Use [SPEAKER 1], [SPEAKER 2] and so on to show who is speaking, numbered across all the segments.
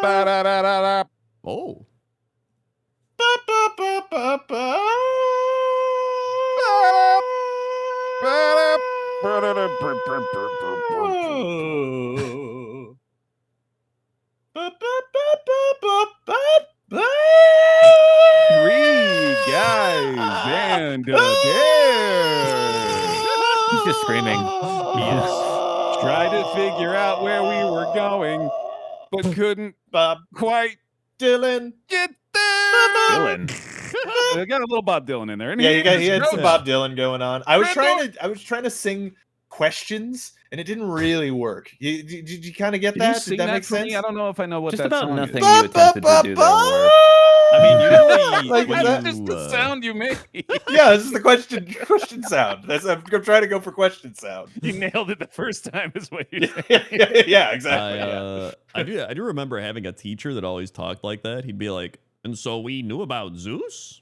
[SPEAKER 1] Ba-da-da-da-da.
[SPEAKER 2] Oh.
[SPEAKER 1] Three guys and a bear.
[SPEAKER 3] He's just screaming.
[SPEAKER 1] Tried to figure out where we were going, but couldn't quite
[SPEAKER 4] Dylan.
[SPEAKER 1] get there.
[SPEAKER 3] Dylan.
[SPEAKER 1] I got a little Bob Dylan in there. And
[SPEAKER 4] Yeah, he had some
[SPEAKER 1] goes.
[SPEAKER 4] Bob Dylan going on. I was trying to sing questions, and it didn't really work. Did you kind of get
[SPEAKER 1] Can you
[SPEAKER 4] that?
[SPEAKER 1] sing
[SPEAKER 4] Did that
[SPEAKER 1] that
[SPEAKER 4] make
[SPEAKER 1] for me?
[SPEAKER 4] sense?
[SPEAKER 1] I don't know if I know what
[SPEAKER 3] Just
[SPEAKER 1] that
[SPEAKER 3] about
[SPEAKER 1] song
[SPEAKER 3] nothing
[SPEAKER 1] is.
[SPEAKER 3] you attempted to do there worked.
[SPEAKER 2] I mean, usually
[SPEAKER 4] Like
[SPEAKER 2] when
[SPEAKER 4] that?
[SPEAKER 1] Just the sound you made.
[SPEAKER 4] Yeah, this is the question sound. I'm trying to go for question sound.
[SPEAKER 1] You nailed it the first time, is what you said.
[SPEAKER 4] Yeah, exactly.
[SPEAKER 2] I do remember having a teacher that always talked like that. He'd be like, and so we knew about Zeus?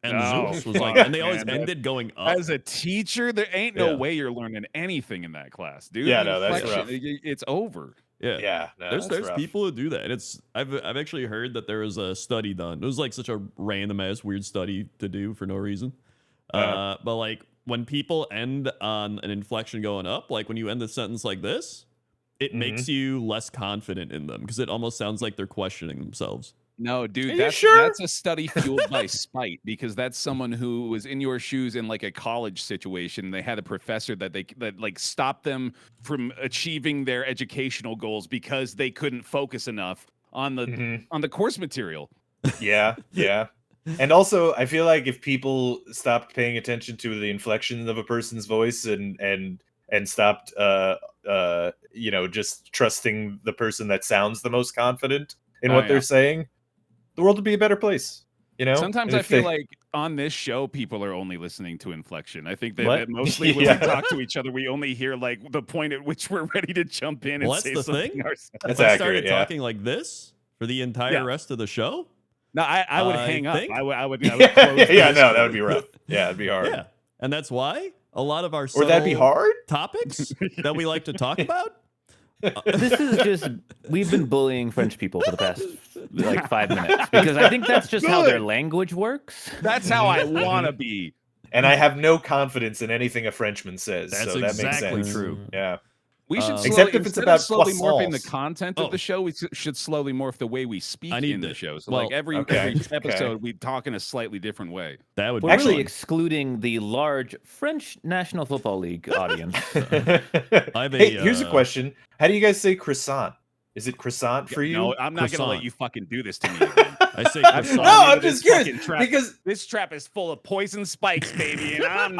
[SPEAKER 2] And Zeus was like, and they always ended going up.
[SPEAKER 1] As a teacher, there ain't no way you're learning anything in that class, dude.
[SPEAKER 4] Yeah, no, that's rough.
[SPEAKER 1] It's over.
[SPEAKER 2] Yeah,
[SPEAKER 4] no,
[SPEAKER 2] there's people who do that. And I've actually heard that there was a study done. It was like such a random ass weird study to do for no reason. But like when people end on an inflection going up, like when you end the sentence like this, it makes you less confident in them because it almost sounds like they're questioning themselves.
[SPEAKER 1] No, dude,
[SPEAKER 4] Are
[SPEAKER 1] that's a study fueled by spite, because that's someone who was in your shoes in like a college situation. They had a professor that like stopped them from achieving their educational goals because they couldn't focus enough on the course material.
[SPEAKER 4] Yeah. And also, I feel like if people stopped paying attention to the inflection of a person's voice and stopped just trusting the person that sounds the most confident in what they're saying, the world would be a better place. You know?
[SPEAKER 1] Sometimes I feel like on this show, people are only listening to inflection. I think that mostly when we talk to each other, we only hear like the point at which we're ready to jump in and say something ourselves.
[SPEAKER 2] If I started talking like this for the entire rest of the show,
[SPEAKER 1] no, I would hang up. I would close.
[SPEAKER 4] That would be rough. Yeah, it'd be hard.
[SPEAKER 2] Yeah, and that's why a lot of our
[SPEAKER 4] or that'd be hard
[SPEAKER 2] topics that we like to talk about.
[SPEAKER 3] This is just, we've been bullying French people for the past like 5 minutes because I think that's just how their language works.
[SPEAKER 1] That's how I want to be.
[SPEAKER 4] And I have no confidence in anything a Frenchman says.
[SPEAKER 2] That's
[SPEAKER 4] so that
[SPEAKER 2] exactly
[SPEAKER 4] makes sense.
[SPEAKER 2] true.
[SPEAKER 4] Yeah.
[SPEAKER 1] We should
[SPEAKER 4] except if it's about
[SPEAKER 1] slowly morphing the
[SPEAKER 4] croissants.
[SPEAKER 1] content of the show. We should slowly morph the way we speak in the show. So like every episode, we talk in a slightly different way.
[SPEAKER 2] That would
[SPEAKER 3] We're
[SPEAKER 2] be
[SPEAKER 3] actually
[SPEAKER 2] fun.
[SPEAKER 3] excluding the large French National Football League audience.
[SPEAKER 4] Hey, here's a question: how do you guys say croissant? Is it croissant for you?
[SPEAKER 1] No, I'm not going to let you fucking do this to me again.
[SPEAKER 2] I say croissant.
[SPEAKER 4] No, I'm just curious because
[SPEAKER 1] this trap is full of poison spikes, baby. And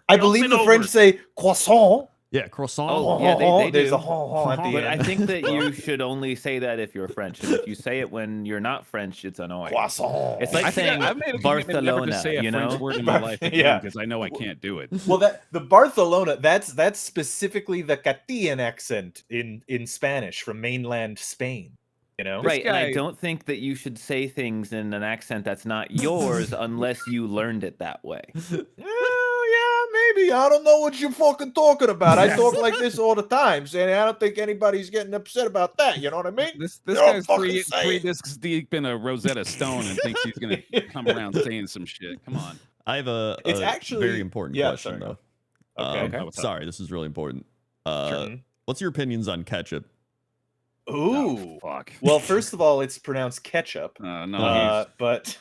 [SPEAKER 4] I believe the French say croissant.
[SPEAKER 2] Yeah, croissant.
[SPEAKER 3] Oh, yeah, they
[SPEAKER 4] there's
[SPEAKER 3] do.
[SPEAKER 4] a at the
[SPEAKER 3] But
[SPEAKER 4] end.
[SPEAKER 3] I think that you should only say that if you're French, and if you say it when you're not French, it's annoying.
[SPEAKER 4] Croissant.
[SPEAKER 3] It's like saying
[SPEAKER 1] I've made a commitment never to
[SPEAKER 3] Barcelona,
[SPEAKER 1] say a
[SPEAKER 3] you
[SPEAKER 1] French
[SPEAKER 3] know?
[SPEAKER 1] word in my life
[SPEAKER 4] Yeah.
[SPEAKER 1] because I know I can't do it.
[SPEAKER 4] Well, the Barcelona, that's specifically the Castilian accent in Spanish from mainland Spain. You know,
[SPEAKER 3] Right, and I
[SPEAKER 1] guy-
[SPEAKER 3] don't think that you should say things in an accent that's not yours unless you learned it that way.
[SPEAKER 4] Yeah, maybe. I don't know what you're fucking talking about. I talk like this all the time, and I don't think anybody's getting upset about that. You know what I mean?
[SPEAKER 1] This
[SPEAKER 4] Don't
[SPEAKER 1] guy's
[SPEAKER 4] fucking say
[SPEAKER 1] three
[SPEAKER 4] it.
[SPEAKER 1] discs deep in a Rosetta Stone and thinks he's gonna come around saying some shit. Come on.
[SPEAKER 2] I have
[SPEAKER 4] It's
[SPEAKER 2] a
[SPEAKER 4] actually-
[SPEAKER 2] very important
[SPEAKER 4] yeah,
[SPEAKER 2] question
[SPEAKER 4] sorry.
[SPEAKER 2] though.
[SPEAKER 4] Okay.
[SPEAKER 2] Sorry, this is really important.
[SPEAKER 4] Sure.
[SPEAKER 2] What's your opinions on ketchup?
[SPEAKER 4] Ooh.
[SPEAKER 1] Fuck.
[SPEAKER 4] Well, first of all, it's pronounced ketchup.
[SPEAKER 1] No,
[SPEAKER 4] But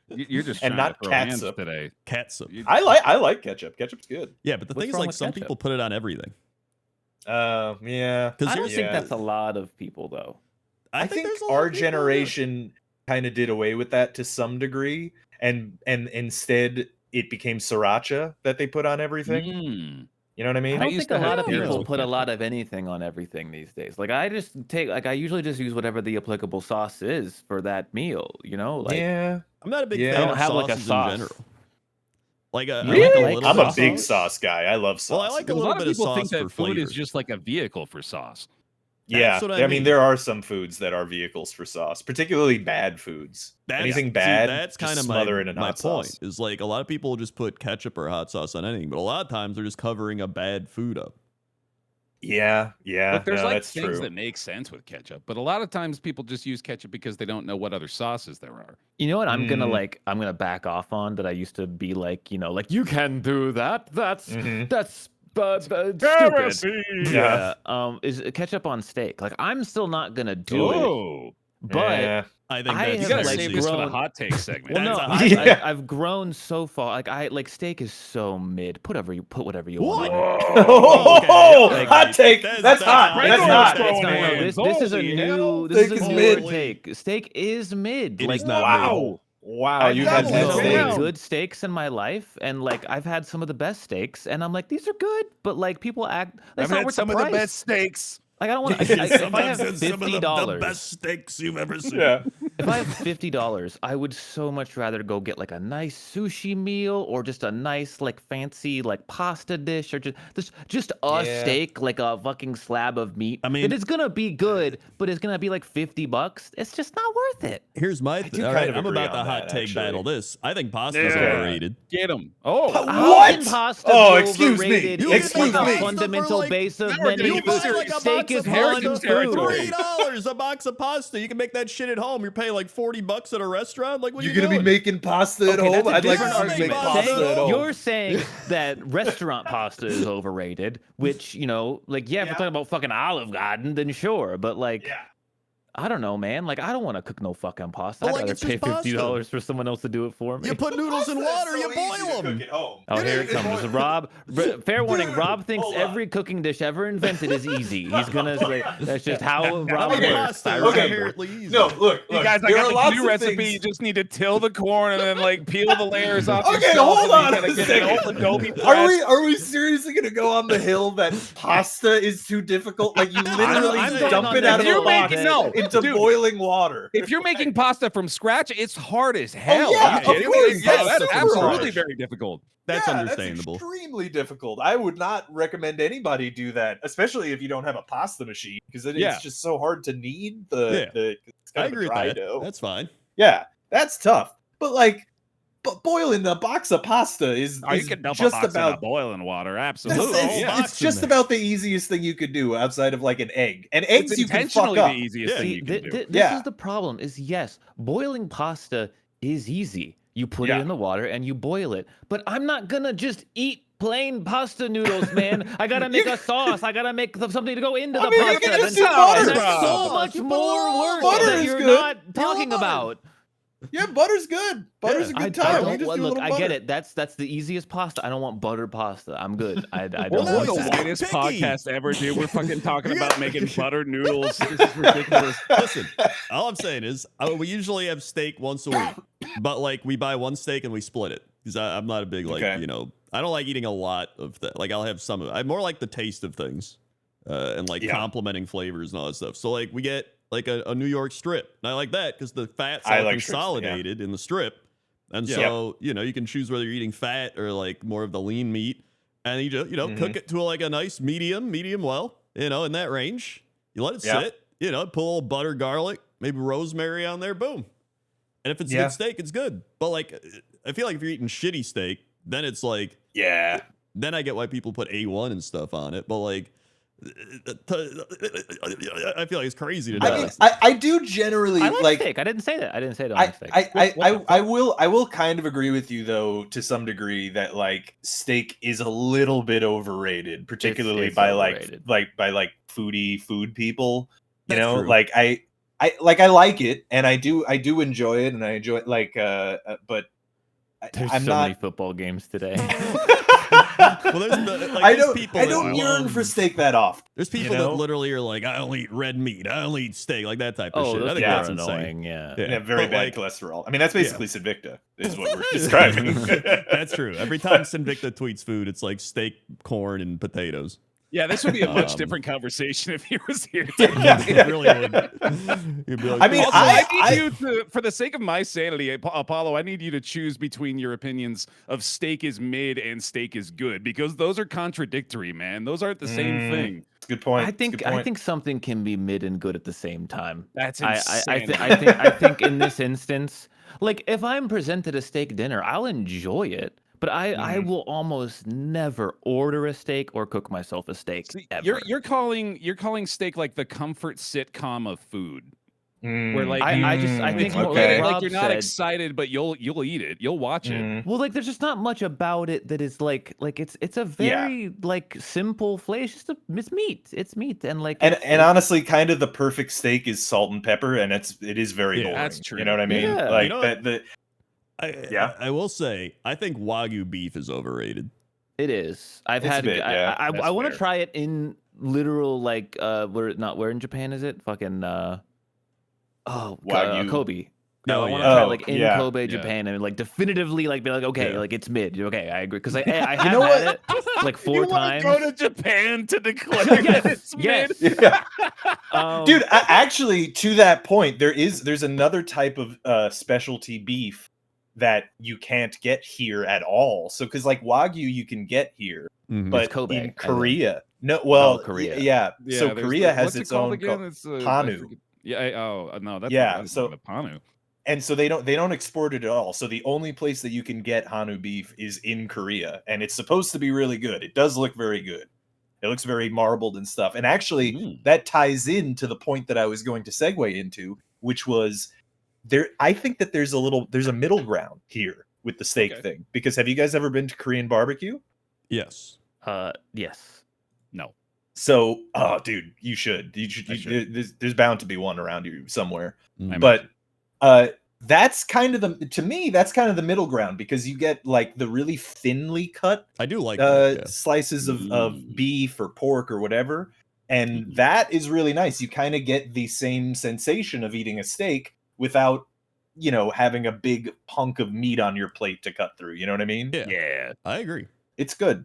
[SPEAKER 1] you're just
[SPEAKER 4] and
[SPEAKER 1] trying
[SPEAKER 4] not
[SPEAKER 1] to throw hands
[SPEAKER 4] catsup.
[SPEAKER 1] today.
[SPEAKER 2] Catsup.
[SPEAKER 4] I like ketchup. Ketchup's good.
[SPEAKER 2] Yeah, but the
[SPEAKER 3] What's
[SPEAKER 2] thing is,
[SPEAKER 3] wrong
[SPEAKER 2] like,
[SPEAKER 3] with
[SPEAKER 2] some
[SPEAKER 3] ketchup?
[SPEAKER 2] people put it on everything.
[SPEAKER 4] Yeah.
[SPEAKER 3] I don't
[SPEAKER 2] here's-
[SPEAKER 3] think that's a lot of people, though.
[SPEAKER 4] I think
[SPEAKER 2] there's a lot
[SPEAKER 4] our
[SPEAKER 2] of people that-
[SPEAKER 4] generation kind of did away with that to some degree, and instead it became sriracha that they put on everything.
[SPEAKER 1] Mm.
[SPEAKER 4] You know what I
[SPEAKER 3] I
[SPEAKER 4] mean?
[SPEAKER 3] don't
[SPEAKER 1] used
[SPEAKER 3] think a
[SPEAKER 1] to
[SPEAKER 3] lot
[SPEAKER 1] have
[SPEAKER 3] of
[SPEAKER 1] heroes
[SPEAKER 3] people
[SPEAKER 1] with
[SPEAKER 3] put a
[SPEAKER 1] ketchup.
[SPEAKER 3] lot of anything on everything these days. Like I usually just use whatever the applicable sauce is for that meal. You know, like
[SPEAKER 4] Yeah.
[SPEAKER 2] I'm not a big
[SPEAKER 4] Yeah.
[SPEAKER 2] fan
[SPEAKER 3] I don't
[SPEAKER 2] of
[SPEAKER 3] have, like, a
[SPEAKER 2] sauces
[SPEAKER 3] sauce.
[SPEAKER 2] in general. Like, I
[SPEAKER 4] Really?
[SPEAKER 2] like a little
[SPEAKER 4] I'm
[SPEAKER 2] bit
[SPEAKER 4] a
[SPEAKER 2] of
[SPEAKER 4] big sauce guy. I love sauce.
[SPEAKER 2] Well, I like a
[SPEAKER 1] A
[SPEAKER 2] little
[SPEAKER 1] lot of
[SPEAKER 2] bit of
[SPEAKER 1] people
[SPEAKER 2] sauce
[SPEAKER 1] think that
[SPEAKER 2] for
[SPEAKER 1] food
[SPEAKER 2] flavor.
[SPEAKER 1] is just like a vehicle for sauce.
[SPEAKER 4] Yeah,
[SPEAKER 2] That's what
[SPEAKER 4] I
[SPEAKER 2] I
[SPEAKER 4] mean,
[SPEAKER 2] mean.
[SPEAKER 4] there are some foods that are vehicles for sauce, particularly bad foods. Anything
[SPEAKER 2] see,
[SPEAKER 4] bad,
[SPEAKER 2] that's
[SPEAKER 4] just
[SPEAKER 2] kind of
[SPEAKER 4] smother it in
[SPEAKER 2] my
[SPEAKER 4] hot
[SPEAKER 2] point.
[SPEAKER 4] sauce.
[SPEAKER 2] Is like a lot of people just put ketchup or hot sauce on anything, but a lot of times they're just covering a bad food up.
[SPEAKER 4] Yeah,
[SPEAKER 1] Look, there's
[SPEAKER 4] no,
[SPEAKER 1] like
[SPEAKER 4] that's
[SPEAKER 1] things
[SPEAKER 4] true.
[SPEAKER 1] that make sense with ketchup, but a lot of times people just use ketchup because they don't know what other sauces there are.
[SPEAKER 3] You know what I'm gonna
[SPEAKER 4] Mm.
[SPEAKER 3] I'm gonna back off on that I used to be like, like you can do that. That's
[SPEAKER 4] Mhm.
[SPEAKER 3] stupid.
[SPEAKER 4] Yeah.
[SPEAKER 3] Is ketchup on steak. Like I'm still not gonna do it,
[SPEAKER 1] Oh,
[SPEAKER 3] but
[SPEAKER 4] Yeah.
[SPEAKER 2] I think
[SPEAKER 3] I
[SPEAKER 2] that's
[SPEAKER 1] you
[SPEAKER 3] have,
[SPEAKER 1] gotta
[SPEAKER 3] like,
[SPEAKER 1] save this for the
[SPEAKER 3] grown-
[SPEAKER 1] hot take segment.
[SPEAKER 3] well, no,
[SPEAKER 2] That's
[SPEAKER 3] I,
[SPEAKER 2] a-
[SPEAKER 4] Yeah.
[SPEAKER 3] I've grown so far. Like steak is so mid. Put whatever you
[SPEAKER 2] What?
[SPEAKER 3] want. on it.
[SPEAKER 4] Oh,
[SPEAKER 2] Okay, all right.
[SPEAKER 4] hot take.
[SPEAKER 2] That's-
[SPEAKER 4] That's
[SPEAKER 2] that's
[SPEAKER 4] hot.
[SPEAKER 2] hot.
[SPEAKER 4] That's
[SPEAKER 1] Regular
[SPEAKER 4] hot.
[SPEAKER 1] throwing
[SPEAKER 3] No,
[SPEAKER 1] hands.
[SPEAKER 3] this is a
[SPEAKER 1] Holy
[SPEAKER 3] new
[SPEAKER 1] hell.
[SPEAKER 3] this
[SPEAKER 4] Steak
[SPEAKER 3] is
[SPEAKER 4] is
[SPEAKER 3] a
[SPEAKER 4] mid.
[SPEAKER 3] newer take. Steak is mid.
[SPEAKER 2] It
[SPEAKER 3] like
[SPEAKER 2] is not
[SPEAKER 4] Wow. Wow.
[SPEAKER 3] I've
[SPEAKER 4] You've
[SPEAKER 3] had
[SPEAKER 4] had
[SPEAKER 1] Double
[SPEAKER 4] mid
[SPEAKER 3] so
[SPEAKER 1] it
[SPEAKER 3] many
[SPEAKER 1] down.
[SPEAKER 3] good steaks in my life, and like I've had some of the best steaks, and I'm like, these are good, but like people act. That's
[SPEAKER 1] I've
[SPEAKER 3] not
[SPEAKER 1] had
[SPEAKER 3] worth
[SPEAKER 1] some
[SPEAKER 3] the
[SPEAKER 1] of the
[SPEAKER 3] price.
[SPEAKER 1] best steaks.
[SPEAKER 3] Like I don't want. If I have $50,
[SPEAKER 2] steaks you've ever seen.
[SPEAKER 4] Yeah.
[SPEAKER 3] if I have $50, I would so much rather go get like a nice sushi meal or just a nice like fancy like pasta dish or just a
[SPEAKER 4] Yeah.
[SPEAKER 3] steak, like a fucking slab of meat.
[SPEAKER 2] I mean-
[SPEAKER 3] that is gonna be good, but it's gonna be like $50. It's just not worth it.
[SPEAKER 2] Here's my
[SPEAKER 4] do
[SPEAKER 2] all
[SPEAKER 4] kind
[SPEAKER 2] right,
[SPEAKER 4] of
[SPEAKER 2] I'm
[SPEAKER 4] agree
[SPEAKER 2] about to
[SPEAKER 4] on
[SPEAKER 2] hot
[SPEAKER 4] that,
[SPEAKER 2] take
[SPEAKER 4] actually.
[SPEAKER 2] battle this. I think pasta's
[SPEAKER 1] Yeah.
[SPEAKER 2] overrated.
[SPEAKER 1] Get them. Oh,
[SPEAKER 3] How
[SPEAKER 4] What?
[SPEAKER 3] can pasta
[SPEAKER 4] Oh,
[SPEAKER 3] be
[SPEAKER 4] excuse me.
[SPEAKER 3] overrated?
[SPEAKER 2] You
[SPEAKER 3] It's
[SPEAKER 4] Excuse
[SPEAKER 3] like
[SPEAKER 4] me.
[SPEAKER 3] a fundamental
[SPEAKER 2] Like,
[SPEAKER 3] base of
[SPEAKER 1] now we're
[SPEAKER 3] many
[SPEAKER 1] getting into
[SPEAKER 3] foods.
[SPEAKER 1] serious
[SPEAKER 3] Steak is
[SPEAKER 1] heritage
[SPEAKER 3] one
[SPEAKER 1] territory.
[SPEAKER 3] food.
[SPEAKER 2] $3 a box of pasta. You can make that shit at home. You're paying like $40 at a restaurant. Like, what
[SPEAKER 4] You're
[SPEAKER 2] you
[SPEAKER 4] gonna be
[SPEAKER 2] doing?
[SPEAKER 4] making pasta at
[SPEAKER 3] Okay,
[SPEAKER 4] home?
[SPEAKER 3] that's a
[SPEAKER 4] I'd like
[SPEAKER 3] different
[SPEAKER 4] to see you make
[SPEAKER 2] argument.
[SPEAKER 4] pasta at home.
[SPEAKER 3] You're saying that restaurant pasta is overrated, which, like, yeah, if we're talking about fucking Olive Garden, then sure. But, like,
[SPEAKER 4] Yeah.
[SPEAKER 3] I don't know, man. Like, I don't want to cook no fucking pasta.
[SPEAKER 2] But,
[SPEAKER 3] I'd
[SPEAKER 2] like,
[SPEAKER 3] rather
[SPEAKER 2] it's
[SPEAKER 3] pay
[SPEAKER 2] just
[SPEAKER 3] $50 for someone else to do it for me.
[SPEAKER 2] You put noodles in water, you boil them.
[SPEAKER 3] Oh, here it comes. Rob, fair warning,
[SPEAKER 4] Dude,
[SPEAKER 3] Rob thinks
[SPEAKER 4] hold on.
[SPEAKER 3] every cooking dish ever invented is easy. He's gonna say that's just how Rob
[SPEAKER 2] I mean,
[SPEAKER 3] works.
[SPEAKER 2] pasta
[SPEAKER 3] I
[SPEAKER 2] is
[SPEAKER 4] Okay.
[SPEAKER 3] remember.
[SPEAKER 2] inherently easy.
[SPEAKER 4] No, look,
[SPEAKER 1] you guys, I
[SPEAKER 4] there
[SPEAKER 1] got
[SPEAKER 4] are
[SPEAKER 1] the
[SPEAKER 4] lots
[SPEAKER 1] new
[SPEAKER 4] of
[SPEAKER 1] recipe.
[SPEAKER 4] things-
[SPEAKER 1] You just need to till the corn and then like peel the layers off.
[SPEAKER 4] Okay,
[SPEAKER 1] yourself,
[SPEAKER 4] hold
[SPEAKER 1] and
[SPEAKER 4] on
[SPEAKER 1] you gotta
[SPEAKER 4] a
[SPEAKER 1] get
[SPEAKER 4] second.
[SPEAKER 1] an old Adobe
[SPEAKER 4] Are
[SPEAKER 1] press.
[SPEAKER 4] we seriously gonna go on the hill that pasta is too difficult? Like you literally
[SPEAKER 3] I'm going
[SPEAKER 4] dump
[SPEAKER 3] on
[SPEAKER 4] it
[SPEAKER 3] the
[SPEAKER 4] out of
[SPEAKER 3] hill
[SPEAKER 4] the box
[SPEAKER 3] that-
[SPEAKER 1] No,
[SPEAKER 4] into
[SPEAKER 1] dude.
[SPEAKER 4] boiling water.
[SPEAKER 1] If you're making pasta from scratch, it's hard as hell.
[SPEAKER 4] yeah,
[SPEAKER 1] Are
[SPEAKER 4] of
[SPEAKER 1] you kidding me?
[SPEAKER 4] course,
[SPEAKER 1] Yeah,
[SPEAKER 4] that's
[SPEAKER 1] that's
[SPEAKER 4] super
[SPEAKER 1] absolutely
[SPEAKER 4] hard.
[SPEAKER 1] very difficult.
[SPEAKER 2] That's
[SPEAKER 4] Yeah,
[SPEAKER 2] understandable.
[SPEAKER 4] That's extremely difficult. I would not recommend anybody do that, especially if you don't have a pasta machine, because
[SPEAKER 1] Yeah.
[SPEAKER 4] it's just so hard to knead the. It's
[SPEAKER 2] I
[SPEAKER 4] kind of
[SPEAKER 2] agree
[SPEAKER 4] a
[SPEAKER 2] with
[SPEAKER 4] dry
[SPEAKER 2] that.
[SPEAKER 4] dough.
[SPEAKER 2] That's fine.
[SPEAKER 4] Yeah, that's tough. But like, boiling a box of pasta is,
[SPEAKER 1] Oh, you
[SPEAKER 4] is
[SPEAKER 1] can dump
[SPEAKER 4] just
[SPEAKER 1] a box
[SPEAKER 4] about
[SPEAKER 1] in boiling water.
[SPEAKER 4] That's-
[SPEAKER 1] Absolutely.
[SPEAKER 2] Absolutely.
[SPEAKER 4] it's,
[SPEAKER 2] Yeah.
[SPEAKER 4] it's just about the easiest thing you could do outside of like an egg. And eggs
[SPEAKER 1] It's
[SPEAKER 4] you can fuck
[SPEAKER 1] intentionally
[SPEAKER 4] up.
[SPEAKER 1] the easiest
[SPEAKER 2] Yeah.
[SPEAKER 1] thing
[SPEAKER 3] See,
[SPEAKER 1] you can do.
[SPEAKER 3] this
[SPEAKER 4] Yeah.
[SPEAKER 3] is the problem. Is yes, boiling pasta is easy. You put it
[SPEAKER 4] Yeah.
[SPEAKER 3] in the water and you boil it. But I'm not gonna just eat plain pasta noodles, man. I gotta make a sauce. I gotta make something to go into
[SPEAKER 4] I
[SPEAKER 3] the
[SPEAKER 4] mean, you
[SPEAKER 3] pasta.
[SPEAKER 4] can just
[SPEAKER 3] and
[SPEAKER 4] do butter.
[SPEAKER 3] that's so
[SPEAKER 2] Rob.
[SPEAKER 3] much
[SPEAKER 2] You put
[SPEAKER 3] more work
[SPEAKER 4] butter
[SPEAKER 3] that
[SPEAKER 4] is
[SPEAKER 3] you're
[SPEAKER 4] good.
[SPEAKER 3] not talking
[SPEAKER 2] butter.
[SPEAKER 3] about.
[SPEAKER 4] Yeah, butter's good. Butter's a good
[SPEAKER 3] I
[SPEAKER 4] time.
[SPEAKER 3] don't
[SPEAKER 4] You just
[SPEAKER 3] want-
[SPEAKER 4] do a
[SPEAKER 3] look.
[SPEAKER 4] little
[SPEAKER 3] I
[SPEAKER 4] butter.
[SPEAKER 3] get it. That's the easiest pasta. I don't want buttered pasta. I'm good. I don't
[SPEAKER 1] We're
[SPEAKER 3] want
[SPEAKER 1] the
[SPEAKER 2] just
[SPEAKER 3] that.
[SPEAKER 2] get
[SPEAKER 1] whitest
[SPEAKER 2] picky.
[SPEAKER 1] podcast ever, dude. We're fucking talking
[SPEAKER 2] You're
[SPEAKER 1] about
[SPEAKER 2] gonna-
[SPEAKER 1] making buttered noodles. This is ridiculous.
[SPEAKER 2] Listen, all I'm saying is we usually have steak once a week, but like we buy one steak and we split it because I'm not a big like
[SPEAKER 4] Okay.
[SPEAKER 2] I don't like eating a lot of that. Like I'll have some of it. I more like the taste of things and like
[SPEAKER 4] Yeah.
[SPEAKER 2] complementing flavors and all that stuff. So like we get like a New York strip, and I like that because the fat's
[SPEAKER 4] I
[SPEAKER 2] all
[SPEAKER 4] like strips, yeah.
[SPEAKER 2] consolidated in the strip, and
[SPEAKER 1] Yeah.
[SPEAKER 2] so you can choose whether you're eating fat or like more of the lean meat, and you just cook it to like a nice medium well, in that range. You let it
[SPEAKER 4] Yeah.
[SPEAKER 2] sit, put a little butter, garlic, maybe rosemary on there, boom. And if it's a
[SPEAKER 4] Yeah.
[SPEAKER 2] good steak, it's good. But like, I feel like if you're eating shitty steak, then it's like,
[SPEAKER 4] Yeah.
[SPEAKER 2] then I get why people put A1 and stuff on it. But like, I feel like it's crazy to do.
[SPEAKER 4] I mean, I do generally
[SPEAKER 3] I like
[SPEAKER 4] like.
[SPEAKER 3] steak. I didn't say that. I didn't say that.
[SPEAKER 4] I,
[SPEAKER 3] on steak.
[SPEAKER 4] I will kind of agree with you though to some degree that like steak is a little bit overrated, particularly
[SPEAKER 3] it's
[SPEAKER 4] by
[SPEAKER 3] overrated.
[SPEAKER 4] like foodie food people. You
[SPEAKER 2] That's
[SPEAKER 4] know,
[SPEAKER 2] true.
[SPEAKER 4] like I like it and I do enjoy it and I enjoy it like but
[SPEAKER 3] There's
[SPEAKER 4] I'm
[SPEAKER 3] so
[SPEAKER 4] not
[SPEAKER 3] many football games today.
[SPEAKER 2] well, there's people
[SPEAKER 4] I
[SPEAKER 2] that
[SPEAKER 4] don't yearn
[SPEAKER 2] love-
[SPEAKER 4] for steak that often.
[SPEAKER 2] There's people
[SPEAKER 4] know?
[SPEAKER 2] that literally are like, I only eat red meat, I only eat steak, like that type of
[SPEAKER 3] Oh,
[SPEAKER 2] shit. I
[SPEAKER 3] those
[SPEAKER 2] think
[SPEAKER 3] people
[SPEAKER 2] that's
[SPEAKER 3] are
[SPEAKER 2] insane.
[SPEAKER 3] annoying. Yeah.
[SPEAKER 2] Yeah.
[SPEAKER 4] Yeah, very
[SPEAKER 2] But,
[SPEAKER 4] bad
[SPEAKER 2] like,
[SPEAKER 4] cholesterol. I mean, that's basically Sinvicta, is what we're describing.
[SPEAKER 2] That's true. Every time Sinvicta tweets food, it's like steak, corn, and potatoes.
[SPEAKER 1] Yeah, this would be a much
[SPEAKER 2] Um,
[SPEAKER 1] different conversation if he was here.
[SPEAKER 2] It really would. You'd be like,
[SPEAKER 4] I mean,
[SPEAKER 1] Also,
[SPEAKER 4] I-
[SPEAKER 1] I need you to, for the sake of my sanity, Apollo, I need you to choose between your opinions of steak is mid and steak is good because those are contradictory, man. Those aren't the same thing.
[SPEAKER 4] Good point.
[SPEAKER 3] I
[SPEAKER 4] It's a good
[SPEAKER 3] think
[SPEAKER 4] point.
[SPEAKER 3] something can be mid and good at the same time.
[SPEAKER 1] That's
[SPEAKER 3] I
[SPEAKER 1] insane.
[SPEAKER 3] think in this instance, like if I'm presented a steak dinner, I'll enjoy it, But I will almost never order a steak or cook myself a steak
[SPEAKER 1] See,
[SPEAKER 3] ever.
[SPEAKER 1] you're calling steak like the comfort sitcom of food. Where like
[SPEAKER 3] I think more
[SPEAKER 4] okay.
[SPEAKER 3] like
[SPEAKER 1] like you're
[SPEAKER 3] Rob
[SPEAKER 1] not
[SPEAKER 3] said,
[SPEAKER 1] excited, but you'll eat it. You'll watch it.
[SPEAKER 3] well, like there's just not much about it that is like it's a very like simple flavor. It's meat. It's meat and like
[SPEAKER 4] And honestly, kind of the perfect steak is salt and pepper, and it is very
[SPEAKER 2] Yeah,
[SPEAKER 4] boring.
[SPEAKER 1] that's true.
[SPEAKER 4] You know what I mean?
[SPEAKER 3] Yeah.
[SPEAKER 4] Like
[SPEAKER 2] You know
[SPEAKER 4] that. Yeah.
[SPEAKER 2] I will say, I think Wagyu beef is overrated.
[SPEAKER 3] it is. I've
[SPEAKER 4] It's a
[SPEAKER 3] had.
[SPEAKER 4] bit, yeah,
[SPEAKER 3] I
[SPEAKER 4] that's
[SPEAKER 3] want to
[SPEAKER 4] fair.
[SPEAKER 3] try it in literal like where in Japan is it? Fucking
[SPEAKER 4] Wagyu.
[SPEAKER 3] Kobe.
[SPEAKER 2] Oh,
[SPEAKER 3] I want
[SPEAKER 2] yeah.
[SPEAKER 3] to try
[SPEAKER 4] Oh,
[SPEAKER 3] like in
[SPEAKER 4] yeah.
[SPEAKER 3] Kobe,
[SPEAKER 1] Yeah.
[SPEAKER 3] Japan, and like definitively like be like, okay,
[SPEAKER 2] Yeah.
[SPEAKER 3] like it's mid. Okay, I agree because I have
[SPEAKER 4] know what?
[SPEAKER 3] had it like 4
[SPEAKER 1] You wanna
[SPEAKER 3] times.
[SPEAKER 1] go to Japan to declare
[SPEAKER 3] Yes,
[SPEAKER 1] that it's
[SPEAKER 3] yes.
[SPEAKER 1] mid?
[SPEAKER 4] Yeah.
[SPEAKER 3] Dude,
[SPEAKER 4] Actually, to that point, there's another type of specialty beef that you can't get here at all. So, because like Wagyu, you can get here,
[SPEAKER 2] Mhm.
[SPEAKER 4] but
[SPEAKER 3] Kobe, I
[SPEAKER 4] in
[SPEAKER 3] think.
[SPEAKER 4] Korea, no. Well,
[SPEAKER 3] Korea.
[SPEAKER 4] Yeah. So
[SPEAKER 1] there's
[SPEAKER 4] Korea
[SPEAKER 1] the-
[SPEAKER 4] has
[SPEAKER 1] what's
[SPEAKER 4] its
[SPEAKER 1] it called
[SPEAKER 4] own
[SPEAKER 1] again? It's I
[SPEAKER 4] Hanu.
[SPEAKER 1] forget- Yeah. No, that's
[SPEAKER 4] Yeah,
[SPEAKER 1] Not,
[SPEAKER 4] so-
[SPEAKER 1] the Panu.
[SPEAKER 4] And so they don't export it at all. So the only place that you can get Hanu beef is in Korea, and it's supposed to be really good. It does look very good. It looks very marbled and stuff. And actually, that ties into the point that I was going to segue into, which was there. I think that there's a middle ground here with the steak
[SPEAKER 1] Okay.
[SPEAKER 4] thing. Because have you guys ever been to Korean barbecue?
[SPEAKER 2] Yes.
[SPEAKER 3] yes.
[SPEAKER 1] No.
[SPEAKER 4] So, oh, dude, you should.
[SPEAKER 1] I should.
[SPEAKER 4] There's bound to be one around you somewhere.
[SPEAKER 2] Mhm.
[SPEAKER 4] But that's kind of to me that's kind of the middle ground, because you get like the really thinly cut
[SPEAKER 2] I do like that. Yeah.
[SPEAKER 4] slices of beef or pork or whatever, and
[SPEAKER 1] Mhm.
[SPEAKER 4] that is really nice. You kind of get the same sensation of eating a steak without having a big hunk of meat on your plate to cut through. You know what I mean?
[SPEAKER 2] Yeah. I agree.
[SPEAKER 4] It's good.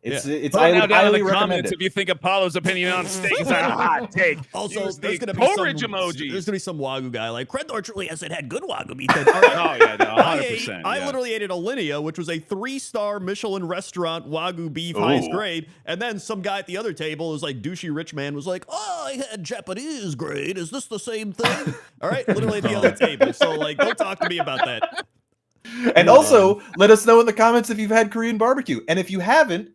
[SPEAKER 4] It's
[SPEAKER 1] Vote
[SPEAKER 4] I
[SPEAKER 1] now
[SPEAKER 4] would
[SPEAKER 1] down in
[SPEAKER 4] highly
[SPEAKER 1] the
[SPEAKER 4] recommend
[SPEAKER 1] comments
[SPEAKER 4] it.
[SPEAKER 1] if you think Apollo's opinion on steak is a hot take.
[SPEAKER 2] Also,
[SPEAKER 1] Use
[SPEAKER 2] there's
[SPEAKER 1] the
[SPEAKER 2] gonna be some
[SPEAKER 1] porridge emojis.
[SPEAKER 2] There's gonna be some Wagyu guy like Crendor truly hasn't had good Wagyu beef.
[SPEAKER 1] Oh yeah, no,
[SPEAKER 2] I
[SPEAKER 1] 100%.
[SPEAKER 2] I literally ate at Alinea, which was a 3-star Michelin restaurant Wagyu beef, highest
[SPEAKER 4] Ooh.
[SPEAKER 2] grade. And then some guy at the other table was like douchey rich man was like, "Oh, I had Japanese grade. Is this the same thing?" All right, literally at the other table. So like, don't talk to me about that.
[SPEAKER 4] And also, let us know in the comments if you've had Korean barbecue, and if you haven't,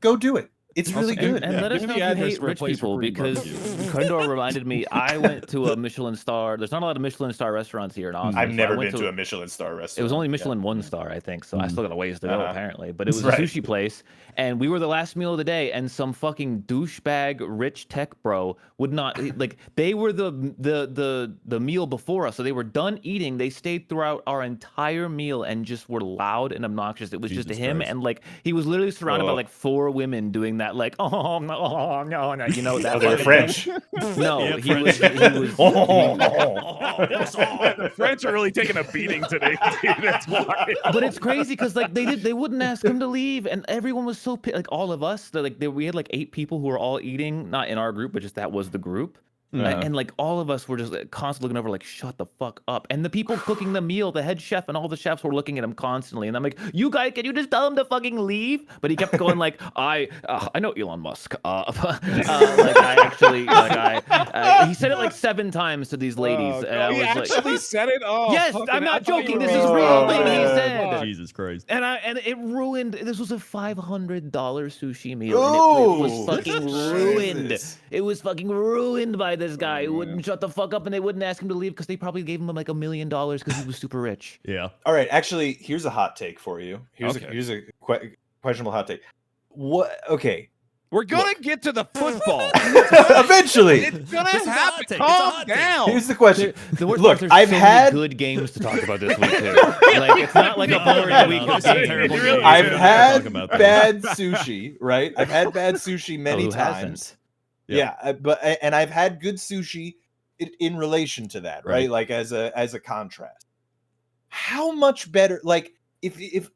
[SPEAKER 4] go do it. It's really
[SPEAKER 3] And,
[SPEAKER 4] good.
[SPEAKER 3] and
[SPEAKER 2] Yeah.
[SPEAKER 3] let us
[SPEAKER 1] Give
[SPEAKER 3] know
[SPEAKER 1] me
[SPEAKER 3] if
[SPEAKER 1] the
[SPEAKER 3] you
[SPEAKER 1] address
[SPEAKER 3] hate
[SPEAKER 1] for a
[SPEAKER 3] rich
[SPEAKER 1] place for
[SPEAKER 3] people,
[SPEAKER 1] Korean
[SPEAKER 3] because
[SPEAKER 1] barbecue.
[SPEAKER 3] Crendor reminded me I went to a Michelin star. There's not a lot of Michelin star restaurants here in Austin.
[SPEAKER 4] I've
[SPEAKER 3] so I
[SPEAKER 4] never
[SPEAKER 3] went
[SPEAKER 4] been to a Michelin star restaurant.
[SPEAKER 3] It was only
[SPEAKER 4] Yeah.
[SPEAKER 3] Michelin 1-star, I think, so I still got a ways to go,
[SPEAKER 4] Uh-huh.
[SPEAKER 3] apparently. But it was
[SPEAKER 4] Right.
[SPEAKER 3] a sushi place, and we were the last meal of the day, and some fucking douchebag rich tech bro would not like. They were the meal before us, so they were done eating. They stayed throughout our entire meal and just were loud and obnoxious. It was just
[SPEAKER 2] Jesus
[SPEAKER 3] him,
[SPEAKER 2] Christ.
[SPEAKER 3] and like he was literally surrounded by
[SPEAKER 4] Oh.
[SPEAKER 3] like 4 women doing that, like oh no, no, no, you know that.
[SPEAKER 4] Oh, they're
[SPEAKER 3] fucking
[SPEAKER 4] French.
[SPEAKER 3] thing. No,
[SPEAKER 2] Yeah,
[SPEAKER 3] he was.
[SPEAKER 1] The French are really taking a beating today. Dude. That's why.
[SPEAKER 3] But it's crazy because like they wouldn't ask him to leave, and everyone was so like all of us. We had like 8 people who were all eating, not in our group, but just that was the group.
[SPEAKER 4] Uh-huh.
[SPEAKER 3] And like all of us were just constantly looking over, like, shut the fuck up. And the people cooking the meal, the head chef and all the chefs were looking at him constantly. And I'm like, you guys, can you just tell him to fucking leave? But he kept going like, I know Elon Musk. He said it like 7 times to these ladies. and I
[SPEAKER 1] he
[SPEAKER 3] was like,
[SPEAKER 1] actually said it. Oh,
[SPEAKER 3] Yes,
[SPEAKER 1] fucking-
[SPEAKER 3] I'm
[SPEAKER 1] I
[SPEAKER 3] not
[SPEAKER 1] thought you
[SPEAKER 3] joking.
[SPEAKER 1] were-
[SPEAKER 3] This is real
[SPEAKER 4] Oh,
[SPEAKER 3] thing he
[SPEAKER 4] man.
[SPEAKER 3] said.
[SPEAKER 1] Fuck.
[SPEAKER 2] Jesus Christ.
[SPEAKER 3] And it ruined. This was a $500 sushi meal. And it
[SPEAKER 4] Ooh,
[SPEAKER 3] was fucking
[SPEAKER 4] Jesus.
[SPEAKER 3] ruined. It was fucking ruined by this guy who wouldn't shut the fuck up, and they wouldn't ask him to leave because they probably gave him like $1 million because he was super rich.
[SPEAKER 2] Yeah.
[SPEAKER 4] All right, actually, here's a hot take for you. Here's
[SPEAKER 1] Okay.
[SPEAKER 4] a questionable hot take. What? Okay.
[SPEAKER 1] We're gonna get to the football.
[SPEAKER 4] Eventually.
[SPEAKER 1] It's gonna
[SPEAKER 2] This is a hot
[SPEAKER 1] happen.
[SPEAKER 2] take. It's a
[SPEAKER 1] Calm
[SPEAKER 2] hot take.
[SPEAKER 1] down.
[SPEAKER 4] Here's the question.
[SPEAKER 3] The worst
[SPEAKER 4] Look,
[SPEAKER 3] part is there's
[SPEAKER 4] I've
[SPEAKER 3] so many
[SPEAKER 4] had
[SPEAKER 3] good games to talk about this week too. Like it's not like a boring week of
[SPEAKER 2] This is a
[SPEAKER 3] games.
[SPEAKER 2] terrible
[SPEAKER 1] really
[SPEAKER 2] game.
[SPEAKER 4] I've
[SPEAKER 2] We don't
[SPEAKER 4] had
[SPEAKER 2] talk about that.
[SPEAKER 4] bad sushi, right? I've had bad sushi many
[SPEAKER 3] who
[SPEAKER 4] times.
[SPEAKER 3] hasn't?
[SPEAKER 2] Yeah.
[SPEAKER 4] And I've had good sushi in relation to that, right?
[SPEAKER 2] Right.
[SPEAKER 4] Like as a contrast. How much better? Like if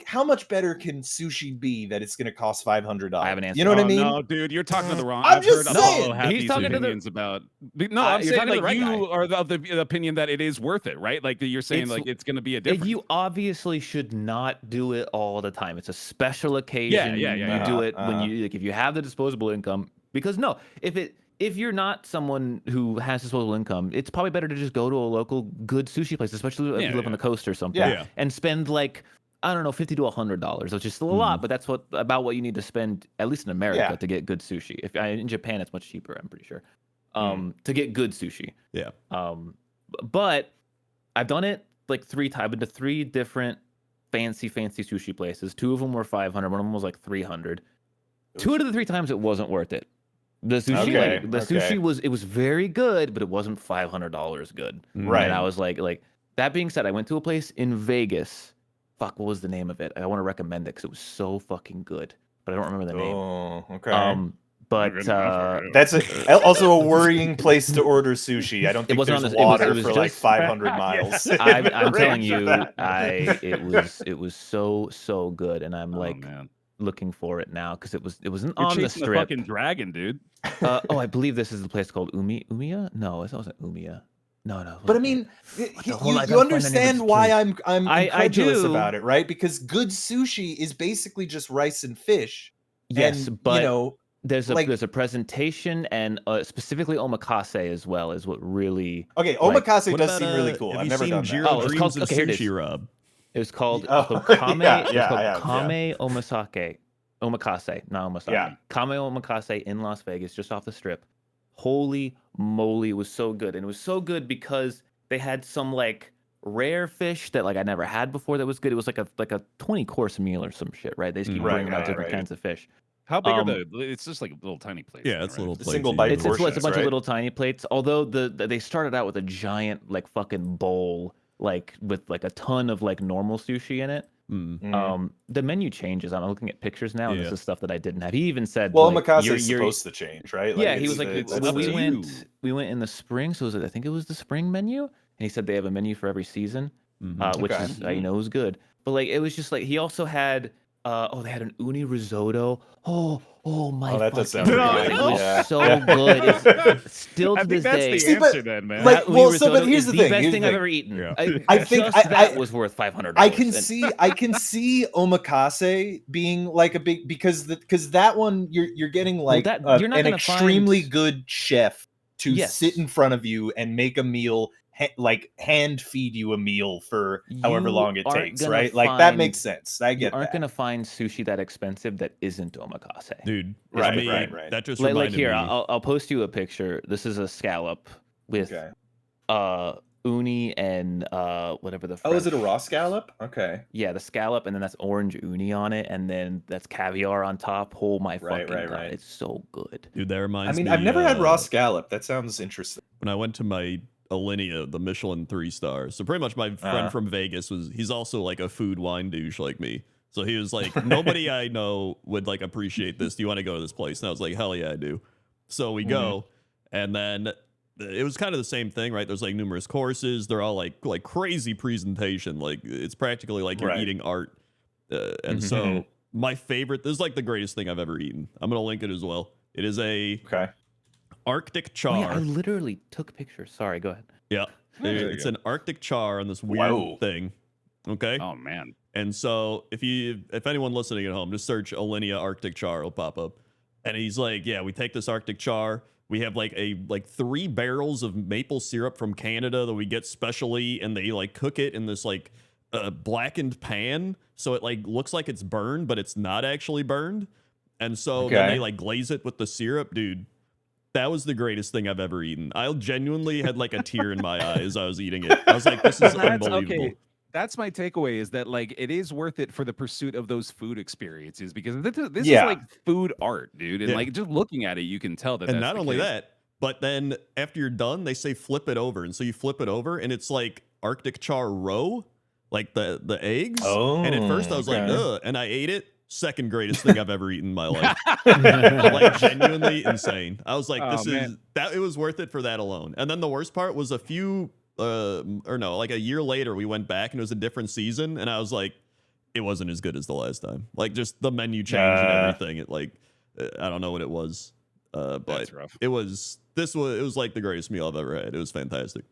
[SPEAKER 4] how much better can sushi be that it's going to cost $500?
[SPEAKER 3] I have an answer.
[SPEAKER 4] You know what I
[SPEAKER 1] Oh,
[SPEAKER 4] mean?
[SPEAKER 1] No, dude, you're talking to the wrong.
[SPEAKER 4] I'm
[SPEAKER 1] I've
[SPEAKER 4] just
[SPEAKER 1] heard
[SPEAKER 4] saying.
[SPEAKER 1] Apollo have
[SPEAKER 3] He's
[SPEAKER 1] these
[SPEAKER 3] talking to the-
[SPEAKER 1] opinions about. No, I'm
[SPEAKER 3] you're
[SPEAKER 1] saying
[SPEAKER 3] talking to
[SPEAKER 1] like
[SPEAKER 3] the right
[SPEAKER 1] you
[SPEAKER 3] guy.
[SPEAKER 1] are of the opinion that it is worth it, right? Like you're saying,
[SPEAKER 3] It's-
[SPEAKER 1] like it's going to be a difference.
[SPEAKER 3] You obviously should not do it all the time. It's a special occasion.
[SPEAKER 1] yeah,
[SPEAKER 3] You do it when
[SPEAKER 4] uh-huh.
[SPEAKER 3] you like if you have the disposable income. Because no, if you're not someone who has disposable income, it's probably better to just go to a local good sushi place, especially if
[SPEAKER 1] Yeah,
[SPEAKER 3] you live on
[SPEAKER 1] yeah.
[SPEAKER 3] the coast or something,
[SPEAKER 4] Yeah.
[SPEAKER 3] and spend like I don't know, $50 to $100, which is still a lot, but that's about what you need to spend, at least in America, to get good sushi. In Japan, it's much cheaper, I'm pretty sure, to get good sushi.
[SPEAKER 2] Yeah.
[SPEAKER 3] But I've done it like 3 times. I've been to 3 different fancy sushi places. 2 of them were 500. One of them was like 300. 2 out of the 3 times it wasn't worth it. The sushi, sushi was very good, but it wasn't $500 good.
[SPEAKER 4] Right.
[SPEAKER 3] And I was like, that being said, I went to a place in Vegas. Fuck, what was the name of it? I want to recommend it because it was so fucking good, but I don't remember the name.
[SPEAKER 4] Oh, okay.
[SPEAKER 3] But
[SPEAKER 4] that's also a worrying place to order sushi. I don't think there's water for like 500 miles.
[SPEAKER 3] I'm telling you, it was so good, and I'm looking for it now because it wasn't on the strip.
[SPEAKER 1] The fucking dragon, dude.
[SPEAKER 3] I believe this is the place called Umiya. No, it wasn't Umiya. No.
[SPEAKER 4] But I mean, you understand why I'm incredulous about it, right? Because good sushi is basically just rice and fish.
[SPEAKER 3] Yes,
[SPEAKER 4] and,
[SPEAKER 3] but there's a presentation, and specifically omakase as well is what really.
[SPEAKER 4] Okay, omakase does seem really cool. I've never done that.
[SPEAKER 2] It's called Sushi Rob.
[SPEAKER 3] It was called Kame. Kame Omakase. Omakase, not Omasake.
[SPEAKER 4] Yeah.
[SPEAKER 3] Kame Omakase in Las Vegas, just off the strip. Holy moly, it was so good. And it was so good because they had some like rare fish that like I never had before that was good. It was like a 20-course meal or some shit, right? They just keep bringing out different kinds of fish.
[SPEAKER 1] How big are the? It's just like little tiny plates.
[SPEAKER 2] Yeah, it's little plates.
[SPEAKER 4] Single bite portions,
[SPEAKER 3] it's a bunch of little tiny plates. Although they started out with a giant like fucking bowl, like with like a ton of like normal sushi in it. The menu changes. I'm looking at pictures now, and this is stuff that I didn't have. He even said,
[SPEAKER 4] "Well, omakase is supposed to change, right?"
[SPEAKER 3] Like, he was like, when we went in the spring, so I think it was the spring menu, and he said they have a menu for every season, which is was good. But like, it was just like he also had. They had an uni risotto. Oh my!
[SPEAKER 4] That does sound
[SPEAKER 3] good.
[SPEAKER 4] good.
[SPEAKER 3] It was so good. It's still to this day.
[SPEAKER 1] That's the answer, then, man.
[SPEAKER 4] Like, but here's the thing.
[SPEAKER 3] Best thing I've ever eaten.
[SPEAKER 1] Yeah.
[SPEAKER 3] I think that was worth $500.
[SPEAKER 4] I can see omakase being like a big because that one you're getting like
[SPEAKER 3] you're not
[SPEAKER 4] an extremely good chef to sit in front of you and make a meal. Like hand feed you a meal for however long it takes, right? Like that makes sense. I get that.
[SPEAKER 3] You aren't gonna find sushi that expensive that isn't omakase,
[SPEAKER 2] dude.
[SPEAKER 4] Right.
[SPEAKER 2] That just
[SPEAKER 3] like
[SPEAKER 2] reminded
[SPEAKER 3] here.
[SPEAKER 2] me.
[SPEAKER 3] I'll post you a picture. This is a scallop with uni and whatever the.
[SPEAKER 4] Is it a raw scallop? Okay.
[SPEAKER 3] Yeah, the scallop, and then that's orange uni on it, and then that's caviar on top. Oh my fucking god, it's so good,
[SPEAKER 2] dude. That reminds me.
[SPEAKER 4] I've never had raw scallop. That sounds interesting.
[SPEAKER 2] When I went to my Alinea, the Michelin 3-star. So pretty much my friend from Vegas he's also like a food wine douche like me. So he was like, nobody I know would like appreciate this. Do you want to go to this place? And I was like, hell yeah, I do. So we go, and then it was kind of the same thing, right? There's like numerous courses. They're all like crazy presentation. Like it's practically like you're eating art. And so my favorite, this is like the greatest thing I've ever eaten. I'm going to link it as well. It is a Arctic char.
[SPEAKER 3] Oh, yeah, I literally took pictures. Sorry, go ahead.
[SPEAKER 2] Yeah. It's an Arctic char on this weird thing. Okay.
[SPEAKER 1] Oh man.
[SPEAKER 2] And so if anyone listening at home, just search Alinea Arctic char, it'll pop up. And he's like, yeah, we take this Arctic char. We have like 3 barrels of maple syrup from Canada that we get specially, and they like cook it in this like blackened pan, so it like looks like it's burned, but it's not actually burned. And so then they like glaze it with the syrup, dude. That was the greatest thing I've ever eaten. I genuinely had like a tear in my eye as I was eating it. I was like, this is unbelievable.
[SPEAKER 1] Okay. That's my takeaway, is that like it is worth it for the pursuit of those food experiences, because this is like food art, dude. And like just looking at it, you can tell that.
[SPEAKER 2] And not only that, but then after you're done, they say flip it over. And so you flip it over and it's like Arctic char roe, like the eggs. And at first I was like, ugh. And I ate it. Second greatest thing I've ever eaten in my life. Like genuinely insane. I was like, it was worth it for that alone. And then the worst part was like a year later we went back and it was a different season, and I was like, it wasn't as good as the last time. Like just the menu change and everything. It like I don't know what it was. But it was like the greatest meal I've ever had. It was fantastic.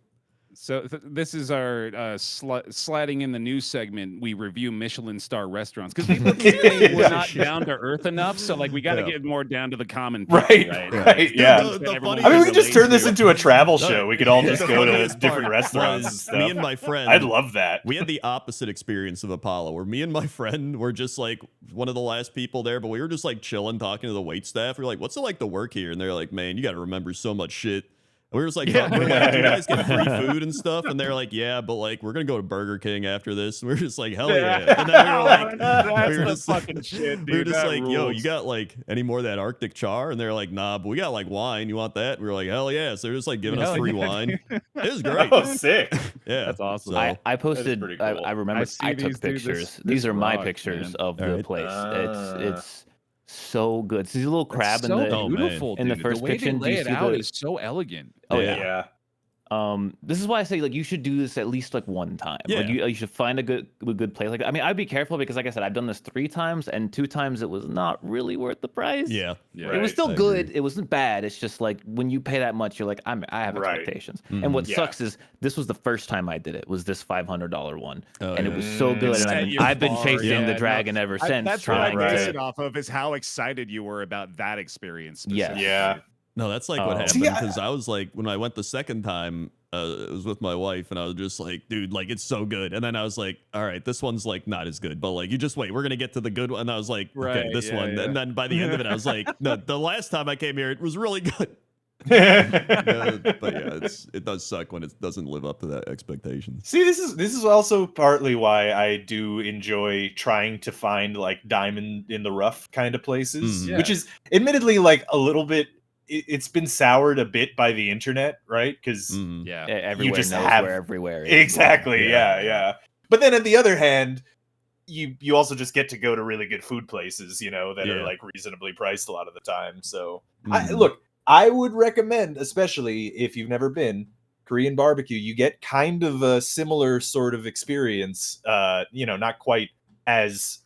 [SPEAKER 1] So this is our sliding in the news segment. We review Michelin star restaurants because people say we're not down to earth enough. So like we got to get more down to the common people,
[SPEAKER 4] right? Yeah.
[SPEAKER 2] The funny
[SPEAKER 4] I mean, we could just turn this
[SPEAKER 1] to.
[SPEAKER 4] into a travel show. We could all
[SPEAKER 2] The
[SPEAKER 4] just go to
[SPEAKER 2] funniest
[SPEAKER 4] different
[SPEAKER 2] part
[SPEAKER 4] restaurants and
[SPEAKER 2] was
[SPEAKER 4] stuff.
[SPEAKER 2] Me and my friend,
[SPEAKER 4] I'd love that.
[SPEAKER 2] we had the opposite experience of Apollo, where me and my friend were just like one of the last people there, but we were just like chilling, talking to the wait staff. We were like, "What's it like to work here?" And they're like, "Man, you got to remember so much shit." And we were just like,
[SPEAKER 1] Yeah.
[SPEAKER 2] we were like, "Do you guys get free food and stuff?" And they're like, "Yeah, but like we're gonna go to Burger King after this." And we were just like, "Hell yeah!" And then we were like,
[SPEAKER 1] That's
[SPEAKER 2] we were
[SPEAKER 1] the
[SPEAKER 2] just
[SPEAKER 1] fucking shit, dude.
[SPEAKER 2] we were just
[SPEAKER 1] That
[SPEAKER 2] like, "Yo,
[SPEAKER 1] rules.
[SPEAKER 2] you got like any more of that Arctic char?" And they're like, "Nah, but we got like wine. You want that?" We were like, "Hell yeah!" So they're just like giving us
[SPEAKER 1] Hell
[SPEAKER 2] free
[SPEAKER 1] yeah,
[SPEAKER 2] wine.
[SPEAKER 1] dude.
[SPEAKER 2] It was great.
[SPEAKER 4] Oh, sick.
[SPEAKER 2] Yeah,
[SPEAKER 1] That's awesome.
[SPEAKER 2] So,
[SPEAKER 3] I posted.
[SPEAKER 4] pretty cool.
[SPEAKER 3] I remember
[SPEAKER 1] I see
[SPEAKER 3] I took
[SPEAKER 1] these, dude.
[SPEAKER 3] pictures.
[SPEAKER 1] This
[SPEAKER 3] These are my
[SPEAKER 1] rocks,
[SPEAKER 3] pictures
[SPEAKER 1] man.
[SPEAKER 3] of the
[SPEAKER 2] Alright.
[SPEAKER 3] place.
[SPEAKER 4] Ah.
[SPEAKER 3] It's so good. See the little crab
[SPEAKER 1] It's
[SPEAKER 3] in
[SPEAKER 1] so
[SPEAKER 3] the.
[SPEAKER 2] Oh, man.
[SPEAKER 1] beautiful,
[SPEAKER 3] in the
[SPEAKER 1] dude.
[SPEAKER 3] first
[SPEAKER 1] the way
[SPEAKER 3] picture,
[SPEAKER 1] they
[SPEAKER 3] do
[SPEAKER 1] lay
[SPEAKER 3] you
[SPEAKER 1] it
[SPEAKER 3] see
[SPEAKER 1] out
[SPEAKER 3] the-
[SPEAKER 1] is so elegant.
[SPEAKER 3] Oh
[SPEAKER 2] Yeah.
[SPEAKER 3] yeah. This is why I say like you should do this at least like one time. Like
[SPEAKER 2] Yeah.
[SPEAKER 3] you should find a good place. Like I mean, I'd be careful because like I said, I've done this 3 times and 2 times it was not really worth the price.
[SPEAKER 2] yeah,
[SPEAKER 1] Yeah.
[SPEAKER 3] It was
[SPEAKER 4] Right,
[SPEAKER 3] still
[SPEAKER 2] I
[SPEAKER 3] good.
[SPEAKER 2] agree.
[SPEAKER 3] It wasn't bad. It's just like when you pay that much, you're like, I have
[SPEAKER 4] Right.
[SPEAKER 3] expectations. And what
[SPEAKER 4] Yeah.
[SPEAKER 3] sucks is this was the first time I did it. Was this $500 one,
[SPEAKER 2] Oh,
[SPEAKER 3] and
[SPEAKER 2] yeah.
[SPEAKER 3] it was so good.
[SPEAKER 1] Set
[SPEAKER 3] And
[SPEAKER 1] your
[SPEAKER 3] I've been
[SPEAKER 1] bar.
[SPEAKER 3] chasing
[SPEAKER 1] Yeah,
[SPEAKER 3] the
[SPEAKER 1] no.
[SPEAKER 3] dragon ever since.
[SPEAKER 1] That's what I
[SPEAKER 3] trying
[SPEAKER 1] base
[SPEAKER 3] to.
[SPEAKER 1] it off of, is how excited you were about that experience.
[SPEAKER 3] Yes.
[SPEAKER 1] specifically.
[SPEAKER 4] Yeah.
[SPEAKER 2] No, that's like what
[SPEAKER 3] Oh.
[SPEAKER 2] happened
[SPEAKER 4] See,
[SPEAKER 2] because I was like, when I went the second time, it was with my wife, and I was just like, dude, like it's so good. And then I was like, all right, this one's like not as good, but like you just wait, we're gonna get to the good one. And I was like, okay,
[SPEAKER 1] Right,
[SPEAKER 2] this
[SPEAKER 1] yeah,
[SPEAKER 2] one.
[SPEAKER 1] yeah.
[SPEAKER 2] And then by the end of it, I was like, no, the last time I came here, it was really good. But yeah, it does suck when it doesn't live up to that expectations.
[SPEAKER 4] See, this is also partly why I do enjoy trying to find like diamond in the rough kind of places,
[SPEAKER 2] Mhm.
[SPEAKER 4] which is admittedly like a little bit. It's been soured a bit by the internet, right? Because
[SPEAKER 2] Mhm.
[SPEAKER 1] Yeah.
[SPEAKER 3] Everywhere
[SPEAKER 4] just
[SPEAKER 3] knows
[SPEAKER 4] have-
[SPEAKER 3] where everywhere is.
[SPEAKER 4] exactly,
[SPEAKER 2] Yeah.
[SPEAKER 4] yeah. But then on the other hand, you also just get to go to really good food places, that are
[SPEAKER 2] Yeah.
[SPEAKER 4] like reasonably priced a lot of the time. So
[SPEAKER 2] Mhm.
[SPEAKER 4] I would recommend, especially if you've never been, Korean barbecue. You get kind of a similar sort of experience. Not quite as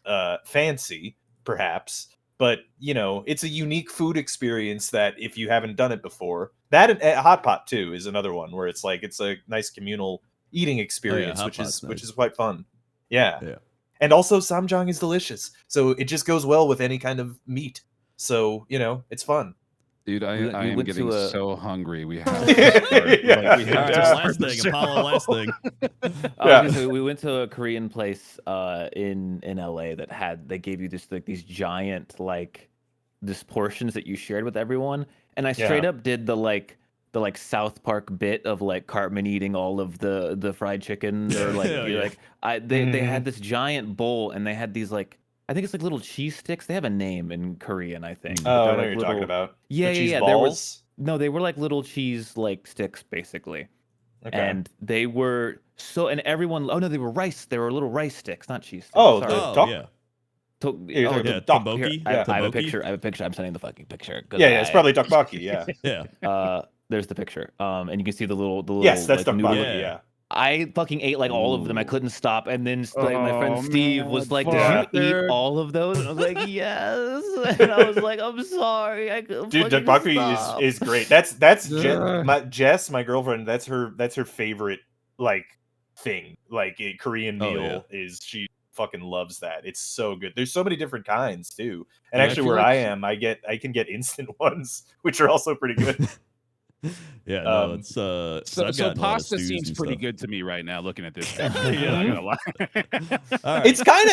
[SPEAKER 4] fancy, perhaps, but it's a unique food experience that if you haven't done it before, that and hot pot too is another one where it's a nice communal eating experience,
[SPEAKER 2] Hot
[SPEAKER 4] which
[SPEAKER 2] pot's
[SPEAKER 4] is
[SPEAKER 2] nice.
[SPEAKER 4] quite fun. Yeah.
[SPEAKER 2] Yeah.
[SPEAKER 4] And also samjang is delicious, so it just goes well with any kind of meat. So it's fun.
[SPEAKER 1] Dude, I
[SPEAKER 3] We
[SPEAKER 1] am
[SPEAKER 3] went
[SPEAKER 1] getting
[SPEAKER 3] to a-
[SPEAKER 1] so hungry. We have to start.
[SPEAKER 4] Yeah.
[SPEAKER 1] Like, we have
[SPEAKER 2] All right,
[SPEAKER 1] to
[SPEAKER 2] just
[SPEAKER 1] start
[SPEAKER 2] last
[SPEAKER 1] the
[SPEAKER 2] thing,
[SPEAKER 1] show.
[SPEAKER 2] Apollo, last thing.
[SPEAKER 3] I was gonna say, we went to a Korean place in LA that they gave you this like these giant this portions that you shared with everyone, and I straight
[SPEAKER 4] Yeah.
[SPEAKER 3] up did the South Park bit of like Cartman eating all of the fried chicken or like
[SPEAKER 2] Yeah,
[SPEAKER 3] you're
[SPEAKER 2] yeah.
[SPEAKER 3] like they had this giant bowl and they had these I think it's like little cheese sticks. They have a name in Korean, I think. but
[SPEAKER 4] Oh, I
[SPEAKER 3] they're,
[SPEAKER 4] know
[SPEAKER 3] like,
[SPEAKER 4] what you're talking about.
[SPEAKER 3] Yeah,
[SPEAKER 4] The cheese
[SPEAKER 3] yeah. There was
[SPEAKER 4] balls.
[SPEAKER 3] no, they were like little cheese sticks basically.
[SPEAKER 4] Okay.
[SPEAKER 3] And they were and everyone. Oh no, they were rice. They were little rice sticks, not cheese sticks.
[SPEAKER 4] Oh,
[SPEAKER 3] sorry.
[SPEAKER 4] the
[SPEAKER 2] Oh,
[SPEAKER 4] Tok-
[SPEAKER 2] yeah.
[SPEAKER 4] Yeah, you're
[SPEAKER 3] oh,
[SPEAKER 4] talking
[SPEAKER 2] Yeah,
[SPEAKER 4] about
[SPEAKER 2] tteokbokki.
[SPEAKER 3] here,
[SPEAKER 4] Yeah.
[SPEAKER 3] I have a
[SPEAKER 2] Tteokbokki.
[SPEAKER 3] picture. I'm sending the fucking picture. 'cause
[SPEAKER 4] yeah, it's probably tteokbokki. Yeah.
[SPEAKER 2] Yeah.
[SPEAKER 3] There's the picture. And you can see the little.
[SPEAKER 4] Yes, that's
[SPEAKER 3] like, noodle-
[SPEAKER 4] tteokbokki.
[SPEAKER 2] Yeah.
[SPEAKER 4] Yeah.
[SPEAKER 3] I fucking ate like all of them. I
[SPEAKER 2] Ooh.
[SPEAKER 3] couldn't stop. And then my friend
[SPEAKER 1] Oh,
[SPEAKER 3] Steve
[SPEAKER 1] man,
[SPEAKER 3] was like,
[SPEAKER 4] fuck,
[SPEAKER 3] "Did you eat
[SPEAKER 1] dude.
[SPEAKER 3] all of those?" And I was like, "Yes." And I was like, "I'm sorry."
[SPEAKER 4] Dude,
[SPEAKER 3] fucking
[SPEAKER 4] tteokbokki
[SPEAKER 3] stop.
[SPEAKER 4] is great. That's
[SPEAKER 1] Ugh.
[SPEAKER 4] Jess, my girlfriend. That's her favorite thing. Like a Korean
[SPEAKER 2] Oh,
[SPEAKER 4] meal is she fucking loves that. It's so good. There's so many different kinds too. And
[SPEAKER 1] Yeah, I
[SPEAKER 4] actually,
[SPEAKER 1] feel
[SPEAKER 4] where
[SPEAKER 1] like-
[SPEAKER 4] I am, I can get instant ones, which are also pretty good.
[SPEAKER 2] Yeah, no,
[SPEAKER 4] Um,
[SPEAKER 2] it's
[SPEAKER 1] So,
[SPEAKER 2] I've
[SPEAKER 1] so
[SPEAKER 2] gotten a lot of
[SPEAKER 1] pasta
[SPEAKER 2] stews
[SPEAKER 1] seems
[SPEAKER 2] and
[SPEAKER 1] pretty
[SPEAKER 2] stuff.
[SPEAKER 1] good to me right now. Looking at this, thing.
[SPEAKER 2] Yeah.
[SPEAKER 1] I'm not gonna lie.
[SPEAKER 2] All right.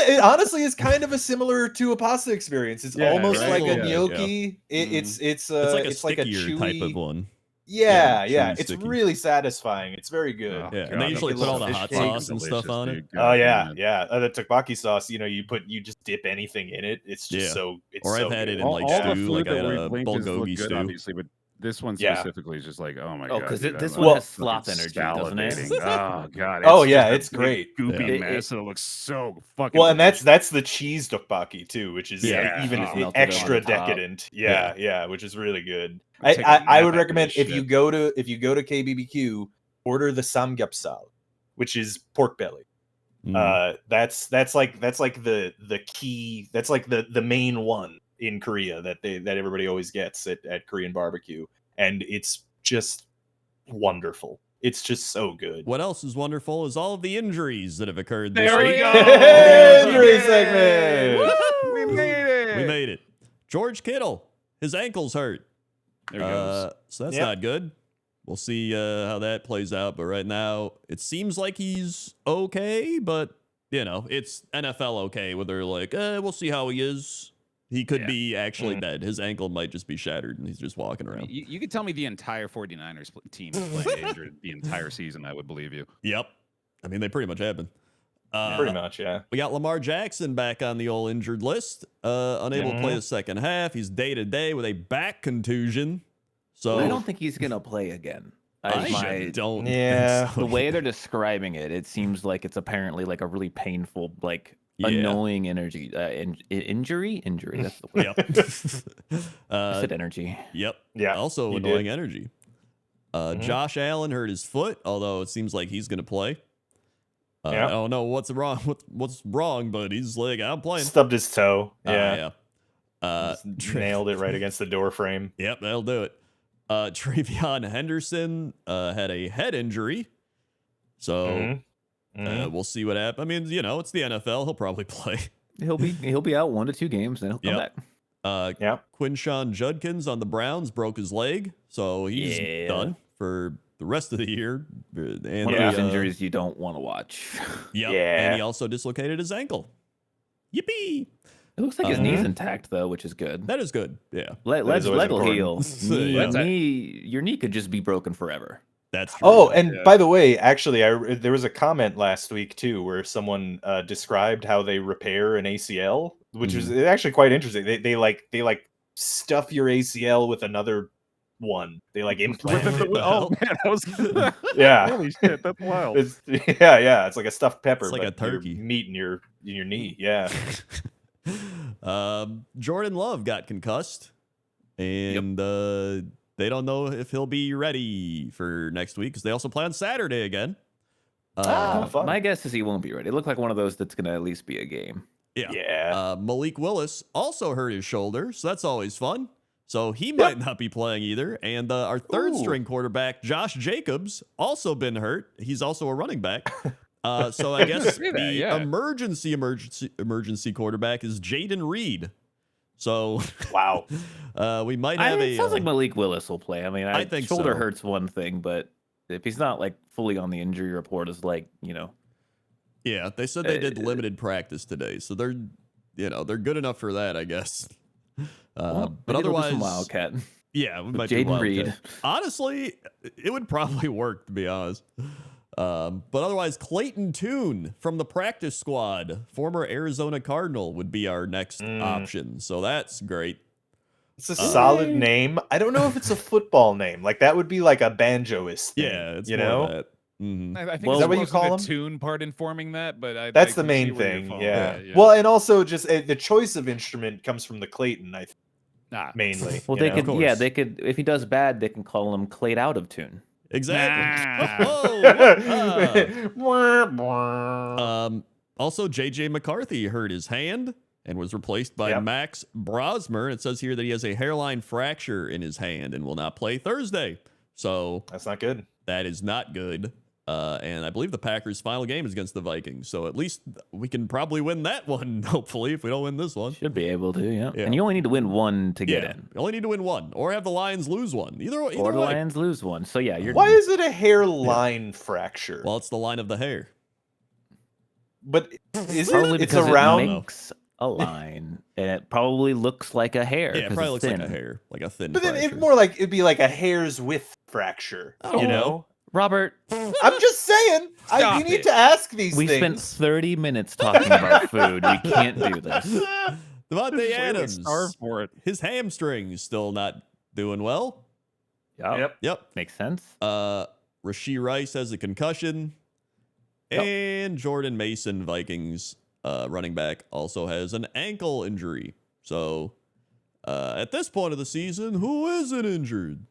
[SPEAKER 4] It honestly is kind of a similar to a pasta experience. It's
[SPEAKER 1] Yeah,
[SPEAKER 4] almost
[SPEAKER 2] right?
[SPEAKER 4] like a
[SPEAKER 2] Yeah,
[SPEAKER 4] gnocchi.
[SPEAKER 1] yeah.
[SPEAKER 4] It's
[SPEAKER 2] it's like a
[SPEAKER 4] it's like a
[SPEAKER 2] stickier type of
[SPEAKER 4] chewy.
[SPEAKER 2] one.
[SPEAKER 4] Yeah,
[SPEAKER 2] Yeah, chewy,
[SPEAKER 4] it's
[SPEAKER 2] sticky.
[SPEAKER 4] really satisfying. It's very good.
[SPEAKER 1] Oh,
[SPEAKER 2] Yeah, and
[SPEAKER 1] God,
[SPEAKER 2] they usually
[SPEAKER 1] that
[SPEAKER 2] put all
[SPEAKER 1] fish
[SPEAKER 2] the hot
[SPEAKER 1] cake
[SPEAKER 2] sauce
[SPEAKER 1] is
[SPEAKER 2] and stuff
[SPEAKER 1] delicious,
[SPEAKER 2] on it.
[SPEAKER 1] dude.
[SPEAKER 4] Oh
[SPEAKER 1] God
[SPEAKER 4] yeah,
[SPEAKER 1] damn it.
[SPEAKER 4] yeah. The tteokbokki sauce, you just dip anything in it. It's just
[SPEAKER 2] Yeah.
[SPEAKER 4] so. It's
[SPEAKER 2] Or
[SPEAKER 4] so
[SPEAKER 2] I've had
[SPEAKER 4] good.
[SPEAKER 2] it in, like,
[SPEAKER 1] all the
[SPEAKER 2] stew,
[SPEAKER 1] food
[SPEAKER 2] like I
[SPEAKER 1] that
[SPEAKER 2] had
[SPEAKER 1] we've
[SPEAKER 2] a
[SPEAKER 1] linked is look
[SPEAKER 2] bulgogi
[SPEAKER 1] good,
[SPEAKER 2] stew.
[SPEAKER 1] obviously, but this one
[SPEAKER 4] Yeah.
[SPEAKER 1] specifically is just like, oh my
[SPEAKER 3] Oh,
[SPEAKER 1] god,
[SPEAKER 3] 'cause
[SPEAKER 1] dude,
[SPEAKER 3] this
[SPEAKER 1] I'm
[SPEAKER 3] one
[SPEAKER 1] like
[SPEAKER 3] has slop
[SPEAKER 1] fucking
[SPEAKER 3] energy, doesn't it?
[SPEAKER 1] salivating. Oh god.
[SPEAKER 4] Oh,
[SPEAKER 1] just
[SPEAKER 4] yeah,
[SPEAKER 1] a
[SPEAKER 4] it's
[SPEAKER 1] big
[SPEAKER 4] great.
[SPEAKER 1] goopy
[SPEAKER 2] Yeah.
[SPEAKER 1] mess, and it looks so fucking.
[SPEAKER 4] Well, and
[SPEAKER 1] delicious.
[SPEAKER 4] that's the cheese tteokbokki too, which is
[SPEAKER 1] Yeah.
[SPEAKER 4] even
[SPEAKER 1] Just
[SPEAKER 3] melted
[SPEAKER 4] extra
[SPEAKER 3] on top.
[SPEAKER 4] decadent. Yeah, which is really good.
[SPEAKER 1] I'd take a
[SPEAKER 4] I
[SPEAKER 1] nap
[SPEAKER 4] would
[SPEAKER 1] after
[SPEAKER 4] recommend
[SPEAKER 1] this
[SPEAKER 4] if
[SPEAKER 1] shit.
[SPEAKER 4] you go to KBBQ, order the samgyeopsal, which is pork belly.
[SPEAKER 2] Mm.
[SPEAKER 4] That's like the key. That's like the main one in Korea that everybody always gets at Korean barbecue, and it's just wonderful. It's just so good.
[SPEAKER 2] What else is wonderful is all of the injuries that have occurred this
[SPEAKER 1] There we
[SPEAKER 2] week.
[SPEAKER 1] go.
[SPEAKER 4] Injury segment.
[SPEAKER 1] We made it.
[SPEAKER 2] We made it. George Kittle, his ankle's hurt.
[SPEAKER 1] There he goes.
[SPEAKER 2] So that's
[SPEAKER 4] Yep.
[SPEAKER 2] not good. We'll see how that plays out. But right now, it seems like he's okay. But, it's NFL okay, where they're like, we'll see how he is. He could be actually dead. His ankle might just be shattered, and he's just walking around.
[SPEAKER 1] You could tell me the entire 49ers team is playing injured the entire season. I would believe you.
[SPEAKER 2] Yep. I mean, they pretty much have been.
[SPEAKER 4] Pretty much, yeah.
[SPEAKER 2] We got Lamar Jackson back on the old injured list. Unable to play the second half. He's day-to-day with a back contusion. So
[SPEAKER 3] I don't think he's gonna play again.
[SPEAKER 2] I don't.
[SPEAKER 4] Yeah.
[SPEAKER 2] think so.
[SPEAKER 3] The way they're describing it, it seems like it's apparently like a really painful, annoying injury. Injury. That's the word.
[SPEAKER 2] Yep.
[SPEAKER 3] I said energy.
[SPEAKER 2] Yep.
[SPEAKER 4] Yeah,
[SPEAKER 2] Also
[SPEAKER 4] you
[SPEAKER 2] annoying
[SPEAKER 4] did.
[SPEAKER 2] energy. Josh Allen hurt his foot, although it seems like he's going to play.
[SPEAKER 4] Yeah.
[SPEAKER 2] I don't know what's wrong. What's wrong? But he's like, I'm playing.
[SPEAKER 4] Stubbed his toe. Yeah.
[SPEAKER 2] Yeah.
[SPEAKER 4] Just nailed it right against the door frame.
[SPEAKER 2] Yep, that'll do it. Travion Henderson had a head injury, so we'll see what happens. I mean, it's the NFL. He'll probably play.
[SPEAKER 3] He'll be out 1 to 2 games, then he'll come back.
[SPEAKER 4] Yeah.
[SPEAKER 2] Judkins on the Browns broke his leg, so he's done for the rest of the year. And
[SPEAKER 3] One of those injuries you don't want to watch.
[SPEAKER 2] Yep.
[SPEAKER 4] Yeah.
[SPEAKER 2] And he also dislocated his ankle. Yippee!
[SPEAKER 3] It looks like his knee's intact though, which is good.
[SPEAKER 2] That is good. Yeah.
[SPEAKER 3] Leg
[SPEAKER 4] is always
[SPEAKER 3] will heal.
[SPEAKER 2] important.
[SPEAKER 3] Your knee could just be broken forever.
[SPEAKER 2] That's true.
[SPEAKER 4] Oh, and by the way, actually, there was a comment last week too where someone described how they repair an ACL, which was actually quite interesting. They stuff your ACL with another one. They implant it.
[SPEAKER 1] Oh man, that was
[SPEAKER 4] Yeah.
[SPEAKER 1] holy shit, that's wild.
[SPEAKER 4] It's it's like a stuffed pepper,
[SPEAKER 2] It's like a
[SPEAKER 4] but your
[SPEAKER 2] turkey.
[SPEAKER 4] meat in your knee. Yeah.
[SPEAKER 2] Jordan Love got concussed, and they don't know if he'll be ready for next week because they also play on Saturday again.
[SPEAKER 4] Fun.
[SPEAKER 3] My guess is he won't be ready. It looked like one of those that's going to at least be a game.
[SPEAKER 4] Yeah.
[SPEAKER 2] Malik Willis also hurt his shoulder, so that's always fun. So he might not be playing either. And our third string quarterback, Josh Jacobs, also been hurt. He's also a running back. So I guess the emergency quarterback is Jaden Reed. So
[SPEAKER 4] Wow.
[SPEAKER 2] we might have
[SPEAKER 3] It sounds like Malik Willis will play. I mean,
[SPEAKER 2] I think
[SPEAKER 3] shoulder
[SPEAKER 2] so.
[SPEAKER 3] hurts one thing, but if he's not fully on the injury report, is
[SPEAKER 2] Yeah, they said they did limited practice today, so they're good enough for that, I guess. But
[SPEAKER 3] maybe they'll do
[SPEAKER 2] otherwise,
[SPEAKER 3] some Wildcat.
[SPEAKER 2] yeah, we might
[SPEAKER 3] Jaden
[SPEAKER 2] do
[SPEAKER 3] Reed.
[SPEAKER 2] Wildcat. Honestly, it would probably work, to be honest. But otherwise, Clayton Tune from the practice squad, former Arizona Cardinal, would be our next option. So that's great.
[SPEAKER 4] It's a solid name. I don't know if it's a football name. That would be like a banjoist thing,
[SPEAKER 2] Yeah, it's
[SPEAKER 4] you
[SPEAKER 2] more
[SPEAKER 4] know?
[SPEAKER 2] of that. Mhm.
[SPEAKER 1] I think
[SPEAKER 3] Well,
[SPEAKER 1] it's
[SPEAKER 3] is that
[SPEAKER 4] what you
[SPEAKER 1] supposed to be
[SPEAKER 4] call
[SPEAKER 1] the
[SPEAKER 4] them?
[SPEAKER 1] tune part informing that, but
[SPEAKER 4] That's
[SPEAKER 1] I
[SPEAKER 4] the
[SPEAKER 1] can see
[SPEAKER 4] main
[SPEAKER 1] where you're
[SPEAKER 4] thing.
[SPEAKER 1] falling.
[SPEAKER 4] Yeah. Well, and also just the choice of instrument comes from the Clayton, I think, mainly.
[SPEAKER 3] Well,
[SPEAKER 2] Of course.
[SPEAKER 3] they could. If he does bad, they can call him Clayed out of tune.
[SPEAKER 2] Exactly.
[SPEAKER 4] Wah, wah.
[SPEAKER 2] Also, J.J. McCarthy hurt his hand and was replaced by Max Brosmer. It says here that he has a hairline fracture in his hand and will not play Thursday. So
[SPEAKER 4] That's not good.
[SPEAKER 2] that is not good. And I believe the Packers' final game is against the Vikings. So at least we can probably win that one, hopefully, if we don't win this one.
[SPEAKER 3] Should be able to, yeah.
[SPEAKER 2] Yeah.
[SPEAKER 3] And you only need to win one to get in.
[SPEAKER 2] You only need to win one or have the Lions lose one. Either
[SPEAKER 3] Or the
[SPEAKER 2] way.
[SPEAKER 3] Lions lose one. So yeah, you're.
[SPEAKER 4] Why is it a hairline fracture?
[SPEAKER 2] Well, it's the line of the hair.
[SPEAKER 4] But is
[SPEAKER 3] Probably
[SPEAKER 4] it? It's
[SPEAKER 3] because
[SPEAKER 4] around.
[SPEAKER 3] it makes a line, and it probably looks like a hair.
[SPEAKER 2] Yeah, it
[SPEAKER 3] 'cause
[SPEAKER 2] probably
[SPEAKER 3] it's
[SPEAKER 2] looks like
[SPEAKER 3] thin.
[SPEAKER 2] a hair, like a thin
[SPEAKER 4] But then
[SPEAKER 2] fracture.
[SPEAKER 4] it'd be like a hair's width fracture.
[SPEAKER 2] I don't
[SPEAKER 4] You
[SPEAKER 2] know.
[SPEAKER 4] know?
[SPEAKER 3] Robert,
[SPEAKER 4] I'm just saying.
[SPEAKER 1] Stop
[SPEAKER 4] You need
[SPEAKER 1] it.
[SPEAKER 4] to ask these
[SPEAKER 3] we
[SPEAKER 4] things.
[SPEAKER 3] spent 30 minutes talking about food. We can't do this.
[SPEAKER 2] Devontae Adams,
[SPEAKER 1] Starved for it.
[SPEAKER 2] his hamstring's still not doing well.
[SPEAKER 4] Yep.
[SPEAKER 2] Yep.
[SPEAKER 3] Makes sense.
[SPEAKER 2] Rashee Rice has a concussion. And Jordan Mason, Vikings running back, also has an ankle injury. So at this point of the season, who isn't injured?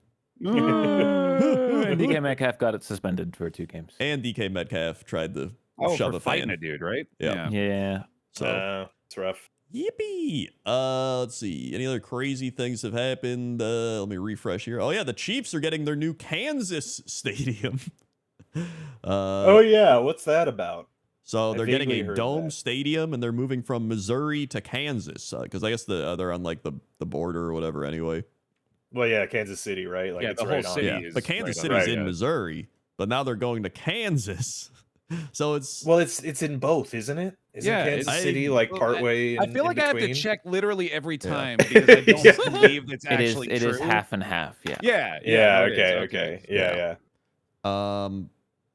[SPEAKER 3] And DK Metcalf got it suspended for 2 games.
[SPEAKER 2] And DK Metcalf tried to
[SPEAKER 1] Oh,
[SPEAKER 2] shove
[SPEAKER 1] for
[SPEAKER 2] a
[SPEAKER 1] fighting
[SPEAKER 2] fan.
[SPEAKER 1] a dude, right?
[SPEAKER 2] Yeah.
[SPEAKER 3] Yeah.
[SPEAKER 2] So
[SPEAKER 4] It's rough.
[SPEAKER 2] yippee. Let's see. Any other crazy things have happened? Let me refresh here. Oh yeah, the Chiefs are getting their new Kansas stadium.
[SPEAKER 4] Oh yeah, what's that about?
[SPEAKER 2] So
[SPEAKER 4] I
[SPEAKER 2] they're getting
[SPEAKER 4] vaguely
[SPEAKER 2] a
[SPEAKER 4] heard
[SPEAKER 2] dome
[SPEAKER 4] that.
[SPEAKER 2] stadium, and they're moving from Missouri to Kansas because I guess they're on like the border or whatever. Anyway,
[SPEAKER 4] Well, yeah, Kansas City, right? Like
[SPEAKER 1] Yeah,
[SPEAKER 4] it's
[SPEAKER 1] the whole
[SPEAKER 4] right on.
[SPEAKER 1] city
[SPEAKER 2] yeah,
[SPEAKER 1] is
[SPEAKER 2] but Kansas
[SPEAKER 1] right on
[SPEAKER 2] City's
[SPEAKER 4] it.
[SPEAKER 2] in
[SPEAKER 4] Right, yeah.
[SPEAKER 2] Missouri, but now they're going to Kansas. So it's
[SPEAKER 4] Well, it's in both, isn't it? Isn't
[SPEAKER 1] Yeah,
[SPEAKER 4] Kansas City
[SPEAKER 2] I-
[SPEAKER 4] like
[SPEAKER 1] Well,
[SPEAKER 4] partway
[SPEAKER 1] I
[SPEAKER 4] in,
[SPEAKER 1] feel
[SPEAKER 4] in
[SPEAKER 1] like I have to
[SPEAKER 4] between?
[SPEAKER 1] check literally every
[SPEAKER 2] Yeah.
[SPEAKER 1] time because I don't
[SPEAKER 4] Yeah.
[SPEAKER 1] believe it's
[SPEAKER 3] It is.
[SPEAKER 1] actually
[SPEAKER 3] It
[SPEAKER 1] true.
[SPEAKER 3] is half and half. Yeah.
[SPEAKER 1] Yeah,
[SPEAKER 4] Yeah.
[SPEAKER 1] no, it is.
[SPEAKER 4] Okay. Yeah.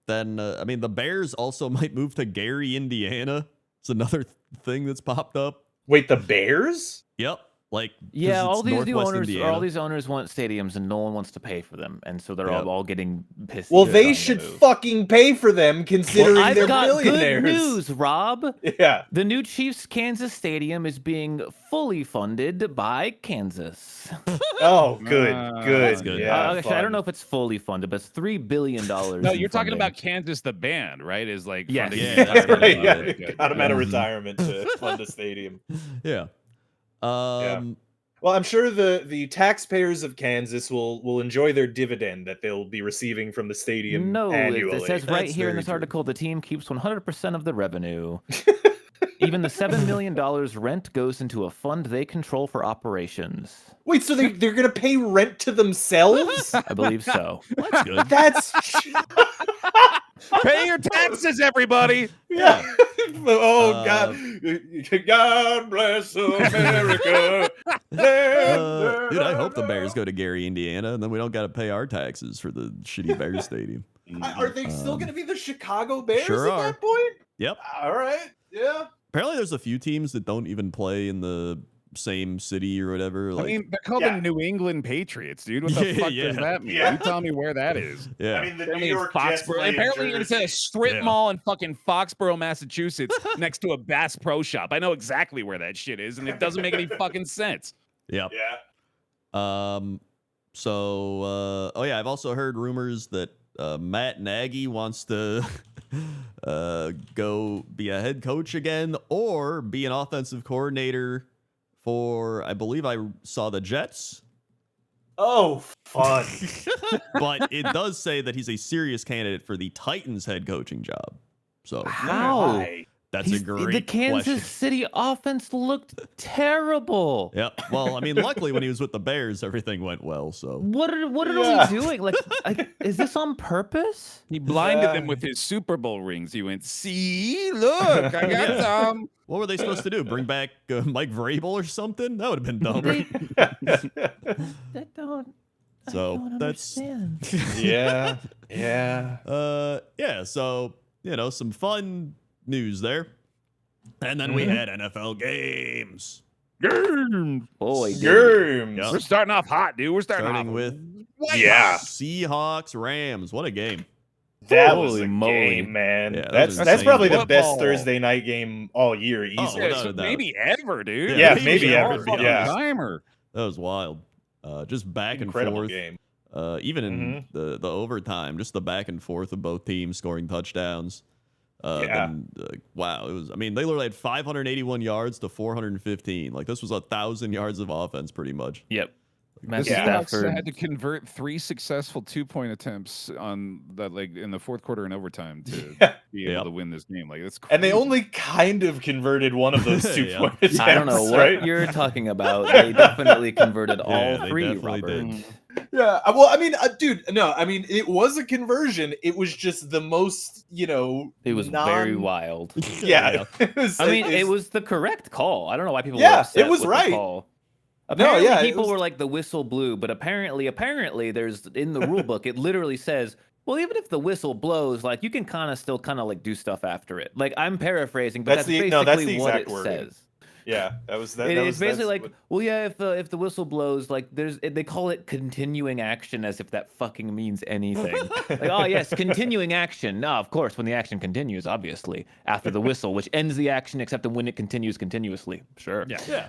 [SPEAKER 2] Then I mean the Bears also might move to Gary, Indiana. It's another thing that's popped up.
[SPEAKER 4] Wait, the Bears?
[SPEAKER 2] Yep, like 'cause
[SPEAKER 3] Yeah, all
[SPEAKER 2] it's
[SPEAKER 3] these new
[SPEAKER 2] Northwest
[SPEAKER 3] owners,
[SPEAKER 2] Indiana.
[SPEAKER 3] all these owners want stadiums, and no one wants to pay for them, and so they're
[SPEAKER 2] Yep.
[SPEAKER 3] all getting pissed.
[SPEAKER 4] Well,
[SPEAKER 3] and
[SPEAKER 4] they
[SPEAKER 3] trying to
[SPEAKER 4] should
[SPEAKER 3] move.
[SPEAKER 4] fucking pay for them, considering
[SPEAKER 3] Well, I've
[SPEAKER 4] they're
[SPEAKER 3] got
[SPEAKER 4] billionaires.
[SPEAKER 3] good news, Rob.
[SPEAKER 4] Yeah.
[SPEAKER 3] The new Chiefs Kansas Stadium is being fully funded by Kansas.
[SPEAKER 4] Oh, good.
[SPEAKER 1] That's
[SPEAKER 2] good.
[SPEAKER 4] Yeah.
[SPEAKER 3] Actually, I don't
[SPEAKER 4] fun.
[SPEAKER 3] know if it's fully funded, but it's $3 billion.
[SPEAKER 1] No,
[SPEAKER 3] in
[SPEAKER 1] you're talking
[SPEAKER 3] funding.
[SPEAKER 1] about Kansas the band, right? Is like
[SPEAKER 3] Yes.
[SPEAKER 1] funding
[SPEAKER 2] Yeah,
[SPEAKER 1] the
[SPEAKER 2] that's
[SPEAKER 1] entire
[SPEAKER 2] right,
[SPEAKER 1] thing.
[SPEAKER 4] yeah.
[SPEAKER 1] Good.
[SPEAKER 4] Got him out of
[SPEAKER 2] Mhm.
[SPEAKER 4] retirement to fund a stadium.
[SPEAKER 2] Yeah.
[SPEAKER 4] Well, I'm sure the taxpayers of Kansas will enjoy their dividend that they'll be receiving from the stadium
[SPEAKER 3] No,
[SPEAKER 4] annually.
[SPEAKER 3] it says right
[SPEAKER 2] That's
[SPEAKER 3] here in
[SPEAKER 2] very
[SPEAKER 3] this
[SPEAKER 2] true.
[SPEAKER 3] article, the team keeps 100% of the revenue. Even the $7 million rent goes into a fund they control for operations.
[SPEAKER 4] Wait, so they're gonna pay rent to themselves?
[SPEAKER 3] I believe so.
[SPEAKER 2] That's good.
[SPEAKER 4] That's
[SPEAKER 1] Pay your taxes, everybody.
[SPEAKER 4] yeah. Oh
[SPEAKER 2] Uh,
[SPEAKER 4] God bless America.
[SPEAKER 2] Dude, I hope the Bears go to Gary, Indiana, and then we don't got to pay our taxes for the shitty Bears stadium.
[SPEAKER 4] Are they still gonna be the Chicago Bears
[SPEAKER 2] sure
[SPEAKER 4] at
[SPEAKER 2] are.
[SPEAKER 4] that point?
[SPEAKER 2] Yep.
[SPEAKER 4] All right. Yeah.
[SPEAKER 2] Apparently, there's a few teams that don't even play in the same city or whatever. Like,
[SPEAKER 1] I mean, they're called
[SPEAKER 4] Yeah.
[SPEAKER 1] the New England Patriots, dude. What the
[SPEAKER 2] Yeah,
[SPEAKER 1] fuck
[SPEAKER 2] yeah.
[SPEAKER 1] does that mean?
[SPEAKER 4] Yeah.
[SPEAKER 1] You tell me where that is.
[SPEAKER 2] yeah.
[SPEAKER 4] I mean, the New
[SPEAKER 1] Apparently, it's
[SPEAKER 4] York Jets
[SPEAKER 1] Foxborough.
[SPEAKER 4] play in
[SPEAKER 1] Apparently, it's a
[SPEAKER 4] Jersey.
[SPEAKER 1] strip
[SPEAKER 2] Yeah.
[SPEAKER 1] mall in fucking Foxborough, Massachusetts, next to a Bass Pro Shop. I know exactly where that shit is, and it doesn't make any fucking sense.
[SPEAKER 2] Yep.
[SPEAKER 4] Yeah.
[SPEAKER 2] So, oh yeah, I've also heard rumors that Matt Nagy wants to go be a head coach again or be an offensive coordinator for, I believe I saw the Jets,
[SPEAKER 4] Oh, fun.
[SPEAKER 2] but it does say that he's a serious candidate for the Titans head coaching job. So
[SPEAKER 3] How?
[SPEAKER 4] Why?
[SPEAKER 2] that's a great
[SPEAKER 3] The Kansas
[SPEAKER 2] question.
[SPEAKER 3] City offense looked terrible.
[SPEAKER 2] Yep. Well, I mean, luckily when he was with the Bears, everything went well. So
[SPEAKER 3] What are
[SPEAKER 4] Yeah.
[SPEAKER 3] we doing? Like, is this on purpose?
[SPEAKER 1] He blinded
[SPEAKER 4] Yeah.
[SPEAKER 1] them with his Super Bowl rings. He went, "See, look, I got
[SPEAKER 2] Yeah.
[SPEAKER 1] some."
[SPEAKER 2] what were they supposed to do? Bring back Mike Vrabel or something? That would have been dumb.
[SPEAKER 3] They- I don't.
[SPEAKER 2] So
[SPEAKER 3] I don't
[SPEAKER 2] that's
[SPEAKER 3] understand.
[SPEAKER 4] Yeah. Yeah.
[SPEAKER 2] yeah, so some fun news there. And then we
[SPEAKER 4] Mhm.
[SPEAKER 2] had NFL games.
[SPEAKER 3] Boy, did we.
[SPEAKER 4] Germs.
[SPEAKER 2] Yep.
[SPEAKER 1] We're starting off hot, dude. We're starting
[SPEAKER 2] Starting
[SPEAKER 1] off
[SPEAKER 2] with
[SPEAKER 4] Yeah.
[SPEAKER 2] Seahawks Rams. What a game.
[SPEAKER 4] That was
[SPEAKER 3] Holy
[SPEAKER 4] a
[SPEAKER 3] moly.
[SPEAKER 4] game, man.
[SPEAKER 2] Yeah, that
[SPEAKER 4] that's
[SPEAKER 2] was
[SPEAKER 4] that's
[SPEAKER 2] insane.
[SPEAKER 4] probably the best
[SPEAKER 1] Football.
[SPEAKER 4] Thursday night game all year, easily.
[SPEAKER 2] Oh,
[SPEAKER 1] Yeah,
[SPEAKER 2] without
[SPEAKER 1] so
[SPEAKER 2] a doubt.
[SPEAKER 1] maybe ever, dude.
[SPEAKER 2] Yeah,
[SPEAKER 4] maybe ever,
[SPEAKER 1] Fucking
[SPEAKER 4] yeah.
[SPEAKER 1] timer.
[SPEAKER 2] That was wild. Just back
[SPEAKER 4] Incredible
[SPEAKER 2] and forth.
[SPEAKER 4] game.
[SPEAKER 2] Even in the overtime, just the back and forth of both teams scoring touchdowns.
[SPEAKER 4] Yeah.
[SPEAKER 2] Wow, it was. I mean, they literally had 581 yards to 415. Like this was 1,000 yards of offense, pretty much.
[SPEAKER 3] Yep.
[SPEAKER 1] The
[SPEAKER 3] Matthew
[SPEAKER 1] Seahawks
[SPEAKER 3] Stafford.
[SPEAKER 1] had to convert 3 successful 2-point attempts on that, like in the fourth quarter and overtime to
[SPEAKER 4] Yeah.
[SPEAKER 1] be able
[SPEAKER 2] Yep.
[SPEAKER 1] to win this game. Like it's
[SPEAKER 4] And they only kind of converted one of those 2-point attempts,
[SPEAKER 3] I don't know what
[SPEAKER 4] right?
[SPEAKER 3] you're talking about. They definitely converted all
[SPEAKER 2] Yeah, they
[SPEAKER 3] three,
[SPEAKER 2] definitely
[SPEAKER 3] Robert.
[SPEAKER 2] did.
[SPEAKER 4] Yeah. Well, I mean, dude, no, I mean, it was a conversion. It was just the most,
[SPEAKER 3] It was very wild.
[SPEAKER 4] Yeah. It was,
[SPEAKER 3] I mean,
[SPEAKER 4] it's-
[SPEAKER 3] it was the correct call. I don't know why people
[SPEAKER 4] Yeah,
[SPEAKER 3] were upset
[SPEAKER 4] it was
[SPEAKER 3] with
[SPEAKER 4] right.
[SPEAKER 3] the call. Apparently,
[SPEAKER 4] yeah, it
[SPEAKER 3] people
[SPEAKER 4] was-
[SPEAKER 3] were like the whistle blew, but apparently, there's in the rule book, it literally says, well, even if the whistle blows, like you can still like do stuff after it. Like I'm paraphrasing, but
[SPEAKER 4] That's
[SPEAKER 3] that's,
[SPEAKER 4] the-
[SPEAKER 3] basically
[SPEAKER 4] no, that's the
[SPEAKER 3] what
[SPEAKER 4] exact
[SPEAKER 3] it
[SPEAKER 4] wording.
[SPEAKER 3] says.
[SPEAKER 4] Yeah, that was that.
[SPEAKER 3] It's
[SPEAKER 4] that was,
[SPEAKER 3] basically
[SPEAKER 4] that's
[SPEAKER 3] like,
[SPEAKER 4] what-
[SPEAKER 3] well, yeah, if the whistle blows, like they call it continuing action, as if that fucking means anything. Like, oh yes, continuing action. No, of course, when the action continues, obviously after the whistle, which ends the action, except when it continues continuously. Sure.
[SPEAKER 2] Yeah.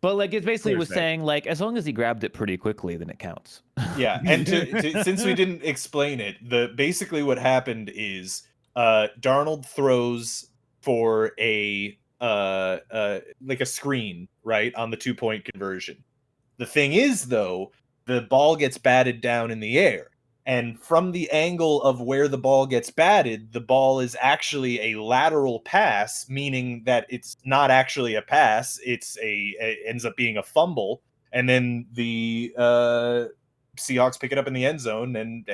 [SPEAKER 3] But like it basically was
[SPEAKER 1] Thursday.
[SPEAKER 3] saying like as long as he grabbed it pretty quickly, then it counts.
[SPEAKER 4] yeah, and since we didn't explain it, basically what happened is Darnold throws for a like a screen, right, on the 2-point conversion. The thing is, though, the ball gets batted down in the air, And from the angle of where the ball gets batted, the ball is actually a lateral pass, meaning that it's not actually a pass. It ends up being a fumble. And then the Seahawks pick it up in the end zone and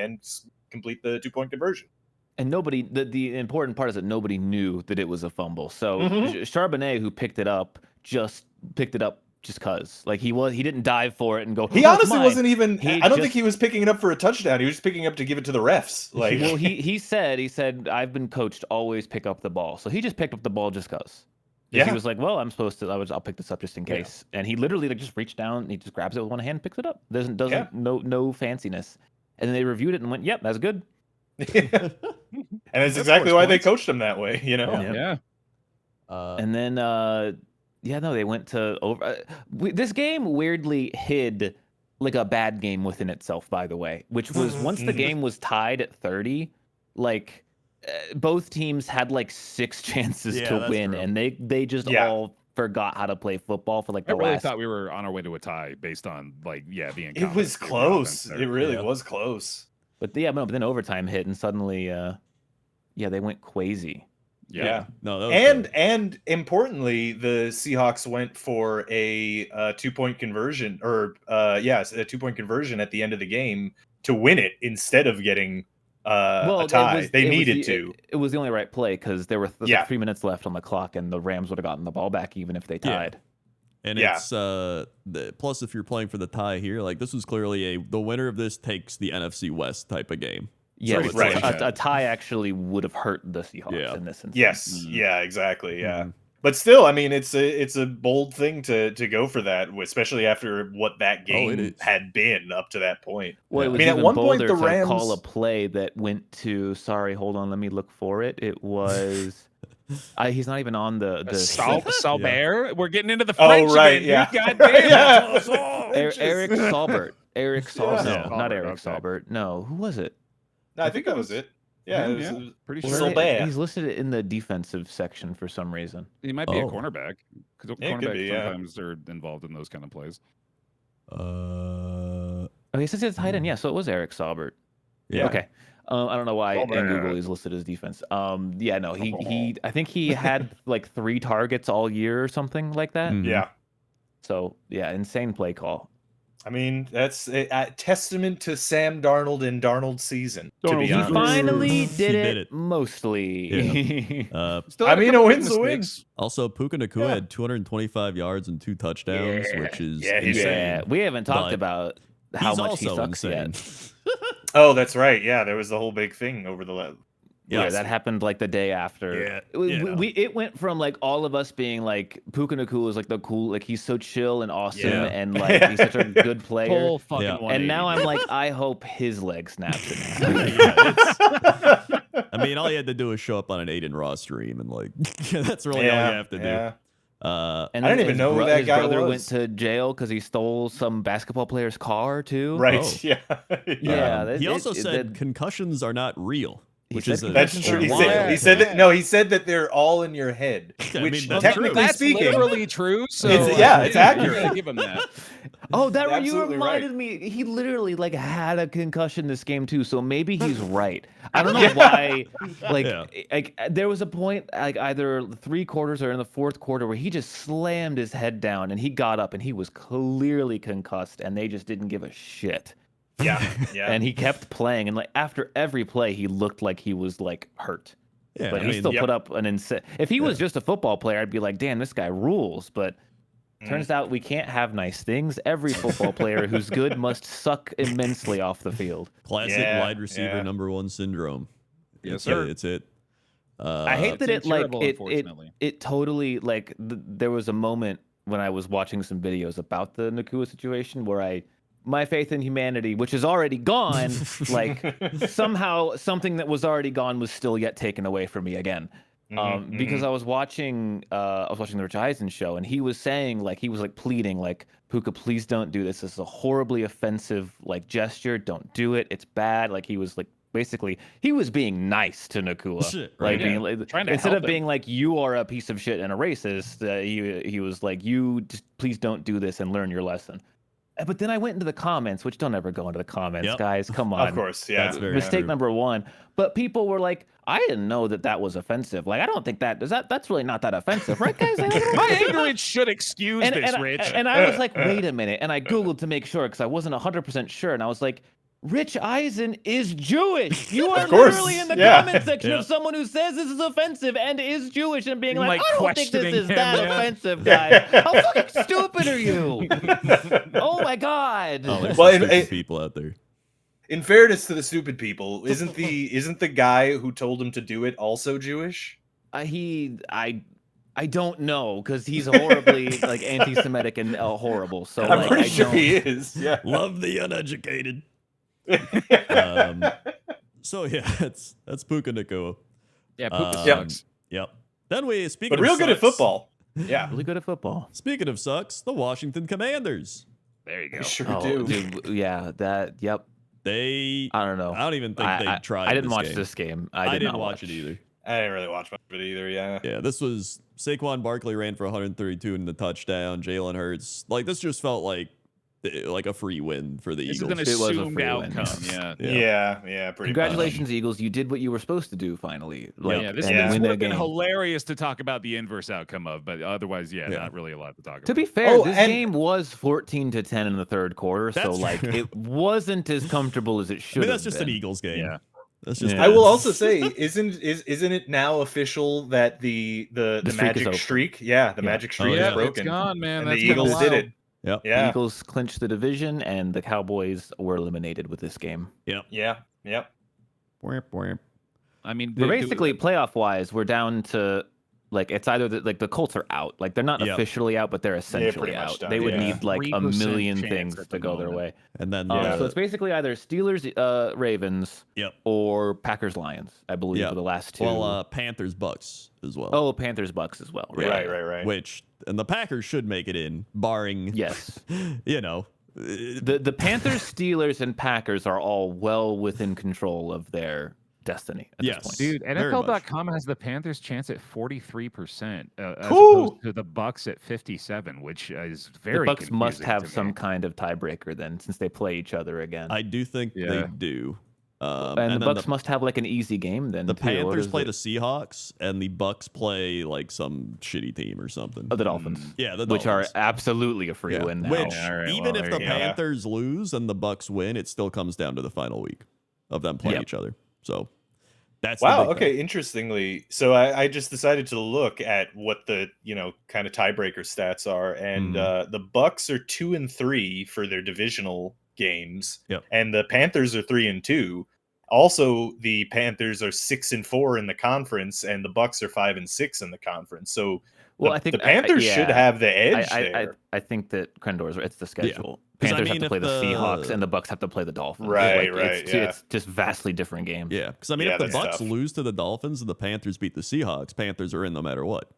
[SPEAKER 4] complete the 2-point conversion.
[SPEAKER 3] And nobody, the important part is that nobody knew that it was a fumble. So Charbonnet, who picked it up, just picked it up just cause. Like he didn't dive for it and go.
[SPEAKER 4] He
[SPEAKER 3] "Oh, it's
[SPEAKER 4] honestly
[SPEAKER 3] mine."
[SPEAKER 4] wasn't even. I don't
[SPEAKER 3] just-
[SPEAKER 4] think he was picking it up for a touchdown. He was just picking it up to give it to the refs. Like,
[SPEAKER 3] well, he said I've been coached to always pick up the ball. So he just picked up the ball just cause.
[SPEAKER 4] Yeah.
[SPEAKER 3] He was like, well, I'm supposed to. I'll pick this up just in case. And he literally like just reached down and he just grabs it with one hand, and picks it up. Doesn't no fanciness. And then they reviewed it and went, yep, that's good.
[SPEAKER 4] and it's exactly why they coached him that way. You know.
[SPEAKER 1] Yeah.
[SPEAKER 3] And then, they went to over. This game weirdly hid like a bad game within itself, by the way, which was once the game was tied at 30, like both teams had like 6 chances to win,
[SPEAKER 2] true.
[SPEAKER 3] and they just all forgot how to play football for like the
[SPEAKER 1] I really
[SPEAKER 3] last.
[SPEAKER 1] thought we were on our way to a tie based on like the encounter.
[SPEAKER 4] It was close. It really was close.
[SPEAKER 3] But but then overtime hit, and suddenly, they went crazy.
[SPEAKER 1] Yeah.
[SPEAKER 2] No, that was
[SPEAKER 4] And importantly, the Seahawks went for a 2-point conversion, or a 2-point conversion at the end of the game to win it instead of getting a tie. They needed to.
[SPEAKER 3] It was the only right play because there was like 3 minutes left on the clock, and the Rams would have gotten the ball back even if they tied.
[SPEAKER 2] And it's plus if you're playing for the tie here, like this was clearly the winner of this takes the NFC West type of game.
[SPEAKER 3] Yeah,
[SPEAKER 2] So it's
[SPEAKER 4] right.
[SPEAKER 2] like,
[SPEAKER 3] A tie actually would have hurt the Seahawks in this instance.
[SPEAKER 4] Yes. Yeah. Exactly. Yeah. But still, I mean, it's a bold thing to go for that, especially after what that game had been up to that point.
[SPEAKER 3] Well, it was
[SPEAKER 4] at
[SPEAKER 3] even
[SPEAKER 4] one point
[SPEAKER 3] bolder
[SPEAKER 4] the
[SPEAKER 3] to
[SPEAKER 4] Rams
[SPEAKER 3] call a play that went to. Sorry, hold on, let me look for it. It was. He's not even on the
[SPEAKER 1] Salbert. We're getting into the
[SPEAKER 4] Oh,
[SPEAKER 1] French
[SPEAKER 4] right,
[SPEAKER 1] again,
[SPEAKER 4] yeah.
[SPEAKER 1] dude. Goddamn.
[SPEAKER 4] Yeah.
[SPEAKER 3] Eric Saubert. Eric Saubert.
[SPEAKER 1] Yeah.
[SPEAKER 3] No, not Eric
[SPEAKER 1] Okay.
[SPEAKER 3] Saubert. No, who was it?
[SPEAKER 4] No, I think that was it. Yeah,
[SPEAKER 1] Yeah,
[SPEAKER 4] it was
[SPEAKER 1] pretty
[SPEAKER 3] Where
[SPEAKER 1] sure.
[SPEAKER 4] Saubert.
[SPEAKER 3] He's listed in the defensive section for some reason.
[SPEAKER 1] He might be a
[SPEAKER 2] Oh.
[SPEAKER 1] cornerback because
[SPEAKER 4] Yeah, it could
[SPEAKER 1] cornerbacks
[SPEAKER 4] be, yeah.
[SPEAKER 1] sometimes are involved in those kind of plays.
[SPEAKER 3] Oh, he says it's tight end. Yeah, so it was Eric Saubert.
[SPEAKER 2] Yeah.
[SPEAKER 3] Okay. I don't know why in
[SPEAKER 4] Saubert.
[SPEAKER 3] Google he's listed as defense. He I think he had like 3 targets all year or something like that.
[SPEAKER 2] Mhm.
[SPEAKER 4] Yeah.
[SPEAKER 3] So yeah, insane play call.
[SPEAKER 4] I mean, that's a testament to Sam Darnold and Darnold's season, to be
[SPEAKER 3] He
[SPEAKER 4] honest.
[SPEAKER 3] finally did
[SPEAKER 2] did
[SPEAKER 3] it
[SPEAKER 2] it.
[SPEAKER 3] mostly.
[SPEAKER 1] Still
[SPEAKER 4] I
[SPEAKER 1] had
[SPEAKER 4] mean,
[SPEAKER 1] couple
[SPEAKER 4] a
[SPEAKER 1] big
[SPEAKER 4] win's a win.
[SPEAKER 1] mistakes.
[SPEAKER 2] Also, Puka Nacua had 225 yards and 2 touchdowns, which is
[SPEAKER 4] he's
[SPEAKER 2] insane.
[SPEAKER 3] Yeah, we haven't talked
[SPEAKER 2] But
[SPEAKER 3] about how
[SPEAKER 2] He's
[SPEAKER 3] much he
[SPEAKER 2] also
[SPEAKER 3] sucks
[SPEAKER 2] insane.
[SPEAKER 3] yet.
[SPEAKER 4] Oh, that's right. Yeah, there was the whole big thing over the
[SPEAKER 3] Yeah, that happened like the day after.
[SPEAKER 2] Yeah,
[SPEAKER 3] It went from like all of us being like Puka Nacua is like the cool, like he's so chill and awesome
[SPEAKER 2] Yeah.
[SPEAKER 3] and like he's such a good player.
[SPEAKER 1] Full fucking
[SPEAKER 2] Yeah.
[SPEAKER 1] 180.
[SPEAKER 3] And now I'm like, I hope his leg snaps in half.
[SPEAKER 2] I mean, all you had to do was show up on an Aiden Ross stream, and like that's really all you have to do.
[SPEAKER 4] Yeah.
[SPEAKER 3] And
[SPEAKER 4] I didn't
[SPEAKER 3] then
[SPEAKER 4] even
[SPEAKER 3] his
[SPEAKER 4] know who that
[SPEAKER 3] his
[SPEAKER 4] guy
[SPEAKER 3] brother
[SPEAKER 4] was.
[SPEAKER 3] went to jail because he stole some basketball player's car too.
[SPEAKER 4] Right.
[SPEAKER 2] Oh.
[SPEAKER 4] Yeah.
[SPEAKER 3] Yeah.
[SPEAKER 2] He also said concussions are not real, which
[SPEAKER 3] said
[SPEAKER 2] is a,
[SPEAKER 4] That's
[SPEAKER 3] Concussions
[SPEAKER 4] true.
[SPEAKER 3] are
[SPEAKER 4] He
[SPEAKER 3] wild.
[SPEAKER 4] said, he said that. No, he said that they're all in your head,
[SPEAKER 2] I
[SPEAKER 4] which
[SPEAKER 2] mean, that's
[SPEAKER 4] technically
[SPEAKER 2] true.
[SPEAKER 1] That's
[SPEAKER 4] speaking,
[SPEAKER 1] literally true. So
[SPEAKER 4] It's
[SPEAKER 1] you
[SPEAKER 4] accurate.
[SPEAKER 1] gotta give him that.
[SPEAKER 3] Oh, that you
[SPEAKER 4] Absolutely
[SPEAKER 3] reminded
[SPEAKER 4] right.
[SPEAKER 3] me. He literally like had a concussion this game too, so maybe he's right. I don't know why. Like there was a point like either 3 quarters or in the 4th quarter where he just slammed his head down and he got up and he was clearly concussed and they just didn't give a shit.
[SPEAKER 4] Yeah. Yeah.
[SPEAKER 3] And he kept playing and like after every play he looked like he was like hurt.
[SPEAKER 2] yeah,
[SPEAKER 3] But
[SPEAKER 2] I
[SPEAKER 3] he
[SPEAKER 2] mean,
[SPEAKER 3] still
[SPEAKER 4] Yep.
[SPEAKER 3] put up an insane. If he was just a football player, I'd be like, damn, this guy rules. But turns out we can't have nice things. Every football player who's good must suck immensely off the field.
[SPEAKER 2] classic
[SPEAKER 4] Yeah,
[SPEAKER 2] wide receiver
[SPEAKER 4] yeah.
[SPEAKER 2] number 1 syndrome.
[SPEAKER 1] Yes, sir.
[SPEAKER 2] It's it.
[SPEAKER 3] I hate that
[SPEAKER 1] it's
[SPEAKER 3] it like
[SPEAKER 1] incurable, unfortunately.
[SPEAKER 3] it totally like there was a moment when I was watching some videos about the Nacua situation where my faith in humanity, which is already gone, like somehow something that was already gone was still yet taken away from me again. Because I was watching the Rich Eisen show, and he was saying like he was like pleading like Puka, please don't do this. This is a horribly offensive like gesture. Don't do it. It's bad. Like he was like basically he was being nice to Nacua,
[SPEAKER 2] Shit,
[SPEAKER 3] like
[SPEAKER 2] right,
[SPEAKER 3] being
[SPEAKER 1] yeah.
[SPEAKER 3] like,
[SPEAKER 1] Trying to
[SPEAKER 3] instead
[SPEAKER 1] help
[SPEAKER 3] of being like you are a piece of shit and a racist. He was like you just please don't do this and learn your lesson. But then I went into the comments, which don't ever go into the comments,
[SPEAKER 2] Yep.
[SPEAKER 3] guys. Come on.
[SPEAKER 4] Of course, yeah.
[SPEAKER 2] That's very
[SPEAKER 3] Mistake
[SPEAKER 2] true.
[SPEAKER 3] number one. But people were like, I didn't know that was offensive. Like, I don't think that's really not that offensive, right, guys?
[SPEAKER 1] My ignorance should excuse this, Rich.
[SPEAKER 3] And I was like, wait a minute. And I Googled to make sure because I wasn't 100% sure. And I was like, Rich Eisen is Jewish. You are
[SPEAKER 4] course,
[SPEAKER 3] literally in the
[SPEAKER 4] yeah.
[SPEAKER 3] comment section
[SPEAKER 2] Yeah.
[SPEAKER 3] of someone who says this is offensive and is Jewish and being
[SPEAKER 1] Like,
[SPEAKER 3] like, I don't think this
[SPEAKER 1] questioning
[SPEAKER 3] is
[SPEAKER 1] him,
[SPEAKER 3] that
[SPEAKER 1] yeah.
[SPEAKER 3] offensive, guys. How fucking stupid are you? Oh my God.
[SPEAKER 2] Oh, there's
[SPEAKER 4] Well,
[SPEAKER 2] some
[SPEAKER 4] and-
[SPEAKER 2] stupid people out there.
[SPEAKER 4] In fairness to the stupid people, isn't the guy who told him to do it also Jewish?
[SPEAKER 3] I don't know because he's horribly like anti-Semitic and horrible. So
[SPEAKER 4] I'm
[SPEAKER 3] like,
[SPEAKER 4] pretty
[SPEAKER 3] I
[SPEAKER 4] sure
[SPEAKER 3] don't.
[SPEAKER 4] he is. Yeah.
[SPEAKER 2] Love the uneducated. So yeah, that's Puka Nakua.
[SPEAKER 1] Yeah, Puka
[SPEAKER 2] Um,
[SPEAKER 1] sucks.
[SPEAKER 2] Yep. Then speaking
[SPEAKER 4] But
[SPEAKER 2] of
[SPEAKER 4] real good at
[SPEAKER 2] sucks-
[SPEAKER 4] football. Yeah.
[SPEAKER 3] Really good at football.
[SPEAKER 2] Speaking of sucks, the Washington Commanders.
[SPEAKER 1] There you go.
[SPEAKER 4] They sure
[SPEAKER 3] Oh,
[SPEAKER 4] do.
[SPEAKER 3] dude, yeah, that. Yep.
[SPEAKER 2] They
[SPEAKER 3] I don't know.
[SPEAKER 2] I don't even think they tried.
[SPEAKER 3] I didn't
[SPEAKER 2] this
[SPEAKER 3] watch
[SPEAKER 2] game.
[SPEAKER 3] this game.
[SPEAKER 2] I
[SPEAKER 3] did
[SPEAKER 2] didn't
[SPEAKER 3] not
[SPEAKER 2] watch it either.
[SPEAKER 4] I didn't really watch much of it either. Yeah.
[SPEAKER 2] Yeah, this was Saquon Barkley ran for 132 and the touchdown. Jalen Hurts. Like this just felt like a free win for the
[SPEAKER 1] This is
[SPEAKER 2] Eagles.
[SPEAKER 1] an
[SPEAKER 3] It was a
[SPEAKER 1] assumed
[SPEAKER 3] free win.
[SPEAKER 1] outcome. Yeah.
[SPEAKER 4] Yeah. Pretty
[SPEAKER 3] Congratulations, Eagles! You did what you were supposed to do finally. Like,
[SPEAKER 1] Yeah, this
[SPEAKER 3] and
[SPEAKER 4] Yeah.
[SPEAKER 1] would
[SPEAKER 3] win
[SPEAKER 1] have
[SPEAKER 3] that
[SPEAKER 1] been
[SPEAKER 3] game.
[SPEAKER 1] hilarious to talk about the inverse outcome of, but otherwise,
[SPEAKER 2] Yeah.
[SPEAKER 1] not really a lot to talk about.
[SPEAKER 3] To be fair,
[SPEAKER 4] Oh,
[SPEAKER 3] this
[SPEAKER 4] and-
[SPEAKER 3] game was 14-10 in the third quarter, so
[SPEAKER 2] That's
[SPEAKER 3] like
[SPEAKER 2] true.
[SPEAKER 3] it wasn't as comfortable as it
[SPEAKER 2] I
[SPEAKER 3] should.
[SPEAKER 2] mean, that's just
[SPEAKER 3] been.
[SPEAKER 2] an Eagles game.
[SPEAKER 1] Yeah.
[SPEAKER 2] That's just.
[SPEAKER 3] Yeah.
[SPEAKER 4] I will also say, isn't it now official that the
[SPEAKER 3] streak is
[SPEAKER 4] magic
[SPEAKER 3] over.
[SPEAKER 4] streak? Yeah, the
[SPEAKER 3] Yeah.
[SPEAKER 4] magic
[SPEAKER 2] Oh,
[SPEAKER 4] streak
[SPEAKER 2] yeah.
[SPEAKER 4] is broken.
[SPEAKER 1] It's gone, man.
[SPEAKER 4] And
[SPEAKER 1] That's
[SPEAKER 4] the
[SPEAKER 1] been a
[SPEAKER 4] Eagles did
[SPEAKER 1] while.
[SPEAKER 4] it.
[SPEAKER 2] Yep.
[SPEAKER 3] The
[SPEAKER 4] Yeah.
[SPEAKER 3] Eagles clinched the division, and the Cowboys were eliminated with this game.
[SPEAKER 2] Yep.
[SPEAKER 4] Yeah.
[SPEAKER 1] I mean,
[SPEAKER 3] But basically, playoff-wise, we're down to like it's either the Colts are out, like they're not
[SPEAKER 2] Yep.
[SPEAKER 3] officially out, but they're essentially
[SPEAKER 4] pretty much
[SPEAKER 3] out.
[SPEAKER 4] done,
[SPEAKER 3] They would
[SPEAKER 4] yeah.
[SPEAKER 3] need like a
[SPEAKER 1] 3%
[SPEAKER 3] million
[SPEAKER 1] chance
[SPEAKER 3] things
[SPEAKER 1] at
[SPEAKER 3] to
[SPEAKER 1] the
[SPEAKER 3] go their
[SPEAKER 1] moment.
[SPEAKER 3] way.
[SPEAKER 2] And then
[SPEAKER 4] Yeah.
[SPEAKER 3] So it's basically either Steelers, Ravens,
[SPEAKER 2] Yep.
[SPEAKER 3] or Packers, Lions. I believe
[SPEAKER 2] Yeah.
[SPEAKER 3] are the last two.
[SPEAKER 2] well, Panthers Bucks as well.
[SPEAKER 3] oh, Panthers, Bucks as well.
[SPEAKER 2] Yeah.
[SPEAKER 4] Right.
[SPEAKER 2] Which and the Packers should make it in, barring
[SPEAKER 3] Yes.
[SPEAKER 2] you know.
[SPEAKER 3] The Panthers, Steelers, and Packers are all well within control of their destiny at
[SPEAKER 2] Yes.
[SPEAKER 3] this point.
[SPEAKER 1] dude,
[SPEAKER 2] Very much.
[SPEAKER 1] NFL.com has the Panthers chance at 43%, as
[SPEAKER 4] Cool.
[SPEAKER 1] opposed to the Bucs at 57, which is
[SPEAKER 3] The
[SPEAKER 1] very.
[SPEAKER 3] Bucks must
[SPEAKER 1] confusing
[SPEAKER 3] have
[SPEAKER 1] to
[SPEAKER 3] some
[SPEAKER 1] me.
[SPEAKER 3] kind of tiebreaker then, since they play each other again.
[SPEAKER 2] I do think they
[SPEAKER 1] Yeah.
[SPEAKER 2] do.
[SPEAKER 3] and
[SPEAKER 2] then
[SPEAKER 3] the Bucks must have like an easy game then.
[SPEAKER 2] the
[SPEAKER 3] too. What
[SPEAKER 2] Panthers
[SPEAKER 3] is
[SPEAKER 2] play
[SPEAKER 3] it?
[SPEAKER 2] the Seahawks, and the Bucks play like some shitty team or something.
[SPEAKER 3] Oh, the Dolphins,
[SPEAKER 2] Yeah, the
[SPEAKER 3] which are
[SPEAKER 2] Dolphins.
[SPEAKER 3] absolutely a free
[SPEAKER 2] Yeah.
[SPEAKER 3] win now.
[SPEAKER 2] Which
[SPEAKER 1] All right,
[SPEAKER 2] even
[SPEAKER 1] well,
[SPEAKER 2] if
[SPEAKER 1] there
[SPEAKER 2] the
[SPEAKER 1] you go.
[SPEAKER 2] Panthers lose and the Bucks win, it still comes down to the final week of them playing
[SPEAKER 3] Yep.
[SPEAKER 2] each other. So that's the
[SPEAKER 4] Wow.
[SPEAKER 2] big
[SPEAKER 4] Okay.
[SPEAKER 2] thing.
[SPEAKER 4] Interestingly, so I just decided to look at what the kind of tiebreaker stats are, and the Bucks are 2-3 for their divisional games,
[SPEAKER 2] Yep.
[SPEAKER 4] and the Panthers are 3-2. Also, the Panthers are 6-4 in the conference, and the Bucks are 5-6 in the conference. So,
[SPEAKER 3] Well,
[SPEAKER 4] the,
[SPEAKER 3] I think
[SPEAKER 4] the Panthers should
[SPEAKER 3] yeah.
[SPEAKER 4] have the edge
[SPEAKER 3] I
[SPEAKER 4] there.
[SPEAKER 3] think that Krendor's right. It's the schedule.
[SPEAKER 2] 'Cause I
[SPEAKER 3] Panthers
[SPEAKER 2] mean,
[SPEAKER 3] have to
[SPEAKER 2] if
[SPEAKER 3] play the
[SPEAKER 2] the-
[SPEAKER 3] Seahawks, and the Bucks have to play the Dolphins.
[SPEAKER 4] Right,
[SPEAKER 3] It's,
[SPEAKER 4] yeah.
[SPEAKER 3] it's just vastly different games.
[SPEAKER 2] Yeah, because I mean,
[SPEAKER 4] Yeah,
[SPEAKER 2] if the
[SPEAKER 4] that's
[SPEAKER 2] Bucks
[SPEAKER 4] tough.
[SPEAKER 2] lose to the Dolphins and the Panthers beat the Seahawks, Panthers are in no matter what.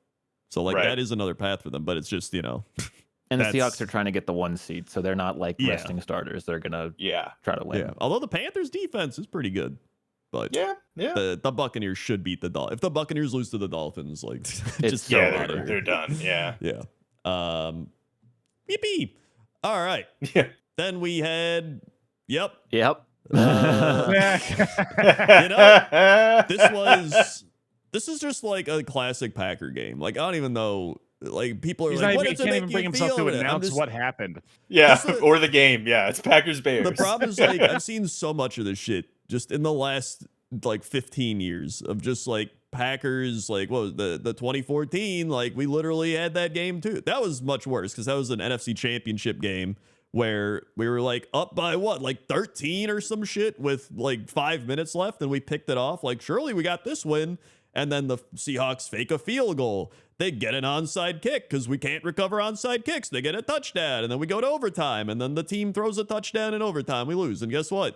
[SPEAKER 2] So like
[SPEAKER 4] Right.
[SPEAKER 2] that is another path for them, but it's just
[SPEAKER 3] And the
[SPEAKER 2] That's-
[SPEAKER 3] Seahawks are trying to get the 1 seed, so they're not like
[SPEAKER 2] Yeah.
[SPEAKER 3] resting starters. They're gonna
[SPEAKER 4] Yeah.
[SPEAKER 3] try to win.
[SPEAKER 2] yeah. Although the Panthers defense is pretty good, but
[SPEAKER 4] Yeah.
[SPEAKER 2] the Buccaneers should beat the Dolphins. If the Buccaneers lose to the Dolphins, like just
[SPEAKER 3] so
[SPEAKER 2] throw
[SPEAKER 4] Yeah,
[SPEAKER 2] them out
[SPEAKER 3] hard.
[SPEAKER 2] of
[SPEAKER 4] they're
[SPEAKER 2] here.
[SPEAKER 4] done. Yeah.
[SPEAKER 2] Yeah. Beep beep. All right.
[SPEAKER 4] Yeah.
[SPEAKER 2] Then we had. Yep.
[SPEAKER 3] Yep.
[SPEAKER 2] This is just like a classic Packer game. Like I don't even know. Like people are
[SPEAKER 1] He's
[SPEAKER 2] like,
[SPEAKER 1] not
[SPEAKER 2] what
[SPEAKER 1] even,
[SPEAKER 2] does
[SPEAKER 1] he
[SPEAKER 2] it
[SPEAKER 1] can't
[SPEAKER 2] make
[SPEAKER 1] even bring
[SPEAKER 2] you
[SPEAKER 1] himself
[SPEAKER 2] feel?
[SPEAKER 1] to
[SPEAKER 2] And I'm
[SPEAKER 1] announce
[SPEAKER 2] just-
[SPEAKER 1] what happened.
[SPEAKER 4] Yeah.
[SPEAKER 2] This is-
[SPEAKER 4] Or the game. Yeah. It's Packers Bears.
[SPEAKER 2] The problem is like I've seen so much of this shit just in the last like 15 years of just like Packers, like what was the 2014, like we literally had that game too. That was much worse because that was an NFC championship game where we were like up by what, like 13 or some shit with like 5 minutes left, and we picked it off. Like, surely we got this win. And then the Seahawks fake a field goal. They get an onside kick because we can't recover onside kicks. They get a touchdown, and then we go to overtime, and then the team throws a touchdown in overtime. We lose, and guess what?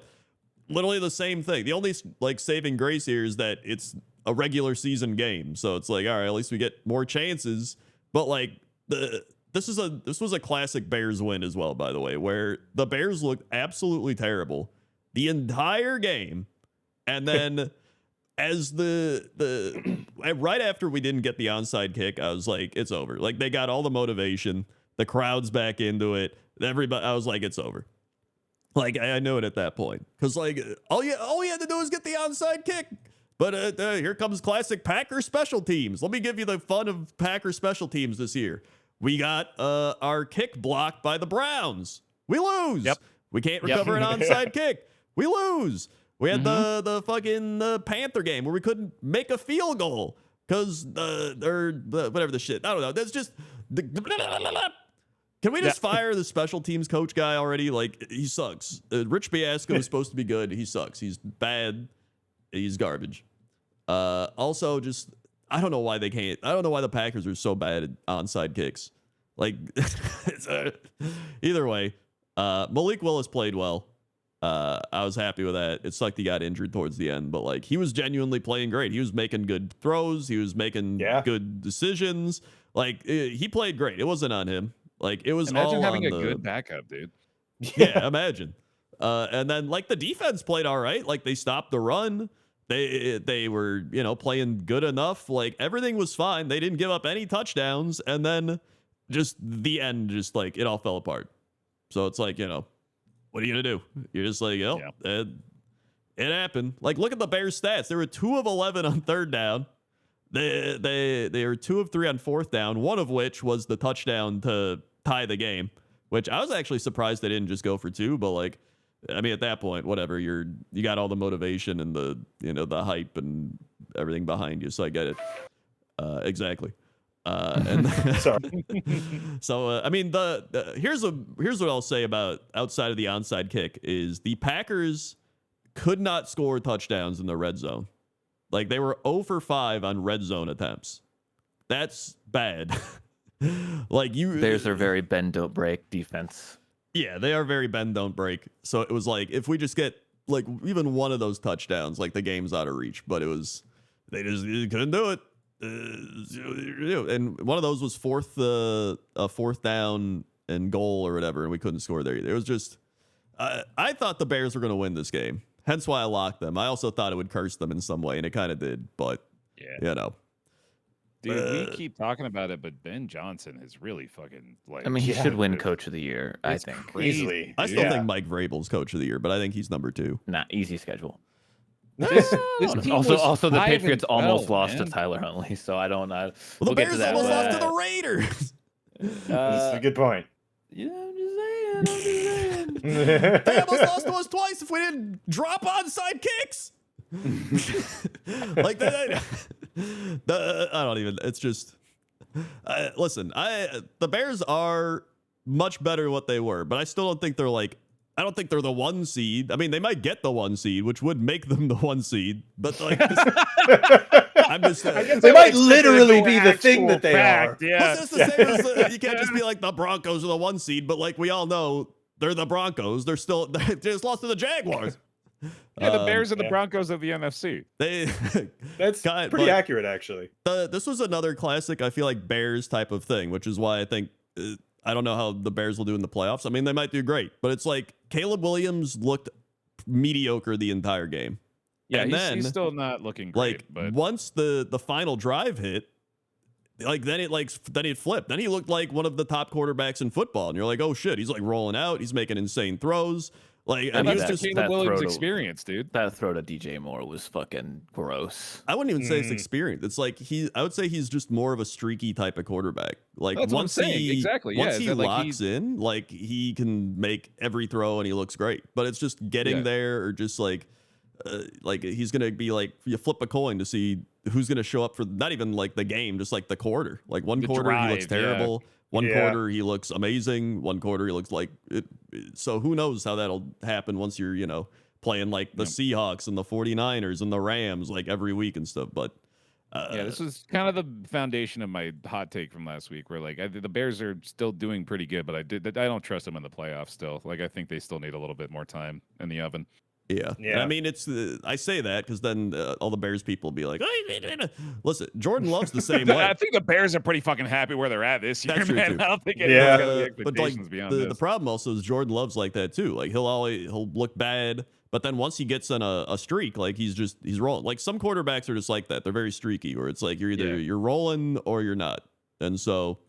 [SPEAKER 2] Literally the same thing. The only like saving grace here is that it's a regular season game, so it's like, all right, at least we get more chances. But like this was a classic Bears win as well, by the way, where the Bears looked absolutely terrible the entire game, and then. As right after we didn't get the onside kick, I was like, it's over. Like they got all the motivation, the crowd's back into it. everybody, I was like, it's over. Like, I knew it at that point. Because, like, all he had to do was get the onside kick. But here comes classic Packers special teams. Let me give you the fun of Packers special teams this year. We got our kick blocked by the Browns. We lose.
[SPEAKER 1] Yep.
[SPEAKER 2] We can't recover an onside kick. We lose. We had the fucking Panther game where we couldn't make a field goal because whatever the shit. I don't know. That's just... Can we just fire the special teams coach guy already? Like, he sucks. Rich Biasco is supposed to be good. He sucks. He's bad. He's garbage. Also, just, I don't know why they can't. I don't know why the Packers are so bad at onside kicks. Like, either way, Malik Willis played well. I was happy with that. It sucked he got injured towards the end, but like, he was genuinely playing great. He was making good throws. He was making good decisions. Like, he played great. It wasn't on him. Like, it was
[SPEAKER 1] Imagine
[SPEAKER 2] all
[SPEAKER 1] having
[SPEAKER 2] on
[SPEAKER 1] a good backup, dude.
[SPEAKER 2] Yeah, imagine. And then like the defense played all right. Like, they stopped the run. They were, you know, playing good enough. Like, everything was fine. They didn't give up any touchdowns. And then just the end, just like it all fell apart. So it's like, you know, what are you gonna do? You're just like, oh, it happened. Like, look at the Bears stats. They were 2 of 11 on third down. They were 2 of 3 on fourth down, one of which was the touchdown to tie the game, which I was actually surprised they didn't just go for 2, but like, I mean, at that point, whatever, you got all the motivation and the, you know, the hype and everything behind you. So I get it. Exactly. And
[SPEAKER 4] Sorry.
[SPEAKER 2] So, I mean, here's what I'll say about outside of the onside kick is the Packers could not score touchdowns in the red zone. Like, they were 0 for 5 on red zone attempts. That's bad. Like,
[SPEAKER 3] Bears are very bend don't break defense.
[SPEAKER 2] Yeah, they are very bend don't break. So it was like, if we just get like even one of those touchdowns, like the game's out of reach. But they just couldn't do it. And one of those was a fourth down and goal or whatever, and we couldn't score there either. It was just, I thought the Bears were going to win this game. Hence why I locked them. I also thought it would curse them in some way, and it kind of did. But, you know.
[SPEAKER 1] Dude, we keep talking about it, but Ben Johnson is really fucking like.
[SPEAKER 3] I mean, he should win Coach of the Year, I think.
[SPEAKER 4] Easily.
[SPEAKER 2] I still think Mike Vrabel's Coach of the Year, but I think he's number 2.
[SPEAKER 3] Nah, easy schedule.
[SPEAKER 1] This team
[SPEAKER 3] Also, the
[SPEAKER 1] 5 and
[SPEAKER 3] Patriots almost
[SPEAKER 1] 12,
[SPEAKER 3] lost to
[SPEAKER 1] man.
[SPEAKER 3] Tyler Huntley, so I don't know.
[SPEAKER 2] Well, the Bears almost
[SPEAKER 3] but,
[SPEAKER 2] lost to the Raiders.
[SPEAKER 4] That's a good point.
[SPEAKER 3] Yeah, I'm just saying.
[SPEAKER 2] They almost lost to us twice if we didn't drop onside kicks. Like that. I don't even. It's just. Listen, the Bears are much better than what they were, but I still don't think they're like. I don't think they're the 1 seed. I mean, they might get the 1 seed, which would make them the 1 seed. But like, I'm just saying.
[SPEAKER 4] They might literally be the thing that they are.
[SPEAKER 1] Yeah.
[SPEAKER 2] It's the same as you can't just be like the Broncos are the 1 seed, but like we all know they're the Broncos. They just lost to the Jaguars.
[SPEAKER 1] Yeah, the Bears are the Broncos of the NFC.
[SPEAKER 4] That's pretty accurate, actually.
[SPEAKER 2] This was another classic, I feel like, Bears type of thing, which is why I think I don't know how the Bears will do in the playoffs. I mean, they might do great, but it's like Caleb Williams looked mediocre the entire game.
[SPEAKER 1] Yeah,
[SPEAKER 2] and
[SPEAKER 1] he's still not looking great.
[SPEAKER 2] Like,
[SPEAKER 1] but
[SPEAKER 2] once the final drive hit, like then it flipped. Then he looked like one of the top quarterbacks in football, and you're like, oh shit, he's like rolling out, he's making insane throws. Like,
[SPEAKER 1] and
[SPEAKER 2] he was
[SPEAKER 1] that's
[SPEAKER 2] just
[SPEAKER 1] Caleb Williams' experience, dude.
[SPEAKER 3] That throw to DJ Moore was fucking gross.
[SPEAKER 2] I wouldn't even say it's experience. It's like I would say he's just more of a streaky type of quarterback. Like,
[SPEAKER 1] that's
[SPEAKER 2] once
[SPEAKER 1] what I'm saying.
[SPEAKER 2] exactly, once he
[SPEAKER 1] like
[SPEAKER 2] locks in, like he can make every throw and he looks great. But it's just getting there, or just like he's gonna be like, you flip a coin to see who's gonna show up for not even like the game, just like the quarter. Like one quarter he looks terrible. One quarter he looks amazing. One quarter he looks like it. So who knows how that'll happen once you're, you know, playing like the Seahawks and the 49ers and the Rams like every week and stuff. But
[SPEAKER 1] this is kind of the foundation of my hot take from last week, where like the Bears are still doing pretty good, but I don't trust them in the playoffs still. Like, I think they still need a little bit more time in the oven.
[SPEAKER 2] Yeah. And I mean, it's I say that because then all the Bears people will be like, listen, Jordan Love's the same way.
[SPEAKER 1] I think the Bears are pretty fucking happy where they're at this year,
[SPEAKER 2] That's true,
[SPEAKER 1] man.
[SPEAKER 2] too.
[SPEAKER 1] I don't think anyone's got any
[SPEAKER 2] but like
[SPEAKER 1] expectations beyond this.
[SPEAKER 2] the problem also is Jordan Love's like that too. Like he'll look bad, but then once he gets on a streak, like he's rolling. Like some quarterbacks are just like that. They're very streaky, where it's like you're either you're rolling or you're not. And so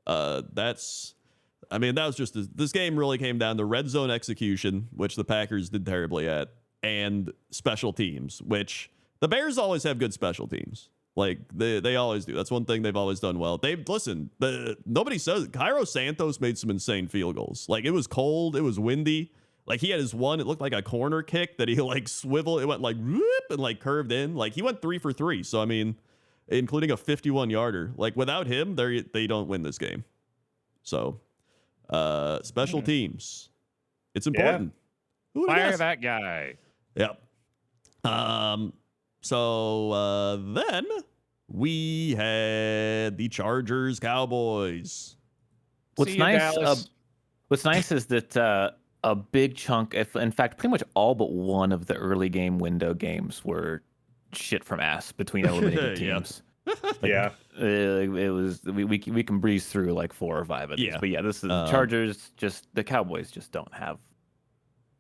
[SPEAKER 2] that's I mean, that was just this game really came down to red zone execution, which the Packers did terribly at, and special teams, which the Bears always have good special teams. Like they always do. That's one thing they've always done well. Nobody says Cairo Santos made some insane field goals. Like it was cold, it was windy. Like he had his one, it looked like a corner kick that he like swiveled, it went like whoop and like curved in. Like he went 3 for 3. So I mean, including a 51-yarder. Like without him, they don't win this game. So special teams. It's important.
[SPEAKER 1] Yeah. Fire that guy.
[SPEAKER 2] Yep. So then we had the Chargers Cowboys.
[SPEAKER 3] What's nice is that a big chunk, in fact, pretty much all but one of the early game window games were shit from ass between eliminated teams.
[SPEAKER 4] Yeah.
[SPEAKER 3] It was we can breeze through like 4 or 5 of these. But yeah, this is Chargers. Just the Cowboys just don't have.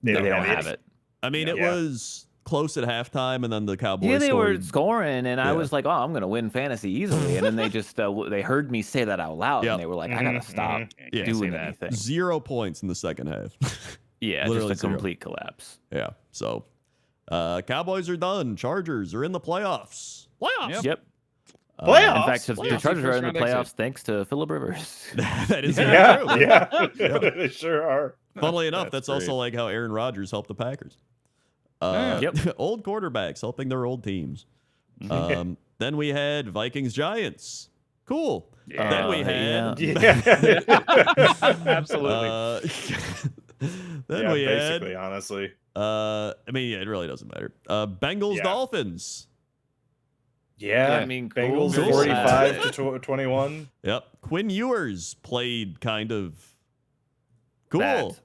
[SPEAKER 3] They don't have it.
[SPEAKER 2] I mean, it was close at halftime, and then the Cowboys.
[SPEAKER 3] Yeah, they
[SPEAKER 2] scored.
[SPEAKER 3] were scoring, and I was like, "Oh, I'm gonna win fantasy easily." And then they just they heard me say that out loud, and they were like, "I gotta stop doing anything."
[SPEAKER 2] 0 points in the second half.
[SPEAKER 3] Yeah, just a complete collapse.
[SPEAKER 2] Yeah. So, Cowboys are done. Chargers are in the playoffs.
[SPEAKER 3] Yep.
[SPEAKER 4] Playoffs.
[SPEAKER 3] In fact, the Chargers are in the playoffs thanks to Phillip Rivers.
[SPEAKER 2] That is very true.
[SPEAKER 4] Yeah, they sure are.
[SPEAKER 2] Funnily enough, that's also like how Aaron Rodgers helped the Packers. Old quarterbacks helping their old teams. Then we had Vikings Giants. Cool. Then we had
[SPEAKER 1] absolutely.
[SPEAKER 2] Then we
[SPEAKER 4] basically,
[SPEAKER 2] had
[SPEAKER 4] honestly.
[SPEAKER 2] I mean, it really doesn't matter. Bengals Dolphins.
[SPEAKER 4] Yeah,
[SPEAKER 3] I mean,
[SPEAKER 4] Bengals
[SPEAKER 3] cool.
[SPEAKER 4] 45 to 21.
[SPEAKER 2] Yep. Quinn Ewers played kind of cool.
[SPEAKER 3] Bad.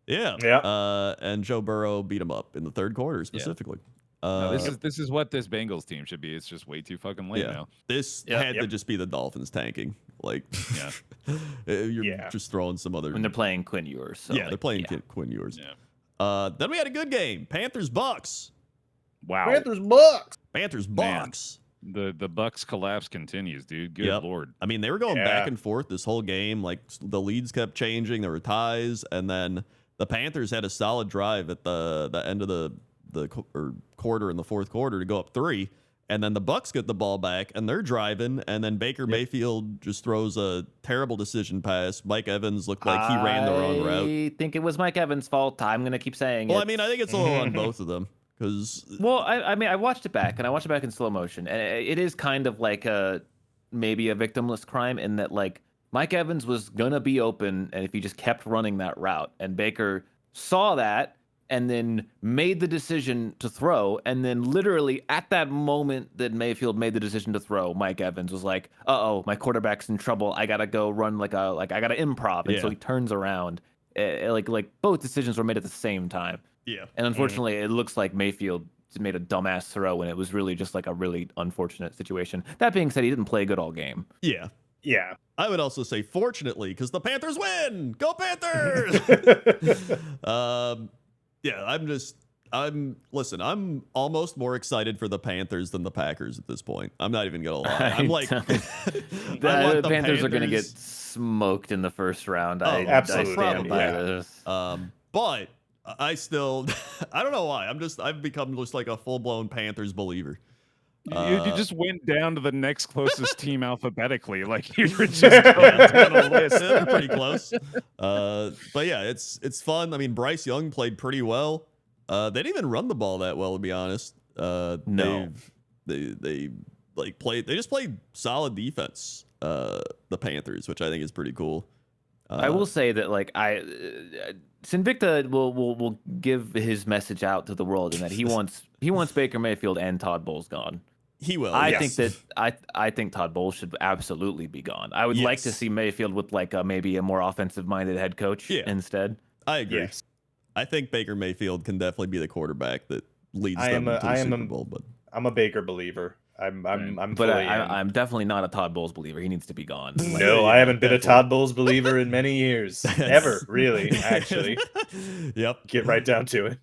[SPEAKER 2] Yeah. And Joe Burrow beat him up in the third quarter specifically.
[SPEAKER 1] This is what this Bengals team should be. It's just way too fucking late now.
[SPEAKER 2] This had to just be the Dolphins tanking. Like, you're just throwing some other.
[SPEAKER 3] When they're playing Quinn Ewers. So
[SPEAKER 2] they're playing Quinn Ewers. Yeah. Then we had a good game. Panthers Bucs.
[SPEAKER 1] Wow.
[SPEAKER 4] Panthers Bucs.
[SPEAKER 1] The Bucs collapse continues, dude. Good lord.
[SPEAKER 2] I mean, they were going back and forth this whole game. Like the leads kept changing. There were ties, and then the Panthers had a solid drive at the end of the quarter in the fourth quarter to go up 3, and then the Bucs get the ball back and they're driving, and then Baker Mayfield just throws a terrible decision pass. Mike Evans looked like he ran the wrong route.
[SPEAKER 3] I think it was Mike Evans' fault. I'm gonna keep saying
[SPEAKER 2] I mean, I think it's a little on both of them.
[SPEAKER 3] I mean, I watched it back, and I watched it back in slow motion, and it is kind of like maybe a victimless crime in that, like, Mike Evans was gonna be open, and if he just kept running that route, and Baker saw that, and then made the decision to throw, and then literally at that moment that Mayfield made the decision to throw, Mike Evans was like, "Uh-oh, my quarterback's in trouble. I gotta go run I gotta improv," and so he turns around. Like both decisions were made at the same time.
[SPEAKER 2] Yeah.
[SPEAKER 3] And unfortunately, it looks like Mayfield made a dumbass throw when it was really just like a really unfortunate situation. That being said, he didn't play good all game.
[SPEAKER 2] Yeah.
[SPEAKER 4] Yeah.
[SPEAKER 2] I would also say fortunately, because the Panthers win. Go Panthers! I'm almost more excited for the Panthers than the Packers at this point. I'm not even gonna lie. I'm like
[SPEAKER 3] the Panthers are gonna get smoked in the first round.
[SPEAKER 4] Absolutely.
[SPEAKER 3] I stand by this.
[SPEAKER 2] But I still, I don't know why. I've become just like a full-blown Panthers believer.
[SPEAKER 1] You just went down to the next closest team alphabetically. Like you were just going down a list.
[SPEAKER 2] They're pretty close. But yeah, it's fun. I mean, Bryce Young played pretty well. They didn't even run the ball that well, to be honest.
[SPEAKER 3] No.
[SPEAKER 2] They just played solid defense. The Panthers, which I think is pretty cool.
[SPEAKER 3] I will say that Sinvicta will give his message out to the world in that he wants Baker Mayfield and Todd Bowles gone.
[SPEAKER 2] He will.
[SPEAKER 3] I think Todd Bowles should absolutely be gone. I would like to see Mayfield with maybe a more offensive-minded head coach instead.
[SPEAKER 2] I agree.
[SPEAKER 4] Yes.
[SPEAKER 2] I think Baker Mayfield can definitely be the quarterback that leads them to the Super Bowl. But
[SPEAKER 4] I'm a Baker believer. I'm
[SPEAKER 3] definitely not a Todd Bowles believer. He needs to be gone.
[SPEAKER 4] No, I haven't been a Todd Bowles believer in many years. Ever, really, actually.
[SPEAKER 2] Yep.
[SPEAKER 4] Get right down to it.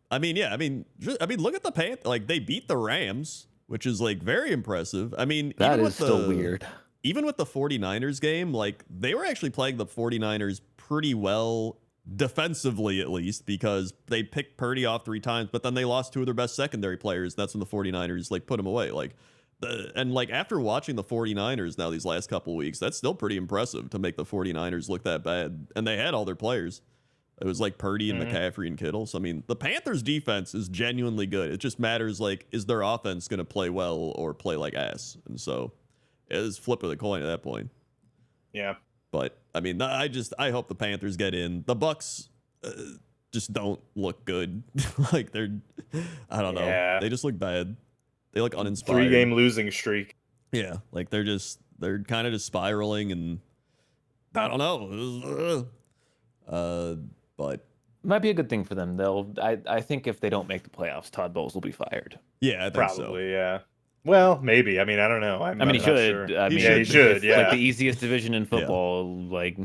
[SPEAKER 2] I mean, look at the Panthers. Like, they beat the Rams, which is like very impressive. I mean,
[SPEAKER 3] that is still weird.
[SPEAKER 2] even with the 49ers game, like they were actually playing the 49ers pretty well defensively, at least, because they picked Purdy off 3 times, but then they lost 2 of their best secondary players. That's when the 49ers like put him away. And after watching the 49ers now these last couple of weeks, that's still pretty impressive to make the 49ers look that bad. And they had all their players. It was like Purdy and McCaffrey and Kittle. So, I mean, the Panthers defense is genuinely good. It just matters, like, is their offense going to play well or play like ass? And so it's flip of the coin at that point.
[SPEAKER 4] Yeah.
[SPEAKER 2] But, I mean, I hope the Panthers get in. The Bucs just don't look good. Like, I don't know. They just look bad. They look uninspired.
[SPEAKER 4] 3-game losing streak.
[SPEAKER 2] Yeah. Like, they're kind of just spiraling, and I don't know. But
[SPEAKER 3] might be a good thing for them. I think if they don't make the playoffs, Todd Bowles will be fired.
[SPEAKER 2] Yeah, I think
[SPEAKER 4] probably. So. Yeah. Well, maybe. I mean, I don't know.
[SPEAKER 3] I mean, he should.
[SPEAKER 4] Sure.
[SPEAKER 3] I mean,
[SPEAKER 4] he should. Yeah.
[SPEAKER 3] Like the easiest division in football.
[SPEAKER 2] Yeah.
[SPEAKER 3] Like.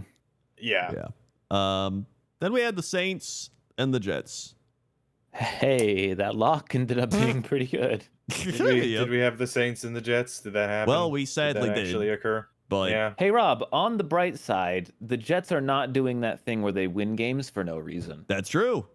[SPEAKER 4] Yeah.
[SPEAKER 2] Then we had the Saints and the Jets.
[SPEAKER 3] Hey, that lock ended up being pretty good.
[SPEAKER 4] Did we have the Saints and the Jets? Did that happen?
[SPEAKER 2] Well, we sadly
[SPEAKER 4] did. That actually occur?
[SPEAKER 2] But
[SPEAKER 4] yeah.
[SPEAKER 3] Hey, Rob, on the bright side, the Jets are not doing that thing where they win games for no reason.
[SPEAKER 2] That's true.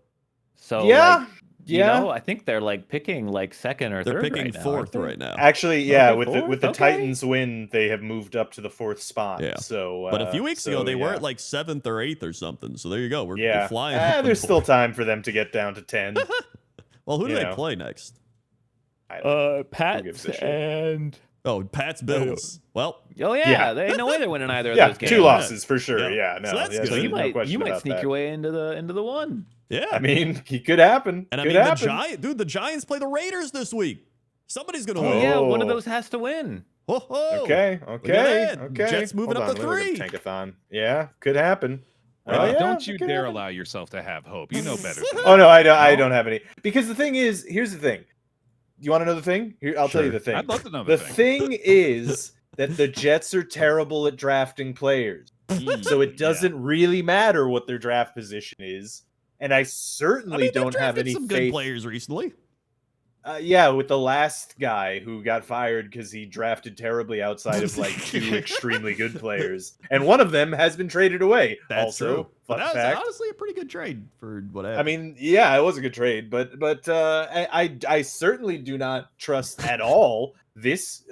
[SPEAKER 3] So
[SPEAKER 4] yeah,
[SPEAKER 3] you know, I think they're like picking like second or
[SPEAKER 2] they're
[SPEAKER 3] third.
[SPEAKER 2] They're picking fourth right now.
[SPEAKER 4] Actually, yeah,
[SPEAKER 3] Okay,
[SPEAKER 4] with the Titans win, they have moved up to the 4th spot.
[SPEAKER 2] Yeah.
[SPEAKER 4] So,
[SPEAKER 2] but a few weeks ago, they were at like 7th or 8th or something. So there you go. We're flying.
[SPEAKER 4] There's still time for them to get down to 10.
[SPEAKER 2] Well, who do they play next?
[SPEAKER 3] Pats and.
[SPEAKER 2] Oh, Pats Bills. Well,
[SPEAKER 3] yeah. They ain't no way they're winning either of those games.
[SPEAKER 4] 2 losses for sure. Yeah, no.
[SPEAKER 2] So that's good.
[SPEAKER 3] So you might sneak your way into the one.
[SPEAKER 2] Yeah,
[SPEAKER 4] I mean, it could happen.
[SPEAKER 2] And the Giants play the Raiders this week. Somebody's gonna win.
[SPEAKER 3] Yeah, one of those has to win.
[SPEAKER 4] Okay.
[SPEAKER 2] Jets moving up to 3.
[SPEAKER 4] Tankathon. Yeah, could happen.
[SPEAKER 1] Don't you dare allow yourself to have hope. You know better.
[SPEAKER 4] Oh no, I don't have any. Because the thing is, here's the thing. You want to know the thing? Here, I'll tell you the thing.
[SPEAKER 1] I'd love to know
[SPEAKER 4] the thing is that the Jets are terrible at drafting players. So it doesn't really matter what their draft position is. And I certainly don't have any
[SPEAKER 2] some
[SPEAKER 4] faith.
[SPEAKER 2] Good players recently.
[SPEAKER 4] Yeah, with the last guy who got fired because he drafted terribly outside of like 2 extremely good players, and one of them has been traded away.
[SPEAKER 2] That's
[SPEAKER 4] also,
[SPEAKER 2] true.
[SPEAKER 4] Fun
[SPEAKER 2] That was
[SPEAKER 4] fact.
[SPEAKER 2] honestly a pretty good trade for what happened.
[SPEAKER 4] I mean, yeah, it was a good trade, but I certainly do not trust at all this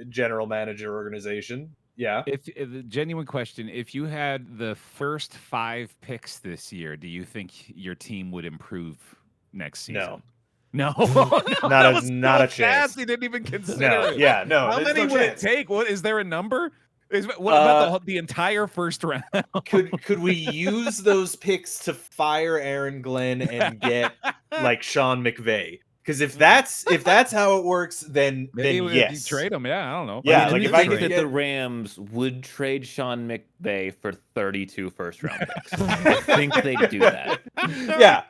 [SPEAKER 4] general manager organization. Yeah.
[SPEAKER 1] If genuine question, if you had the first 5 picks this year, do you think your team would improve next season? No,
[SPEAKER 4] not a chance.
[SPEAKER 1] He didn't even consider.
[SPEAKER 4] No, yeah, no.
[SPEAKER 1] How many would it take? What is there a number? What about the entire first round?
[SPEAKER 4] Could we use those picks to fire Aaron Glenn and get like Sean McVay? Because if that's how it works, then yes,
[SPEAKER 1] you trade him. Yeah, I don't know.
[SPEAKER 4] Yeah,
[SPEAKER 3] like if I think that the Rams would trade Sean McVay for 32 first-round picks. I think they'd do that.
[SPEAKER 4] Yeah.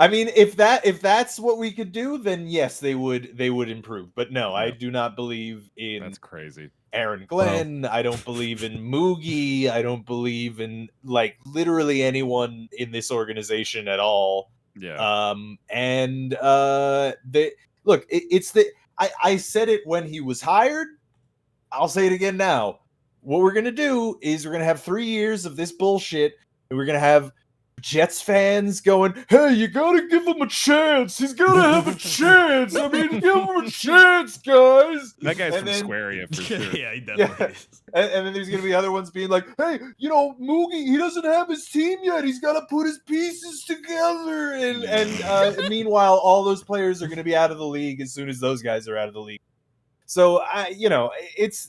[SPEAKER 4] I mean, if that's what we could do, then yes, they would improve. But no, I do not believe in
[SPEAKER 1] that's crazy.
[SPEAKER 4] Aaron Glenn. I don't believe in Moogie. I don't believe in like literally anyone in this organization at all.
[SPEAKER 1] Yeah.
[SPEAKER 4] I said it when he was hired. I'll say it again now. What we're gonna do is we're gonna have 3 years of this bullshit, and we're gonna have Jets fans going, "Hey, you gotta give him a chance. He's gotta have a chance. I mean, give him a chance, guys."
[SPEAKER 1] That guy's from Square Area for sure.
[SPEAKER 2] Yeah, he definitely is.
[SPEAKER 4] And then there's gonna be other ones being like, "Hey, Moogie, he doesn't have his team yet. He's gotta put his pieces together." And meanwhile, all those players are gonna be out of the league as soon as those guys are out of the league. So it's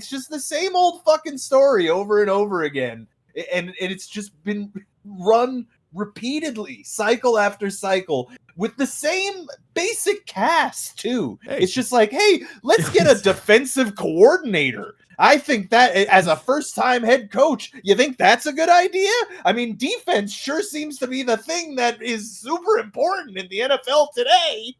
[SPEAKER 4] just the same old fucking story over and over again, and it's just been run repeatedly, cycle after cycle, with the same basic cast too.
[SPEAKER 2] Hey.
[SPEAKER 4] It's just like, hey, let's get a defensive coordinator. I think that as a first-time head coach, you think that's a good idea? I mean, defense sure seems to be the thing that is super important in the NFL today.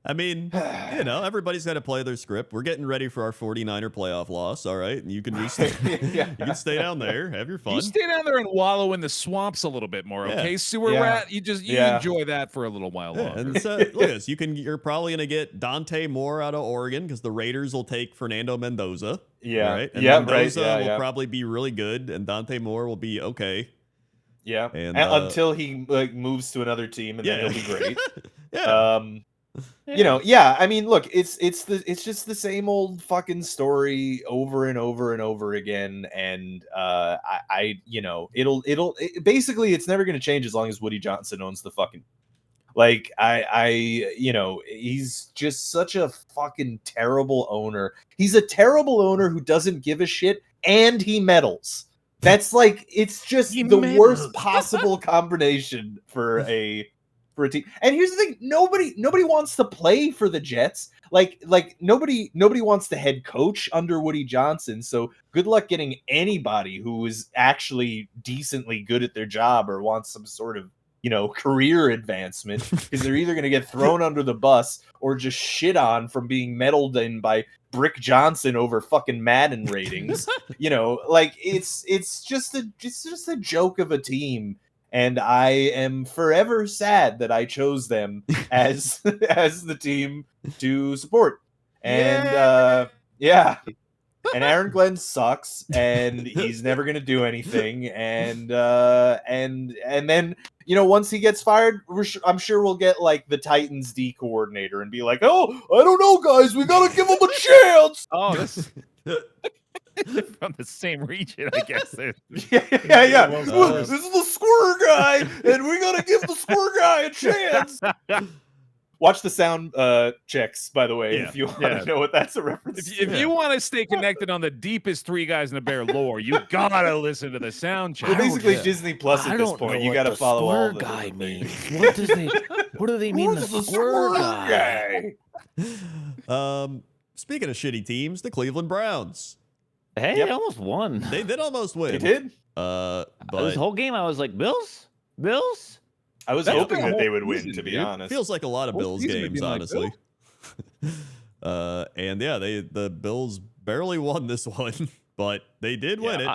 [SPEAKER 2] I mean, everybody's got to play their script. We're getting ready for our 49er playoff loss, all right? And you can just you can stay down there, have your fun.
[SPEAKER 1] You stay down there and wallow in the swamps a little bit more, okay? Sewer rat, you enjoy that for a little while longer.
[SPEAKER 2] And so, look at this. You're probably gonna get Dante Moore out of Oregon because the Raiders will take Fernando Mendoza.
[SPEAKER 4] Yeah,
[SPEAKER 2] right. And
[SPEAKER 4] yeah,
[SPEAKER 2] Mendoza will probably be really good, and Dante Moore will be okay.
[SPEAKER 4] Yeah,
[SPEAKER 2] and
[SPEAKER 4] until he moves to another team, and then he'll be great. I mean, look, it's just the same old fucking story over and over and over again, and basically it's never going to change as long as Woody Johnson owns the fucking. Like he's just such a fucking terrible owner. He's a terrible owner who doesn't give a shit, and he meddles. That's like, it's just worst possible combination for a team. And here's the thing: nobody wants to play for the Jets. Like nobody wants to head coach under Woody Johnson. So good luck getting anybody who is actually decently good at their job or wants some sort of career advancement, because they're either going to get thrown under the bus or just shit on from being meddled in by Brick Johnson over fucking Madden ratings. It's just a joke of a team. And I am forever sad that I chose them as the team to support. And and Aaron Glenn sucks, and he's never gonna do anything. And then once he gets fired, I'm sure we'll get like the Titans D coordinator and be like, oh, I don't know, guys, we gotta give him a chance.
[SPEAKER 1] Oh, this. From the same region, I guess.
[SPEAKER 4] Yeah. This is the squirrel guy, and we gotta give the squirrel guy a chance. Watch the sound checks, by the way, if you want to know what that's a reference to.
[SPEAKER 1] If you want to stay connected on the deepest Three Guys in a Bear lore, you gotta listen to the sound check.
[SPEAKER 4] We're basically Disney Plus at this point. You gotta follow all the
[SPEAKER 3] guy means. What do they mean? The squirrel guy.
[SPEAKER 2] Speaking of shitty teams, the Cleveland Browns.
[SPEAKER 3] Hey, they almost won.
[SPEAKER 2] They did almost win.
[SPEAKER 4] They did.
[SPEAKER 2] But
[SPEAKER 3] this whole game, I was like, Bills.
[SPEAKER 4] I was hoping that they would win, to be honest.
[SPEAKER 2] Feels like a lot of Bills games, honestly. And the Bills barely won this one, but they did win it.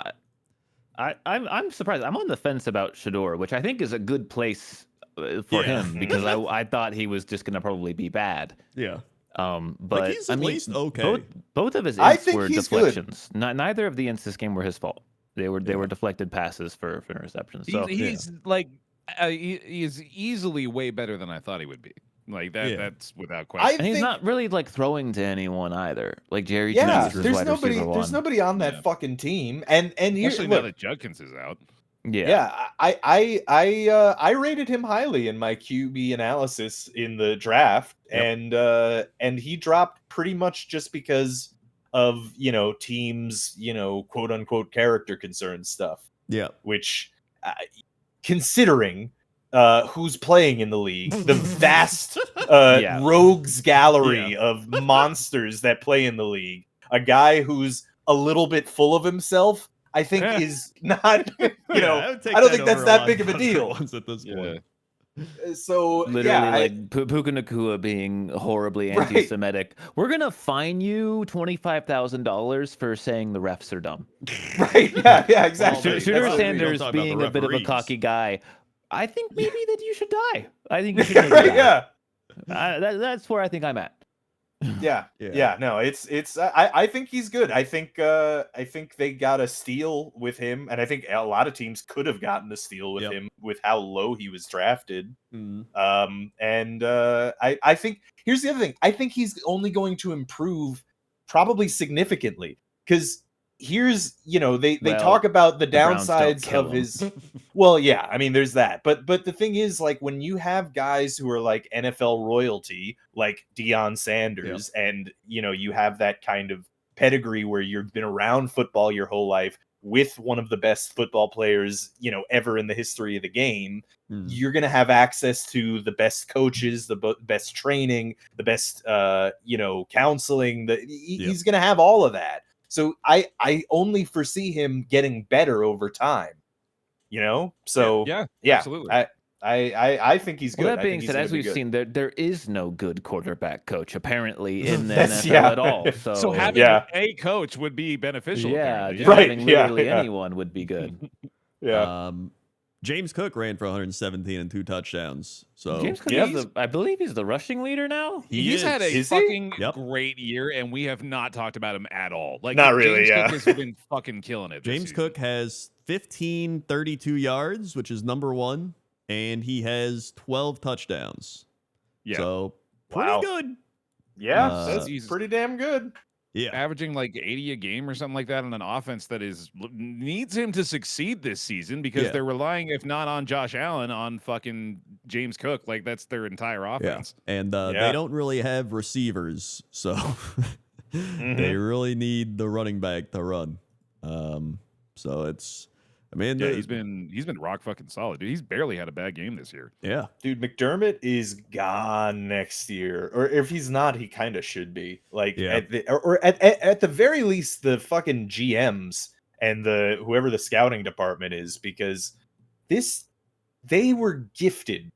[SPEAKER 3] I'm surprised. I'm on the fence about Shador, which I think is a good place for him, because I thought he was just going to probably be bad.
[SPEAKER 2] Yeah.
[SPEAKER 3] But
[SPEAKER 2] he's at least okay.
[SPEAKER 3] Both of his ints were deflections. Neither of the ints this game were his fault. They were deflected passes for interceptions. So
[SPEAKER 1] he's like he is easily way better than I thought he would be. Like that. That's without question.
[SPEAKER 3] And he's not really like throwing to anyone either. Like Jerry.
[SPEAKER 4] There's nobody on that fucking team. And
[SPEAKER 1] especially now that Judkins is out.
[SPEAKER 4] Yeah. I rated him highly in my QB analysis in the draft, and he dropped pretty much just because of teams quote unquote character concern stuff. Yeah, which considering who's playing in the league, the vast rogues gallery of monsters that play in the league, a guy who's a little bit full of himself, I think is not, I don't think that's that big of a deal
[SPEAKER 2] at this point.
[SPEAKER 4] So
[SPEAKER 3] literally, Puka Nacua being horribly anti-Semitic. We're gonna fine you $25,000 for saying the refs are dumb.
[SPEAKER 4] Right? Yeah, exactly.
[SPEAKER 3] Shooter Sanders being a bit of a cocky guy. I think maybe that you should die. I think you should. That's where I think I'm at.
[SPEAKER 4] No, it's I think he's good. I think they got a steal with him, and I think a lot of teams could have gotten a steal with him with how low he was drafted. I think here's the other thing. I think he's only going to improve probably significantly, because here's they talk about the downsides of his I mean, there's that, but the thing is, like, when you have guys who are like NFL royalty like Deion Sanders, and you have that kind of pedigree where you've been around football your whole life with one of the best football players ever in the history of the game, you're going to have access to the best coaches, the best training, the best counseling. He's going to have all of that. So I only foresee him getting better over time, So
[SPEAKER 1] absolutely.
[SPEAKER 4] I think he's good.
[SPEAKER 3] Well, that
[SPEAKER 4] I
[SPEAKER 3] being
[SPEAKER 4] think he's
[SPEAKER 3] said,
[SPEAKER 4] gonna
[SPEAKER 3] as
[SPEAKER 4] be
[SPEAKER 3] we've
[SPEAKER 4] good.
[SPEAKER 3] seen, there is no good quarterback coach apparently in the
[SPEAKER 4] That's-
[SPEAKER 3] NFL
[SPEAKER 4] yeah.
[SPEAKER 3] at all. So,
[SPEAKER 1] So having
[SPEAKER 4] Yeah.
[SPEAKER 1] a coach would be beneficial.
[SPEAKER 3] yeah,
[SPEAKER 1] apparently.
[SPEAKER 3] just
[SPEAKER 4] Right,
[SPEAKER 3] having
[SPEAKER 4] yeah,
[SPEAKER 3] literally
[SPEAKER 4] yeah.
[SPEAKER 3] anyone would be good.
[SPEAKER 4] Yeah.
[SPEAKER 2] James Cook ran for 117 and 2 touchdowns. So
[SPEAKER 3] James Cook
[SPEAKER 4] Yeah.
[SPEAKER 3] is I believe he's the rushing leader now.
[SPEAKER 1] He's had a
[SPEAKER 4] Is he?
[SPEAKER 1] fucking
[SPEAKER 2] Yep.
[SPEAKER 1] great year, and we have not talked about him at all. Like,
[SPEAKER 4] Not really,
[SPEAKER 1] James
[SPEAKER 4] yeah.
[SPEAKER 1] Cook has been fucking killing it. this
[SPEAKER 2] James
[SPEAKER 1] season.
[SPEAKER 2] Cook has 1532 yards, which is number 1, and he has 12 touchdowns.
[SPEAKER 1] Yeah.
[SPEAKER 2] So pretty
[SPEAKER 4] Wow.
[SPEAKER 2] good.
[SPEAKER 4] Yeah, that's
[SPEAKER 1] Jesus.
[SPEAKER 4] pretty damn good.
[SPEAKER 2] Yeah.
[SPEAKER 1] averaging like 80 a game or something like that on an offense that needs him to succeed this season because
[SPEAKER 2] Yeah.
[SPEAKER 1] they're relying, if not on Josh Allen, on fucking James Cook. Like that's their entire offense.
[SPEAKER 2] And
[SPEAKER 4] Yeah.
[SPEAKER 2] they don't really have receivers, so they really need the running back to run. So it's, I mean,
[SPEAKER 1] Yeah, he's been rock fucking solid, dude. He's barely had a bad game this year.
[SPEAKER 2] yeah,
[SPEAKER 4] Dude, McDermott is gone next year, or if he's not, he kind of should be. Like,
[SPEAKER 2] Yeah.
[SPEAKER 4] at the very least, the fucking GMs and the whoever the scouting department is, because they were gifted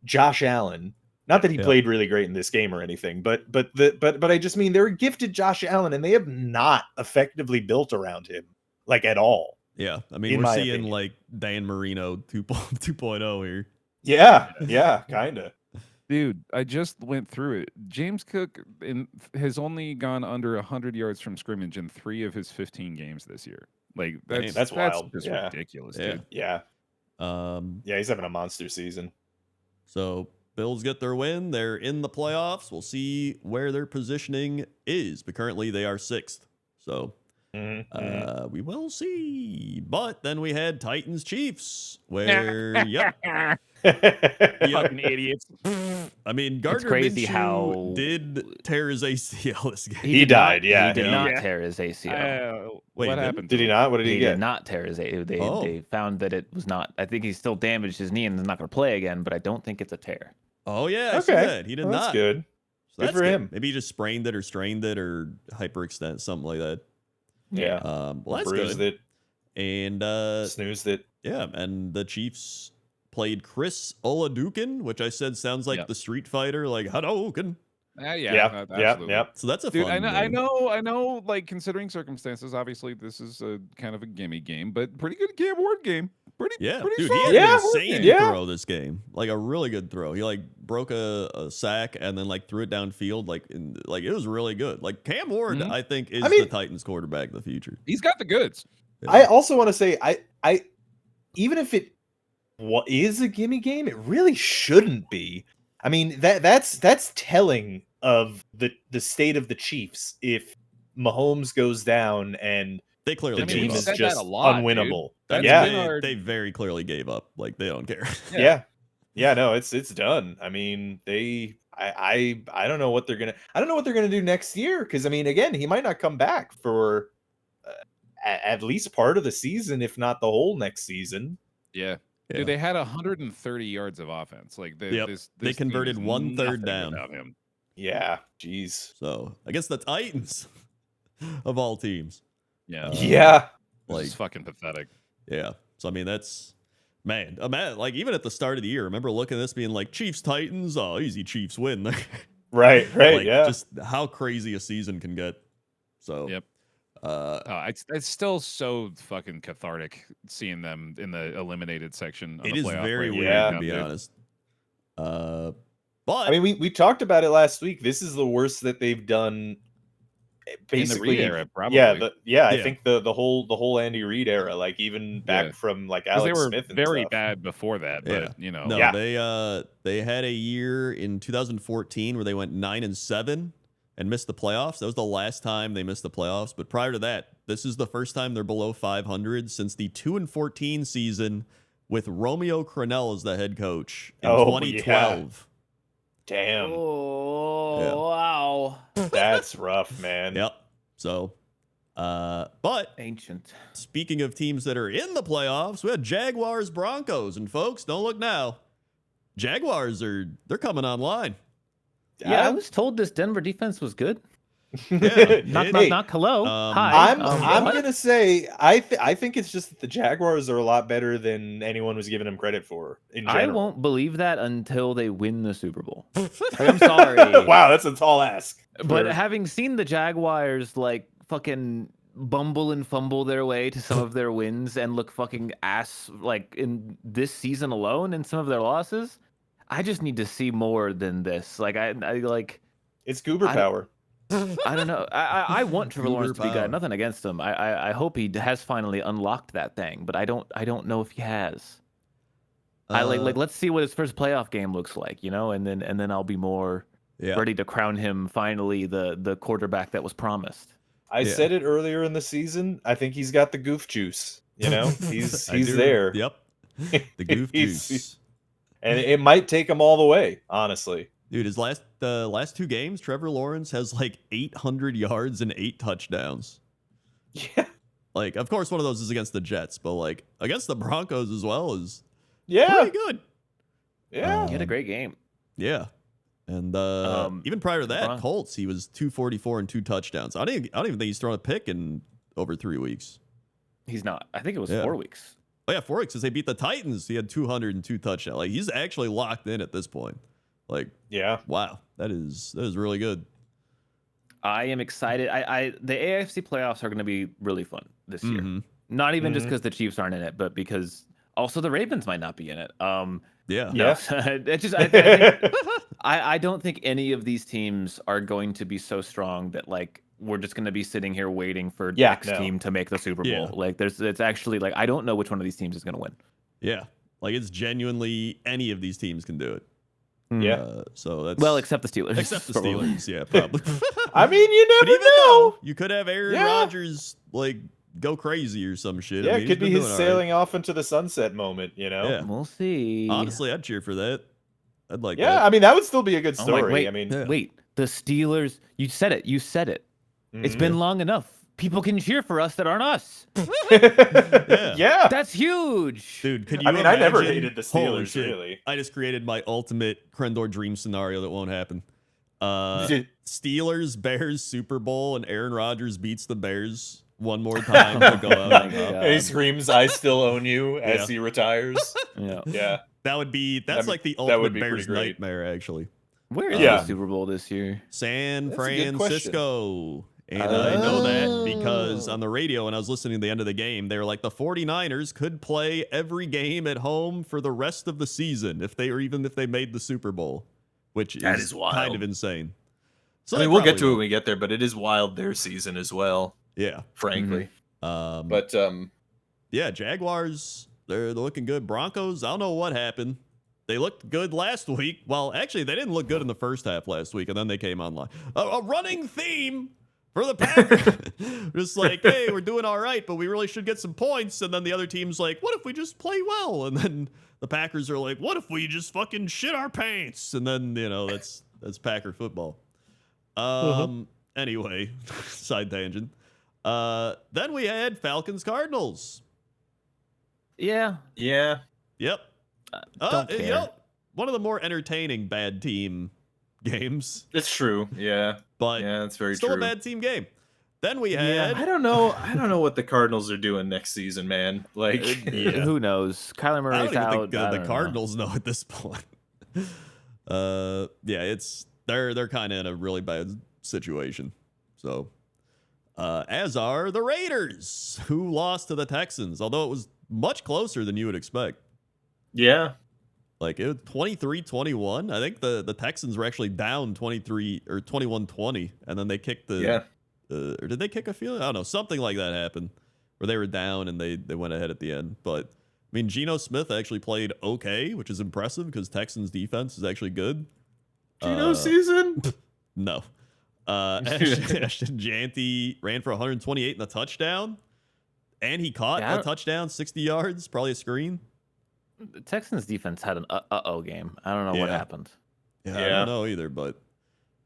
[SPEAKER 4] Josh Allen. Not that he
[SPEAKER 2] Yeah.
[SPEAKER 4] played really great in this game or anything, but I just mean they were gifted Josh Allen, and they have not effectively built around him like at all.
[SPEAKER 2] yeah. I mean,
[SPEAKER 4] In
[SPEAKER 2] we're
[SPEAKER 4] my
[SPEAKER 2] seeing
[SPEAKER 4] opinion.
[SPEAKER 2] like Dan Marino 2.0 here.
[SPEAKER 4] Yeah, kind of.
[SPEAKER 1] Dude, I just went through it. James Cook has only gone under 100 yards from scrimmage in 3 of his 15 games this year. Like
[SPEAKER 4] That's wild.
[SPEAKER 1] Just
[SPEAKER 4] Yeah.
[SPEAKER 1] ridiculous,
[SPEAKER 2] Yeah.
[SPEAKER 1] dude.
[SPEAKER 4] Yeah,
[SPEAKER 2] Um,
[SPEAKER 4] yeah, he's having a monster season.
[SPEAKER 2] So Bills get their win. They're in the playoffs. We'll see where their positioning is, but currently they are 6th. So we will see. But then we had Titans Chiefs, where yep.
[SPEAKER 1] Fucking idiots.
[SPEAKER 2] I mean, Gardner
[SPEAKER 3] crazy
[SPEAKER 2] Minshew
[SPEAKER 3] how-
[SPEAKER 2] did tear his ACL this game.
[SPEAKER 4] He
[SPEAKER 3] did not-
[SPEAKER 4] died, yeah,
[SPEAKER 3] he did
[SPEAKER 4] he-
[SPEAKER 3] not
[SPEAKER 1] Yeah.
[SPEAKER 3] tear his ACL.
[SPEAKER 2] Wait,
[SPEAKER 1] what
[SPEAKER 2] didn't?
[SPEAKER 1] happened?
[SPEAKER 4] Did
[SPEAKER 1] to
[SPEAKER 4] he
[SPEAKER 1] him?
[SPEAKER 4] not? What did he
[SPEAKER 3] He
[SPEAKER 4] get?
[SPEAKER 3] did not tear his ACL. They found that it was not. I think he still damaged his knee and is not going to play again. But I don't think it's a tear.
[SPEAKER 2] Oh yeah, I see
[SPEAKER 4] Okay.
[SPEAKER 2] that. He did
[SPEAKER 4] Well,
[SPEAKER 2] not.
[SPEAKER 4] that's good.
[SPEAKER 2] So
[SPEAKER 4] Good
[SPEAKER 2] that's
[SPEAKER 4] for him.
[SPEAKER 2] Maybe he just sprained it or strained it or hyperextend, something like that.
[SPEAKER 4] Yeah.
[SPEAKER 2] Well, that's
[SPEAKER 4] Bruised
[SPEAKER 2] good.
[SPEAKER 4] it,
[SPEAKER 2] And
[SPEAKER 4] snoozed it.
[SPEAKER 2] yeah, and the Chiefs played Chris Oladukin, which I said sounds like
[SPEAKER 1] Yep.
[SPEAKER 2] the Street Fighter, like Hadouken.
[SPEAKER 4] Yeah,
[SPEAKER 1] absolutely.
[SPEAKER 4] yeah.
[SPEAKER 2] So that's a
[SPEAKER 1] Dude,
[SPEAKER 2] fun
[SPEAKER 1] I
[SPEAKER 2] game.
[SPEAKER 1] know. Like considering circumstances, obviously this is a kind of a gimme game, but pretty good Cam Ward game. Pretty
[SPEAKER 2] Yeah,
[SPEAKER 1] pretty
[SPEAKER 2] dude, he
[SPEAKER 1] solid.
[SPEAKER 2] had
[SPEAKER 4] Yeah,
[SPEAKER 2] an insane
[SPEAKER 4] yeah.
[SPEAKER 2] throw this game, like a really good throw. He like broke a sack and then like threw it downfield, like it was really good. Like Cam Ward,
[SPEAKER 1] Mhm.
[SPEAKER 2] I think is
[SPEAKER 4] I mean-
[SPEAKER 2] the Titans quarterback of the future.
[SPEAKER 1] He's got the goods.
[SPEAKER 4] I also want to say, I even if it is a gimme game, it really shouldn't be. I mean, that's telling of the state of the Chiefs if Mahomes goes down and
[SPEAKER 2] They clearly
[SPEAKER 4] the
[SPEAKER 2] gave
[SPEAKER 4] team
[SPEAKER 2] up.
[SPEAKER 4] is
[SPEAKER 1] said that
[SPEAKER 4] just
[SPEAKER 1] a lot, dude.
[SPEAKER 4] unwinnable.
[SPEAKER 1] That's
[SPEAKER 4] Yeah,
[SPEAKER 1] been our-
[SPEAKER 2] They very clearly gave up. Like they don't care.
[SPEAKER 4] yeah, no, it's done. I mean, I don't know what they're gonna do next year, because I mean, again, he might not come back for at least part of the season, if not the whole next season.
[SPEAKER 1] Yeah.
[SPEAKER 2] Yeah.
[SPEAKER 1] Dude, they had 130 yards of offense. Like
[SPEAKER 2] Yep.
[SPEAKER 1] this
[SPEAKER 2] They
[SPEAKER 1] team
[SPEAKER 2] converted
[SPEAKER 1] is
[SPEAKER 2] 1/3
[SPEAKER 1] nothing
[SPEAKER 2] down.
[SPEAKER 1] without him.
[SPEAKER 4] Yeah, jeez.
[SPEAKER 2] So I guess the Titans of all teams.
[SPEAKER 1] Yeah.
[SPEAKER 4] Yeah,
[SPEAKER 1] This is
[SPEAKER 2] Like
[SPEAKER 1] fucking pathetic.
[SPEAKER 2] yeah. So I mean that's man, like even at the start of the year, I remember looking at this being like Chiefs Titans, oh easy Chiefs win.
[SPEAKER 4] right,
[SPEAKER 2] Like,
[SPEAKER 4] yeah.
[SPEAKER 2] just how crazy a season can get. So
[SPEAKER 1] Yep.
[SPEAKER 2] uh
[SPEAKER 1] It's still so fucking cathartic seeing them in the eliminated section. On
[SPEAKER 2] it
[SPEAKER 1] the
[SPEAKER 2] is
[SPEAKER 1] playoff
[SPEAKER 2] very
[SPEAKER 1] break.
[SPEAKER 2] weird
[SPEAKER 4] Yeah.
[SPEAKER 2] to be honest. But
[SPEAKER 4] I mean, we talked about it last week. This is the worst that they've done.
[SPEAKER 1] In the
[SPEAKER 4] Basically,
[SPEAKER 1] Reed era, probably.
[SPEAKER 4] yeah, I
[SPEAKER 2] Yeah.
[SPEAKER 4] think the whole Andy Reid era, like even back
[SPEAKER 1] Yeah.
[SPEAKER 4] from like
[SPEAKER 1] 'Cause
[SPEAKER 4] Alex
[SPEAKER 1] they were
[SPEAKER 4] Smith and
[SPEAKER 1] very
[SPEAKER 4] stuff.
[SPEAKER 1] bad before that, but
[SPEAKER 2] Yeah.
[SPEAKER 1] you know.
[SPEAKER 2] no,
[SPEAKER 4] Yeah.
[SPEAKER 2] they had a year in 2014 where they went 9-7 and missed the playoffs. That was the last time they missed the playoffs. But prior to that, this is the first time they're below 500 since the 2-14 season with Romeo Crennel as the head coach in
[SPEAKER 4] Oh,
[SPEAKER 2] 2012.
[SPEAKER 4] Damn,
[SPEAKER 3] Oh
[SPEAKER 2] Yeah.
[SPEAKER 3] wow!
[SPEAKER 4] that's rough, man.
[SPEAKER 2] Yep. So, but
[SPEAKER 3] Ancient.
[SPEAKER 2] speaking of teams that are in the playoffs, we had Jaguars Broncos, and folks, don't look now. Jaguars they're coming online.
[SPEAKER 3] Yeah, I was told this Denver defense was good.
[SPEAKER 2] Yeah.
[SPEAKER 3] Knock. Hello. Hi.
[SPEAKER 4] I'm
[SPEAKER 3] what?
[SPEAKER 4] gonna say I think it's just that the Jaguars are a lot better than anyone was giving them credit for in general.
[SPEAKER 3] I won't believe that until they win the Super Bowl. Like, I'm sorry.
[SPEAKER 4] Wow, that's a tall ask.
[SPEAKER 3] But
[SPEAKER 4] for-
[SPEAKER 3] having seen the Jaguars like fucking bumble and fumble their way to some of their wins and look fucking ass like in this season alone and some of their losses, I just need to see more than this. Like I like
[SPEAKER 4] it's goober power.
[SPEAKER 3] I don't know. I want Trevor
[SPEAKER 2] Goober
[SPEAKER 3] Lawrence to be
[SPEAKER 2] power.
[SPEAKER 3] good. Nothing against him. I hope he has finally unlocked that thing, but I don't know if he has. I like let's see what his first playoff game looks like, you know, and then I'll be more ready to crown him finally the quarterback that was promised.
[SPEAKER 4] I said it earlier in the season. I think he's got the goof juice. You know, he's there.
[SPEAKER 2] Yep. The goof juice.
[SPEAKER 4] And it might take him all the way, honestly.
[SPEAKER 2] Dude, his last 2 games, Trevor Lawrence has like 800 yards and 8 touchdowns.
[SPEAKER 4] Yeah.
[SPEAKER 2] Like, of course, one of those is against the Jets, but like against the Broncos as well is
[SPEAKER 4] Yeah.
[SPEAKER 2] pretty good.
[SPEAKER 4] Yeah.
[SPEAKER 3] He had a great game.
[SPEAKER 2] Yeah. And even prior to that, Colts, he was 244 and 2 touchdowns. I don't even think he's thrown a pick in over 3 weeks.
[SPEAKER 3] He's not. I think it was 4 weeks.
[SPEAKER 2] Oh yeah, 4 weeks because they beat the Titans. He had 202 touchdowns. Like he's actually locked in at this point. Like,
[SPEAKER 4] yeah,
[SPEAKER 2] wow, that is really good.
[SPEAKER 3] I am excited. The AFC playoffs are going to be really fun this year. Not even just because the Chiefs aren't in it, but because also the Ravens might not be in it. It's just I don't think any of these teams are going to be so strong that like we're just going to be sitting here waiting for next team to make the Super Bowl. Like it's actually like I don't know which one of these teams is going to win.
[SPEAKER 2] Yeah, like it's genuinely any of these teams can do it.
[SPEAKER 4] Yeah.
[SPEAKER 2] So that's
[SPEAKER 3] except the Steelers.
[SPEAKER 2] Except the Steelers, yeah, probably.
[SPEAKER 4] I mean, you never know.
[SPEAKER 2] You could have Aaron Rodgers like go crazy or some shit.
[SPEAKER 4] Yeah,
[SPEAKER 2] I mean,
[SPEAKER 4] it could be
[SPEAKER 2] he's
[SPEAKER 4] his
[SPEAKER 2] been doing
[SPEAKER 4] sailing off into the sunset moment. You know.
[SPEAKER 2] Yeah.
[SPEAKER 3] We'll see.
[SPEAKER 2] Honestly, I'd cheer for that. I'd like.
[SPEAKER 4] Yeah,
[SPEAKER 2] that.
[SPEAKER 4] I mean that would still be a good story.
[SPEAKER 3] Wait,
[SPEAKER 4] I mean,
[SPEAKER 3] wait, the Steelers. You said it. It's been long enough. People can cheer for us that aren't us.
[SPEAKER 4] Yeah.
[SPEAKER 3] That's huge.
[SPEAKER 2] Dude, could you
[SPEAKER 4] I mean, I never
[SPEAKER 2] imagine-
[SPEAKER 4] hated the
[SPEAKER 2] Holy
[SPEAKER 4] Steelers,
[SPEAKER 2] shit.
[SPEAKER 4] really.
[SPEAKER 2] I just created my ultimate Krendor dream scenario that won't happen. Steelers, Bears, Super Bowl, and Aaron Rodgers beats the Bears one more time to go out.
[SPEAKER 4] And he screams, "I still own you" as he retires. Yeah.
[SPEAKER 2] That's like the
[SPEAKER 4] that would
[SPEAKER 2] ultimate
[SPEAKER 4] be
[SPEAKER 2] Bears
[SPEAKER 4] pretty great.
[SPEAKER 2] nightmare, actually.
[SPEAKER 3] Where is
[SPEAKER 4] Yeah.
[SPEAKER 3] the Super Bowl this year?
[SPEAKER 2] San
[SPEAKER 4] That's a good question.
[SPEAKER 2] Francisco. And I know that because on the radio, when I was listening to the end of the game, they were like, the 49ers could play every game at home for the rest of the season if they made the Super Bowl, which is
[SPEAKER 5] wild.
[SPEAKER 2] kind of insane. So
[SPEAKER 5] I mean, we'll get to it when we get there, but it is wild their season as well,
[SPEAKER 2] Yeah.
[SPEAKER 5] frankly.
[SPEAKER 4] But
[SPEAKER 2] Yeah, Jaguars, they're looking good. Broncos, I don't know what happened. They looked good last week. Well, actually, they didn't look good in the first half last week, and then they came online. A running theme for the Packers. Just like, hey, we're doing all right, but we really should get some points. And then the other team's like, what if we just play well? And then the Packers are like, what if we just fucking shit our pants? And then, that's Packer football. Anyway, side tangent. Then we had Falcons Cardinals.
[SPEAKER 3] Yeah.
[SPEAKER 5] Yeah.
[SPEAKER 2] Yep.
[SPEAKER 3] Don't care.
[SPEAKER 2] One of the more entertaining bad team games,
[SPEAKER 5] It's true. Yeah.
[SPEAKER 2] but
[SPEAKER 5] Yeah, that's very
[SPEAKER 2] still
[SPEAKER 5] true.
[SPEAKER 2] a bad team game. Then we had
[SPEAKER 5] I don't know what the Cardinals are doing next season, man. Like,
[SPEAKER 3] Who knows? Kyler
[SPEAKER 2] I don't
[SPEAKER 3] Murray's
[SPEAKER 2] even
[SPEAKER 3] out.
[SPEAKER 2] think
[SPEAKER 3] I
[SPEAKER 2] the
[SPEAKER 3] don't know.
[SPEAKER 2] Cardinals know at this point. They're kind of in a really bad situation. So, as are the Raiders, who lost to the Texans, although it was much closer than you would expect.
[SPEAKER 5] yeah.
[SPEAKER 2] Like it was 23-21. I think the Texans were actually down 23 or 21-20, and then they kicked or did they kick a field? I don't know. Something like that happened where they were down and they went ahead at the end. But I mean, Geno Smith actually played okay, which is impressive because Texans defense is actually good.
[SPEAKER 5] Geno season?
[SPEAKER 2] No. Ashton Janty ran for 128 and a touchdown, and he caught a touchdown, 60 yards, probably a screen.
[SPEAKER 3] The Texans defense had an game. I don't know what happened.
[SPEAKER 2] Yeah, I don't know either, but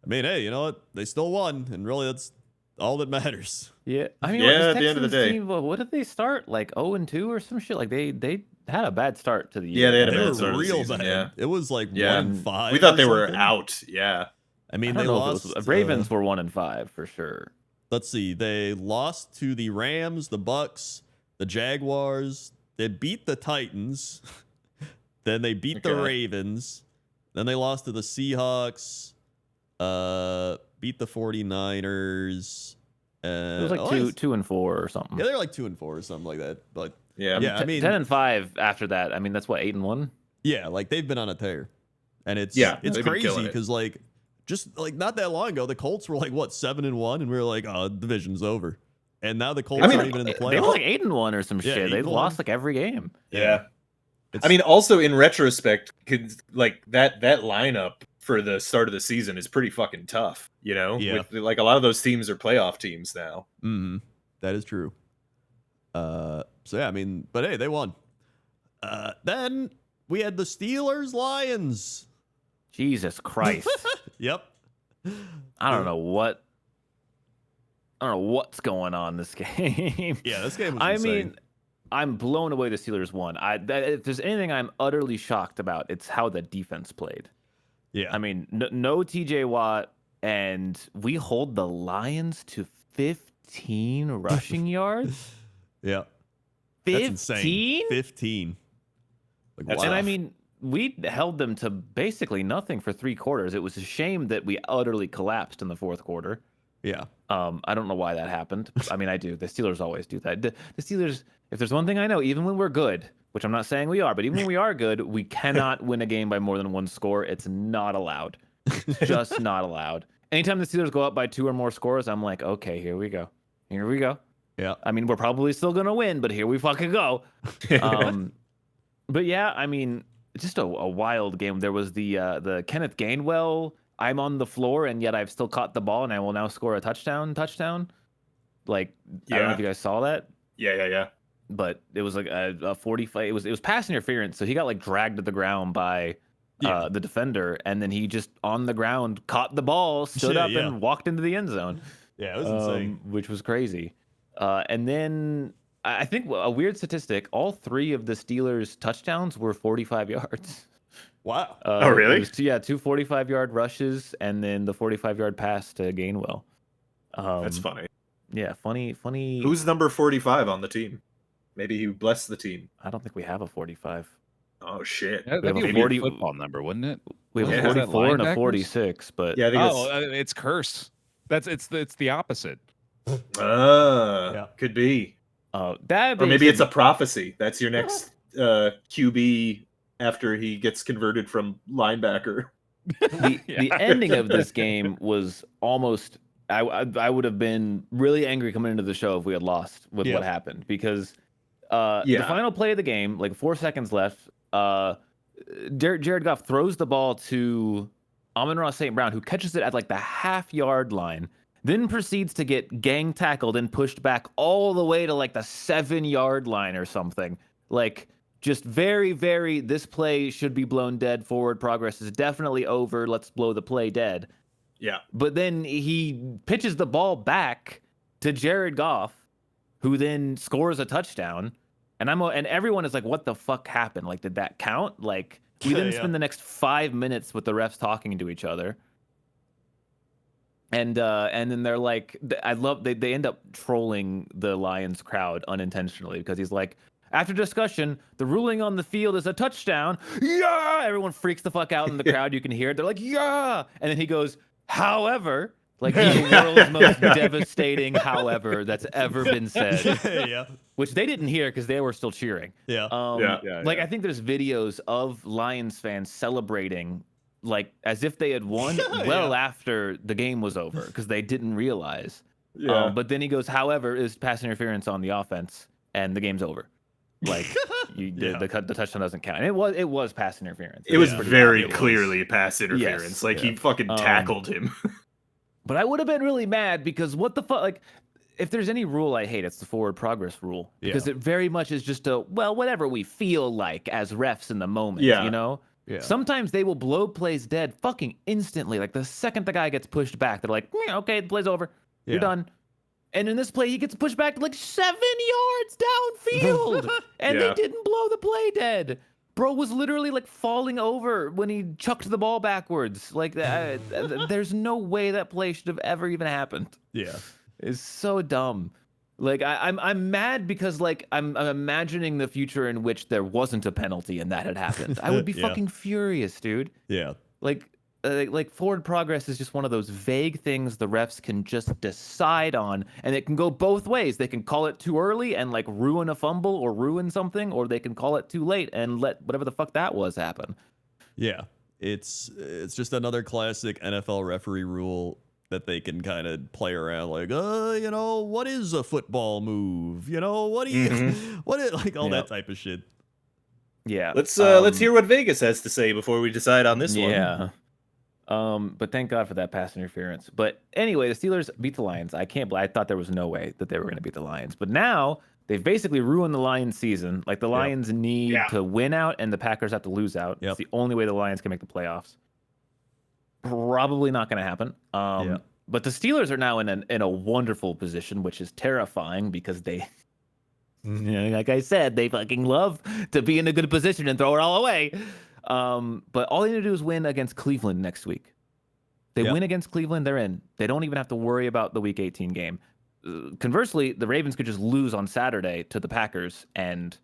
[SPEAKER 2] I mean, hey, you know what? They still won, and really that's all that matters.
[SPEAKER 3] Yeah. I mean,
[SPEAKER 5] Yeah,
[SPEAKER 3] this
[SPEAKER 5] at the end of the
[SPEAKER 3] Texans
[SPEAKER 5] day.
[SPEAKER 3] team, what did they start? Like 0-2 or some shit? Like they had a bad start to the year.
[SPEAKER 5] Yeah, they had a
[SPEAKER 2] They
[SPEAKER 5] bad
[SPEAKER 2] were
[SPEAKER 5] start of the
[SPEAKER 2] real
[SPEAKER 5] season,
[SPEAKER 2] bad.
[SPEAKER 5] yeah.
[SPEAKER 2] It was like
[SPEAKER 5] Yeah.
[SPEAKER 2] 1-5.
[SPEAKER 5] We thought they
[SPEAKER 2] or
[SPEAKER 5] were
[SPEAKER 2] something.
[SPEAKER 5] out. Yeah.
[SPEAKER 2] I mean,
[SPEAKER 3] I
[SPEAKER 2] they
[SPEAKER 3] don't know if
[SPEAKER 2] lost.
[SPEAKER 3] it was, Ravens were 1-5 for sure.
[SPEAKER 2] Let's see. They lost to the Rams, the Bucs, the Jaguars. They beat the Titans. Then they beat the Ravens. Then they lost to the Seahawks. Beat the 49ers.
[SPEAKER 3] It was like 2 and 4 or something.
[SPEAKER 2] Yeah, they're like 2 and 4 or something like that. But
[SPEAKER 4] Yeah.
[SPEAKER 2] yeah, I mean
[SPEAKER 3] 10 and 5 after that. I mean, that's what 8 and 1.
[SPEAKER 2] yeah, like they've been on a tear, and it's
[SPEAKER 4] Yeah,
[SPEAKER 2] it's
[SPEAKER 4] they've been
[SPEAKER 2] crazy
[SPEAKER 4] killing it.
[SPEAKER 2] because like just like not that long ago, the Colts were like what 7 and 1, and we were like, oh, division's over, and now the Colts
[SPEAKER 4] I mean,
[SPEAKER 2] aren't even in the playoffs.
[SPEAKER 3] They were like 8 and 1 or some
[SPEAKER 2] Yeah,
[SPEAKER 3] shit. They
[SPEAKER 2] 8-1.
[SPEAKER 3] lost like every game.
[SPEAKER 4] Yeah.
[SPEAKER 2] It's-
[SPEAKER 4] I mean, also in retrospect, like that lineup for the start of the season is pretty fucking tough. You know,
[SPEAKER 2] Yeah.
[SPEAKER 4] With, like a lot of those teams are playoff teams now.
[SPEAKER 2] that is true. So yeah, I mean, but hey, they won. Then we had the Steelers Lions.
[SPEAKER 3] Jesus Christ.
[SPEAKER 2] Yep.
[SPEAKER 3] I don't know what's going on this game.
[SPEAKER 2] Yeah, this game was
[SPEAKER 3] I
[SPEAKER 2] insane.
[SPEAKER 3] mean, I'm blown away the Steelers won. If there's anything I'm utterly shocked about, it's how the defense played.
[SPEAKER 2] yeah.
[SPEAKER 3] I mean, no TJ Watt, and we hold the Lions to 15 rushing yards.
[SPEAKER 2] yeah. That's insane.
[SPEAKER 3] 15?
[SPEAKER 2] 15. Like,
[SPEAKER 4] That's
[SPEAKER 3] And
[SPEAKER 2] wow.
[SPEAKER 3] I mean, we held them to basically nothing for 3 quarters. It was a shame that we utterly collapsed in the 4th quarter.
[SPEAKER 2] yeah.
[SPEAKER 3] I don't know why that happened. I mean, I do. The Steelers always do that. The Steelers, if there's one thing I know, even when we're good, which I'm not saying we are, but even when we are good, we cannot win a game by more than 1 score. It's not allowed. Just not allowed. Anytime the Steelers go up by 2 or more scores, I'm like, okay, here we go. Here we go.
[SPEAKER 2] Yeah.
[SPEAKER 3] I mean, we're probably still going to win, but here we fucking go. But yeah, I mean, just a wild game. There was the Kenneth Gainwell, I'm on the floor, and yet I've still caught the ball, and I will now score a touchdown. Like, I don't know if you guys saw that,
[SPEAKER 4] Yeah.
[SPEAKER 3] but it was like a 45. It was pass interference, so he got like dragged to the ground by the defender, and then he just on the ground caught the ball, stood up, and walked into the end zone.
[SPEAKER 2] Yeah, it was insane.
[SPEAKER 3] Which was crazy. And then I think a weird statistic: all 3 of the Steelers' touchdowns were 45 yards.
[SPEAKER 2] Wow.
[SPEAKER 4] Oh, really?
[SPEAKER 3] It was 2 45-yard rushes, and then the 45-yard pass to Gainwell.
[SPEAKER 4] That's funny.
[SPEAKER 3] Yeah, funny.
[SPEAKER 4] Who's number 45 on the team? Maybe he blessed the team.
[SPEAKER 3] I don't think we have a 45.
[SPEAKER 4] Oh shit.
[SPEAKER 1] That'd
[SPEAKER 3] We
[SPEAKER 1] be
[SPEAKER 3] have
[SPEAKER 1] a
[SPEAKER 3] a
[SPEAKER 1] weird
[SPEAKER 3] 40
[SPEAKER 1] football number, wouldn't it?
[SPEAKER 3] We have
[SPEAKER 4] Yeah.
[SPEAKER 3] a
[SPEAKER 4] Is
[SPEAKER 1] that
[SPEAKER 3] 44 and a
[SPEAKER 1] linebackers?
[SPEAKER 3] 46, but
[SPEAKER 4] Yeah, I think
[SPEAKER 1] Oh, it's curse. It's the opposite.
[SPEAKER 2] Yeah.
[SPEAKER 4] could be.
[SPEAKER 3] that
[SPEAKER 4] Or maybe it's a prophecy. That's your next QB after he gets converted from linebacker.
[SPEAKER 3] the ending of this game was almost. I would have been really angry coming into the show if we had lost with what happened, because the final play of the game, like 4 seconds left, Jared Goff throws the ball to Amon-Ra St. Brown, who catches it at like the half-yard line, then proceeds to get gang tackled and pushed back all the way to like the 7-yard line or something. Like, just very, very, this play should be blown dead. Forward progress is definitely over. Let's blow the play dead.
[SPEAKER 4] Yeah.
[SPEAKER 3] But then he pitches the ball back to Jared Goff, who then scores a touchdown. And everyone is like, what the fuck happened? Like, did that count? Like, we then spend the next 5 minutes with the refs talking to each other. And then they're like, they end up trolling the Lions crowd unintentionally, because he's like, after discussion, the ruling on the field is a touchdown. Yeah! Everyone freaks the fuck out in the crowd. You can hear it. They're like, yeah! And then he goes, however, like the world's most devastating however that's ever been said.
[SPEAKER 2] Yeah.
[SPEAKER 3] Which they didn't hear because they were still cheering.
[SPEAKER 2] Yeah.
[SPEAKER 3] Like, I think there's videos of Lions fans celebrating like as if they had won after the game was over, because they didn't realize.
[SPEAKER 4] Yeah.
[SPEAKER 3] But then he goes, however, is pass interference on the offense, and the game's over. Like, the touchdown doesn't count. And it was pass interference.
[SPEAKER 4] It was
[SPEAKER 3] pretty
[SPEAKER 4] very
[SPEAKER 3] obvious.
[SPEAKER 4] clearly pass interference.
[SPEAKER 3] Yes,
[SPEAKER 4] Like he fucking tackled him.
[SPEAKER 3] But I would have been really mad, because what the fuck? Like, if there's any rule I hate, it's the forward progress rule, because it very much is just whatever we feel like as refs in the moment.
[SPEAKER 4] Yeah.
[SPEAKER 3] You know.
[SPEAKER 2] Yeah.
[SPEAKER 3] Sometimes they will blow plays dead fucking instantly. Like, the second the guy gets pushed back, they're like, okay, the play's over. You're done. And in this play, he gets pushed back to like 7 yards downfield, and they didn't blow the play dead. Bro was literally like falling over when he chucked the ball backwards. Like there's no way that play should have ever even happened.
[SPEAKER 2] Yeah.
[SPEAKER 3] It's so dumb. Like I'm mad because like I'm imagining the future in which there wasn't a penalty and that had happened. I would be
[SPEAKER 2] Yeah.
[SPEAKER 3] fucking furious, dude.
[SPEAKER 2] Yeah.
[SPEAKER 3] Like forward progress is just one of those vague things the refs can just decide on, and it can go both ways. They can call it too early and like ruin a fumble or ruin something, or they can call it too late and let whatever the fuck that was happen.
[SPEAKER 2] Yeah. It's just another classic NFL referee rule that they can kind of play around, like, you know, what is a football move? You know, what do you, what is, like all that type of shit.
[SPEAKER 3] Yeah.
[SPEAKER 4] Let's hear what Vegas has to say before we decide on this one.
[SPEAKER 3] Yeah. But thank God for that pass interference. But anyway, the Steelers beat the Lions. I thought there was no way that they were going to beat the Lions. But now they've basically ruined the Lions season. Like the Lions need to win out and the Packers have to lose out. It's the only way the Lions can make the playoffs. Probably not going to happen. But the Steelers are now in a wonderful position, which is terrifying because they, like I said, they fucking love to be in a good position and throw it all away. But all they need to do is win against Cleveland next week. They win against Cleveland, they're in. They don't even have to worry about the Week 18 game. Conversely, the Ravens could just lose on Saturday to the Packers, and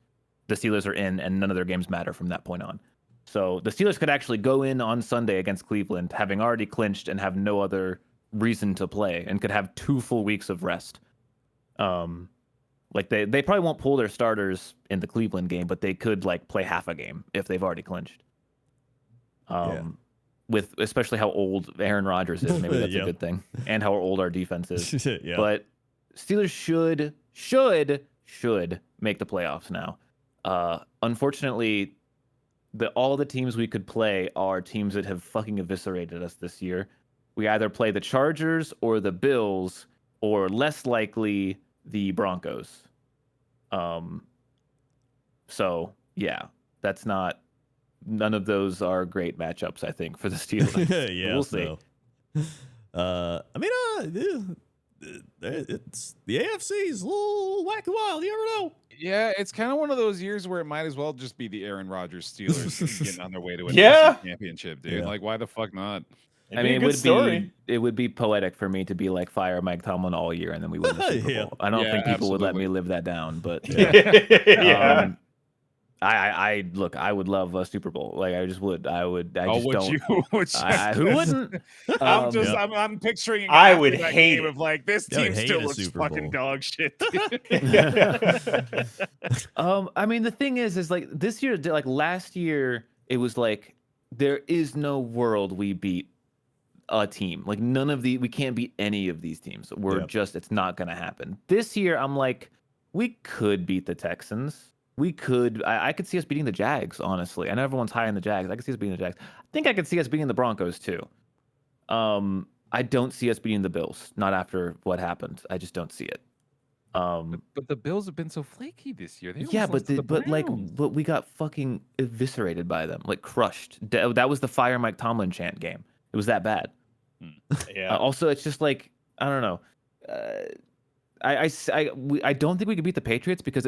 [SPEAKER 3] the Steelers are in, and none of their games matter from that point on. So the Steelers could actually go in on Sunday against Cleveland, having already clinched and have no other reason to play, and could have 2 full weeks of rest. Like they probably won't pull their starters in the Cleveland game, but they could like play half a game if they've already clinched. With especially how old Aaron Rodgers is, maybe that's a good thing, and how old our defense is. But Steelers should make the playoffs now. Unfortunately, all the teams we could play are teams that have fucking eviscerated us this year. We either play the Chargers or the Bills, or less likely the Broncos. So yeah, that's not. None of those are great matchups, I think, for the Steelers.
[SPEAKER 2] Yeah,
[SPEAKER 3] we'll see.
[SPEAKER 2] I mean, it's the AFC's a little wacky wild. You never know.
[SPEAKER 1] Yeah, it's kind of one of those years where it might as well just be the Aaron Rodgers Steelers getting on their way to a championship, dude. Like, why the fuck not?
[SPEAKER 3] I mean, it would be poetic for me to be like fire Mike Tomlin all year and then we win the Super Bowl. I don't think people would let me live that down, but I look, I would love a Super Bowl. Like I just would. I just don't. Who wouldn't?
[SPEAKER 1] I'm picturing.
[SPEAKER 4] I would hate it.
[SPEAKER 1] Of like this team still looks fucking dog shit.
[SPEAKER 3] I mean, the thing is like this year, like last year, it was like there is no world we beat a team. Like we can't beat any of these teams. It's not gonna happen. This year, I'm like, we could beat the Texans. We could. I could see us beating the Jags, honestly. I know everyone's high on the Jags. I could see us beating the Jags. I think I could see us beating the Broncos, too. I don't see us beating the Bills. Not after what happened. I just don't see it.
[SPEAKER 1] But the Bills have been so flaky this year.
[SPEAKER 3] But we got fucking eviscerated by them. Like, crushed. That was the fire Mike Tomlin chant game. It was that bad.
[SPEAKER 4] Yeah.
[SPEAKER 3] Also, it's just like, I don't know. I don't think we could beat the Patriots because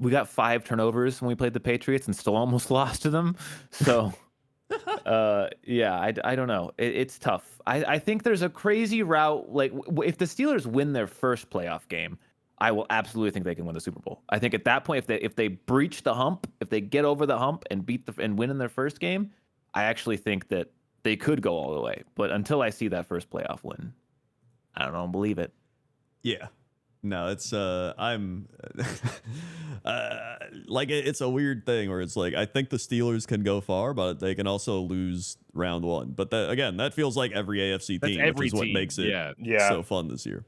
[SPEAKER 3] we got 5 turnovers when we played the Patriots and still almost lost to them. So, I don't know. It's tough. I think there's a crazy route. Like, if the Steelers win their first playoff game, I will absolutely think they can win the Super Bowl. I think at that point, if they breach the hump, if they get over the hump and and win in their first game, I actually think that they could go all the way. But until I see that first playoff win, I don't know. Believe it.
[SPEAKER 2] Yeah. No, it's I'm like it's a weird thing where it's like I think the Steelers can go far, but they can also lose round 1. But that feels like every AFC team, which is what makes it so fun this year.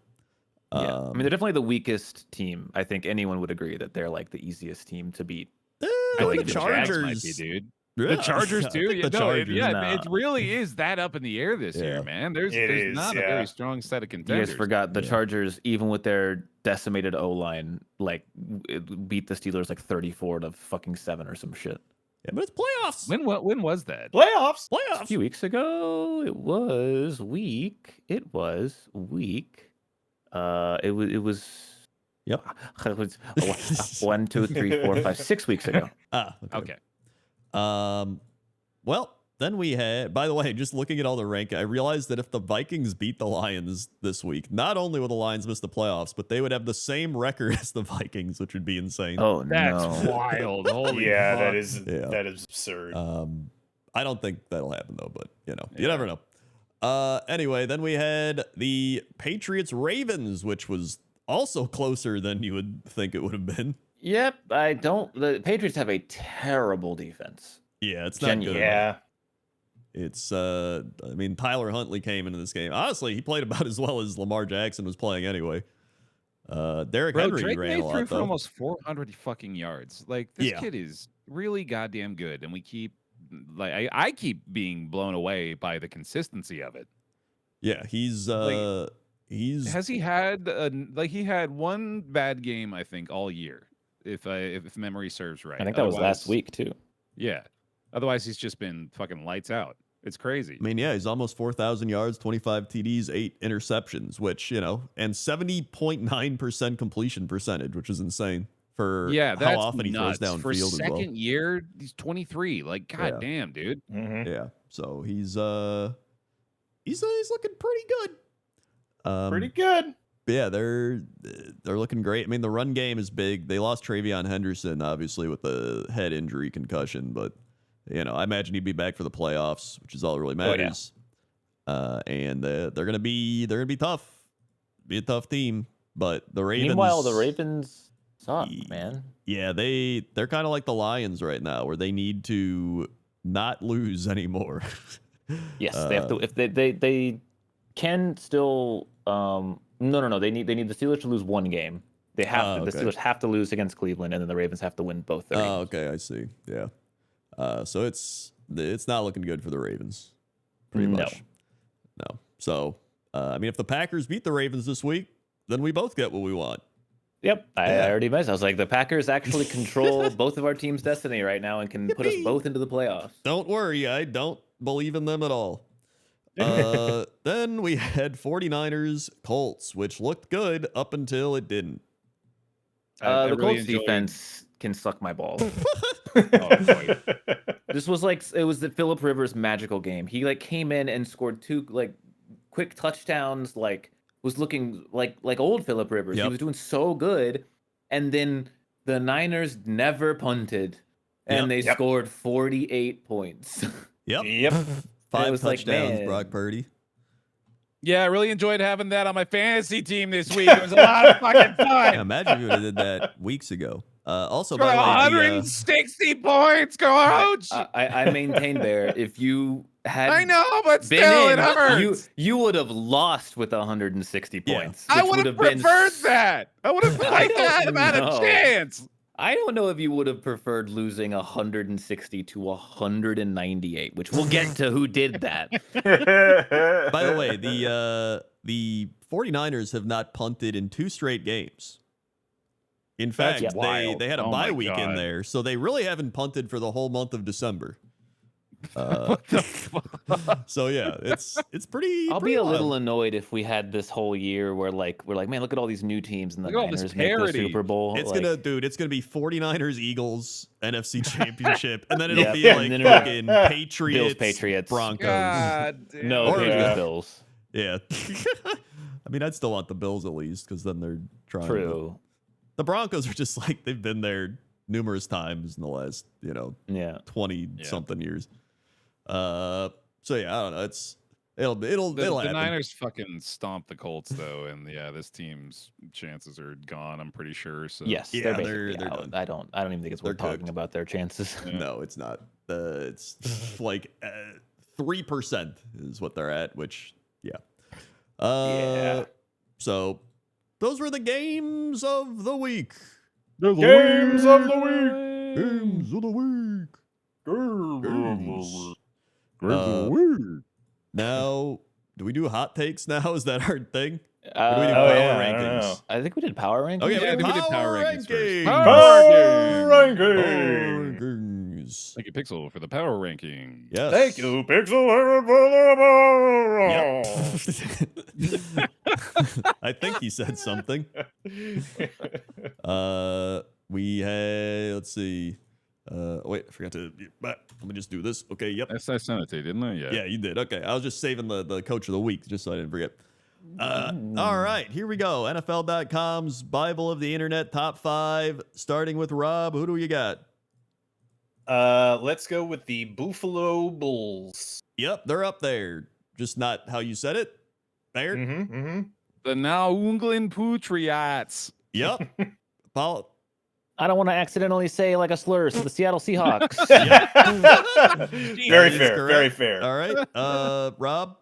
[SPEAKER 3] I mean, they're definitely the weakest team. I think anyone would agree that they're like the easiest team to beat.
[SPEAKER 2] I think the Chargers
[SPEAKER 1] might be, dude. The Chargers too. It really is that up in the air this year, man. There's not a very strong set of contenders.
[SPEAKER 3] You guys forgot the Chargers, even with their decimated O-line, like beat the Steelers like 34-7 or some shit.
[SPEAKER 2] Yeah, but it's playoffs.
[SPEAKER 1] When was that?
[SPEAKER 4] Playoffs.
[SPEAKER 3] A few weeks ago. It was week.
[SPEAKER 2] Yep.
[SPEAKER 3] It was 1, 2, 3, 4, 5, 6 weeks ago.
[SPEAKER 1] Okay.
[SPEAKER 2] Well, then we had, by the way, just looking at all the rank, I realized that if the Vikings beat the Lions this week, not only will the Lions miss the playoffs, but they would have the same record as the Vikings, which would be insane.
[SPEAKER 3] Oh
[SPEAKER 1] That's
[SPEAKER 3] no!
[SPEAKER 1] wild. Holy
[SPEAKER 4] Yeah,
[SPEAKER 1] fuck.
[SPEAKER 4] that is absurd.
[SPEAKER 2] I don't think that'll happen though, but you never know. Anyway, then we had the Patriots Ravens, which was also closer than you would think it would have been.
[SPEAKER 3] Yep, the Patriots have a terrible defense.
[SPEAKER 2] Yeah, it's not good.
[SPEAKER 4] Yeah.
[SPEAKER 2] It's I mean, Tyler Huntley came into this game. Honestly, he played about as well as Lamar Jackson was playing anyway. Derrick Henry
[SPEAKER 1] Drake
[SPEAKER 2] ran
[SPEAKER 1] made
[SPEAKER 2] a lot
[SPEAKER 1] through for
[SPEAKER 2] though.
[SPEAKER 1] almost 400 fucking yards. Like this
[SPEAKER 2] Yeah.
[SPEAKER 1] kid is really goddamn good, and we keep I keep being blown away by the consistency of it.
[SPEAKER 2] Yeah, he's
[SPEAKER 1] Has he had he had one bad game I think all year, if memory serves right.
[SPEAKER 3] I think that was last
[SPEAKER 1] Otherwise-
[SPEAKER 3] week too.
[SPEAKER 1] Yeah. Otherwise, he's just been fucking lights out. It's crazy.
[SPEAKER 2] I mean, yeah, he's almost 4,000 yards, 25 TDs, 8 interceptions, which, and 70.9% completion percentage, which is insane for
[SPEAKER 1] That's
[SPEAKER 2] how often he throws
[SPEAKER 1] nuts. For
[SPEAKER 2] downfield as well.
[SPEAKER 1] second year, he's 23. Like, goddamn, dude.
[SPEAKER 4] Mhm.
[SPEAKER 2] Yeah, so he's looking pretty good.
[SPEAKER 4] Pretty good.
[SPEAKER 2] But yeah, they're looking great. I mean, the run game is big. They lost Travion Henderson, obviously, with the head injury concussion, but I imagine he'd be back for the playoffs, which is all that really matters. And they're gonna be tough. Be a tough team, but the Ravens.
[SPEAKER 3] Meanwhile, the Ravens suck, man.
[SPEAKER 2] Yeah, they're kind of like the Lions right now, where they need to not lose anymore.
[SPEAKER 3] Yes, they have to. If they can still. No. They need the Steelers to lose one game. They have to. The
[SPEAKER 2] okay.
[SPEAKER 3] Steelers have to lose against Cleveland, and then the Ravens have to win both their games.
[SPEAKER 2] Oh, okay, I see. Yeah. So it's not looking good for the Ravens. Pretty much. No. So I mean, if the Packers beat the Ravens this week, then we both get what we want.
[SPEAKER 3] Yep, I
[SPEAKER 2] Yeah.
[SPEAKER 3] already mentioned. I was like, the Packers actually control both of our team's destiny right now and can put us both into the playoffs.
[SPEAKER 2] Don't worry, I don't believe in them at all. Then we had 49ers Colts, which looked good up until it didn't.
[SPEAKER 1] I
[SPEAKER 3] The
[SPEAKER 1] really
[SPEAKER 3] Colts
[SPEAKER 1] enjoyed-
[SPEAKER 3] defense can suck my balls.
[SPEAKER 1] Oh, boy.
[SPEAKER 3] This was it was the Phillip Rivers magical game. He came in and scored 2 quick touchdowns, was looking like old Phillip Rivers.
[SPEAKER 2] Yep.
[SPEAKER 3] He was doing so good. And then the Niners never punted and they scored 48 points.
[SPEAKER 2] Yep.
[SPEAKER 4] Yep.
[SPEAKER 2] 5
[SPEAKER 3] was like,
[SPEAKER 2] touchdowns,
[SPEAKER 3] man.
[SPEAKER 2] Brock Purdy.
[SPEAKER 1] Yeah, I really enjoyed having that on my fantasy team this week. It was a lot of fucking
[SPEAKER 2] Yeah,
[SPEAKER 1] fun.
[SPEAKER 2] imagine if you would have did that weeks ago. Also,
[SPEAKER 1] Scored
[SPEAKER 2] by the way,
[SPEAKER 1] 160 points, coach.
[SPEAKER 3] I maintain there, if you had
[SPEAKER 1] I know, but
[SPEAKER 3] been
[SPEAKER 1] still,
[SPEAKER 3] in,
[SPEAKER 1] it hurts.
[SPEAKER 3] you would have lost with 160
[SPEAKER 2] Yeah.
[SPEAKER 3] points.
[SPEAKER 1] I
[SPEAKER 3] which
[SPEAKER 1] would have
[SPEAKER 3] been
[SPEAKER 1] preferred that. I would have liked that
[SPEAKER 3] don't
[SPEAKER 1] about a
[SPEAKER 3] know.
[SPEAKER 1] chance.
[SPEAKER 3] I don't know if you would have preferred losing 160 to 198, which we'll get to who did that.
[SPEAKER 2] by the way, the 49ers have not punted in 2 straight games. In fact,
[SPEAKER 1] That's wild.
[SPEAKER 2] they had a
[SPEAKER 1] Oh
[SPEAKER 2] bye
[SPEAKER 1] my
[SPEAKER 2] week in
[SPEAKER 1] God.
[SPEAKER 2] there, so they really haven't punted for the whole month of December.
[SPEAKER 1] What the fuck?
[SPEAKER 2] So yeah, it's pretty.
[SPEAKER 3] I'll
[SPEAKER 2] pretty
[SPEAKER 3] be a
[SPEAKER 2] wild.
[SPEAKER 3] little annoyed if we had this whole year where we're like, man, look at all these new teams and the
[SPEAKER 1] Look at all this
[SPEAKER 3] Niners make the
[SPEAKER 1] parity.
[SPEAKER 3] Super Bowl.
[SPEAKER 2] It's
[SPEAKER 3] like,
[SPEAKER 2] gonna be 49ers Eagles NFC Championship, and then it'll
[SPEAKER 3] Yeah.
[SPEAKER 2] be
[SPEAKER 3] Yeah,
[SPEAKER 2] like
[SPEAKER 3] and then it'll-
[SPEAKER 2] fucking Patriots,
[SPEAKER 3] Bills, Patriots.
[SPEAKER 2] Broncos.
[SPEAKER 1] God damn.
[SPEAKER 3] no,
[SPEAKER 2] Or-
[SPEAKER 3] Patriots, Bills.
[SPEAKER 2] Yeah. I mean, I'd still want the Bills at least because then they're trying.
[SPEAKER 3] True.
[SPEAKER 2] The Broncos are just like they've been there numerous times in the last
[SPEAKER 3] Yeah.
[SPEAKER 2] 20
[SPEAKER 1] Yeah.
[SPEAKER 2] something years. So yeah, I don't know. It'll
[SPEAKER 1] The
[SPEAKER 2] happen.
[SPEAKER 1] Niners fucking stomped the Colts though, and yeah, this team's chances are gone. I'm pretty sure. So
[SPEAKER 3] Yes,
[SPEAKER 2] Yeah,
[SPEAKER 3] they're
[SPEAKER 2] they're
[SPEAKER 3] basically
[SPEAKER 2] done.
[SPEAKER 3] out. I don't even think it's worth
[SPEAKER 2] They're
[SPEAKER 3] talking
[SPEAKER 2] cooked.
[SPEAKER 3] about their chances.
[SPEAKER 2] No, it's not. It's like 3% is what they're at, which yeah.
[SPEAKER 4] Yeah.
[SPEAKER 2] So those were the games of the week.
[SPEAKER 4] Games of the week.
[SPEAKER 2] Games of the week. Games. Now, do we do hot takes now? Is that our thing? Or do we do
[SPEAKER 3] Uh,
[SPEAKER 2] power
[SPEAKER 4] yeah, I don't
[SPEAKER 2] rankings?
[SPEAKER 4] know.
[SPEAKER 3] I think we did power rankings.
[SPEAKER 2] Okay,
[SPEAKER 1] Yeah, I think we did power rankings first.
[SPEAKER 2] rankings.
[SPEAKER 1] Power
[SPEAKER 4] Power
[SPEAKER 2] Power
[SPEAKER 4] rankings.
[SPEAKER 2] rankings.
[SPEAKER 1] Thank you, Pixel, for the power ranking.
[SPEAKER 2] Yes.
[SPEAKER 4] Thank you, Pixel.
[SPEAKER 2] I think he said something. We had, let's see. Wait, I forgot to. Let me just do this. Okay, yep.
[SPEAKER 1] I sent it to you, didn't I?
[SPEAKER 2] Yeah, you did. Okay, I was just saving the coach of the week just so I didn't forget. All right, here we go. NFL.com's Bible of the Internet top 5. Starting with Rob. Who do you got?
[SPEAKER 4] Let's go with the Buffalo Bulls.
[SPEAKER 2] Yep, they're up there. Just not how you said it. There.
[SPEAKER 1] The New England Patriots.
[SPEAKER 2] Yep. Paul.
[SPEAKER 3] I don't want to accidentally say like a slur. So the Seattle Seahawks.
[SPEAKER 4] Very fair. Very fair.
[SPEAKER 2] All right. Rob.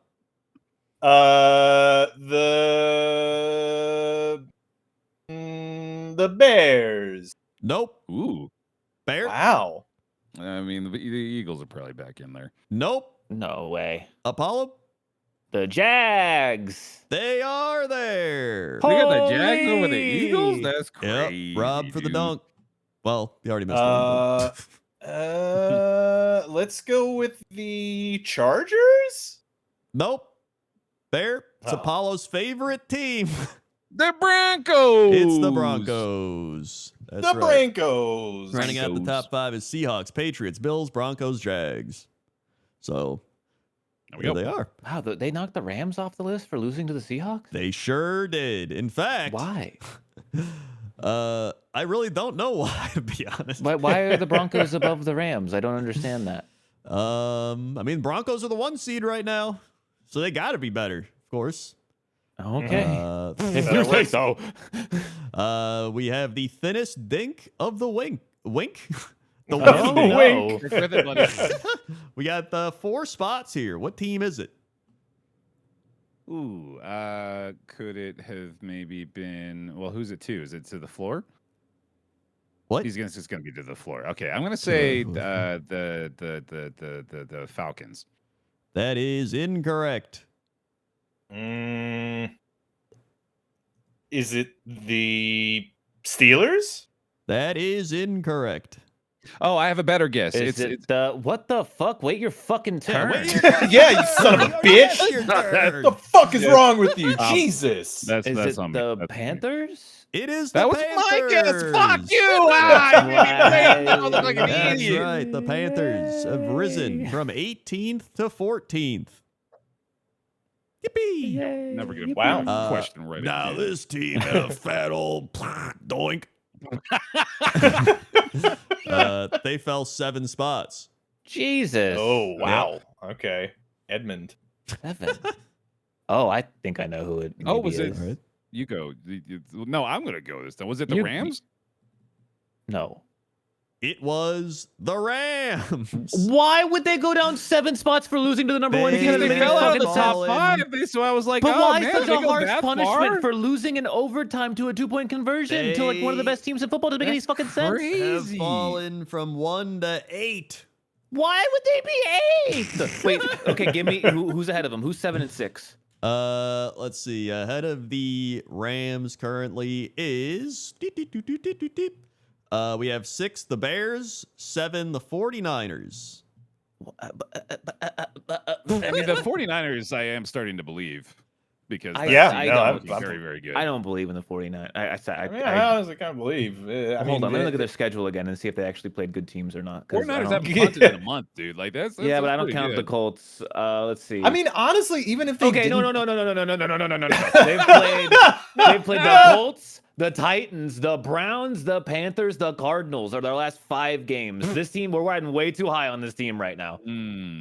[SPEAKER 4] The Bears.
[SPEAKER 2] Nope.
[SPEAKER 1] Ooh.
[SPEAKER 2] Bear.
[SPEAKER 4] Wow.
[SPEAKER 1] I mean, the Eagles are probably back in there.
[SPEAKER 2] Nope.
[SPEAKER 3] No way.
[SPEAKER 2] Apollo.
[SPEAKER 3] The Jags.
[SPEAKER 2] They are there.
[SPEAKER 1] We got the Jags over the Eagles? That's
[SPEAKER 2] Yep.
[SPEAKER 1] crazy.
[SPEAKER 2] Rob for the
[SPEAKER 1] dude.
[SPEAKER 2] dunk. Well, you already missed one.
[SPEAKER 4] Let's go with the Chargers.
[SPEAKER 2] Nope. Bear. It's
[SPEAKER 4] Oh.
[SPEAKER 2] Apollo's favorite team.
[SPEAKER 1] The Broncos.
[SPEAKER 2] It's the Broncos. That's
[SPEAKER 4] The
[SPEAKER 2] right.
[SPEAKER 4] Broncos.
[SPEAKER 2] Rounding out the
[SPEAKER 1] Broncos.
[SPEAKER 2] top 5 is Seahawks, Patriots, Bills, Broncos, Jags. So
[SPEAKER 1] There we
[SPEAKER 2] here
[SPEAKER 1] go.
[SPEAKER 2] they are.
[SPEAKER 3] Wow, they knocked the Rams off the list for losing to the Seahawks?
[SPEAKER 2] They sure did. In fact,
[SPEAKER 3] Why?
[SPEAKER 2] I really don't know why, to be honest.
[SPEAKER 3] Why are the Broncos above the Rams? I don't understand that.
[SPEAKER 2] I mean, Broncos are the 1 seed right now, so they got to be better, of course.
[SPEAKER 3] Okay.
[SPEAKER 2] If
[SPEAKER 3] you say so.
[SPEAKER 2] We have the thinnest dink of the wink. Wink? The
[SPEAKER 3] Oh,
[SPEAKER 2] wink.
[SPEAKER 3] no.
[SPEAKER 1] Stick with it, buddy.
[SPEAKER 2] We got 4 spots here. What team is it?
[SPEAKER 1] Ooh, could it have maybe been? Well, who's it to? Is it to the floor?
[SPEAKER 2] What?
[SPEAKER 1] It's gonna be to the floor. Okay, I'm gonna say
[SPEAKER 2] the
[SPEAKER 1] the Falcons.
[SPEAKER 2] That is incorrect.
[SPEAKER 4] Is it the Steelers?
[SPEAKER 2] That is incorrect.
[SPEAKER 1] Oh, I have a better guess.
[SPEAKER 3] Is
[SPEAKER 1] It's
[SPEAKER 3] the what the fuck? Wait your fucking turn.
[SPEAKER 2] wait your
[SPEAKER 4] Yeah, you son of a bitch.
[SPEAKER 2] Your turn.
[SPEAKER 4] What the fuck is
[SPEAKER 1] Yeah.
[SPEAKER 4] wrong with you? Jesus.
[SPEAKER 1] that's
[SPEAKER 3] Is
[SPEAKER 1] that's
[SPEAKER 3] it
[SPEAKER 1] on me.
[SPEAKER 3] the
[SPEAKER 1] That's on me.
[SPEAKER 3] Panthers?
[SPEAKER 2] It is
[SPEAKER 1] That
[SPEAKER 2] the
[SPEAKER 1] was my
[SPEAKER 2] Panthers.
[SPEAKER 1] guess. Fuck you! I didn't even say it. I was like an
[SPEAKER 2] That's
[SPEAKER 1] idiot.
[SPEAKER 2] right. The Panthers have risen
[SPEAKER 3] Yay.
[SPEAKER 2] from 18th to 14th. Yippee!
[SPEAKER 3] Yay.
[SPEAKER 1] Never get a
[SPEAKER 4] Wow.
[SPEAKER 1] question right.
[SPEAKER 2] Now
[SPEAKER 1] again.
[SPEAKER 2] this team had a fat old doink. They fell 7 spots.
[SPEAKER 3] Jesus.
[SPEAKER 4] Oh, wow. Okay. Edmund.
[SPEAKER 3] 7. Oh, I think I know who it
[SPEAKER 1] Oh,
[SPEAKER 3] maybe
[SPEAKER 1] was it?
[SPEAKER 3] is.
[SPEAKER 2] All right.
[SPEAKER 1] You go. No, I'm gonna go this time. Was it the
[SPEAKER 3] You-
[SPEAKER 1] Rams?
[SPEAKER 3] No.
[SPEAKER 2] It was the Rams.
[SPEAKER 3] Why would they go down 7 spots for losing to the number 1
[SPEAKER 2] They-
[SPEAKER 3] team?
[SPEAKER 1] Because they
[SPEAKER 3] in
[SPEAKER 2] They've
[SPEAKER 1] fell out of the
[SPEAKER 3] fucking
[SPEAKER 1] top
[SPEAKER 2] fallen.
[SPEAKER 1] 5. So I was like,
[SPEAKER 3] But
[SPEAKER 1] oh
[SPEAKER 3] why
[SPEAKER 1] man,
[SPEAKER 3] such
[SPEAKER 1] did they
[SPEAKER 3] a
[SPEAKER 1] go
[SPEAKER 3] harsh
[SPEAKER 1] that
[SPEAKER 3] punishment
[SPEAKER 1] far?
[SPEAKER 3] for losing in overtime to a 2-point conversion to like one of the
[SPEAKER 2] They-
[SPEAKER 3] best teams in football? Doesn't make any
[SPEAKER 1] That's
[SPEAKER 3] fucking sense.
[SPEAKER 1] crazy.
[SPEAKER 2] Have fallen from 1 to 8.
[SPEAKER 3] Why would they be 8th? Wait, okay, give me who's ahead of them? Who's 7 and 6?
[SPEAKER 2] Let's see. Ahead of the Rams currently is we have 6 the Bears, 7 the 49ers.
[SPEAKER 1] I mean, the 49ers, I am starting to believe because
[SPEAKER 3] I-
[SPEAKER 4] Yeah,
[SPEAKER 3] I
[SPEAKER 4] no,
[SPEAKER 3] don't-
[SPEAKER 4] I'm
[SPEAKER 1] looking very, very good.
[SPEAKER 3] I don't believe in the 49. I
[SPEAKER 4] honestly can't believe.
[SPEAKER 3] hold on, let me look at their schedule again and see if they actually played good teams or not. 'cause
[SPEAKER 1] 49ers
[SPEAKER 3] I
[SPEAKER 1] haven't
[SPEAKER 3] don't-
[SPEAKER 1] punted in a month, dude. Like that's
[SPEAKER 3] yeah, but I don't
[SPEAKER 1] pretty
[SPEAKER 3] count the
[SPEAKER 1] good.
[SPEAKER 3] Colts. Let's see.
[SPEAKER 4] I mean, honestly, even if they
[SPEAKER 3] okay,
[SPEAKER 4] didn't...
[SPEAKER 3] no. They've played the Colts, the Titans, the Browns, the Panthers, the Cardinals are their last 5 games. This team, we're riding way too high on this team right now.
[SPEAKER 1] That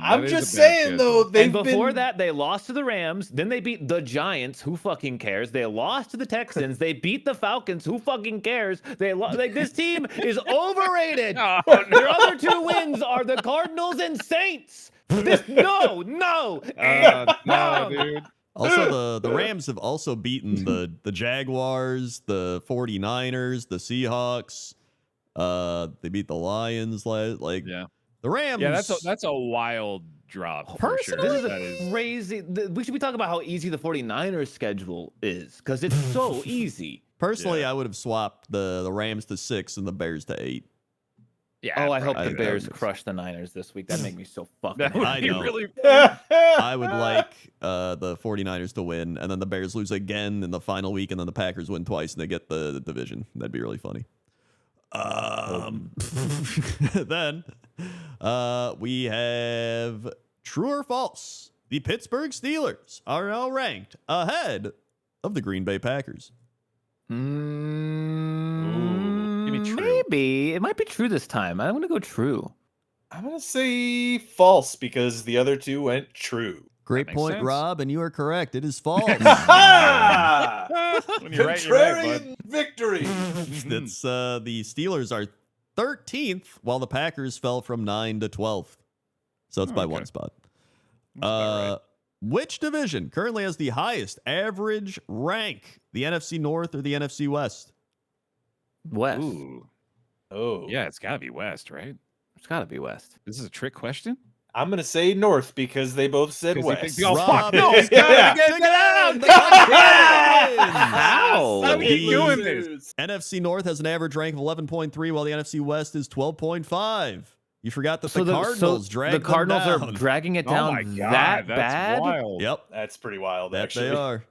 [SPEAKER 4] I'm
[SPEAKER 1] is
[SPEAKER 4] just
[SPEAKER 1] a bad
[SPEAKER 4] saying,
[SPEAKER 1] schedule.
[SPEAKER 4] though, they've
[SPEAKER 3] And before
[SPEAKER 4] been...
[SPEAKER 3] that, they lost to the Rams. Then they beat the Giants. Who fucking cares? They lost to the Texans. They beat the Falcons. Who fucking cares? Like this team is overrated.
[SPEAKER 1] Oh,
[SPEAKER 3] Their other 2 wins are the Cardinals and Saints. No.
[SPEAKER 1] no, dude.
[SPEAKER 2] Also, the Rams have also beaten the Jaguars, the 49ers, the Seahawks. They beat the Lions.
[SPEAKER 1] Yeah,
[SPEAKER 2] The Rams.
[SPEAKER 1] yeah. That's a wild drop. For sure.
[SPEAKER 3] This is
[SPEAKER 1] That is-
[SPEAKER 3] crazy. We should be talking about how easy the 49ers schedule is because it's so easy.
[SPEAKER 2] Personally, I would have swapped the Rams to 6 and the Bears to 8.
[SPEAKER 1] Yeah.
[SPEAKER 3] Oh, I hope
[SPEAKER 2] I-
[SPEAKER 3] the
[SPEAKER 2] I
[SPEAKER 3] Bears
[SPEAKER 2] would-
[SPEAKER 3] crush the Niners this week. That make me so fucking
[SPEAKER 1] That would
[SPEAKER 2] I
[SPEAKER 1] be
[SPEAKER 2] know.
[SPEAKER 1] really.
[SPEAKER 2] I would like the 49ers to win, and then the Bears lose again in the final week, and then the Packers win twice, and they get the division. That'd be really funny. Then we have true or false. The Pittsburgh Steelers are now ranked ahead of the Green Bay Packers.
[SPEAKER 1] Give me true.
[SPEAKER 3] Maybe it might be true this time. I'm gonna go true.
[SPEAKER 4] I'm gonna say false because the other two went true.
[SPEAKER 2] Great
[SPEAKER 1] makes
[SPEAKER 2] point,
[SPEAKER 1] sense.
[SPEAKER 2] Rob, and you are correct. It is false.
[SPEAKER 1] When you're right, you're right, bud.
[SPEAKER 4] Contrarian victory.
[SPEAKER 2] That's the Steelers are 13th, while the Packers fell from 9 to 12th. So it's by
[SPEAKER 1] Okay.
[SPEAKER 2] one spot.
[SPEAKER 1] That's about right.
[SPEAKER 2] Which division currently has the highest average rank? The NFC North or the NFC West?
[SPEAKER 3] West.
[SPEAKER 1] Ooh.
[SPEAKER 4] Oh,
[SPEAKER 1] Yeah, it's gotta be West, right?
[SPEAKER 3] It's gotta be West.
[SPEAKER 1] This is a trick question.
[SPEAKER 4] I'm gonna say North because they both said
[SPEAKER 1] 'Cause he
[SPEAKER 4] West.
[SPEAKER 1] thinks- oh,
[SPEAKER 2] Rob
[SPEAKER 1] fuck, no,
[SPEAKER 2] is
[SPEAKER 4] yeah.
[SPEAKER 2] correct again. The
[SPEAKER 3] How?
[SPEAKER 1] How are we
[SPEAKER 2] The
[SPEAKER 1] doing this?
[SPEAKER 2] NFC North has an average rank of 11.3, while the NFC West is 12.5. You forgot that the Cardinals dragged
[SPEAKER 3] the Cardinals
[SPEAKER 2] them
[SPEAKER 3] are
[SPEAKER 2] down.
[SPEAKER 3] dragging it
[SPEAKER 1] Oh
[SPEAKER 3] down
[SPEAKER 1] my god,
[SPEAKER 3] that
[SPEAKER 1] that's
[SPEAKER 3] bad.
[SPEAKER 1] wild.
[SPEAKER 2] Yep,
[SPEAKER 4] That's pretty wild,
[SPEAKER 2] that
[SPEAKER 4] actually.
[SPEAKER 2] they are.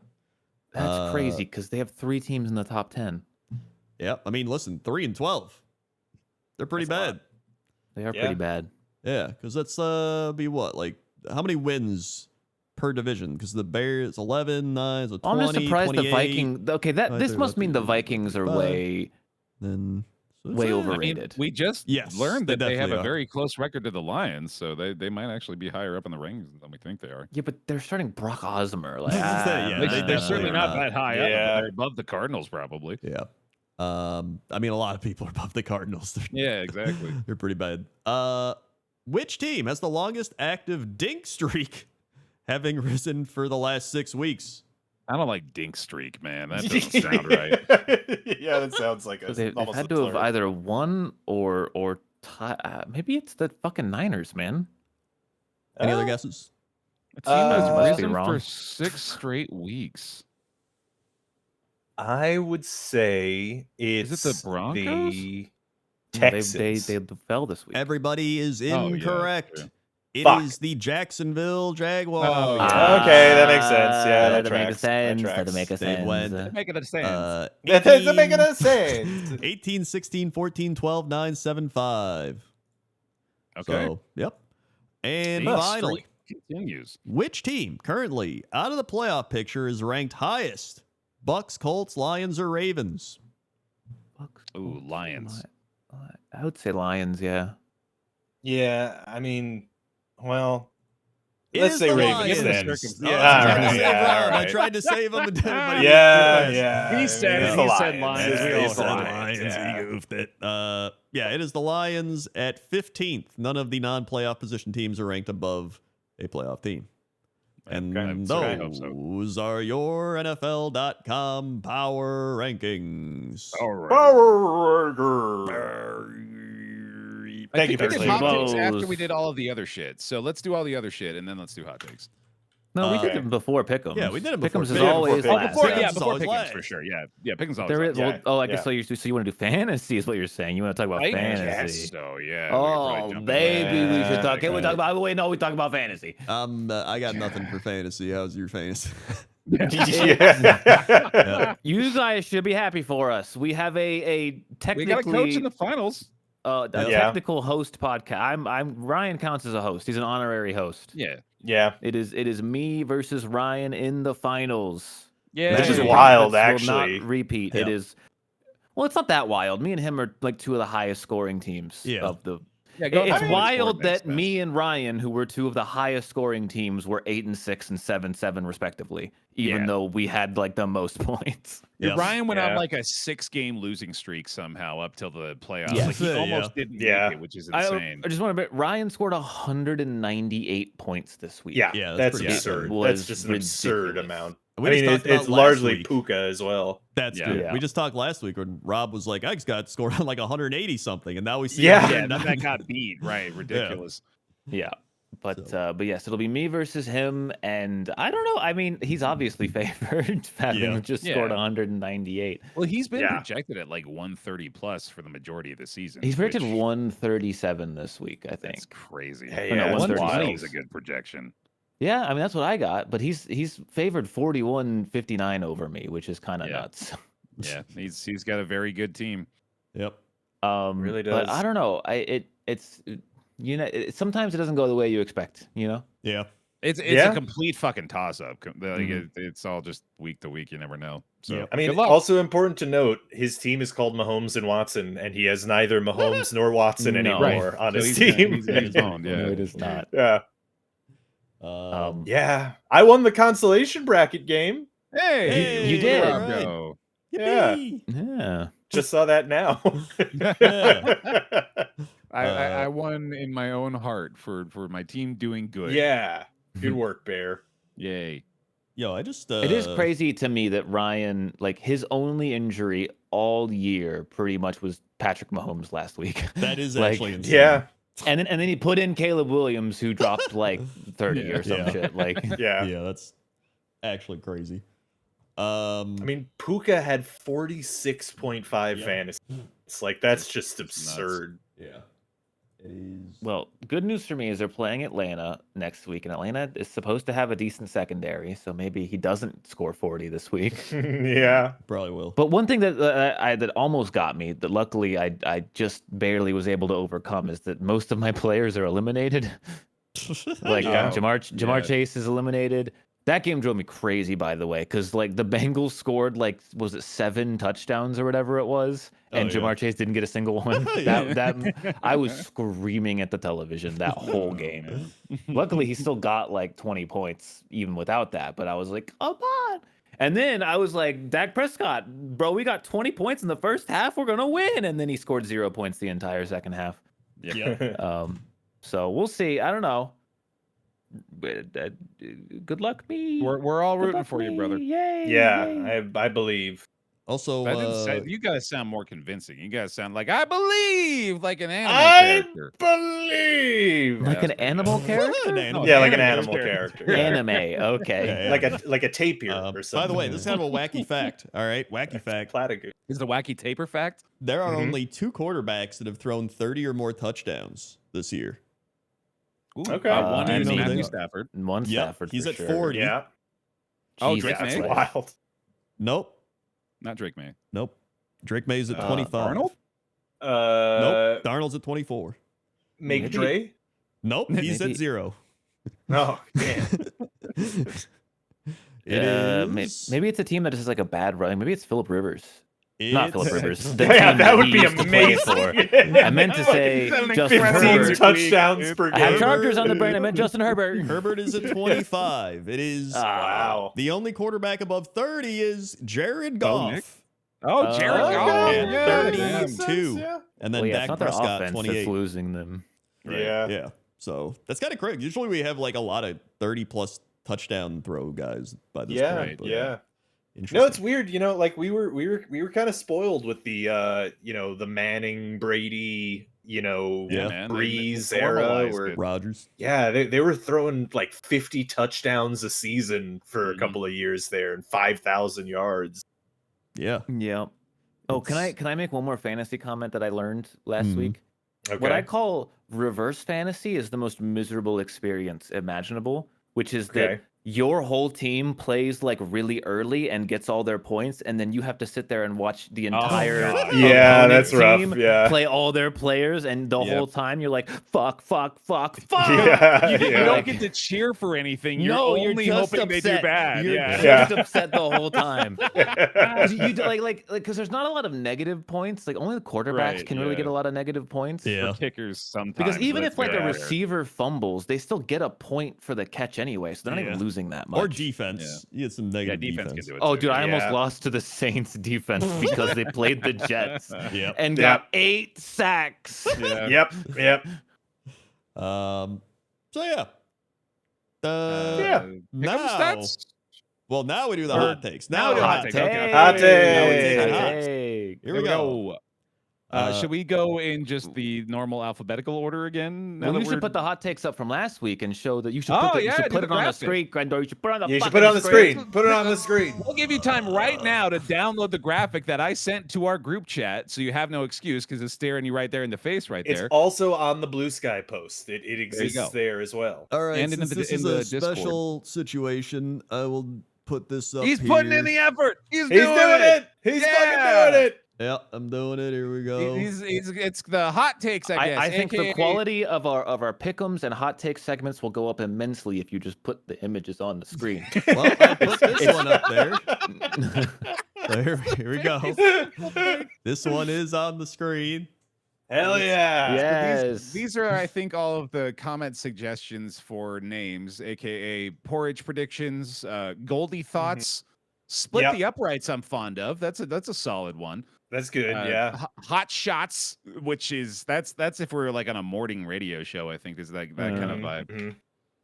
[SPEAKER 3] That's crazy because they have 3 teams in the top 10.
[SPEAKER 2] Yep. I mean, listen, 3 and 12. They're pretty
[SPEAKER 4] That's a lot.
[SPEAKER 2] bad.
[SPEAKER 3] They are
[SPEAKER 4] Yeah.
[SPEAKER 3] pretty bad.
[SPEAKER 2] Yeah, because that's be what, like how many wins per division? Because the Bears 11, 9, so 20,
[SPEAKER 3] I'm just surprised
[SPEAKER 2] 28,
[SPEAKER 3] the Vikings. Okay, this
[SPEAKER 2] 23,
[SPEAKER 3] must mean the
[SPEAKER 2] 24,
[SPEAKER 3] Vikings are
[SPEAKER 2] 25.
[SPEAKER 3] way.
[SPEAKER 2] Then so it's,
[SPEAKER 3] Way
[SPEAKER 1] I mean,
[SPEAKER 3] overrated.
[SPEAKER 1] we just
[SPEAKER 2] Yes,
[SPEAKER 1] learned
[SPEAKER 2] they
[SPEAKER 1] that they have
[SPEAKER 2] definitely
[SPEAKER 1] a
[SPEAKER 2] are.
[SPEAKER 1] very close record to the Lions, so they might actually be higher up in the rankings than we think they are.
[SPEAKER 3] Yeah, but they're starting Brock Osmer. Like,
[SPEAKER 2] Yeah,
[SPEAKER 1] Which
[SPEAKER 2] they
[SPEAKER 1] they're
[SPEAKER 2] definitely
[SPEAKER 1] certainly
[SPEAKER 2] are
[SPEAKER 1] not
[SPEAKER 2] not.
[SPEAKER 1] that high up,
[SPEAKER 4] Yeah.
[SPEAKER 1] but they're above the Cardinals probably.
[SPEAKER 2] Yeah. I mean, a lot of people are above the Cardinals. They're,
[SPEAKER 1] Yeah, exactly.
[SPEAKER 2] they're pretty bad. Which team has the longest active dink streak, having risen for the last 6 weeks?
[SPEAKER 1] I don't like dink streak, man. That doesn't sound right.
[SPEAKER 4] Yeah, that sounds like
[SPEAKER 3] so they've
[SPEAKER 4] almost
[SPEAKER 3] had
[SPEAKER 4] a
[SPEAKER 3] to have
[SPEAKER 4] slur.
[SPEAKER 3] either won or tie. Maybe it's the fucking Niners, man.
[SPEAKER 2] Any other
[SPEAKER 4] Uh,
[SPEAKER 2] guesses?
[SPEAKER 1] A team has
[SPEAKER 3] must be
[SPEAKER 1] risen
[SPEAKER 3] wrong.
[SPEAKER 1] for 6 straight weeks.
[SPEAKER 4] I would say
[SPEAKER 1] Is
[SPEAKER 4] it's
[SPEAKER 1] it the Broncos?
[SPEAKER 4] the
[SPEAKER 3] No,
[SPEAKER 4] Texans.
[SPEAKER 3] they fell this week.
[SPEAKER 2] Everybody is
[SPEAKER 1] Oh, yeah,
[SPEAKER 2] incorrect.
[SPEAKER 1] true.
[SPEAKER 2] It
[SPEAKER 4] Fuck.
[SPEAKER 2] is the Jacksonville Jaguars.
[SPEAKER 1] Oh, yeah.
[SPEAKER 4] Okay, that makes sense. Yeah, that
[SPEAKER 3] doesn't make
[SPEAKER 4] tracks. That
[SPEAKER 3] sense.
[SPEAKER 4] tracks.
[SPEAKER 3] Doesn't make a
[SPEAKER 2] They
[SPEAKER 3] sense.
[SPEAKER 2] went-
[SPEAKER 1] Make it a sense.
[SPEAKER 4] That doesn't make any sense.
[SPEAKER 2] 18, 16, 14, 12, 9, 7, 5.
[SPEAKER 1] Okay.
[SPEAKER 2] So, yep. And
[SPEAKER 1] The
[SPEAKER 2] finally,
[SPEAKER 1] streak continues.
[SPEAKER 2] which team currently out of the playoff picture is ranked highest? Bucs, Colts, Lions, or Ravens?
[SPEAKER 1] Ooh, Lions.
[SPEAKER 3] I would say Lions. Yeah.
[SPEAKER 4] Yeah, I mean, well,
[SPEAKER 2] It
[SPEAKER 4] let's
[SPEAKER 2] is
[SPEAKER 4] say
[SPEAKER 2] the
[SPEAKER 4] Ravens
[SPEAKER 2] Lions.
[SPEAKER 4] then.
[SPEAKER 1] Circumstance.
[SPEAKER 2] Oh,
[SPEAKER 1] Yeah,
[SPEAKER 2] I was
[SPEAKER 1] all
[SPEAKER 2] trying to
[SPEAKER 1] right,
[SPEAKER 2] save
[SPEAKER 1] yeah,
[SPEAKER 2] Rob.
[SPEAKER 1] all
[SPEAKER 2] I
[SPEAKER 1] right.
[SPEAKER 2] tried to save him. And everybody
[SPEAKER 4] Yeah,
[SPEAKER 2] goofed.
[SPEAKER 4] yeah.
[SPEAKER 1] He said-
[SPEAKER 4] It's
[SPEAKER 1] he
[SPEAKER 4] the
[SPEAKER 1] said Lions.
[SPEAKER 4] Yeah,
[SPEAKER 1] We
[SPEAKER 2] He
[SPEAKER 1] all
[SPEAKER 2] said
[SPEAKER 1] said
[SPEAKER 2] Lions.
[SPEAKER 4] Yeah.
[SPEAKER 2] He goofed it. Yeah, it is the Lions at 15th. None of the non-playoff position teams are ranked above a playoff team. And
[SPEAKER 1] Okay, so I hope so.
[SPEAKER 2] those are your NFL.com power rankings.
[SPEAKER 1] All right. I
[SPEAKER 4] Thank
[SPEAKER 1] think
[SPEAKER 4] you
[SPEAKER 1] we
[SPEAKER 4] for
[SPEAKER 1] did hot
[SPEAKER 3] listening.
[SPEAKER 1] takes after
[SPEAKER 3] Bows.
[SPEAKER 1] we did all of the other shit. So let's do all the other shit and then let's do hot takes.
[SPEAKER 3] No, we did
[SPEAKER 2] Okay.
[SPEAKER 3] them before Pick'ems.
[SPEAKER 2] Yeah, we did it before
[SPEAKER 3] Pick'ems is
[SPEAKER 2] Pick'ems.
[SPEAKER 3] always
[SPEAKER 4] Before
[SPEAKER 3] last.
[SPEAKER 2] Pick'ems.
[SPEAKER 1] Yeah,
[SPEAKER 2] Pick'ems is
[SPEAKER 1] before
[SPEAKER 2] always
[SPEAKER 1] Pick'ems
[SPEAKER 2] last.
[SPEAKER 1] for sure. Yeah, Pick'ems always.
[SPEAKER 3] There is.
[SPEAKER 1] last.
[SPEAKER 3] Well,
[SPEAKER 4] Yeah,
[SPEAKER 3] oh, I guess
[SPEAKER 4] yeah.
[SPEAKER 3] so. You want to do fantasy? Is what you're saying? You want to talk about
[SPEAKER 1] I
[SPEAKER 3] fantasy?
[SPEAKER 1] guess so. Yeah. we could
[SPEAKER 3] Oh,
[SPEAKER 1] probably jump into
[SPEAKER 3] maybe we should
[SPEAKER 4] Yeah,
[SPEAKER 3] talk. Can we
[SPEAKER 4] okay.
[SPEAKER 3] talk about? Wait, no, we talk about fantasy.
[SPEAKER 2] I got nothing for fantasy. How's your fantasy?
[SPEAKER 4] Yeah.
[SPEAKER 3] You guys should be happy for us. We have a
[SPEAKER 1] We
[SPEAKER 3] technically
[SPEAKER 1] got a coach in the finals.
[SPEAKER 3] a
[SPEAKER 4] Yeah.
[SPEAKER 3] technical host podcast. I'm Ryan counts as a host. He's an honorary host.
[SPEAKER 1] Yeah.
[SPEAKER 4] Yeah.
[SPEAKER 3] It is me versus Ryan in the finals.
[SPEAKER 1] Yeah.
[SPEAKER 4] Which is
[SPEAKER 3] Magic
[SPEAKER 4] wild,
[SPEAKER 3] Profits will
[SPEAKER 4] actually.
[SPEAKER 3] not repeat. It
[SPEAKER 2] Yeah.
[SPEAKER 3] is. Well, it's not that wild. Me and him are like 2 of the highest scoring teams
[SPEAKER 2] Yeah.
[SPEAKER 3] of the.
[SPEAKER 1] Yeah, go
[SPEAKER 3] It's
[SPEAKER 1] ahead.
[SPEAKER 3] wild
[SPEAKER 1] Makes
[SPEAKER 3] that
[SPEAKER 1] sense.
[SPEAKER 3] me and Ryan, who were 2 of the highest scoring teams, were 8 and 6 and 7-7 respectively, even
[SPEAKER 1] Yeah.
[SPEAKER 3] though we had like the most points.
[SPEAKER 1] Yeah,
[SPEAKER 2] Yeah.
[SPEAKER 1] Ryan went on
[SPEAKER 4] Yeah.
[SPEAKER 1] like a 6-game losing streak somehow up till the playoffs.
[SPEAKER 3] Yes.
[SPEAKER 1] Like he
[SPEAKER 2] Yeah.
[SPEAKER 1] almost didn't
[SPEAKER 4] Yeah.
[SPEAKER 1] make it, which is
[SPEAKER 3] I
[SPEAKER 1] insane.
[SPEAKER 3] just want to. Ryan scored 198 points this week.
[SPEAKER 4] Yeah,
[SPEAKER 2] Yeah, that's
[SPEAKER 4] that's
[SPEAKER 2] pretty
[SPEAKER 4] absurd.
[SPEAKER 3] good.
[SPEAKER 4] That's
[SPEAKER 3] Was
[SPEAKER 4] just an absurd
[SPEAKER 3] ridiculous.
[SPEAKER 4] amount.
[SPEAKER 2] We
[SPEAKER 4] I
[SPEAKER 2] just
[SPEAKER 4] mean,
[SPEAKER 2] talked about
[SPEAKER 4] it's
[SPEAKER 2] last
[SPEAKER 4] largely
[SPEAKER 2] week.
[SPEAKER 4] Puka as well.
[SPEAKER 2] That's
[SPEAKER 1] Yeah.
[SPEAKER 2] good.
[SPEAKER 3] Yeah.
[SPEAKER 2] We just talked last week when Rob was like, I just got scored on like 180 something, and now we see
[SPEAKER 4] Yeah.
[SPEAKER 1] Yeah, that got beat. Right. Ridiculous.
[SPEAKER 3] Yeah. But yes, it'll be me versus him, and I don't know. I mean, he's obviously favored, having just scored 198.
[SPEAKER 1] Well, he's been projected at like 130 plus for the majority of the season.
[SPEAKER 3] He's projected 137 this week, I think.
[SPEAKER 1] That's crazy.
[SPEAKER 4] Hey,
[SPEAKER 3] no,
[SPEAKER 1] 120
[SPEAKER 3] 136.
[SPEAKER 1] is a good projection.
[SPEAKER 3] Yeah, I mean that's what I got, but he's favored 41-59 over me, which is kind of nuts.
[SPEAKER 1] Yeah, he's got a very good team.
[SPEAKER 2] Yep.
[SPEAKER 4] Really does.
[SPEAKER 3] But I don't know. Sometimes it doesn't go the way you expect.
[SPEAKER 2] Yeah.
[SPEAKER 1] It's a complete fucking toss up. It's all just week to week. You never know. So
[SPEAKER 4] I mean, also important to note, his team is called Mahomes and Watson, and he has neither Mahomes nor Watson anymore on his team.
[SPEAKER 1] He's his own. Yeah,
[SPEAKER 3] No, it is not.
[SPEAKER 4] Yeah. Yeah. I won the consolation bracket game.
[SPEAKER 1] Hey,
[SPEAKER 3] you did.
[SPEAKER 1] Bro.
[SPEAKER 3] Yeah.
[SPEAKER 4] Just saw that now.
[SPEAKER 1] I won in my own heart for my team doing good.
[SPEAKER 4] Yeah. Good work, Bear.
[SPEAKER 1] Yay.
[SPEAKER 2] Yo, I just
[SPEAKER 3] It is crazy to me that Ryan, like, his only injury all year pretty much was Patrick Mahomes last week.
[SPEAKER 2] That is
[SPEAKER 3] Like,
[SPEAKER 2] actually insane.
[SPEAKER 4] Yeah.
[SPEAKER 3] And then he put in Caleb Williams, who dropped like 30 or some shit. Like,
[SPEAKER 4] Yeah.
[SPEAKER 2] Yeah, that's actually crazy.
[SPEAKER 4] I mean, Puka had 46.5 fantasy. It's like, that's just absurd.
[SPEAKER 2] Yeah. It is.
[SPEAKER 3] well, good news for me is they're playing Atlanta next week, and Atlanta is supposed to have a decent secondary, so maybe he doesn't score 40 this week.
[SPEAKER 4] Yeah.
[SPEAKER 2] Probably will.
[SPEAKER 3] But one thing that that almost got me, that luckily I just barely was able to overcome, is that most of my players are eliminated. Like Jamar Chase is eliminated. That game drove me crazy, by the way, because like the Bengals scored like, was it 7 touchdowns or whatever it was, and Jamar Chase didn't get a single one. That I was screaming at the television that whole game. Luckily, he still got like 20 points even without that, but I was like, come on. And then I was like, Dak Prescott, bro, we got 20 points in the first half, we're gonna win, and then he scored 0 points the entire second half.
[SPEAKER 2] Yeah.
[SPEAKER 3] So we'll see. I don't know. Good luck, me.
[SPEAKER 1] We're all rooting for you, brother.
[SPEAKER 3] Yay!
[SPEAKER 4] Yeah.
[SPEAKER 3] Yay.
[SPEAKER 4] I believe.
[SPEAKER 2] Also,
[SPEAKER 1] You gotta sound more convincing. You gotta sound like I believe, like an anime character.
[SPEAKER 4] Believe.
[SPEAKER 3] Like an animal character?
[SPEAKER 4] Yeah, like an animal character.
[SPEAKER 3] Anime. Okay.
[SPEAKER 2] Yeah.
[SPEAKER 4] Like a tapir or something.
[SPEAKER 2] by the way, this is kind of a wacky fact. All right, wacky fact.
[SPEAKER 4] Platypus.
[SPEAKER 1] Is the wacky taper fact?
[SPEAKER 2] There are only 2 quarterbacks that have thrown 30 or more touchdowns this year.
[SPEAKER 1] Ooh,
[SPEAKER 4] Okay.
[SPEAKER 1] one
[SPEAKER 3] I
[SPEAKER 1] is
[SPEAKER 3] mean,
[SPEAKER 1] Matthew Stafford.
[SPEAKER 3] One
[SPEAKER 2] Yep,
[SPEAKER 3] Stafford.
[SPEAKER 2] he's
[SPEAKER 3] for
[SPEAKER 2] at
[SPEAKER 3] sure.
[SPEAKER 2] 40.
[SPEAKER 4] Yeah.
[SPEAKER 1] Oh,
[SPEAKER 3] Jesus
[SPEAKER 1] Drake
[SPEAKER 4] That's
[SPEAKER 1] May?
[SPEAKER 3] Christ.
[SPEAKER 4] wild.
[SPEAKER 2] Nope.
[SPEAKER 1] Not Drake May.
[SPEAKER 2] Nope. Drake May's at 25.
[SPEAKER 1] Arnold?
[SPEAKER 2] Nope. Darnold's at 24.
[SPEAKER 4] Make
[SPEAKER 3] Maybe.
[SPEAKER 4] Dre?
[SPEAKER 2] Nope. He's
[SPEAKER 3] Maybe-
[SPEAKER 2] at 0.
[SPEAKER 4] Oh, damn.
[SPEAKER 2] It is.
[SPEAKER 3] Maybe it's a team that just has like a bad run. Maybe it's Phillip Rivers. Not Phillip Rivers. The
[SPEAKER 4] Yeah,
[SPEAKER 3] team
[SPEAKER 4] that would
[SPEAKER 3] he
[SPEAKER 4] be
[SPEAKER 3] used to play
[SPEAKER 4] amazing.
[SPEAKER 3] for. I meant to say Justin
[SPEAKER 4] 15
[SPEAKER 3] Herbert.
[SPEAKER 4] touchdowns per
[SPEAKER 3] I had
[SPEAKER 4] game.
[SPEAKER 3] Chargers on the brain. I meant Justin Herbert.
[SPEAKER 2] Herbert is at 25. It is.
[SPEAKER 4] Wow.
[SPEAKER 2] The only quarterback above 30 is Jared
[SPEAKER 1] Bo Nick?
[SPEAKER 2] Goff.
[SPEAKER 1] Oh, Jared
[SPEAKER 3] Oh,
[SPEAKER 1] Goff.
[SPEAKER 2] and
[SPEAKER 1] Yeah,
[SPEAKER 2] 32.
[SPEAKER 1] damn.
[SPEAKER 4] Yeah.
[SPEAKER 2] And then
[SPEAKER 3] Well, yeah, it's
[SPEAKER 2] Dak
[SPEAKER 3] not their
[SPEAKER 2] Prescott,
[SPEAKER 3] offense
[SPEAKER 2] 28.
[SPEAKER 3] that's losing them.
[SPEAKER 4] Yeah.
[SPEAKER 2] Yeah. So that's kind of crazy. Usually we have like a lot of 30 plus touchdown throw guys by this
[SPEAKER 4] Yeah.
[SPEAKER 2] point. but
[SPEAKER 4] Yeah.
[SPEAKER 2] Interesting.
[SPEAKER 4] No, it's weird, like we were kind of spoiled with the the Manning, Brady,
[SPEAKER 1] Yeah, man.
[SPEAKER 4] Breeze
[SPEAKER 1] They
[SPEAKER 4] era
[SPEAKER 1] formalized
[SPEAKER 4] where
[SPEAKER 1] it.
[SPEAKER 2] Rodgers.
[SPEAKER 4] yeah, they were throwing like 50 touchdowns a season for a
[SPEAKER 1] Mhm.
[SPEAKER 4] couple of years there and 5,000 yards.
[SPEAKER 2] Yeah.
[SPEAKER 3] Yeah. Oh, can I make one more fantasy comment that I learned last
[SPEAKER 2] Mhm.
[SPEAKER 3] week?
[SPEAKER 4] Okay.
[SPEAKER 3] What I call reverse fantasy is the most miserable experience imaginable, which is
[SPEAKER 4] Okay.
[SPEAKER 3] that your whole team plays like really early and gets all their points, and then you have to sit there and watch the entire
[SPEAKER 1] God.
[SPEAKER 4] Yeah,
[SPEAKER 3] opponent
[SPEAKER 4] that's rough.
[SPEAKER 3] team
[SPEAKER 4] Yeah.
[SPEAKER 3] play all their players, and the
[SPEAKER 1] Yep.
[SPEAKER 3] whole time you're like, fuck.
[SPEAKER 4] Yeah.
[SPEAKER 1] You
[SPEAKER 4] yeah.
[SPEAKER 1] don't get to cheer for anything. You're
[SPEAKER 3] No,
[SPEAKER 1] only
[SPEAKER 3] you're just
[SPEAKER 1] hoping they do
[SPEAKER 3] upset.
[SPEAKER 1] bad.
[SPEAKER 3] You're
[SPEAKER 1] Yeah.
[SPEAKER 3] just upset the whole time. 'Cause you because there's not a lot of negative points. Like only the quarterbacks
[SPEAKER 1] Right,
[SPEAKER 3] can really get
[SPEAKER 1] yeah.
[SPEAKER 3] a lot of negative points.
[SPEAKER 2] Yeah.
[SPEAKER 1] For kickers sometimes.
[SPEAKER 3] Because even
[SPEAKER 1] that's
[SPEAKER 3] if like a
[SPEAKER 1] rare.
[SPEAKER 3] receiver fumbles, they still get a point for the catch anyway, so they're not
[SPEAKER 2] Yeah.
[SPEAKER 3] even losing that much.
[SPEAKER 2] Or defense. You had some
[SPEAKER 1] Yeah,
[SPEAKER 2] negative
[SPEAKER 1] defense
[SPEAKER 2] defense.
[SPEAKER 1] can do it.
[SPEAKER 3] Oh,
[SPEAKER 1] too.
[SPEAKER 3] dude, I almost
[SPEAKER 4] Yeah.
[SPEAKER 3] lost to the Saints defense because they played the Jets
[SPEAKER 2] Yep.
[SPEAKER 3] and got 8 sacks.
[SPEAKER 1] Yeah.
[SPEAKER 4] Yep.
[SPEAKER 2] So yeah.
[SPEAKER 4] Yeah.
[SPEAKER 2] Now,
[SPEAKER 1] stats?
[SPEAKER 2] well, now we do the
[SPEAKER 1] Or-
[SPEAKER 2] hot takes. Now we do
[SPEAKER 1] hot
[SPEAKER 2] hot
[SPEAKER 1] take,
[SPEAKER 2] takes.
[SPEAKER 1] okay.
[SPEAKER 4] Hot
[SPEAKER 2] Now we take
[SPEAKER 4] take.
[SPEAKER 2] it
[SPEAKER 3] Hot
[SPEAKER 2] hot.
[SPEAKER 3] take.
[SPEAKER 2] Here we go.
[SPEAKER 1] Should we go in just the normal alphabetical order again?
[SPEAKER 3] Well, you should put the hot takes up from last week and show that you should
[SPEAKER 1] Oh,
[SPEAKER 3] put,
[SPEAKER 1] yeah,
[SPEAKER 3] you should
[SPEAKER 1] do
[SPEAKER 3] put
[SPEAKER 1] the
[SPEAKER 3] it on the
[SPEAKER 1] graphic.
[SPEAKER 3] screen, Grindor. You should put it on the
[SPEAKER 4] You should
[SPEAKER 3] fucking
[SPEAKER 4] put it on the screen. Put it on the screen.
[SPEAKER 1] We'll give you time right now to download the graphic that I sent to our group chat, so you have no excuse because it's staring you right there in the face right
[SPEAKER 4] It's
[SPEAKER 1] there.
[SPEAKER 4] also on the Blue Sky post. It exists there as well.
[SPEAKER 2] All right,
[SPEAKER 1] And in
[SPEAKER 2] since
[SPEAKER 1] the-
[SPEAKER 2] this
[SPEAKER 1] in
[SPEAKER 2] is
[SPEAKER 1] the
[SPEAKER 2] a
[SPEAKER 1] Discord.
[SPEAKER 2] special situation, I will put this up.
[SPEAKER 1] He's putting in
[SPEAKER 2] here.
[SPEAKER 1] the effort. He's
[SPEAKER 4] He's
[SPEAKER 1] doing
[SPEAKER 4] it. He's
[SPEAKER 1] Yeah.
[SPEAKER 4] fucking doing it.
[SPEAKER 2] Yeah, I'm doing it. Here we go.
[SPEAKER 1] It's the hot takes, I guess.
[SPEAKER 3] I think the
[SPEAKER 1] AKA
[SPEAKER 3] quality of our pick'ems and hot take segments will go up immensely if you just put the images on the screen.
[SPEAKER 2] Well, I put this one up there. Here we go. This one is on the screen.
[SPEAKER 4] Hell yeah.
[SPEAKER 3] Yes.
[SPEAKER 1] These are, I think, all of the comment suggestions for names, aka porridge predictions, Goldie thoughts, split
[SPEAKER 4] Yep.
[SPEAKER 1] the uprights. I'm fond of. That's a solid one.
[SPEAKER 4] That's good. Yeah.
[SPEAKER 1] Hot shots, which is that's if we're like on a morning radio show. I think is like that kind of vibe.
[SPEAKER 4] Mhm.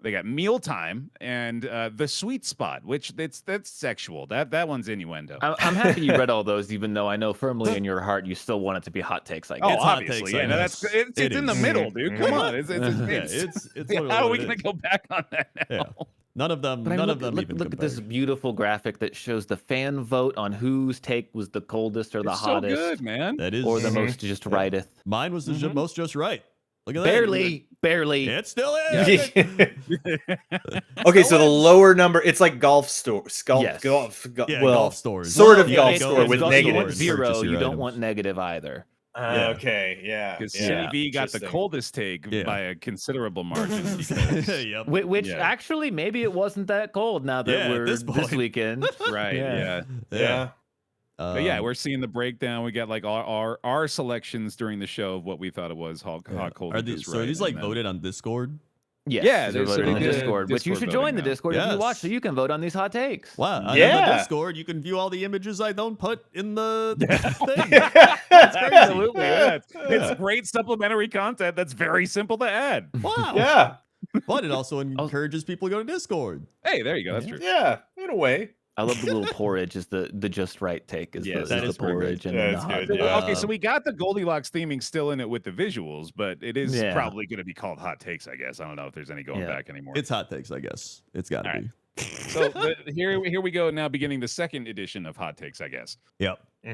[SPEAKER 1] They got mealtime and the sweet spot, which that's sexual. That one's innuendo.
[SPEAKER 3] I'm happy you read all those, even though I know firmly in your heart you still want it to be hot takes. I guess.
[SPEAKER 1] Oh,
[SPEAKER 2] It's hot
[SPEAKER 1] obviously,
[SPEAKER 2] takes,
[SPEAKER 1] yeah.
[SPEAKER 2] I
[SPEAKER 1] No,
[SPEAKER 2] guess.
[SPEAKER 1] it's
[SPEAKER 2] It
[SPEAKER 1] in the
[SPEAKER 2] is.
[SPEAKER 1] middle, dude. Come on, it's
[SPEAKER 2] It's
[SPEAKER 1] how are we
[SPEAKER 2] gonna
[SPEAKER 1] gonna go back on that now?
[SPEAKER 2] Yeah. None of them.
[SPEAKER 3] But I mean,
[SPEAKER 2] None
[SPEAKER 3] look,
[SPEAKER 2] of them
[SPEAKER 3] look,
[SPEAKER 2] even.
[SPEAKER 3] look at this
[SPEAKER 2] compared.
[SPEAKER 3] beautiful graphic that shows the fan vote on whose take was the coldest or the
[SPEAKER 1] It's so
[SPEAKER 3] hottest
[SPEAKER 1] good, man.
[SPEAKER 2] That is.
[SPEAKER 3] or the
[SPEAKER 4] Mhm.
[SPEAKER 3] most just righteth.
[SPEAKER 2] Mine was the
[SPEAKER 1] Mhm.
[SPEAKER 2] most just right. Look at that.
[SPEAKER 3] Barely.
[SPEAKER 2] It still is.
[SPEAKER 4] Okay, so the lower number, it's like golf store.
[SPEAKER 3] Yes.
[SPEAKER 2] Yeah,
[SPEAKER 4] well,
[SPEAKER 2] golf stores.
[SPEAKER 4] sort of
[SPEAKER 3] Yeah,
[SPEAKER 4] golf
[SPEAKER 3] it's-
[SPEAKER 4] store
[SPEAKER 3] it's
[SPEAKER 4] with
[SPEAKER 3] golf- you want
[SPEAKER 4] negatives.
[SPEAKER 3] zero.
[SPEAKER 2] Purchase your
[SPEAKER 3] You don't
[SPEAKER 2] items.
[SPEAKER 3] want negative either.
[SPEAKER 2] Yeah.
[SPEAKER 4] Okay, yeah.
[SPEAKER 1] Because
[SPEAKER 4] yeah.
[SPEAKER 1] CB got the
[SPEAKER 4] Interesting.
[SPEAKER 1] coldest take
[SPEAKER 2] Yeah.
[SPEAKER 1] by a considerable margin. because-
[SPEAKER 2] Yep.
[SPEAKER 3] Which
[SPEAKER 1] Yeah.
[SPEAKER 3] actually maybe it wasn't that cold now that
[SPEAKER 2] Yeah, at
[SPEAKER 3] we're
[SPEAKER 2] this
[SPEAKER 3] this,
[SPEAKER 2] point.
[SPEAKER 3] weekend.
[SPEAKER 1] right, yeah.
[SPEAKER 4] Yeah.
[SPEAKER 1] But yeah, we're seeing the breakdown. We got like our selections during the show of what we we thought it was hot, cold.
[SPEAKER 2] Are
[SPEAKER 1] and
[SPEAKER 2] these,
[SPEAKER 1] just
[SPEAKER 2] so are
[SPEAKER 1] right,
[SPEAKER 2] these like
[SPEAKER 1] and then-
[SPEAKER 2] voted on Discord?
[SPEAKER 3] Yes,
[SPEAKER 1] Yeah,
[SPEAKER 3] they're
[SPEAKER 1] so
[SPEAKER 3] voted
[SPEAKER 1] they
[SPEAKER 3] on
[SPEAKER 1] did a
[SPEAKER 3] Discord, which you
[SPEAKER 1] Discord
[SPEAKER 3] should join
[SPEAKER 1] voting
[SPEAKER 3] the
[SPEAKER 1] now.
[SPEAKER 3] Discord if you watch,
[SPEAKER 2] Yes.
[SPEAKER 3] so you can vote on these hot takes.
[SPEAKER 2] Wow. On the
[SPEAKER 4] Yeah.
[SPEAKER 2] Discord, you can view all the images I don't put in the thing.
[SPEAKER 1] That's crazy. Absolutely, yeah. It's great supplementary content that's very simple to add.
[SPEAKER 2] Wow.
[SPEAKER 4] Yeah.
[SPEAKER 2] But it also encourages people to go to Discord.
[SPEAKER 1] Hey, there you go. That's true.
[SPEAKER 4] Yeah. In a way.
[SPEAKER 3] I love the little porridge. Is the just right take? Is
[SPEAKER 1] Yes,
[SPEAKER 3] the,
[SPEAKER 2] that
[SPEAKER 3] is
[SPEAKER 2] is
[SPEAKER 3] the
[SPEAKER 2] pretty great.
[SPEAKER 3] porridge and
[SPEAKER 4] Yeah,
[SPEAKER 3] then the
[SPEAKER 4] it's
[SPEAKER 3] hot
[SPEAKER 4] good,
[SPEAKER 3] take.
[SPEAKER 4] yeah.
[SPEAKER 1] Okay, so we got the Goldilocks theming still in it with the visuals, but it is
[SPEAKER 3] Yeah.
[SPEAKER 1] probably going to be called hot takes, I guess. I don't know if there's any going
[SPEAKER 3] Yeah.
[SPEAKER 1] back anymore.
[SPEAKER 2] It's hot takes, I guess. It's got to
[SPEAKER 1] All
[SPEAKER 2] be.
[SPEAKER 1] So here we go now, beginning the second edition of hot takes, I guess.
[SPEAKER 2] Yep.
[SPEAKER 3] Do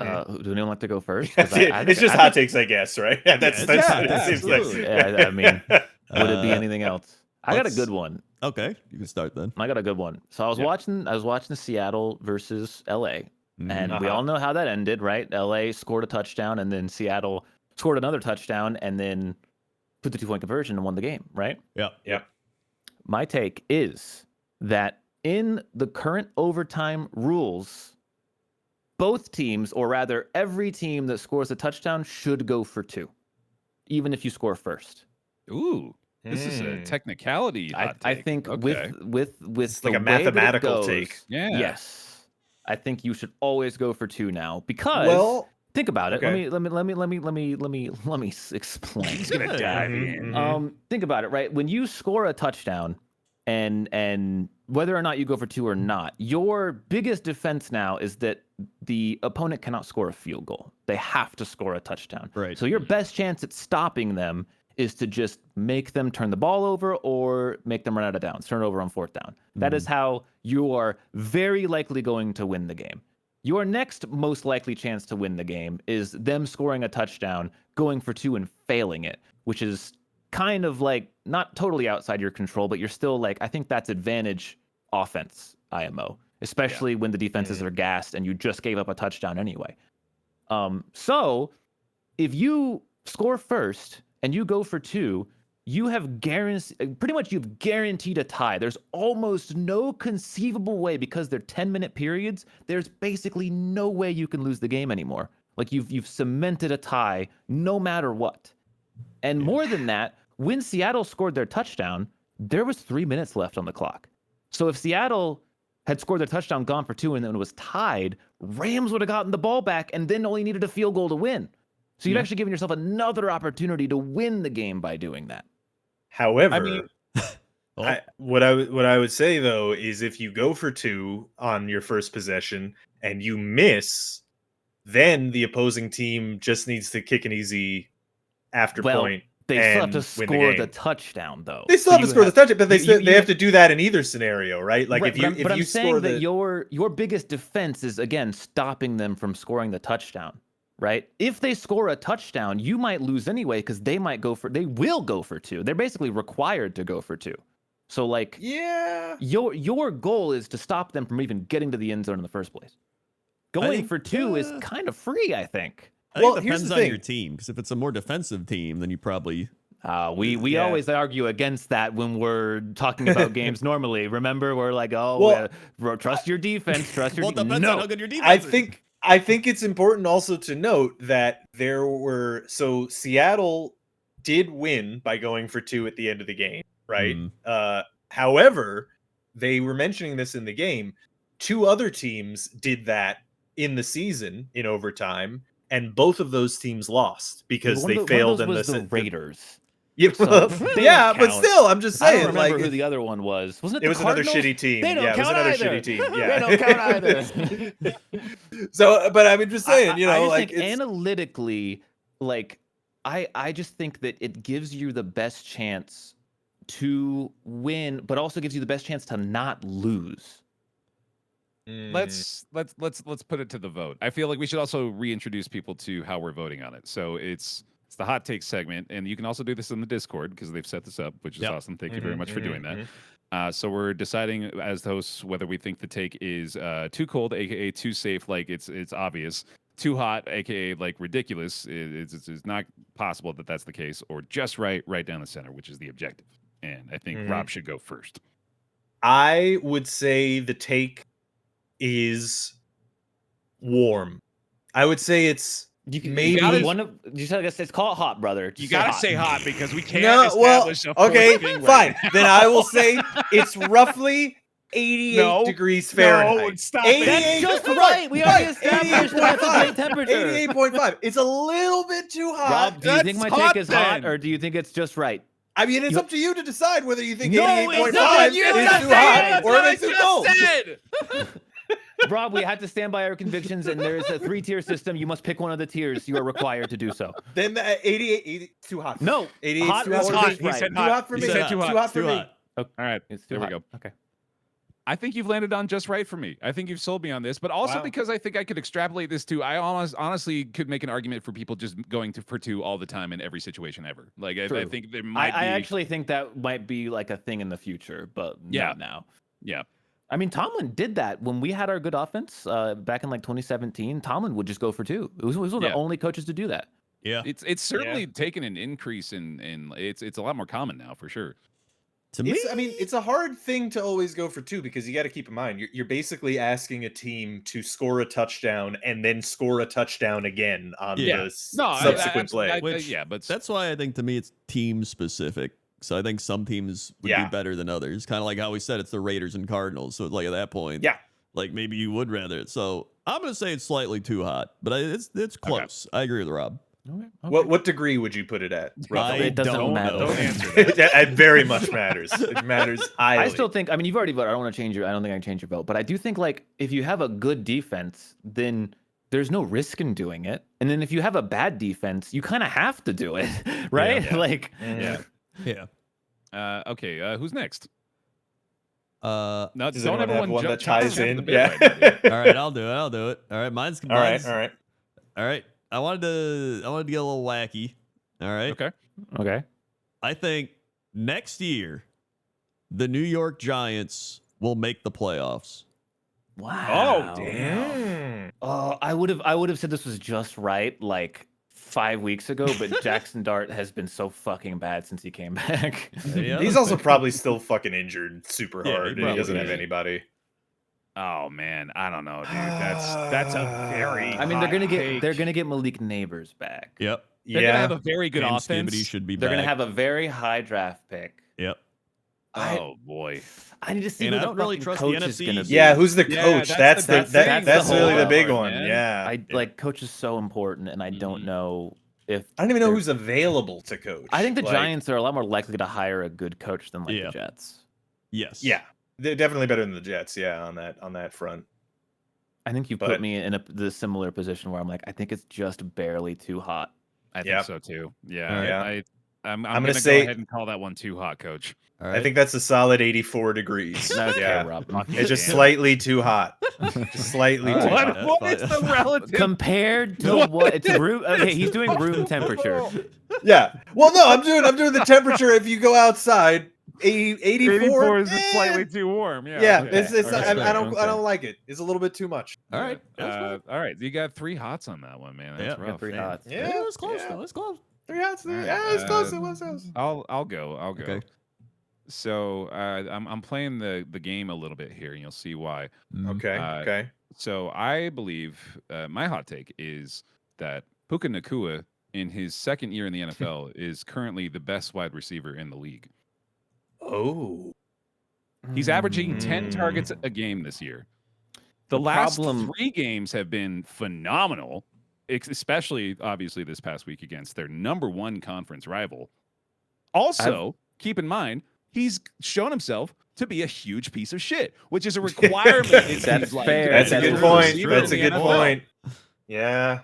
[SPEAKER 3] anyone want to go first? 'Cause
[SPEAKER 4] That's it. It's just hot takes, I guess, right? Yeah, that's
[SPEAKER 2] Yeah,
[SPEAKER 4] what
[SPEAKER 1] yeah,
[SPEAKER 4] it seems
[SPEAKER 1] absolutely.
[SPEAKER 4] like.
[SPEAKER 3] Yeah, I mean, would it be
[SPEAKER 2] Uh,
[SPEAKER 3] anything else? I got a
[SPEAKER 2] let's-
[SPEAKER 3] good one.
[SPEAKER 2] Okay, you can start then.
[SPEAKER 3] I got a good one. So I was
[SPEAKER 1] Yeah.
[SPEAKER 3] watching Seattle versus LA. And we
[SPEAKER 4] Uh-huh.
[SPEAKER 3] all know how that ended, right? LA scored a touchdown, and then Seattle scored another touchdown, and then put the 2-point conversion and won the game, right?
[SPEAKER 2] Yep.
[SPEAKER 3] My take is that in the current overtime rules, both teams, or rather every team that scores a touchdown, should go for 2, even if you score first.
[SPEAKER 1] Ooh, this is a technicality.
[SPEAKER 3] I
[SPEAKER 1] Hot take.
[SPEAKER 3] think
[SPEAKER 1] Okay.
[SPEAKER 3] with
[SPEAKER 4] It's
[SPEAKER 3] the
[SPEAKER 4] like a
[SPEAKER 3] way that it
[SPEAKER 4] mathematical
[SPEAKER 3] goes,
[SPEAKER 4] take.
[SPEAKER 1] Yeah.
[SPEAKER 3] Yes. I think you should always go for 2 now because
[SPEAKER 4] Well,
[SPEAKER 3] think about it.
[SPEAKER 4] okay.
[SPEAKER 3] Let me explain.
[SPEAKER 1] He's gonna dive in.
[SPEAKER 4] Mhm.
[SPEAKER 3] Think about it, right? When you score a touchdown and whether or not you go for 2 or not, your biggest defense now is that the opponent cannot score a field goal. They have to score a touchdown.
[SPEAKER 2] Right.
[SPEAKER 3] So your best chance at stopping them is to just make them turn the ball over or make them run out of downs, turn it over on 4th down. That is how you are very likely going to win the game. Your next most likely chance to win the game is them scoring a touchdown, going for 2 and failing it, which is kind of like not totally outside your control, but you're still like, I think that's advantage offense, IMO, especially when the defenses are gassed and you just gave up a touchdown anyway. So if you score first and you go for 2, you have you've guaranteed a tie. There's almost no conceivable way, because they're 10-minute periods. There's basically no way you can lose the game anymore. Like you've cemented a tie no matter what. And more than that, when Seattle scored their touchdown, there was 3 minutes left on the clock. So if Seattle had scored their touchdown, gone for 2, and then it was tied, Rams would have gotten the ball back and then only needed a field goal to win. So you'd actually given yourself another opportunity to win the game by doing that.
[SPEAKER 4] However,
[SPEAKER 1] I mean-
[SPEAKER 4] what I would say though is if you go for 2 on your first possession and you miss, then the opposing team just needs to kick an easy after point.
[SPEAKER 3] They still have to
[SPEAKER 4] and win
[SPEAKER 3] score the
[SPEAKER 4] game.
[SPEAKER 3] touchdown, though.
[SPEAKER 4] They still
[SPEAKER 3] So
[SPEAKER 4] have to
[SPEAKER 3] you
[SPEAKER 4] score the touchdown, but they
[SPEAKER 3] you-
[SPEAKER 4] they have to do that in either scenario, right? Like
[SPEAKER 3] right,
[SPEAKER 4] if you
[SPEAKER 3] but I'm
[SPEAKER 4] score
[SPEAKER 3] saying
[SPEAKER 4] the
[SPEAKER 3] that your biggest defense is again stopping them from scoring the touchdown, right? If they score a touchdown, you might lose anyway because they will go for 2. They're basically required to go for 2. So like
[SPEAKER 4] yeah.
[SPEAKER 3] your goal is to stop them from even getting to the end zone in the first place. Going
[SPEAKER 2] think,
[SPEAKER 3] for 2 is kind of free, I think.
[SPEAKER 2] I think
[SPEAKER 4] Well,
[SPEAKER 2] it
[SPEAKER 4] here's
[SPEAKER 2] depends
[SPEAKER 4] the
[SPEAKER 2] on
[SPEAKER 4] thing.
[SPEAKER 2] your team, because if it's a more defensive team, then you probably
[SPEAKER 3] We
[SPEAKER 4] Yeah.
[SPEAKER 3] always argue against that when we're talking about games normally. Remember, we're like, trust your defense, trust your
[SPEAKER 2] well, it depends on
[SPEAKER 3] no.
[SPEAKER 2] how good your defense
[SPEAKER 4] I
[SPEAKER 2] is.
[SPEAKER 4] think it's important also to note that Seattle did win by going for 2 at the end of the game, right? However, they were mentioning this in the game. 2 other teams did that in the season in overtime, and both of those teams lost because they failed in
[SPEAKER 3] the Raiders.
[SPEAKER 4] Yeah,
[SPEAKER 3] So, they
[SPEAKER 4] yeah,
[SPEAKER 3] don't
[SPEAKER 4] but
[SPEAKER 3] count.
[SPEAKER 4] still, I'm just
[SPEAKER 3] I
[SPEAKER 4] saying,
[SPEAKER 3] don't remember
[SPEAKER 4] like
[SPEAKER 3] who the other one was. Wasn't it?
[SPEAKER 4] it was
[SPEAKER 3] the
[SPEAKER 4] another
[SPEAKER 3] Cardinals?
[SPEAKER 4] shitty team.
[SPEAKER 3] They don't
[SPEAKER 4] Yeah, it was
[SPEAKER 3] count
[SPEAKER 4] another
[SPEAKER 3] either.
[SPEAKER 4] shitty team. Yeah,
[SPEAKER 3] They don't count either.
[SPEAKER 4] So, but I'm just saying,
[SPEAKER 3] I just
[SPEAKER 4] like
[SPEAKER 3] think analytically, like I just think that it gives you the best chance to win, but also gives you the best chance to not lose.
[SPEAKER 1] Let's put it to the vote. I feel like we should also reintroduce people to how we're voting on it. So it's the hot take segment, and you can also do this in the Discord because they've set this up, which is awesome. Thank you very much for doing that. So we're deciding as hosts whether we think the take is too cold, aka too safe, like it's obvious, too hot, aka like ridiculous. It's not possible that that's the case, or just right down the center, which is the objective. And I think Rob should go first.
[SPEAKER 4] I would say the take is warm. I would say it's maybe
[SPEAKER 3] you said it's called hot, brother.
[SPEAKER 1] You gotta say hot because we can't establish a
[SPEAKER 4] okay, fine. Then I will say it's roughly 88 degrees Fahrenheit.
[SPEAKER 1] No, stop
[SPEAKER 4] 88,
[SPEAKER 3] That's just right. We already established that's a great
[SPEAKER 4] 88.5.
[SPEAKER 3] temperature.
[SPEAKER 4] 88.5. It's a little bit too hot.
[SPEAKER 3] Rob, do you think my
[SPEAKER 1] hot
[SPEAKER 3] take is hot,
[SPEAKER 1] then.
[SPEAKER 3] or do you think it's just right?
[SPEAKER 4] I mean, it's up to you to decide whether you think
[SPEAKER 3] No,
[SPEAKER 4] 88.5
[SPEAKER 3] it's not.
[SPEAKER 4] is
[SPEAKER 3] You
[SPEAKER 4] too
[SPEAKER 3] just
[SPEAKER 4] hot or if it's too cold.
[SPEAKER 3] Rob, we had to stand by our convictions, and there is a 3-tier system. You must pick one of the tiers. You are required to do so.
[SPEAKER 4] Then the 88 too hot.
[SPEAKER 3] No,
[SPEAKER 4] 88
[SPEAKER 3] hot
[SPEAKER 4] too
[SPEAKER 3] or
[SPEAKER 4] hot.
[SPEAKER 3] just
[SPEAKER 1] hot.
[SPEAKER 3] right.
[SPEAKER 1] He said
[SPEAKER 4] Too hot for
[SPEAKER 1] He
[SPEAKER 4] me.
[SPEAKER 1] said too hot.
[SPEAKER 4] for me.
[SPEAKER 1] All right,
[SPEAKER 3] It's too
[SPEAKER 1] there
[SPEAKER 3] hot.
[SPEAKER 1] we go.
[SPEAKER 3] Okay.
[SPEAKER 1] I think you've landed on just right for me. I think you've sold me on this, but also
[SPEAKER 4] Wow.
[SPEAKER 1] because I think I could extrapolate this too. I honestly could make an argument for people just going for 2 all the time in every situation ever. Like I think there might be.
[SPEAKER 3] I actually think that might be like a thing in the future, but not now.
[SPEAKER 1] Yeah.
[SPEAKER 3] I mean, Tomlin did that when we had our good offense back in like 2017. Tomlin would just go for 2. It was one of the only coaches to do that.
[SPEAKER 2] Yeah,
[SPEAKER 1] It's certainly taken an increase in it's a lot more common now for sure.
[SPEAKER 2] to me,
[SPEAKER 4] I mean, it's a hard thing to always go for 2 because you got to keep in mind you're basically asking a team to score a touchdown and then score a touchdown again on the subsequent play.
[SPEAKER 1] But
[SPEAKER 2] that's why I think to me it's team specific. So I think some teams would be better than others. Kind of like how we said it's the Raiders and Cardinals. So like at that point, like maybe you would rather it. So I'm gonna say it's slightly too hot, but it's close. I agree with Rob.
[SPEAKER 3] Okay.
[SPEAKER 4] What degree would you put it at? roughly?
[SPEAKER 3] It doesn't matter.
[SPEAKER 1] Don't answer that.
[SPEAKER 4] It very much matters. It matters highly.
[SPEAKER 3] I still think. I mean, you've already voted. I don't want to change I don't think I can change your vote, but I do think like if you have a good defense, then there's no risk in doing it. And then if you have a bad defense, you kind of have to do it, right?
[SPEAKER 1] Yeah.
[SPEAKER 3] Like,
[SPEAKER 2] Yeah.
[SPEAKER 1] Okay, who's next?
[SPEAKER 2] Uh,
[SPEAKER 1] No,
[SPEAKER 4] Does
[SPEAKER 1] don't
[SPEAKER 4] anyone have
[SPEAKER 1] everyone
[SPEAKER 4] one that
[SPEAKER 1] jump
[SPEAKER 4] ties
[SPEAKER 1] in
[SPEAKER 4] in?
[SPEAKER 1] the bit
[SPEAKER 4] Yeah.
[SPEAKER 1] right now,
[SPEAKER 2] all right, I'll do it. All right, mine's
[SPEAKER 4] All right.
[SPEAKER 2] All right. I wanted to get a little wacky. All right.
[SPEAKER 1] Okay.
[SPEAKER 2] I think next year the New York Giants will make the playoffs.
[SPEAKER 3] wow.
[SPEAKER 4] Oh, damn.
[SPEAKER 3] I would have said this was just right like 5 weeks ago, but Jackson Dart has been so fucking bad since he came back.
[SPEAKER 2] Yeah.
[SPEAKER 4] He's also probably still fucking injured super
[SPEAKER 2] Yeah,
[SPEAKER 4] hard.
[SPEAKER 2] he
[SPEAKER 4] And he doesn't
[SPEAKER 2] probably
[SPEAKER 4] have
[SPEAKER 2] is.
[SPEAKER 4] anybody.
[SPEAKER 1] Oh man, I don't know, dude. That's a very.
[SPEAKER 3] I mean,
[SPEAKER 1] hot
[SPEAKER 3] they're
[SPEAKER 1] take.
[SPEAKER 3] gonna get Malik Neighbors back.
[SPEAKER 2] Yep.
[SPEAKER 1] They're gonna have a very good
[SPEAKER 2] Cam
[SPEAKER 1] offense.
[SPEAKER 2] Skibbity should be
[SPEAKER 3] They're
[SPEAKER 2] back.
[SPEAKER 3] gonna have a very high draft pick.
[SPEAKER 2] Yep.
[SPEAKER 1] Oh boy.
[SPEAKER 3] I need to see
[SPEAKER 2] And
[SPEAKER 3] who
[SPEAKER 2] I
[SPEAKER 3] the
[SPEAKER 2] don't really
[SPEAKER 3] fucking
[SPEAKER 2] trust the
[SPEAKER 3] coach is
[SPEAKER 2] NFC.
[SPEAKER 3] gonna be.
[SPEAKER 4] Yeah, who's the
[SPEAKER 1] Yeah,
[SPEAKER 4] coach?
[SPEAKER 1] that's the
[SPEAKER 4] That's
[SPEAKER 1] thing.
[SPEAKER 4] that's
[SPEAKER 3] the
[SPEAKER 4] really the
[SPEAKER 3] whole
[SPEAKER 4] big
[SPEAKER 1] part,
[SPEAKER 4] one.
[SPEAKER 1] man.
[SPEAKER 4] Yeah.
[SPEAKER 3] I like coach is so important, and I don't know if
[SPEAKER 4] I don't even know
[SPEAKER 3] they're-
[SPEAKER 4] who's available to coach.
[SPEAKER 3] I think the
[SPEAKER 4] Like,
[SPEAKER 3] Giants are a lot more likely to hire a good coach than like
[SPEAKER 2] Yeah.
[SPEAKER 3] the Jets.
[SPEAKER 2] Yes.
[SPEAKER 4] Yeah, they're definitely better than the Jets. Yeah, on that front.
[SPEAKER 3] I think you
[SPEAKER 4] But-
[SPEAKER 3] put me in the similar position where I'm like, I think it's just barely too hot.
[SPEAKER 1] I think
[SPEAKER 4] Yep.
[SPEAKER 1] so too. Yeah.
[SPEAKER 2] All
[SPEAKER 4] right.
[SPEAKER 1] I'm
[SPEAKER 4] gonna
[SPEAKER 1] gonna
[SPEAKER 4] say-
[SPEAKER 1] go ahead and call that one too hot, Coach.
[SPEAKER 2] All
[SPEAKER 4] I
[SPEAKER 2] right.
[SPEAKER 4] think that's a solid 84 degrees.
[SPEAKER 3] Okay,
[SPEAKER 4] yeah.
[SPEAKER 3] Rob.
[SPEAKER 4] It's just
[SPEAKER 1] Damn.
[SPEAKER 4] slightly too hot. Just slightly
[SPEAKER 2] All
[SPEAKER 4] too
[SPEAKER 2] right.
[SPEAKER 4] hot.
[SPEAKER 2] That's
[SPEAKER 1] What
[SPEAKER 2] fine.
[SPEAKER 1] is the relative?
[SPEAKER 3] Compared to what? It's room. Okay, he's doing room temperature.
[SPEAKER 4] Yeah. Well, no, I'm doing the temperature. If you go outside, 84,
[SPEAKER 1] 84 is
[SPEAKER 4] eh,
[SPEAKER 1] slightly too warm. Yeah.
[SPEAKER 4] Yeah,
[SPEAKER 1] okay.
[SPEAKER 4] it's
[SPEAKER 3] Okay,
[SPEAKER 4] I
[SPEAKER 3] okay.
[SPEAKER 4] don't like it. It's a little bit too much.
[SPEAKER 2] All right. That's fine.
[SPEAKER 1] All right. You got 3 hots on that one, man. That's
[SPEAKER 2] Yeah,
[SPEAKER 1] rough.
[SPEAKER 3] Three
[SPEAKER 1] man.
[SPEAKER 3] hots.
[SPEAKER 4] Yeah,
[SPEAKER 2] it's close
[SPEAKER 4] yeah.
[SPEAKER 2] though. It's close.
[SPEAKER 4] 3 hots.
[SPEAKER 1] All right,
[SPEAKER 4] Yeah, it's close. It was.
[SPEAKER 1] I'll go.
[SPEAKER 2] Okay.
[SPEAKER 1] So I'm playing the game a little bit here, and you'll see why.
[SPEAKER 4] Okay. Okay.
[SPEAKER 1] So I believe my hot take is that Puka Nacua, in his second year in the NFL, is currently the best wide receiver in the league.
[SPEAKER 4] Oh.
[SPEAKER 1] He's averaging 10
[SPEAKER 4] Mm.
[SPEAKER 1] targets a game this year. The
[SPEAKER 3] The
[SPEAKER 1] last
[SPEAKER 3] problem-
[SPEAKER 1] 3 games have been phenomenal, especially obviously this past week against their number 1 conference rival. Also, keep in mind, he's shown himself to be a huge piece of shit, which is a requirement. it
[SPEAKER 3] That's
[SPEAKER 1] seems like,
[SPEAKER 3] fair.
[SPEAKER 1] to
[SPEAKER 4] That's
[SPEAKER 1] be
[SPEAKER 4] a
[SPEAKER 1] a
[SPEAKER 4] good
[SPEAKER 3] That's
[SPEAKER 1] true
[SPEAKER 4] point.
[SPEAKER 1] receiver
[SPEAKER 4] That's a
[SPEAKER 1] in the
[SPEAKER 4] good
[SPEAKER 1] NFL.
[SPEAKER 4] point. Yeah.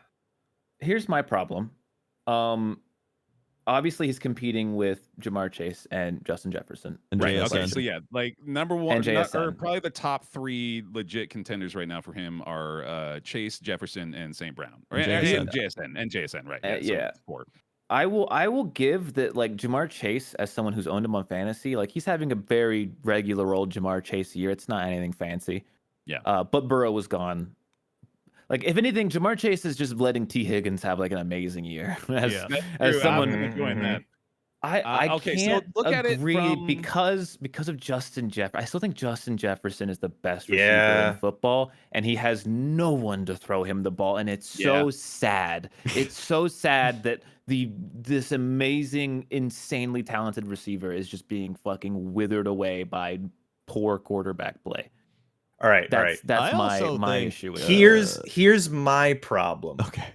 [SPEAKER 3] Here's my problem. Obviously he's competing with Jamar Chase and Justin Jefferson.
[SPEAKER 2] And
[SPEAKER 1] Right.
[SPEAKER 2] JSN.
[SPEAKER 1] Okay. So yeah, like number one,
[SPEAKER 3] And JSN.
[SPEAKER 1] or probably the top 3 legit contenders right now for him are Chase, Jefferson, and St. Brown, or
[SPEAKER 2] And
[SPEAKER 1] and
[SPEAKER 2] JSN.
[SPEAKER 1] JSN, right?
[SPEAKER 3] Yeah.
[SPEAKER 1] So 4.
[SPEAKER 3] I will give that, like, Jamar Chase, as someone who's owned him on fantasy, like, he's having a very regular old Jamar Chase year. It's not anything fancy.
[SPEAKER 1] Yeah.
[SPEAKER 3] But Burrow was gone. Like, if anything, Jamar Chase is just letting T. Higgins have like an amazing year. as
[SPEAKER 2] Yeah.
[SPEAKER 3] as
[SPEAKER 1] True,
[SPEAKER 3] someone,
[SPEAKER 1] I'm enjoying that.
[SPEAKER 3] I
[SPEAKER 1] okay, so
[SPEAKER 3] can't
[SPEAKER 1] look at it
[SPEAKER 3] agree
[SPEAKER 1] from-
[SPEAKER 3] because of Justin Jefferson. I still think Justin Jefferson is the best receiver
[SPEAKER 4] Yeah.
[SPEAKER 3] in football, and he has no one to throw him the ball, and it's so sad. It's so sad that this amazing, insanely talented receiver is just being fucking withered away by poor quarterback play.
[SPEAKER 4] All right. All
[SPEAKER 3] That's
[SPEAKER 4] right.
[SPEAKER 3] that's
[SPEAKER 2] I
[SPEAKER 3] my
[SPEAKER 2] also think
[SPEAKER 3] issue with it.
[SPEAKER 4] Here's my problem.
[SPEAKER 2] Okay.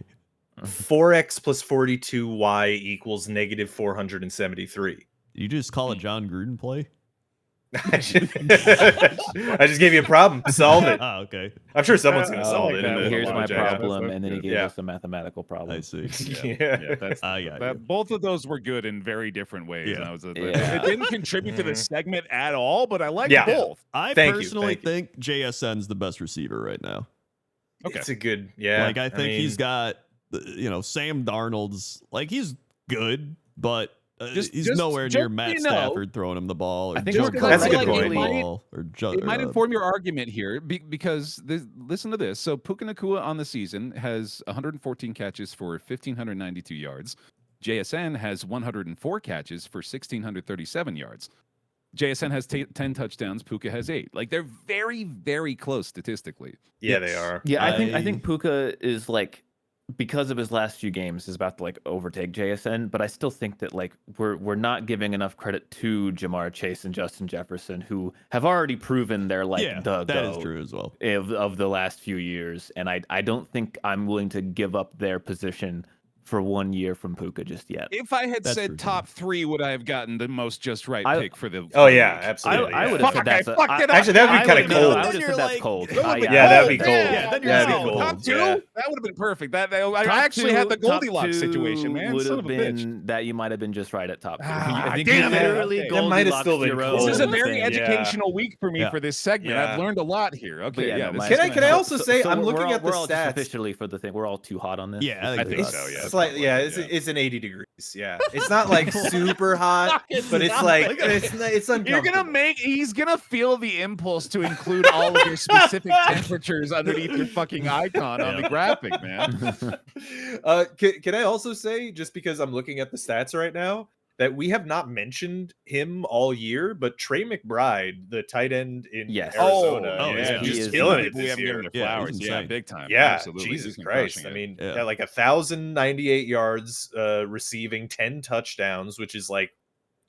[SPEAKER 4] 4x plus 42y equals negative 473.
[SPEAKER 2] You just call it John Gruden play?
[SPEAKER 4] I just gave you a problem. Solve it.
[SPEAKER 2] Ah, okay.
[SPEAKER 4] I'm sure someone's going
[SPEAKER 1] I
[SPEAKER 4] to solve
[SPEAKER 1] like
[SPEAKER 4] it.
[SPEAKER 1] that.
[SPEAKER 4] in the
[SPEAKER 3] Here's my
[SPEAKER 4] logic.
[SPEAKER 3] problem, and then he gave
[SPEAKER 4] Yeah.
[SPEAKER 3] us a mathematical problem.
[SPEAKER 2] I see.
[SPEAKER 4] Yeah.
[SPEAKER 1] That's,
[SPEAKER 2] I got you.
[SPEAKER 1] that, both of those were good in very different ways.
[SPEAKER 2] Yeah.
[SPEAKER 1] And I was,
[SPEAKER 3] Yeah.
[SPEAKER 1] It didn't contribute to the segment at all, but I like
[SPEAKER 4] Yeah.
[SPEAKER 1] both.
[SPEAKER 2] I
[SPEAKER 4] Thank you,
[SPEAKER 2] personally
[SPEAKER 4] thank you.
[SPEAKER 2] think JSN's the best receiver right now.
[SPEAKER 1] Okay.
[SPEAKER 4] It's a good, yeah.
[SPEAKER 2] Like I think he's
[SPEAKER 4] mean,
[SPEAKER 2] got, Sam Darnold's like he's good, but
[SPEAKER 1] Just-
[SPEAKER 2] he's
[SPEAKER 1] just-
[SPEAKER 2] nowhere
[SPEAKER 1] just
[SPEAKER 2] near
[SPEAKER 1] so
[SPEAKER 2] Matt
[SPEAKER 1] you know-
[SPEAKER 2] Stafford throwing him the ball. Or
[SPEAKER 3] I think
[SPEAKER 2] Joe
[SPEAKER 3] we're
[SPEAKER 2] Burrow
[SPEAKER 4] That's a good
[SPEAKER 2] throwing him
[SPEAKER 4] point.
[SPEAKER 2] the ball, or
[SPEAKER 1] It might inform your argument here because listen to this. So Puka Nacua on the season has 114 catches for 1,592 yards. JSN has 104 catches for 1,637 yards. JSN has 10 touchdowns. Puka has 8. Like they're very, very close statistically.
[SPEAKER 4] yeah, they are.
[SPEAKER 3] Yeah, I
[SPEAKER 2] I-
[SPEAKER 3] think Puka is like, because of his last few games, is about to like overtake JSN. But I still think that like we're not giving enough credit to Jamar Chase and Justin Jefferson, who have already proven they're like
[SPEAKER 2] yeah,
[SPEAKER 3] the
[SPEAKER 2] that is
[SPEAKER 3] GOAT
[SPEAKER 2] true as well.
[SPEAKER 3] of the last few years. And I don't think I'm willing to give up their position for 1 year from Puka just yet.
[SPEAKER 1] If I had
[SPEAKER 2] That's
[SPEAKER 1] said
[SPEAKER 2] true,
[SPEAKER 1] top 3, would I have gotten the most just right
[SPEAKER 3] I-
[SPEAKER 1] pick for the?
[SPEAKER 4] Oh,
[SPEAKER 1] for the
[SPEAKER 4] yeah,
[SPEAKER 1] week?
[SPEAKER 4] absolutely.
[SPEAKER 3] I
[SPEAKER 4] yeah.
[SPEAKER 3] would have
[SPEAKER 1] Fuck,
[SPEAKER 3] said that's
[SPEAKER 1] I fucked it up.
[SPEAKER 4] Actually, that would be
[SPEAKER 3] I
[SPEAKER 4] kind of
[SPEAKER 3] would've-
[SPEAKER 4] cold.
[SPEAKER 3] I would have
[SPEAKER 2] Then
[SPEAKER 3] said
[SPEAKER 2] you're
[SPEAKER 3] that's
[SPEAKER 2] like-
[SPEAKER 3] cold.
[SPEAKER 4] Yeah, that'd be cold.
[SPEAKER 2] Yeah, then you're
[SPEAKER 4] That'd be
[SPEAKER 2] solid.
[SPEAKER 4] cold.
[SPEAKER 1] Top 2?
[SPEAKER 4] Yeah.
[SPEAKER 1] That would have been perfect. I
[SPEAKER 3] Top
[SPEAKER 1] actually had the
[SPEAKER 3] two- top
[SPEAKER 1] Goldilocks
[SPEAKER 3] two
[SPEAKER 1] situation, man.
[SPEAKER 3] Would
[SPEAKER 1] Son
[SPEAKER 3] have
[SPEAKER 1] of a bitch.
[SPEAKER 3] been that you might have been just right at top 2.
[SPEAKER 1] Ah,
[SPEAKER 3] I think
[SPEAKER 1] damn
[SPEAKER 3] you
[SPEAKER 1] it.
[SPEAKER 3] literally
[SPEAKER 1] Okay.
[SPEAKER 4] That might have
[SPEAKER 3] Goldilocks
[SPEAKER 4] still been
[SPEAKER 3] your
[SPEAKER 4] cold.
[SPEAKER 3] own
[SPEAKER 1] This is a
[SPEAKER 3] thing.
[SPEAKER 1] very
[SPEAKER 4] Yeah.
[SPEAKER 1] educational week for me
[SPEAKER 2] Yeah.
[SPEAKER 1] for this segment.
[SPEAKER 4] Yeah.
[SPEAKER 1] I've learned a lot here. Okay,
[SPEAKER 3] yeah,
[SPEAKER 1] yeah.
[SPEAKER 3] no,
[SPEAKER 1] this
[SPEAKER 3] my-
[SPEAKER 1] is
[SPEAKER 4] Can I-
[SPEAKER 1] gonna
[SPEAKER 4] can I
[SPEAKER 1] help.
[SPEAKER 4] also say I'm
[SPEAKER 3] we're
[SPEAKER 4] looking
[SPEAKER 3] all-
[SPEAKER 4] at the
[SPEAKER 3] we're all just
[SPEAKER 4] stats.
[SPEAKER 3] officially for the thing. We're all too hot on this.
[SPEAKER 2] Yeah,
[SPEAKER 1] I think
[SPEAKER 2] it's-
[SPEAKER 1] so. Yeah,
[SPEAKER 4] It's like, yeah, it's an 80 degrees. Yeah, it's not like super hot, but it's
[SPEAKER 1] not.
[SPEAKER 4] like it's uncomfortable.
[SPEAKER 1] He's gonna feel the impulse to include all of your specific temperatures underneath your fucking icon on the graphic, man.
[SPEAKER 4] Can I also say, just because I'm looking at the stats right now, that we have not mentioned him all year, but Trey McBride, the tight end in
[SPEAKER 3] Yes.
[SPEAKER 4] Arizona,
[SPEAKER 2] Oh,
[SPEAKER 4] is
[SPEAKER 2] yeah.
[SPEAKER 3] He
[SPEAKER 4] just
[SPEAKER 3] is-
[SPEAKER 4] killing it
[SPEAKER 1] We
[SPEAKER 4] this
[SPEAKER 1] haven't given
[SPEAKER 4] year.
[SPEAKER 1] the
[SPEAKER 2] Yeah,
[SPEAKER 1] flowers.
[SPEAKER 2] he's
[SPEAKER 1] Yeah,
[SPEAKER 2] insane.
[SPEAKER 1] big time.
[SPEAKER 4] Yeah,
[SPEAKER 1] Absolutely. He's
[SPEAKER 4] Jesus
[SPEAKER 1] been
[SPEAKER 4] Christ.
[SPEAKER 1] crushing
[SPEAKER 4] I
[SPEAKER 1] it.
[SPEAKER 4] mean,
[SPEAKER 2] Yeah.
[SPEAKER 4] yeah, like 1,098 yards receiving, 10 touchdowns, which is like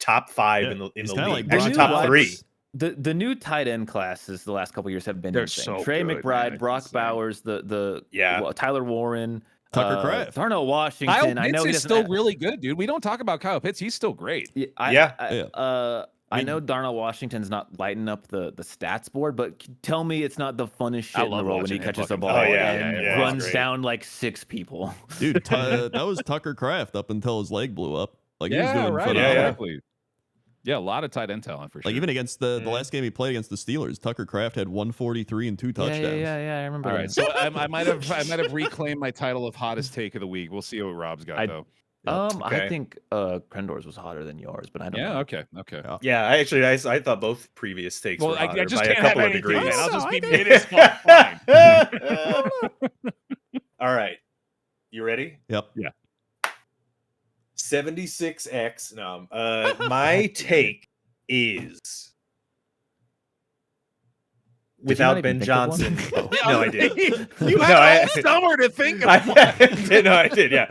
[SPEAKER 4] top 5
[SPEAKER 2] Yeah.
[SPEAKER 4] in the
[SPEAKER 2] He's
[SPEAKER 4] league.
[SPEAKER 2] kinda like
[SPEAKER 4] Actually,
[SPEAKER 2] Brock
[SPEAKER 4] top
[SPEAKER 2] Bowers.
[SPEAKER 4] 3.
[SPEAKER 3] The new tight end classes the last couple years have been
[SPEAKER 1] They're
[SPEAKER 3] insane.
[SPEAKER 1] so
[SPEAKER 3] Trey
[SPEAKER 1] good,
[SPEAKER 3] McBride,
[SPEAKER 1] man.
[SPEAKER 3] Brock
[SPEAKER 1] It's insane.
[SPEAKER 3] Bowers,
[SPEAKER 4] Yeah.
[SPEAKER 3] Tyler Warren,
[SPEAKER 2] Tucker Kraft.
[SPEAKER 3] Darnell Washington.
[SPEAKER 1] Kyle
[SPEAKER 3] I know
[SPEAKER 1] Pitts
[SPEAKER 3] he
[SPEAKER 1] is
[SPEAKER 3] doesn't
[SPEAKER 1] still
[SPEAKER 3] have-
[SPEAKER 1] really good, dude. We don't talk about Kyle Pitts. He's still great.
[SPEAKER 3] Yeah,
[SPEAKER 4] Yeah.
[SPEAKER 2] Yeah.
[SPEAKER 3] I know Darnell Washington's not lighting up the stats board, but tell me it's not the funnest shit in the
[SPEAKER 1] love
[SPEAKER 3] world when he
[SPEAKER 1] watching him
[SPEAKER 3] catches the
[SPEAKER 1] fucking
[SPEAKER 3] ball
[SPEAKER 1] play.
[SPEAKER 3] and
[SPEAKER 4] Yeah,
[SPEAKER 3] runs
[SPEAKER 4] great.
[SPEAKER 3] down like 6 people.
[SPEAKER 2] Dude, that was Tucker Kraft up until his leg blew up. Like he was
[SPEAKER 1] Yeah,
[SPEAKER 2] doing
[SPEAKER 1] right.
[SPEAKER 2] phenomenal.
[SPEAKER 1] Exactly. Yeah, a lot of tight end talent for sure.
[SPEAKER 2] Like even against the last game he played against the Steelers, Tucker Kraft had 143 and 2 touchdowns.
[SPEAKER 3] Yeah, I remember
[SPEAKER 1] All
[SPEAKER 3] that.
[SPEAKER 1] right, so I might have reclaimed my title of hottest take of the week. We'll see what Rob's got though.
[SPEAKER 3] I think Krendor's was hotter than yours, but I don't know.
[SPEAKER 1] Okay.
[SPEAKER 4] Yeah, I thought both previous takes
[SPEAKER 1] Well,
[SPEAKER 4] were
[SPEAKER 1] I
[SPEAKER 4] hotter
[SPEAKER 1] just
[SPEAKER 4] by
[SPEAKER 1] can't
[SPEAKER 4] a couple
[SPEAKER 1] have
[SPEAKER 4] of
[SPEAKER 1] anything,
[SPEAKER 4] degrees.
[SPEAKER 1] man. I'll just be
[SPEAKER 2] I
[SPEAKER 1] it is fine.
[SPEAKER 4] All right, you ready?
[SPEAKER 2] Yep.
[SPEAKER 1] Yeah.
[SPEAKER 4] 76x. No, my take is
[SPEAKER 3] Did you not
[SPEAKER 4] without
[SPEAKER 3] even
[SPEAKER 4] Ben
[SPEAKER 3] think of
[SPEAKER 4] Johnson.
[SPEAKER 3] one?
[SPEAKER 4] No, I did.
[SPEAKER 1] You
[SPEAKER 4] No,
[SPEAKER 1] had all summer to think of one.
[SPEAKER 4] I did. Yeah.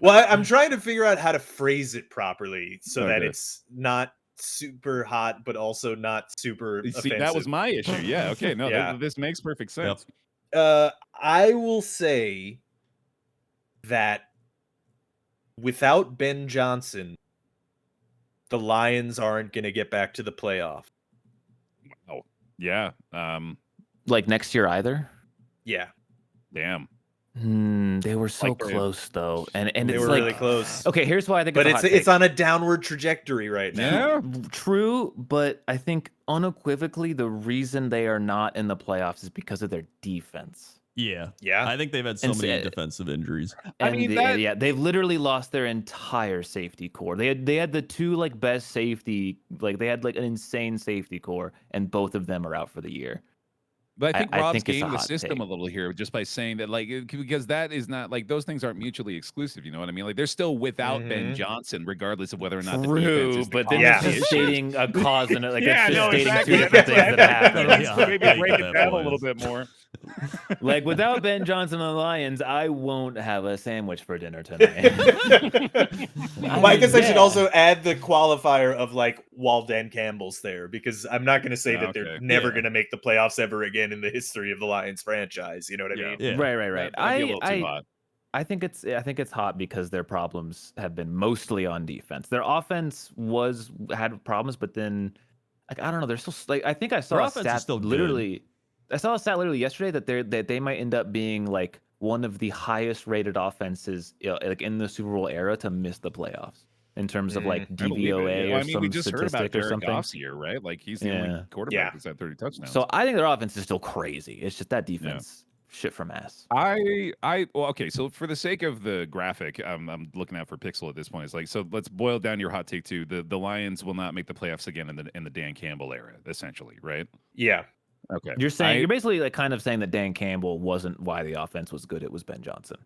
[SPEAKER 4] Well, I'm trying to figure out how to phrase it properly so that
[SPEAKER 1] Okay.
[SPEAKER 4] it's not super hot, but also not super
[SPEAKER 1] See,
[SPEAKER 4] offensive.
[SPEAKER 1] that was my issue. Yeah. Okay. No,
[SPEAKER 4] Yeah.
[SPEAKER 1] this makes perfect sense.
[SPEAKER 4] I will say that without Ben Johnson, the Lions aren't going to get back to the playoff.
[SPEAKER 1] Oh, yeah.
[SPEAKER 3] Like next year either?
[SPEAKER 4] Yeah,
[SPEAKER 1] Damn.
[SPEAKER 3] They were so
[SPEAKER 1] Like,
[SPEAKER 3] close though, and
[SPEAKER 4] they
[SPEAKER 3] it's
[SPEAKER 4] were
[SPEAKER 3] like
[SPEAKER 4] really close.
[SPEAKER 3] okay. Here's why I think
[SPEAKER 4] But
[SPEAKER 3] it's a hot
[SPEAKER 4] it's
[SPEAKER 3] take.
[SPEAKER 4] on a downward trajectory right now.
[SPEAKER 1] Yeah.
[SPEAKER 3] True, but I think unequivocally the reason they are not in the playoffs is because of their defense.
[SPEAKER 2] Yeah.
[SPEAKER 4] Yeah.
[SPEAKER 2] I think they've had so
[SPEAKER 3] And
[SPEAKER 2] many
[SPEAKER 3] so-
[SPEAKER 2] defensive injuries.
[SPEAKER 1] I
[SPEAKER 3] And
[SPEAKER 1] mean,
[SPEAKER 3] they've literally lost their entire safety core. They had the 2 like best safety, like they had like an insane safety core, and both of them are out for the year.
[SPEAKER 1] But I think
[SPEAKER 3] I
[SPEAKER 1] Rob's
[SPEAKER 3] think it's a
[SPEAKER 1] gamed the
[SPEAKER 3] hot
[SPEAKER 1] system
[SPEAKER 3] take.
[SPEAKER 1] a little here just by saying that, like, because that is not like those things aren't mutually exclusive. You know what I mean? Like, they're still without Ben
[SPEAKER 4] Mhm.
[SPEAKER 1] Johnson, regardless of whether or not the
[SPEAKER 3] True,
[SPEAKER 1] defense is the
[SPEAKER 3] but then
[SPEAKER 4] Yeah.
[SPEAKER 3] it's just stating a cause and like
[SPEAKER 1] Yeah,
[SPEAKER 3] it's just
[SPEAKER 1] no,
[SPEAKER 3] stating
[SPEAKER 1] exactly.
[SPEAKER 3] 2 different things that happened.
[SPEAKER 2] Yeah.
[SPEAKER 1] Maybe
[SPEAKER 2] Yeah,
[SPEAKER 1] break
[SPEAKER 2] you
[SPEAKER 1] it
[SPEAKER 2] got
[SPEAKER 1] down a
[SPEAKER 2] that
[SPEAKER 1] little
[SPEAKER 2] point.
[SPEAKER 1] bit more.
[SPEAKER 3] Like without Ben Johnson and the Lions, I won't have a sandwich for dinner tonight.
[SPEAKER 4] Well, I guess I should
[SPEAKER 3] yeah.
[SPEAKER 4] also add the qualifier of like while Dan Campbell's there, because I'm not going to say that they're
[SPEAKER 1] Okay.
[SPEAKER 4] never
[SPEAKER 2] Yeah.
[SPEAKER 4] going to make the playoffs ever again in the history of the Lions franchise. You know what I
[SPEAKER 1] Yeah.
[SPEAKER 4] mean?
[SPEAKER 2] Yeah.
[SPEAKER 3] Right.
[SPEAKER 1] That'd be a little too hot.
[SPEAKER 3] I think it's hot because their problems have been mostly on defense. Their offense had problems, but then like I don't know, they're still like I think I saw
[SPEAKER 2] Their
[SPEAKER 3] a
[SPEAKER 2] offense is
[SPEAKER 3] stat
[SPEAKER 2] still good.
[SPEAKER 3] literally. I saw a stat literally yesterday that they might end up being like one of the highest rated offenses like in the Super Bowl era to miss the playoffs in terms of like
[SPEAKER 1] I believe it.
[SPEAKER 3] DVOA
[SPEAKER 1] Well,
[SPEAKER 3] or
[SPEAKER 1] I mean,
[SPEAKER 3] some
[SPEAKER 1] we just heard about
[SPEAKER 3] statistic or
[SPEAKER 1] Jared
[SPEAKER 3] something.
[SPEAKER 1] Goff's year, right? Like, he's the
[SPEAKER 3] Yeah.
[SPEAKER 1] only quarterback
[SPEAKER 4] Yeah.
[SPEAKER 1] that's had 30 touchdowns.
[SPEAKER 3] So I think their offense is still crazy. It's just that defense shit from ass.
[SPEAKER 1] Well, okay. So for the sake of the graphic, I'm looking out for Pixel at this point. It's like, so let's boil down your hot take too. The Lions will not make the playoffs again in the Dan Campbell era, essentially, right?
[SPEAKER 4] Yeah.
[SPEAKER 1] Okay.
[SPEAKER 3] You're saying you're basically like kind of saying that Dan Campbell wasn't why the offense was good. It was Ben Johnson.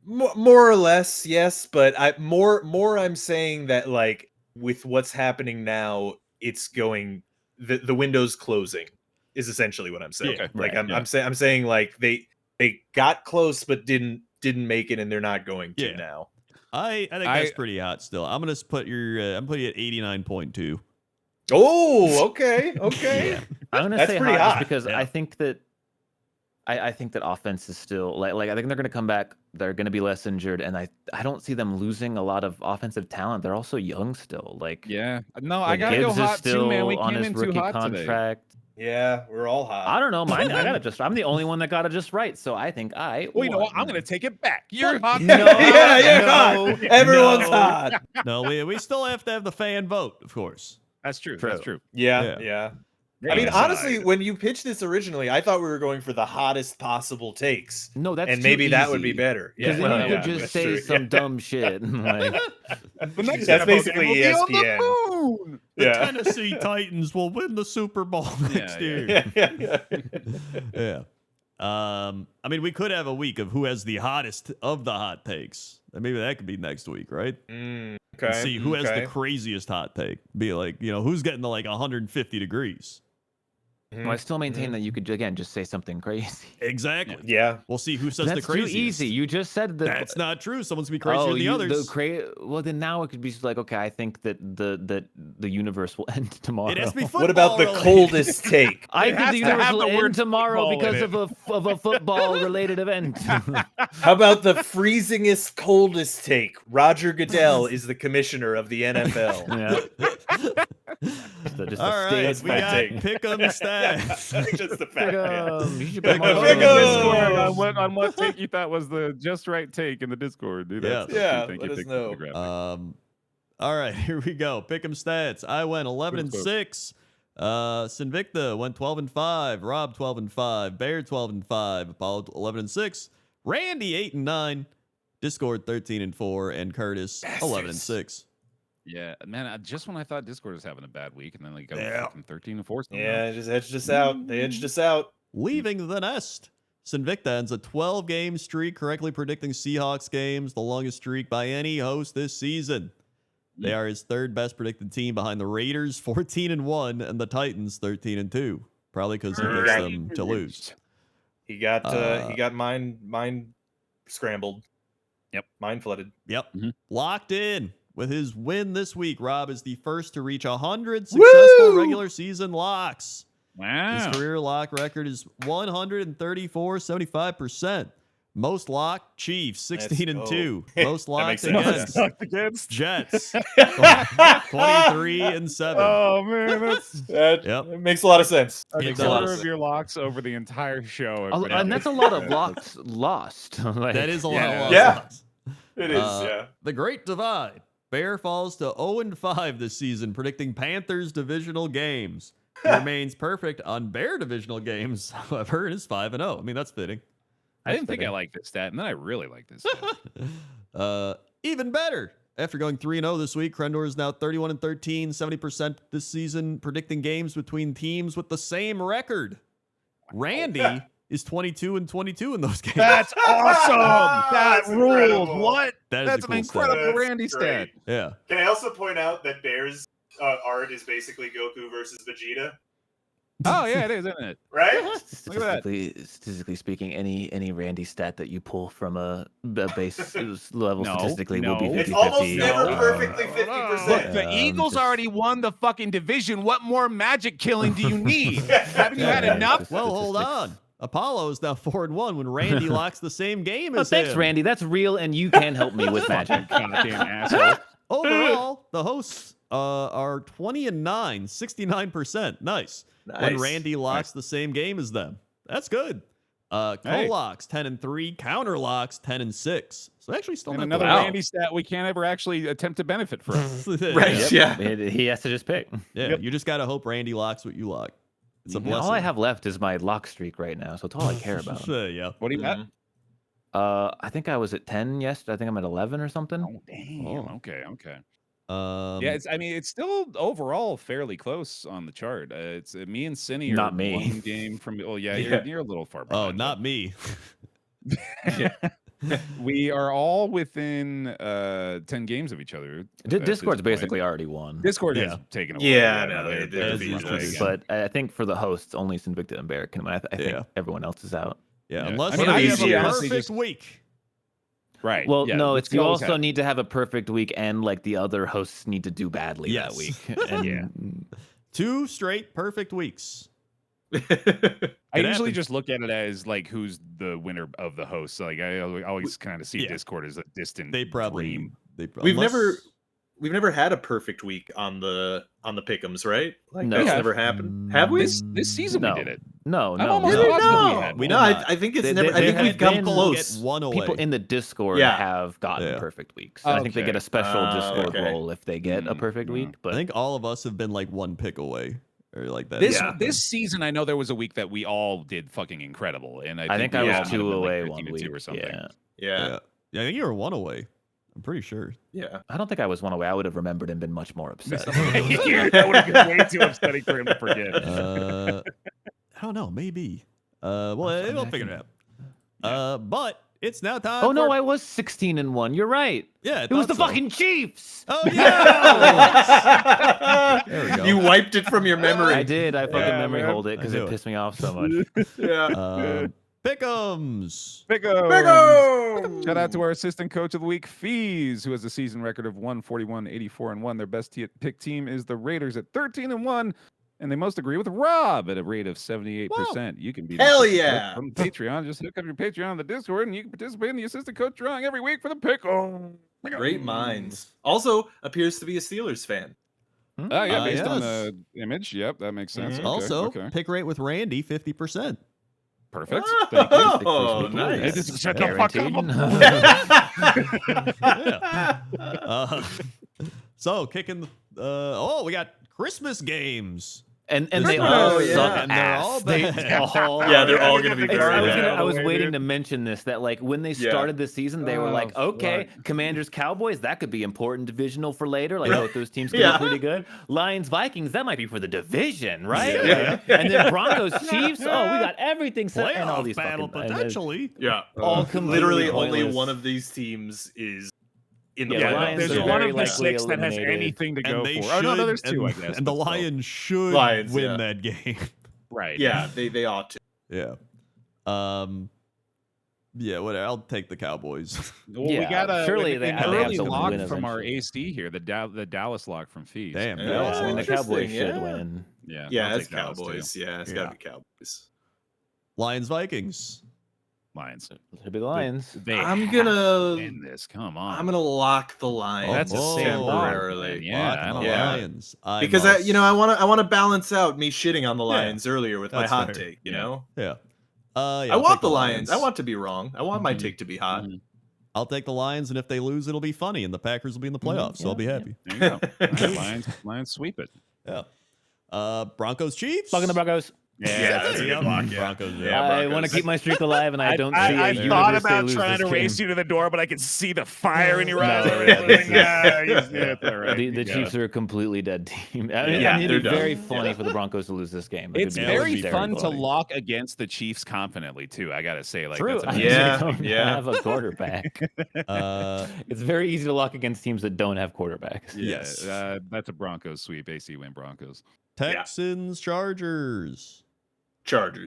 [SPEAKER 4] More or less, yes, but I'm saying that like with what's happening now, it's going the window's closing is essentially what I'm saying.
[SPEAKER 1] Okay,
[SPEAKER 4] Like
[SPEAKER 3] right,
[SPEAKER 4] I'm saying like they got close but didn't make it, and they're not going to
[SPEAKER 2] Yeah.
[SPEAKER 4] now.
[SPEAKER 2] I think that's pretty hot still. I'm gonna put I'm putting it at 89.2.
[SPEAKER 4] Oh, okay.
[SPEAKER 3] I'm gonna
[SPEAKER 4] That's
[SPEAKER 3] say
[SPEAKER 4] pretty
[SPEAKER 3] hot, just
[SPEAKER 4] hot,
[SPEAKER 3] because
[SPEAKER 2] yeah.
[SPEAKER 3] I think that I think that offense is still like I think they're gonna come back. They're gonna be less injured, and I don't see them losing a lot of offensive talent. They're also young still. Like
[SPEAKER 1] Yeah. No, I
[SPEAKER 3] like,
[SPEAKER 1] gotta
[SPEAKER 3] Gibbs
[SPEAKER 1] go
[SPEAKER 3] is
[SPEAKER 1] hot
[SPEAKER 3] still
[SPEAKER 1] too, man. We
[SPEAKER 3] on
[SPEAKER 1] came
[SPEAKER 3] his
[SPEAKER 1] in too
[SPEAKER 3] rookie
[SPEAKER 1] hot today.
[SPEAKER 3] contract.
[SPEAKER 4] Yeah, we're all hot.
[SPEAKER 3] I don't know. Mine. I'm the only one that got it just right. So I think
[SPEAKER 1] Well, you know what? I'm gonna take it back. You're hot.
[SPEAKER 3] No,
[SPEAKER 4] Yeah, you're
[SPEAKER 3] no,
[SPEAKER 4] hot. Everyone's
[SPEAKER 3] no.
[SPEAKER 4] hot.
[SPEAKER 2] No, we still have to have the fan vote, of course.
[SPEAKER 1] That's true.
[SPEAKER 3] True.
[SPEAKER 1] That's true.
[SPEAKER 4] Yeah. I mean,
[SPEAKER 1] Inside.
[SPEAKER 4] honestly, when you pitched this originally, I thought we were going for the hottest possible takes,
[SPEAKER 3] No, that's
[SPEAKER 4] and
[SPEAKER 3] too
[SPEAKER 4] maybe that would be
[SPEAKER 3] easy.
[SPEAKER 4] better.
[SPEAKER 3] Because
[SPEAKER 4] Yeah,
[SPEAKER 3] then
[SPEAKER 4] well,
[SPEAKER 3] you could
[SPEAKER 4] yeah,
[SPEAKER 3] just
[SPEAKER 4] that's
[SPEAKER 3] say
[SPEAKER 4] true.
[SPEAKER 3] some dumb shit. Like,
[SPEAKER 1] The next
[SPEAKER 4] That's
[SPEAKER 1] NFL
[SPEAKER 4] basically
[SPEAKER 1] game will be on
[SPEAKER 4] ESPN.
[SPEAKER 1] the moon.
[SPEAKER 2] The
[SPEAKER 4] Yeah.
[SPEAKER 2] Tennessee Titans will win the Super Bowl next year.
[SPEAKER 4] Yeah.
[SPEAKER 2] I mean, we could have a week of who has the hottest of the hot takes. And maybe that could be next week, right?
[SPEAKER 4] Okay.
[SPEAKER 2] And see who has the
[SPEAKER 4] okay.
[SPEAKER 2] craziest hot take. Be like, who's getting to like 150 degrees.
[SPEAKER 3] well, I still maintain that you could again just say something crazy.
[SPEAKER 2] Exactly.
[SPEAKER 4] Yeah.
[SPEAKER 2] We'll see who says
[SPEAKER 3] That's
[SPEAKER 2] the craziest.
[SPEAKER 3] too easy. You just said that.
[SPEAKER 2] That's not true. Someone's gonna be crazier than the others.
[SPEAKER 3] Well, then now it could be like, okay, I think that the universe will end tomorrow.
[SPEAKER 2] It has to be football.
[SPEAKER 4] What about the
[SPEAKER 2] related.
[SPEAKER 4] coldest take?
[SPEAKER 3] I
[SPEAKER 1] It
[SPEAKER 3] think
[SPEAKER 1] has
[SPEAKER 3] the
[SPEAKER 1] to
[SPEAKER 3] universe
[SPEAKER 1] have
[SPEAKER 3] will
[SPEAKER 1] the word
[SPEAKER 3] end tomorrow
[SPEAKER 1] football in
[SPEAKER 3] because of a football related event.
[SPEAKER 4] How about the freezingest, coldest take? Roger Goodell is the commissioner of the NFL.
[SPEAKER 3] Yeah. Just
[SPEAKER 2] All
[SPEAKER 3] a
[SPEAKER 2] right,
[SPEAKER 3] state
[SPEAKER 2] we got
[SPEAKER 4] take.
[SPEAKER 2] pick'em stats.
[SPEAKER 4] Just the fact. Yeah.
[SPEAKER 3] You should
[SPEAKER 2] Pick
[SPEAKER 3] put 'em
[SPEAKER 2] 'em.
[SPEAKER 3] on
[SPEAKER 2] Pick 'em.
[SPEAKER 1] Discord on what take you thought was the just right take in the Discord, dude.
[SPEAKER 2] Yeah.
[SPEAKER 4] Yeah,
[SPEAKER 1] Thank
[SPEAKER 4] let
[SPEAKER 1] you.
[SPEAKER 4] us
[SPEAKER 1] Thank you for the
[SPEAKER 4] know.
[SPEAKER 1] graphic.
[SPEAKER 2] All right, here we go. Pick'em stats. I went 11 and
[SPEAKER 1] Good
[SPEAKER 2] 6. Sinvicta went 12 and 5. Rob 12 and 5. Bear 12 and 5. Apollo 11 and 6. Randy 8 and 9. Discord 13 and 4, and Curtis 11 and 6.
[SPEAKER 1] Yeah, man. Just when I thought Discord was having a bad week, and then like
[SPEAKER 4] Yeah.
[SPEAKER 1] fucking 13 and 4.
[SPEAKER 4] Yeah, just edged us out. They edged us out.
[SPEAKER 2] Leaving the nest. Sinvicta ends a 12-game streak, correctly predicting Seahawks games, the longest streak by any host this season. They are his third best predicted team behind the Raiders, 14 and 1, and the Titans, 13 and 2. Probably because he picks them to lose.
[SPEAKER 4] He got mine scrambled.
[SPEAKER 1] Yep.
[SPEAKER 4] Mine flooded.
[SPEAKER 2] Yep.
[SPEAKER 1] Mhm.
[SPEAKER 2] Locked in. With his win this week, Rob is the first to reach 100 successful
[SPEAKER 4] Woo!
[SPEAKER 2] regular season locks.
[SPEAKER 1] Wow.
[SPEAKER 2] His career lock record is 134, 75%. Most locked, Chiefs, 16 and
[SPEAKER 4] Let's
[SPEAKER 2] 2.
[SPEAKER 4] go.
[SPEAKER 2] Most
[SPEAKER 4] That
[SPEAKER 2] locked
[SPEAKER 4] makes sense.
[SPEAKER 2] against
[SPEAKER 1] Against.
[SPEAKER 2] Jets, 23 and 7.
[SPEAKER 1] Oh man, that's
[SPEAKER 4] That
[SPEAKER 2] Yep.
[SPEAKER 4] makes a lot of sense.
[SPEAKER 1] a
[SPEAKER 2] It
[SPEAKER 1] quarter
[SPEAKER 2] does.
[SPEAKER 1] of your locks over the entire show.
[SPEAKER 3] And that's a lot of locks lost. Like,
[SPEAKER 2] That is a lot
[SPEAKER 1] Yeah.
[SPEAKER 2] of locks.
[SPEAKER 4] Yeah. It is, yeah.
[SPEAKER 2] The Great Divide. Bear falls to 0 and 5 this season, predicting Panthers divisional games. He remains perfect on Bear divisional games, however, and is 5 and 0. I mean, that's fitting.
[SPEAKER 1] I didn't think I liked this stat, and then I really like this stat.
[SPEAKER 2] Even better. After going 3 and 0 this week, Krendor is now 31 and 13, 70% this season, predicting games between teams with the same record. Randy is 22 and 22 in those games.
[SPEAKER 1] That's awesome. That
[SPEAKER 4] That's
[SPEAKER 1] rules.
[SPEAKER 4] incredible.
[SPEAKER 1] What?
[SPEAKER 2] That is
[SPEAKER 1] That's
[SPEAKER 2] a
[SPEAKER 1] an
[SPEAKER 2] cool stat.
[SPEAKER 1] incredible
[SPEAKER 4] That's
[SPEAKER 1] Randy
[SPEAKER 4] great.
[SPEAKER 1] stat.
[SPEAKER 2] Yeah.
[SPEAKER 4] Can I also point out that Bear's art is basically Goku versus Vegeta,
[SPEAKER 1] Oh yeah, it is, isn't it?
[SPEAKER 4] right?
[SPEAKER 1] Look at that.
[SPEAKER 3] Statistically speaking, any Randy stat that you pull from a base level
[SPEAKER 1] No,
[SPEAKER 3] statistically will be
[SPEAKER 1] no.
[SPEAKER 3] 50-50.
[SPEAKER 4] It's almost never
[SPEAKER 1] No.
[SPEAKER 4] perfectly
[SPEAKER 1] Look,
[SPEAKER 4] 50%.
[SPEAKER 1] the Eagles already won the fucking division. What more magic killing do you need? Haven't you had enough?
[SPEAKER 2] Well, hold on. Apollo is now 4 and 1 when Randy locks the same game
[SPEAKER 3] Oh,
[SPEAKER 2] as
[SPEAKER 3] thanks,
[SPEAKER 2] him.
[SPEAKER 3] Randy. That's real, and you can help me with magic.
[SPEAKER 1] Goddamn asshole.
[SPEAKER 2] Overall, the hosts are 20 and 9, 69%. Nice. When
[SPEAKER 4] Nice.
[SPEAKER 2] Randy locks the same game as them. That's good.
[SPEAKER 1] Hey.
[SPEAKER 2] Co-locks 10 and 3, counter locks 10 and 6. So actually still
[SPEAKER 1] And
[SPEAKER 2] not
[SPEAKER 1] another
[SPEAKER 2] bad.
[SPEAKER 1] Randy stat we can't ever actually attempt to benefit from.
[SPEAKER 4] Right,
[SPEAKER 2] Yeah.
[SPEAKER 4] yeah.
[SPEAKER 3] He has to just pick.
[SPEAKER 2] Yeah,
[SPEAKER 1] Yep.
[SPEAKER 2] you just got to hope Randy locks what you lock. It's a
[SPEAKER 1] Mhm.
[SPEAKER 2] blessing.
[SPEAKER 3] All I have left is my lock streak right now, so it's all I care about.
[SPEAKER 2] Yeah.
[SPEAKER 1] What do you got?
[SPEAKER 3] I think I was at 10 yesterday. I think I'm at 11 or something.
[SPEAKER 1] Oh, damn.
[SPEAKER 2] Oh.
[SPEAKER 1] Okay.
[SPEAKER 2] Um,
[SPEAKER 1] Yeah, it's still overall fairly close on the chart. It's me and Cinny are
[SPEAKER 3] Not me.
[SPEAKER 1] one game from. Oh yeah,
[SPEAKER 4] Yeah.
[SPEAKER 1] you're a little far
[SPEAKER 2] Oh,
[SPEAKER 1] behind.
[SPEAKER 2] not me.
[SPEAKER 1] We are all within 10 games of each other. at this
[SPEAKER 3] Discord's
[SPEAKER 1] point.
[SPEAKER 3] basically already won.
[SPEAKER 1] Discord
[SPEAKER 2] Yeah.
[SPEAKER 1] has taken away.
[SPEAKER 4] Yeah, no,
[SPEAKER 1] they're-
[SPEAKER 4] they
[SPEAKER 1] they're
[SPEAKER 2] did
[SPEAKER 1] defeated
[SPEAKER 2] usually.
[SPEAKER 1] again.
[SPEAKER 3] But I think for the hosts, only Sinvicta and Bear can win. I think
[SPEAKER 2] Yeah.
[SPEAKER 3] everyone else is out.
[SPEAKER 2] Yeah,
[SPEAKER 1] Yeah.
[SPEAKER 2] unless
[SPEAKER 1] I mean,
[SPEAKER 2] you
[SPEAKER 4] I
[SPEAKER 2] have a
[SPEAKER 4] honestly
[SPEAKER 2] perfect
[SPEAKER 1] just-
[SPEAKER 2] week.
[SPEAKER 1] Right.
[SPEAKER 3] Well,
[SPEAKER 1] yeah,
[SPEAKER 3] no,
[SPEAKER 1] it's
[SPEAKER 3] it's you
[SPEAKER 1] always
[SPEAKER 3] also
[SPEAKER 1] have-
[SPEAKER 3] need to have a perfect week, and like the other hosts need to do badly
[SPEAKER 2] Yes.
[SPEAKER 3] that week. And
[SPEAKER 1] Yeah.
[SPEAKER 2] 2 straight perfect weeks.
[SPEAKER 1] I
[SPEAKER 2] Could
[SPEAKER 1] usually
[SPEAKER 2] happen.
[SPEAKER 1] just look at it as like who's the winner of the hosts. Like I always kind of see
[SPEAKER 2] Yeah.
[SPEAKER 1] Discord as a distant
[SPEAKER 2] They probably.
[SPEAKER 1] dream.
[SPEAKER 4] We've never had a perfect week on the pick'ems, right? Like
[SPEAKER 3] No.
[SPEAKER 4] that's
[SPEAKER 1] Yeah.
[SPEAKER 4] never happened. Have we?
[SPEAKER 1] This season
[SPEAKER 3] No.
[SPEAKER 1] we did it.
[SPEAKER 3] no,
[SPEAKER 1] I'm
[SPEAKER 3] no,
[SPEAKER 1] almost
[SPEAKER 3] no.
[SPEAKER 1] positive we
[SPEAKER 4] no,
[SPEAKER 1] had
[SPEAKER 2] We
[SPEAKER 4] no.
[SPEAKER 2] did not.
[SPEAKER 4] I think it's
[SPEAKER 3] They-
[SPEAKER 4] never.
[SPEAKER 3] they-
[SPEAKER 4] I think
[SPEAKER 3] they
[SPEAKER 4] we've
[SPEAKER 3] have
[SPEAKER 4] come
[SPEAKER 3] been-
[SPEAKER 4] close.
[SPEAKER 2] Get one away.
[SPEAKER 3] People in the Discord
[SPEAKER 4] Yeah.
[SPEAKER 3] have gotten
[SPEAKER 2] Yeah.
[SPEAKER 3] perfect weeks. I think they get a special Discord
[SPEAKER 4] okay.
[SPEAKER 3] role if they get a
[SPEAKER 1] Mm,
[SPEAKER 3] perfect week.
[SPEAKER 2] I
[SPEAKER 3] But
[SPEAKER 2] think all of us have been like 1 pick away, or like that.
[SPEAKER 1] This
[SPEAKER 4] Yeah.
[SPEAKER 1] this season, I know there was a week that we all did fucking incredible, and I think
[SPEAKER 3] I
[SPEAKER 1] we
[SPEAKER 3] was
[SPEAKER 1] all might have
[SPEAKER 3] 2
[SPEAKER 1] been, like,
[SPEAKER 3] away
[SPEAKER 1] 13
[SPEAKER 3] one
[SPEAKER 1] and
[SPEAKER 3] week.
[SPEAKER 1] 2 or something.
[SPEAKER 3] Yeah.
[SPEAKER 4] Yeah,
[SPEAKER 2] Yeah, I think you were 1 away. I'm pretty sure.
[SPEAKER 4] yeah.
[SPEAKER 3] I don't think I was 1 away. I would have remembered and been much more upset.
[SPEAKER 1] Yeah, that would have been way too upsetting for him to forget.
[SPEAKER 2] I don't know. Maybe. Well,
[SPEAKER 3] find
[SPEAKER 2] we'll
[SPEAKER 3] that
[SPEAKER 2] figure it
[SPEAKER 3] out.
[SPEAKER 2] out. But it's now time.
[SPEAKER 3] Oh no,
[SPEAKER 2] for-
[SPEAKER 3] I was 16 and 1. You're right.
[SPEAKER 2] Yeah, I
[SPEAKER 3] It was
[SPEAKER 2] thought
[SPEAKER 3] the
[SPEAKER 2] so.
[SPEAKER 3] fucking Chiefs.
[SPEAKER 2] Oh yeah. There we go.
[SPEAKER 4] You wiped it from your memory.
[SPEAKER 3] I did. I fucking
[SPEAKER 1] Yeah,
[SPEAKER 3] memory
[SPEAKER 1] man.
[SPEAKER 3] hold it because
[SPEAKER 2] I
[SPEAKER 3] it
[SPEAKER 2] knew it.
[SPEAKER 3] pissed me off so much.
[SPEAKER 4] Yeah.
[SPEAKER 2] Pick'ems.
[SPEAKER 1] Pick'em. Shout out to our assistant coach of the week, Fees, who has a season record of 141, 84, and 1. Their best pick team is the Raiders at 13 and 1. And they most agree with Rob at a rate of 78%. You can be the
[SPEAKER 4] Hell
[SPEAKER 1] assistant coach
[SPEAKER 4] yeah.
[SPEAKER 1] from Patreon. Just hook up your Patreon on the Discord, and you can participate in the assistant coach drawing every week for the Pick'em.
[SPEAKER 4] Great minds. Also appears to be a Steelers fan.
[SPEAKER 1] Oh yeah, based on
[SPEAKER 2] yes.
[SPEAKER 1] the image. Yep, that makes sense.
[SPEAKER 4] Mhm.
[SPEAKER 1] Okay,
[SPEAKER 2] Also,
[SPEAKER 1] okay.
[SPEAKER 2] pick rate with Randy 50%.
[SPEAKER 1] Perfect. Thank you.
[SPEAKER 4] Oh,
[SPEAKER 3] Hey,
[SPEAKER 4] nice.
[SPEAKER 1] Just shut the fuck
[SPEAKER 3] Guaranteed.
[SPEAKER 2] So kicking. We got Christmas games.
[SPEAKER 3] And
[SPEAKER 2] This
[SPEAKER 3] they
[SPEAKER 2] one-
[SPEAKER 3] all
[SPEAKER 4] yeah.
[SPEAKER 3] suck
[SPEAKER 2] And they're all
[SPEAKER 3] ass. They
[SPEAKER 2] bad.
[SPEAKER 3] all
[SPEAKER 4] Yeah, they're all gonna be
[SPEAKER 3] It's-
[SPEAKER 4] very
[SPEAKER 3] I was,
[SPEAKER 4] bad.
[SPEAKER 3] I was
[SPEAKER 1] Way,
[SPEAKER 3] waiting
[SPEAKER 1] dude.
[SPEAKER 3] to mention this, that like when they
[SPEAKER 4] Yeah.
[SPEAKER 3] started the season, they were like,
[SPEAKER 1] Oh,
[SPEAKER 3] okay,
[SPEAKER 1] fuck.
[SPEAKER 3] Commanders Cowboys, that could be important divisional for later. Like,
[SPEAKER 4] Yeah.
[SPEAKER 3] both those teams could
[SPEAKER 4] Yeah.
[SPEAKER 3] be pretty good. Lions Vikings, that might be for the division, right?
[SPEAKER 4] Yeah.
[SPEAKER 3] Like, and then Broncos Chiefs, we got everything set, and all
[SPEAKER 2] Playoff
[SPEAKER 3] these
[SPEAKER 2] battle
[SPEAKER 3] fucking, and then
[SPEAKER 2] potentially.
[SPEAKER 4] Yeah.
[SPEAKER 3] all completely
[SPEAKER 4] Literally only
[SPEAKER 3] pointless.
[SPEAKER 4] one of these teams is in the
[SPEAKER 3] Yeah, the
[SPEAKER 4] playoffs.
[SPEAKER 3] Lions
[SPEAKER 1] There's
[SPEAKER 3] are
[SPEAKER 1] one
[SPEAKER 3] very
[SPEAKER 1] of the
[SPEAKER 3] likely
[SPEAKER 1] 6 that has
[SPEAKER 3] eliminated.
[SPEAKER 1] anything to go
[SPEAKER 2] And they
[SPEAKER 1] for.
[SPEAKER 2] should.
[SPEAKER 1] Oh no, there's 2,
[SPEAKER 2] and,
[SPEAKER 1] I guess.
[SPEAKER 2] And the
[SPEAKER 1] but still.
[SPEAKER 2] Lions should
[SPEAKER 4] Lions,
[SPEAKER 2] win
[SPEAKER 4] yeah.
[SPEAKER 2] that game.
[SPEAKER 1] Right.
[SPEAKER 4] Yeah, they ought to.
[SPEAKER 2] Yeah. Yeah, whatever. I'll take the Cowboys.
[SPEAKER 1] Well, we
[SPEAKER 3] Yeah,
[SPEAKER 1] got a
[SPEAKER 3] surely they
[SPEAKER 1] an
[SPEAKER 3] have
[SPEAKER 1] early
[SPEAKER 3] to
[SPEAKER 1] lock
[SPEAKER 3] win
[SPEAKER 1] from our
[SPEAKER 3] eventually.
[SPEAKER 1] AC here, the Dallas lock from Fees.
[SPEAKER 2] Damn.
[SPEAKER 4] Yeah.
[SPEAKER 2] Dallas
[SPEAKER 3] I mean, the
[SPEAKER 2] lost.
[SPEAKER 3] Cowboys
[SPEAKER 4] Interesting,
[SPEAKER 3] should
[SPEAKER 4] yeah.
[SPEAKER 3] win.
[SPEAKER 1] Yeah,
[SPEAKER 4] Yeah,
[SPEAKER 1] I'll
[SPEAKER 4] it's
[SPEAKER 1] take Dallas, too.
[SPEAKER 4] Cowboys. Yeah, it's
[SPEAKER 2] Yeah.
[SPEAKER 4] gotta be Cowboys.
[SPEAKER 2] Lions Vikings.
[SPEAKER 1] Lions.
[SPEAKER 3] It'll be the Lions.
[SPEAKER 1] They
[SPEAKER 4] I'm
[SPEAKER 1] have
[SPEAKER 4] gonna-
[SPEAKER 1] to win this. Come on.
[SPEAKER 4] I'm gonna lock the Lions.
[SPEAKER 1] That's a
[SPEAKER 2] Oh,
[SPEAKER 1] sad lock,
[SPEAKER 4] temporarily.
[SPEAKER 1] man. Yeah,
[SPEAKER 2] Locking
[SPEAKER 1] I
[SPEAKER 2] the
[SPEAKER 1] don't
[SPEAKER 4] Yeah.
[SPEAKER 2] Lions. I
[SPEAKER 4] Because
[SPEAKER 2] must-
[SPEAKER 4] I want to balance out me shitting on the Lions earlier with my
[SPEAKER 2] that's
[SPEAKER 4] hot
[SPEAKER 2] fair.
[SPEAKER 4] take. You
[SPEAKER 1] Yeah.
[SPEAKER 4] know,
[SPEAKER 2] Yeah. Yeah,
[SPEAKER 4] I
[SPEAKER 2] I'll
[SPEAKER 4] want
[SPEAKER 2] take
[SPEAKER 4] the Lions. I want to be wrong. I want my
[SPEAKER 1] Mhm.
[SPEAKER 4] take to be hot.
[SPEAKER 1] Mhm.
[SPEAKER 2] I'll take the Lions, and if they lose, it'll be funny, and the Packers will be in the playoffs, so I'll be happy.
[SPEAKER 1] There you go. All right, Lions sweep it.
[SPEAKER 2] Yeah. Broncos Chiefs.
[SPEAKER 3] Fucking the Broncos.
[SPEAKER 4] Yeah, that's a good block. Yeah.
[SPEAKER 2] Broncos.
[SPEAKER 4] Yeah,
[SPEAKER 3] I
[SPEAKER 4] Broncos.
[SPEAKER 3] want to keep my streak alive, and I don't see
[SPEAKER 1] I
[SPEAKER 3] a
[SPEAKER 1] thought
[SPEAKER 3] universe they
[SPEAKER 1] about
[SPEAKER 3] lose
[SPEAKER 1] trying
[SPEAKER 3] this
[SPEAKER 1] to race
[SPEAKER 3] game.
[SPEAKER 1] you to the door, but I could see the fire in your
[SPEAKER 3] No,
[SPEAKER 1] eyes.
[SPEAKER 3] yeah, this is-
[SPEAKER 1] Yeah, it's all right.
[SPEAKER 3] The
[SPEAKER 1] You got
[SPEAKER 3] Chiefs
[SPEAKER 1] it.
[SPEAKER 3] are a completely dead team. I mean,
[SPEAKER 4] Yeah,
[SPEAKER 3] it'd
[SPEAKER 4] they're
[SPEAKER 3] be very
[SPEAKER 4] done.
[SPEAKER 3] funny
[SPEAKER 4] Yeah.
[SPEAKER 3] for the Broncos to lose this game. It
[SPEAKER 1] It's
[SPEAKER 3] would be
[SPEAKER 1] very
[SPEAKER 2] very
[SPEAKER 1] fun to
[SPEAKER 2] funny.
[SPEAKER 1] lock against the Chiefs confidently too. I gotta say, like
[SPEAKER 3] True.
[SPEAKER 1] that's
[SPEAKER 3] I
[SPEAKER 1] a
[SPEAKER 3] mean,
[SPEAKER 4] Yeah,
[SPEAKER 3] they don't
[SPEAKER 4] yeah.
[SPEAKER 3] have a quarterback. It's very easy to lock against teams that don't have quarterbacks.
[SPEAKER 1] yeah,
[SPEAKER 2] Yes.
[SPEAKER 1] that's a Broncos sweep. AC win Broncos.
[SPEAKER 2] Texans Chargers.
[SPEAKER 4] Chargers.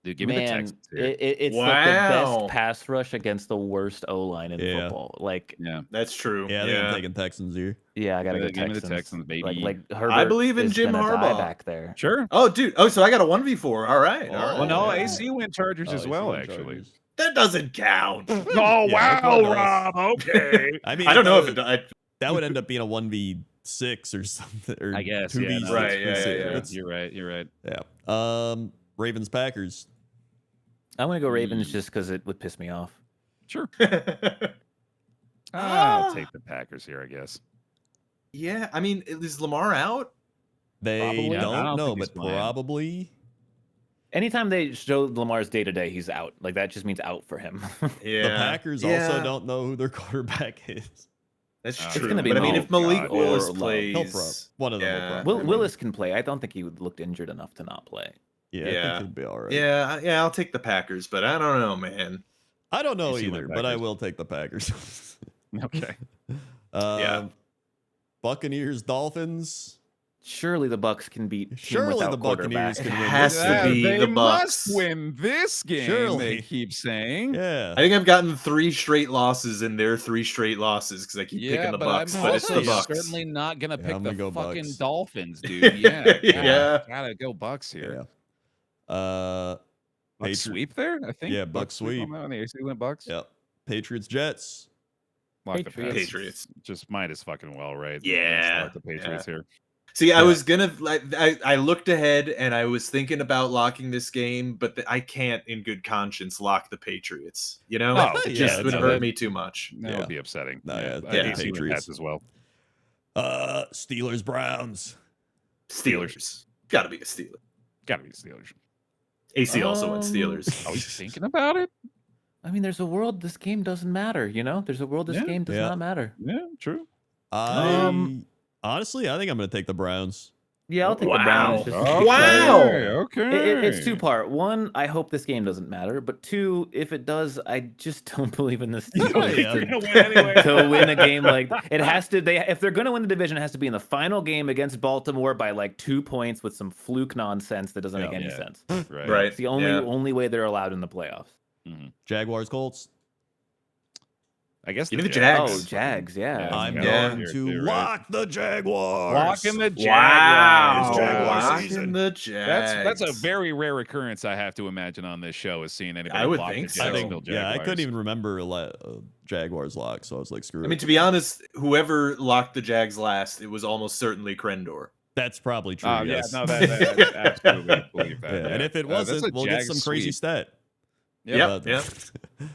[SPEAKER 1] Dude, give me the
[SPEAKER 3] Man,
[SPEAKER 1] Texans here.
[SPEAKER 3] it's like the
[SPEAKER 4] Wow.
[SPEAKER 3] best pass rush against the worst O line in
[SPEAKER 2] Yeah.
[SPEAKER 3] football. Like,
[SPEAKER 1] Yeah,
[SPEAKER 4] That's true.
[SPEAKER 2] Yeah, I think I'm taking Texans here.
[SPEAKER 3] yeah, I gotta go
[SPEAKER 1] Give me the
[SPEAKER 3] Texans.
[SPEAKER 1] Texans, baby.
[SPEAKER 3] Like Herbert
[SPEAKER 4] believe in
[SPEAKER 3] is
[SPEAKER 4] Jim
[SPEAKER 3] gonna die
[SPEAKER 4] Harbaugh.
[SPEAKER 3] back there.
[SPEAKER 1] sure.
[SPEAKER 4] Oh, dude. Oh, so I got a 1v4. All right.
[SPEAKER 2] Oh,
[SPEAKER 4] All right.
[SPEAKER 1] Well, no,
[SPEAKER 2] yeah.
[SPEAKER 1] AC win Chargers
[SPEAKER 2] Oh,
[SPEAKER 1] as
[SPEAKER 2] AC
[SPEAKER 1] well,
[SPEAKER 2] win
[SPEAKER 1] actually.
[SPEAKER 2] Chargers.
[SPEAKER 4] That doesn't count.
[SPEAKER 1] Oh
[SPEAKER 2] Yeah,
[SPEAKER 1] wow,
[SPEAKER 2] that's what it
[SPEAKER 1] Rob. Okay.
[SPEAKER 2] I mean,
[SPEAKER 4] I don't know if
[SPEAKER 2] that
[SPEAKER 4] it.
[SPEAKER 2] that would end up being a 1v6 or something. Or
[SPEAKER 1] I guess,
[SPEAKER 2] 2v6.
[SPEAKER 1] yeah, no,
[SPEAKER 4] Right, yeah,
[SPEAKER 2] That's-
[SPEAKER 4] yeah, yeah.
[SPEAKER 2] that's-
[SPEAKER 1] You're right. You're right.
[SPEAKER 2] Yeah. Ravens Packers.
[SPEAKER 3] I'm gonna go Ravens just because it would piss me off.
[SPEAKER 1] Sure.
[SPEAKER 4] Ah.
[SPEAKER 1] I'll take the Packers here, I guess.
[SPEAKER 4] Yeah, I mean, is Lamar out?
[SPEAKER 2] They
[SPEAKER 1] Probably. I
[SPEAKER 2] don't
[SPEAKER 1] don't
[SPEAKER 2] know,
[SPEAKER 1] think he's
[SPEAKER 2] but
[SPEAKER 1] playing.
[SPEAKER 2] probably.
[SPEAKER 3] Anytime they show Lamar's day to day, he's out. Like that just means out for him.
[SPEAKER 4] Yeah.
[SPEAKER 2] The Packers
[SPEAKER 4] Yeah.
[SPEAKER 2] also don't know who their quarterback is.
[SPEAKER 4] That's
[SPEAKER 1] It's
[SPEAKER 4] true.
[SPEAKER 3] gonna be
[SPEAKER 4] but I mean,
[SPEAKER 3] Mo.
[SPEAKER 4] if Malik
[SPEAKER 1] God,
[SPEAKER 4] Willis
[SPEAKER 3] or Love.
[SPEAKER 4] plays,
[SPEAKER 2] He'll pro. One of them
[SPEAKER 4] Yeah.
[SPEAKER 2] will probably.
[SPEAKER 3] Willis can play. I don't think he looked injured enough to not play.
[SPEAKER 2] Yeah, I
[SPEAKER 4] Yeah.
[SPEAKER 2] think he'll be all right.
[SPEAKER 4] yeah, I'll take the Packers, but I don't know, man.
[SPEAKER 2] I don't know
[SPEAKER 1] AC win
[SPEAKER 2] either, but I
[SPEAKER 1] Packers.
[SPEAKER 2] will take the Packers.
[SPEAKER 1] Okay.
[SPEAKER 2] Yeah. Buccaneers Dolphins.
[SPEAKER 3] Surely the Bucs can beat. team
[SPEAKER 2] Surely
[SPEAKER 3] without
[SPEAKER 2] the Buccaneers
[SPEAKER 3] quarterback.
[SPEAKER 2] can
[SPEAKER 4] It
[SPEAKER 2] win.
[SPEAKER 4] has
[SPEAKER 2] this
[SPEAKER 4] to
[SPEAKER 2] game.
[SPEAKER 4] be
[SPEAKER 1] They
[SPEAKER 4] the
[SPEAKER 1] must
[SPEAKER 4] Bucs.
[SPEAKER 1] win this game.
[SPEAKER 2] Surely.
[SPEAKER 1] They keep saying.
[SPEAKER 2] Yeah.
[SPEAKER 4] I think I've gotten 3 straight losses in their 3 straight losses because I keep picking the Bucks,
[SPEAKER 1] I'm
[SPEAKER 4] but it's the
[SPEAKER 1] also
[SPEAKER 4] Bucks.
[SPEAKER 1] certainly not gonna
[SPEAKER 2] Yeah,
[SPEAKER 1] pick
[SPEAKER 2] I'm
[SPEAKER 1] the
[SPEAKER 2] gonna go
[SPEAKER 1] fucking
[SPEAKER 2] Bucks.
[SPEAKER 1] Dolphins, dude. Yeah,
[SPEAKER 4] Yeah.
[SPEAKER 1] gotta go Bucks here.
[SPEAKER 2] Yeah.
[SPEAKER 1] Bucks
[SPEAKER 2] Patri-
[SPEAKER 1] sweep there, I think.
[SPEAKER 2] Yeah, Bucks
[SPEAKER 1] on
[SPEAKER 2] sweep.
[SPEAKER 1] that one. The AC went Bucks.
[SPEAKER 2] Yep. Patriots Jets.
[SPEAKER 1] Lock the
[SPEAKER 3] Patriots.
[SPEAKER 1] Pats.
[SPEAKER 4] Patriots.
[SPEAKER 1] Just might as fucking well, right?
[SPEAKER 4] Yeah,
[SPEAKER 1] Just lock the Patriots here.
[SPEAKER 4] See, I
[SPEAKER 2] Yeah.
[SPEAKER 4] was gonna like I looked ahead and I was thinking about locking this game, but I can't in good conscience lock the Patriots. You know,
[SPEAKER 1] Oh,
[SPEAKER 4] it
[SPEAKER 2] yeah,
[SPEAKER 4] just would
[SPEAKER 2] no,
[SPEAKER 4] hurt
[SPEAKER 1] that-
[SPEAKER 4] me too much.
[SPEAKER 1] That
[SPEAKER 2] Yeah.
[SPEAKER 1] would be upsetting.
[SPEAKER 2] No, yeah,
[SPEAKER 1] I
[SPEAKER 4] yeah,
[SPEAKER 1] AC win
[SPEAKER 2] Patriots.
[SPEAKER 1] Pats as well.
[SPEAKER 2] Steelers Browns.
[SPEAKER 4] Steelers, gotta be a Steeler.
[SPEAKER 1] Gotta be the Steelers.
[SPEAKER 4] AC also went Steelers.
[SPEAKER 1] Are we thinking about it?
[SPEAKER 3] I mean, there's a world this game doesn't matter. You know, there's a world this
[SPEAKER 1] Yeah.
[SPEAKER 3] game does
[SPEAKER 2] Yeah.
[SPEAKER 3] not matter.
[SPEAKER 1] Yeah, true.
[SPEAKER 2] Honestly, I think I'm going to take the Browns.
[SPEAKER 3] Yeah, I'll take the
[SPEAKER 4] Wow.
[SPEAKER 3] Browns. Just
[SPEAKER 1] Okay,
[SPEAKER 3] because-
[SPEAKER 4] Wow.
[SPEAKER 1] Okay.
[SPEAKER 3] It's 2-part. One, I hope this game doesn't matter. But 2, if it does, I just don't believe in this team
[SPEAKER 2] Yeah.
[SPEAKER 1] They're gonna win anyway.
[SPEAKER 3] to win a game like it has to. If they're going to win the division, it has to be in the final game against Baltimore by like 2 points with some fluke nonsense that doesn't make any
[SPEAKER 1] Yeah.
[SPEAKER 3] sense.
[SPEAKER 1] Right.
[SPEAKER 4] Right.
[SPEAKER 3] It's the only way they're allowed in the playoffs.
[SPEAKER 2] Jaguars Colts.
[SPEAKER 1] I guess
[SPEAKER 4] Give me the
[SPEAKER 1] Jags.
[SPEAKER 4] Jags.
[SPEAKER 3] Oh, Jags, yeah.
[SPEAKER 2] I'm
[SPEAKER 1] Yeah,
[SPEAKER 2] going
[SPEAKER 1] you're
[SPEAKER 2] to
[SPEAKER 1] right.
[SPEAKER 2] lock the Jaguars.
[SPEAKER 1] Locking the Jaguars.
[SPEAKER 4] Wow.
[SPEAKER 1] Jaguar
[SPEAKER 4] Locking
[SPEAKER 1] season.
[SPEAKER 4] the Jags.
[SPEAKER 1] That's a very rare occurrence I have to imagine on this show, is seeing anybody
[SPEAKER 4] I would
[SPEAKER 1] lock
[SPEAKER 4] think
[SPEAKER 1] the
[SPEAKER 4] so.
[SPEAKER 1] Jacksonville
[SPEAKER 2] Yeah, I couldn't
[SPEAKER 1] Jaguars.
[SPEAKER 2] even remember Jaguars lock, so I was like, screw it.
[SPEAKER 4] I mean, to be honest, whoever locked the Jags last, it was almost certainly Krendor.
[SPEAKER 2] That's probably true.
[SPEAKER 1] Oh,
[SPEAKER 2] yes.
[SPEAKER 1] yeah, no, that absolutely believe that.
[SPEAKER 2] Yeah,
[SPEAKER 1] Yeah.
[SPEAKER 2] and if it
[SPEAKER 1] That's
[SPEAKER 2] wasn't,
[SPEAKER 1] a
[SPEAKER 2] we'll get
[SPEAKER 1] Jags
[SPEAKER 2] some crazy
[SPEAKER 1] sweep.
[SPEAKER 2] stat.
[SPEAKER 4] Yep.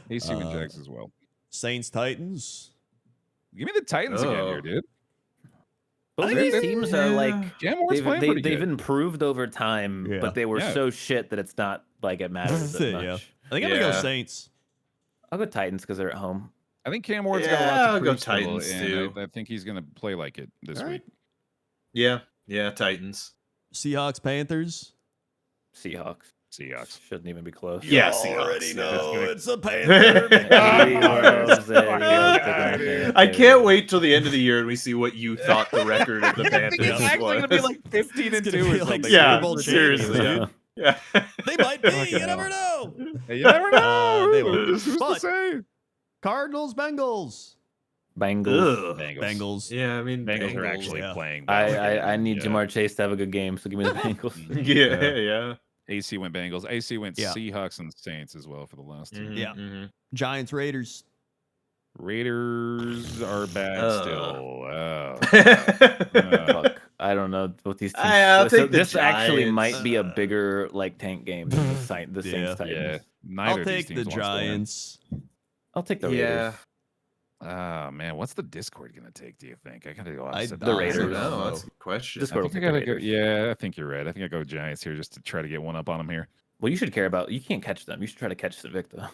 [SPEAKER 1] AC with Jags as well.
[SPEAKER 2] Saints Titans.
[SPEAKER 1] Give me the Titans again here, dude.
[SPEAKER 3] Both
[SPEAKER 2] I
[SPEAKER 3] these
[SPEAKER 2] mean,
[SPEAKER 3] teams are like
[SPEAKER 1] Jam Ward's playing pretty
[SPEAKER 3] they've
[SPEAKER 1] good.
[SPEAKER 3] improved over time,
[SPEAKER 2] Yeah.
[SPEAKER 3] but they were
[SPEAKER 1] Yeah.
[SPEAKER 3] so shit that it's not like it matters
[SPEAKER 2] That's
[SPEAKER 3] that
[SPEAKER 2] it,
[SPEAKER 3] much.
[SPEAKER 2] yeah. I think I'm gonna go
[SPEAKER 4] Yeah.
[SPEAKER 2] Saints.
[SPEAKER 3] I'll go Titans because they're at home.
[SPEAKER 1] I think Cam Ward's got
[SPEAKER 4] Yeah,
[SPEAKER 1] a lot
[SPEAKER 4] I'll
[SPEAKER 1] to
[SPEAKER 4] go
[SPEAKER 1] prove still,
[SPEAKER 4] Titans,
[SPEAKER 1] and
[SPEAKER 4] too.
[SPEAKER 1] I think he's going to play like it this
[SPEAKER 2] All
[SPEAKER 1] week.
[SPEAKER 2] right.
[SPEAKER 4] Yeah, Titans.
[SPEAKER 2] Seahawks Panthers.
[SPEAKER 3] Seahawks
[SPEAKER 1] Seahawks.
[SPEAKER 3] shouldn't even be close.
[SPEAKER 4] Yeah,
[SPEAKER 2] You
[SPEAKER 4] Seahawks,
[SPEAKER 2] already
[SPEAKER 4] yeah.
[SPEAKER 2] know
[SPEAKER 1] That's
[SPEAKER 2] it's a Panther.
[SPEAKER 4] I can't wait till the end of the year and we see what you thought the record of the
[SPEAKER 1] I think
[SPEAKER 4] Panthers
[SPEAKER 1] it's actually going to be
[SPEAKER 4] was.
[SPEAKER 1] like 15 and
[SPEAKER 2] It's
[SPEAKER 1] 2
[SPEAKER 2] gonna
[SPEAKER 1] or
[SPEAKER 2] be like
[SPEAKER 1] something.
[SPEAKER 4] Yeah,
[SPEAKER 2] Super Bowl
[SPEAKER 4] seriously.
[SPEAKER 2] champions, dude.
[SPEAKER 4] Yeah.
[SPEAKER 2] They might be.
[SPEAKER 1] Fucking
[SPEAKER 2] You never
[SPEAKER 1] hell.
[SPEAKER 2] know.
[SPEAKER 1] You never know.
[SPEAKER 2] They will.
[SPEAKER 1] Who's to
[SPEAKER 2] But-
[SPEAKER 1] say?
[SPEAKER 2] Cardinals Bengals.
[SPEAKER 3] Bengals.
[SPEAKER 4] Ugh.
[SPEAKER 2] Bengals.
[SPEAKER 4] Yeah, I mean,
[SPEAKER 1] Bengals are
[SPEAKER 2] Bengals,
[SPEAKER 1] actually
[SPEAKER 2] yeah.
[SPEAKER 1] playing.
[SPEAKER 3] I need
[SPEAKER 1] Yeah.
[SPEAKER 3] Jamar Chase to have a good game, so give me the Bengals.
[SPEAKER 4] Yeah.
[SPEAKER 1] AC went Bengals. AC went
[SPEAKER 2] Yeah.
[SPEAKER 1] Seahawks and Saints as well for the last two.
[SPEAKER 4] Mhm,
[SPEAKER 2] Yeah.
[SPEAKER 4] mhm.
[SPEAKER 2] Giants Raiders.
[SPEAKER 1] Raiders are bad still. Oh.
[SPEAKER 3] Fuck. I don't know what these teams.
[SPEAKER 4] I'll take the
[SPEAKER 3] this actually
[SPEAKER 4] Giants.
[SPEAKER 3] might be a bigger like tank game than the Saints
[SPEAKER 2] Yeah.
[SPEAKER 3] Titans.
[SPEAKER 1] Yeah. Neither
[SPEAKER 2] I'll
[SPEAKER 1] of these
[SPEAKER 2] take the
[SPEAKER 1] teams wants to win.
[SPEAKER 2] Giants.
[SPEAKER 3] I'll take the Raiders.
[SPEAKER 4] Yeah.
[SPEAKER 1] Ah, man, what's the Discord gonna take? Do you think? I gotta go.
[SPEAKER 2] I
[SPEAKER 1] opposite
[SPEAKER 3] the
[SPEAKER 1] that.
[SPEAKER 4] I
[SPEAKER 3] Raiders.
[SPEAKER 4] don't know. That's a good question.
[SPEAKER 3] This
[SPEAKER 1] I
[SPEAKER 3] Discord
[SPEAKER 1] think
[SPEAKER 3] will
[SPEAKER 1] I
[SPEAKER 3] take
[SPEAKER 1] gotta
[SPEAKER 3] the
[SPEAKER 1] go.
[SPEAKER 3] Raiders.
[SPEAKER 1] Yeah, I think you're right. I think I go Giants here just to try to get one up on him here.
[SPEAKER 3] Well, you should care about. You can't catch them. You should try to catch Civic though.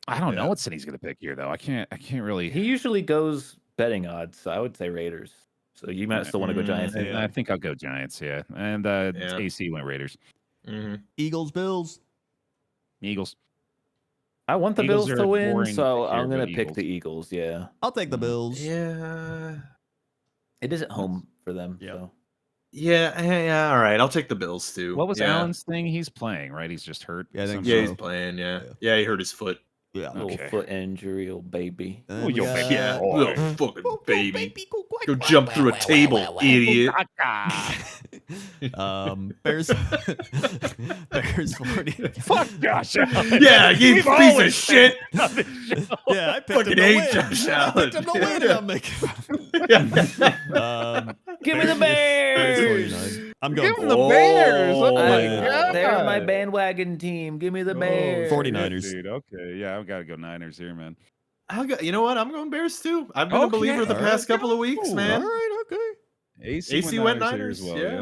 [SPEAKER 1] I don't know
[SPEAKER 2] Yeah.
[SPEAKER 1] what City's gonna pick here though. I can't really.
[SPEAKER 3] He usually goes betting odds, so I would say Raiders. So you might still want to go Giants.
[SPEAKER 1] I,
[SPEAKER 2] Yeah.
[SPEAKER 1] I think I'll go Giants. Yeah, and
[SPEAKER 4] Yeah.
[SPEAKER 1] AC went Raiders.
[SPEAKER 4] Mhm.
[SPEAKER 2] Eagles Bills.
[SPEAKER 1] Eagles.
[SPEAKER 3] I want the
[SPEAKER 1] Eagles
[SPEAKER 3] Bills
[SPEAKER 1] are
[SPEAKER 3] to win,
[SPEAKER 1] boring
[SPEAKER 3] so
[SPEAKER 1] pick here,
[SPEAKER 3] I'm gonna
[SPEAKER 1] but
[SPEAKER 3] pick
[SPEAKER 1] Eagles.
[SPEAKER 3] the Eagles. Yeah,
[SPEAKER 2] I'll take the Bills.
[SPEAKER 4] Yeah.
[SPEAKER 3] it is at home for them.
[SPEAKER 2] Yeah.
[SPEAKER 3] So.
[SPEAKER 4] Yeah. All right. I'll take the Bills too.
[SPEAKER 1] What was
[SPEAKER 4] yeah.
[SPEAKER 1] Allen's thing? He's playing, right? He's just hurt.
[SPEAKER 2] Yeah, I think
[SPEAKER 1] somehow.
[SPEAKER 4] Yeah,
[SPEAKER 2] so.
[SPEAKER 4] he's playing. Yeah.
[SPEAKER 2] Yeah.
[SPEAKER 4] Yeah, he hurt his foot.
[SPEAKER 2] Yeah.
[SPEAKER 1] Okay.
[SPEAKER 3] Little foot injury, old baby.
[SPEAKER 2] And
[SPEAKER 1] Oh,
[SPEAKER 2] we
[SPEAKER 1] yo,
[SPEAKER 2] got-
[SPEAKER 1] baby.
[SPEAKER 4] Yeah.
[SPEAKER 1] boy.
[SPEAKER 4] Little fucking baby. Go jump through a table, idiot.
[SPEAKER 2] Bears. Bears 40.
[SPEAKER 1] Fuck Josh Allen.
[SPEAKER 4] Yeah, you
[SPEAKER 1] We've
[SPEAKER 4] piece of
[SPEAKER 1] always
[SPEAKER 4] shit.
[SPEAKER 1] on this show.
[SPEAKER 2] Yeah, I picked him
[SPEAKER 4] Fucking
[SPEAKER 2] to
[SPEAKER 4] hate
[SPEAKER 2] win.
[SPEAKER 4] Josh
[SPEAKER 2] I picked him to
[SPEAKER 4] Allen.
[SPEAKER 2] win, and I'm making.
[SPEAKER 3] Give me the
[SPEAKER 2] Bears
[SPEAKER 3] Bears.
[SPEAKER 2] 49. I'm going.
[SPEAKER 1] Give him the Bears. Oh my
[SPEAKER 2] yeah.
[SPEAKER 3] They're my
[SPEAKER 1] God.
[SPEAKER 3] bandwagon team. Give me the
[SPEAKER 1] Oh,
[SPEAKER 3] Bears.
[SPEAKER 2] 49ers.
[SPEAKER 1] Dude, okay. Yeah, I've got to go Niners here, man.
[SPEAKER 4] You know what? I'm going Bears too. I've been a
[SPEAKER 1] Okay,
[SPEAKER 4] believer the
[SPEAKER 2] all
[SPEAKER 4] past
[SPEAKER 2] right.
[SPEAKER 4] couple of weeks,
[SPEAKER 2] All
[SPEAKER 4] man.
[SPEAKER 2] right. Okay.
[SPEAKER 1] AC
[SPEAKER 4] went
[SPEAKER 1] Niners
[SPEAKER 4] Niners,
[SPEAKER 1] here as
[SPEAKER 4] yeah.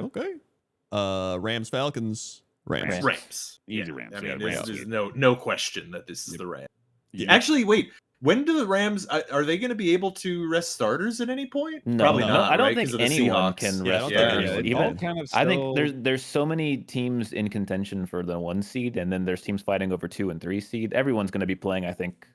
[SPEAKER 2] Okay. Rams Falcons. Rams.
[SPEAKER 4] Rams.
[SPEAKER 1] Easy Rams.
[SPEAKER 4] I
[SPEAKER 1] Yeah,
[SPEAKER 4] mean,
[SPEAKER 1] Rams.
[SPEAKER 4] there's no question that this is the Rams.
[SPEAKER 1] Yeah.
[SPEAKER 4] Actually, wait. When do the Rams are they going to be able to rest starters at any point?
[SPEAKER 3] No,
[SPEAKER 4] Probably
[SPEAKER 2] no,
[SPEAKER 4] not.
[SPEAKER 3] I don't
[SPEAKER 4] right?
[SPEAKER 3] think
[SPEAKER 4] 'Cause of the
[SPEAKER 3] anyone
[SPEAKER 4] Seahawks.
[SPEAKER 3] can
[SPEAKER 2] Yeah, I
[SPEAKER 3] rest
[SPEAKER 2] don't
[SPEAKER 4] Yeah,
[SPEAKER 2] think
[SPEAKER 3] starters.
[SPEAKER 2] anyone-
[SPEAKER 1] it all
[SPEAKER 3] Even
[SPEAKER 1] kind of
[SPEAKER 3] I think
[SPEAKER 1] still-
[SPEAKER 3] there's so many teams in contention for the 1 seed, and then there's teams fighting over 2 and 3 seed. Everyone's going to be playing. I think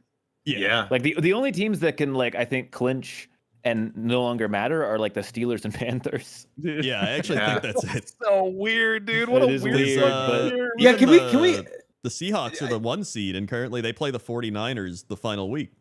[SPEAKER 4] Yeah.
[SPEAKER 3] like the only teams that can I think clinch and no longer matter are like the Steelers and Panthers.
[SPEAKER 2] Yeah, I actually
[SPEAKER 4] Yeah.
[SPEAKER 2] think that's it.
[SPEAKER 1] so weird, dude. What
[SPEAKER 3] It
[SPEAKER 1] a
[SPEAKER 3] is
[SPEAKER 1] weird,
[SPEAKER 3] weird, but-
[SPEAKER 4] Yeah,
[SPEAKER 2] Even
[SPEAKER 4] can we
[SPEAKER 2] The Seahawks are the 1 seed, and currently they play the 49ers the final week.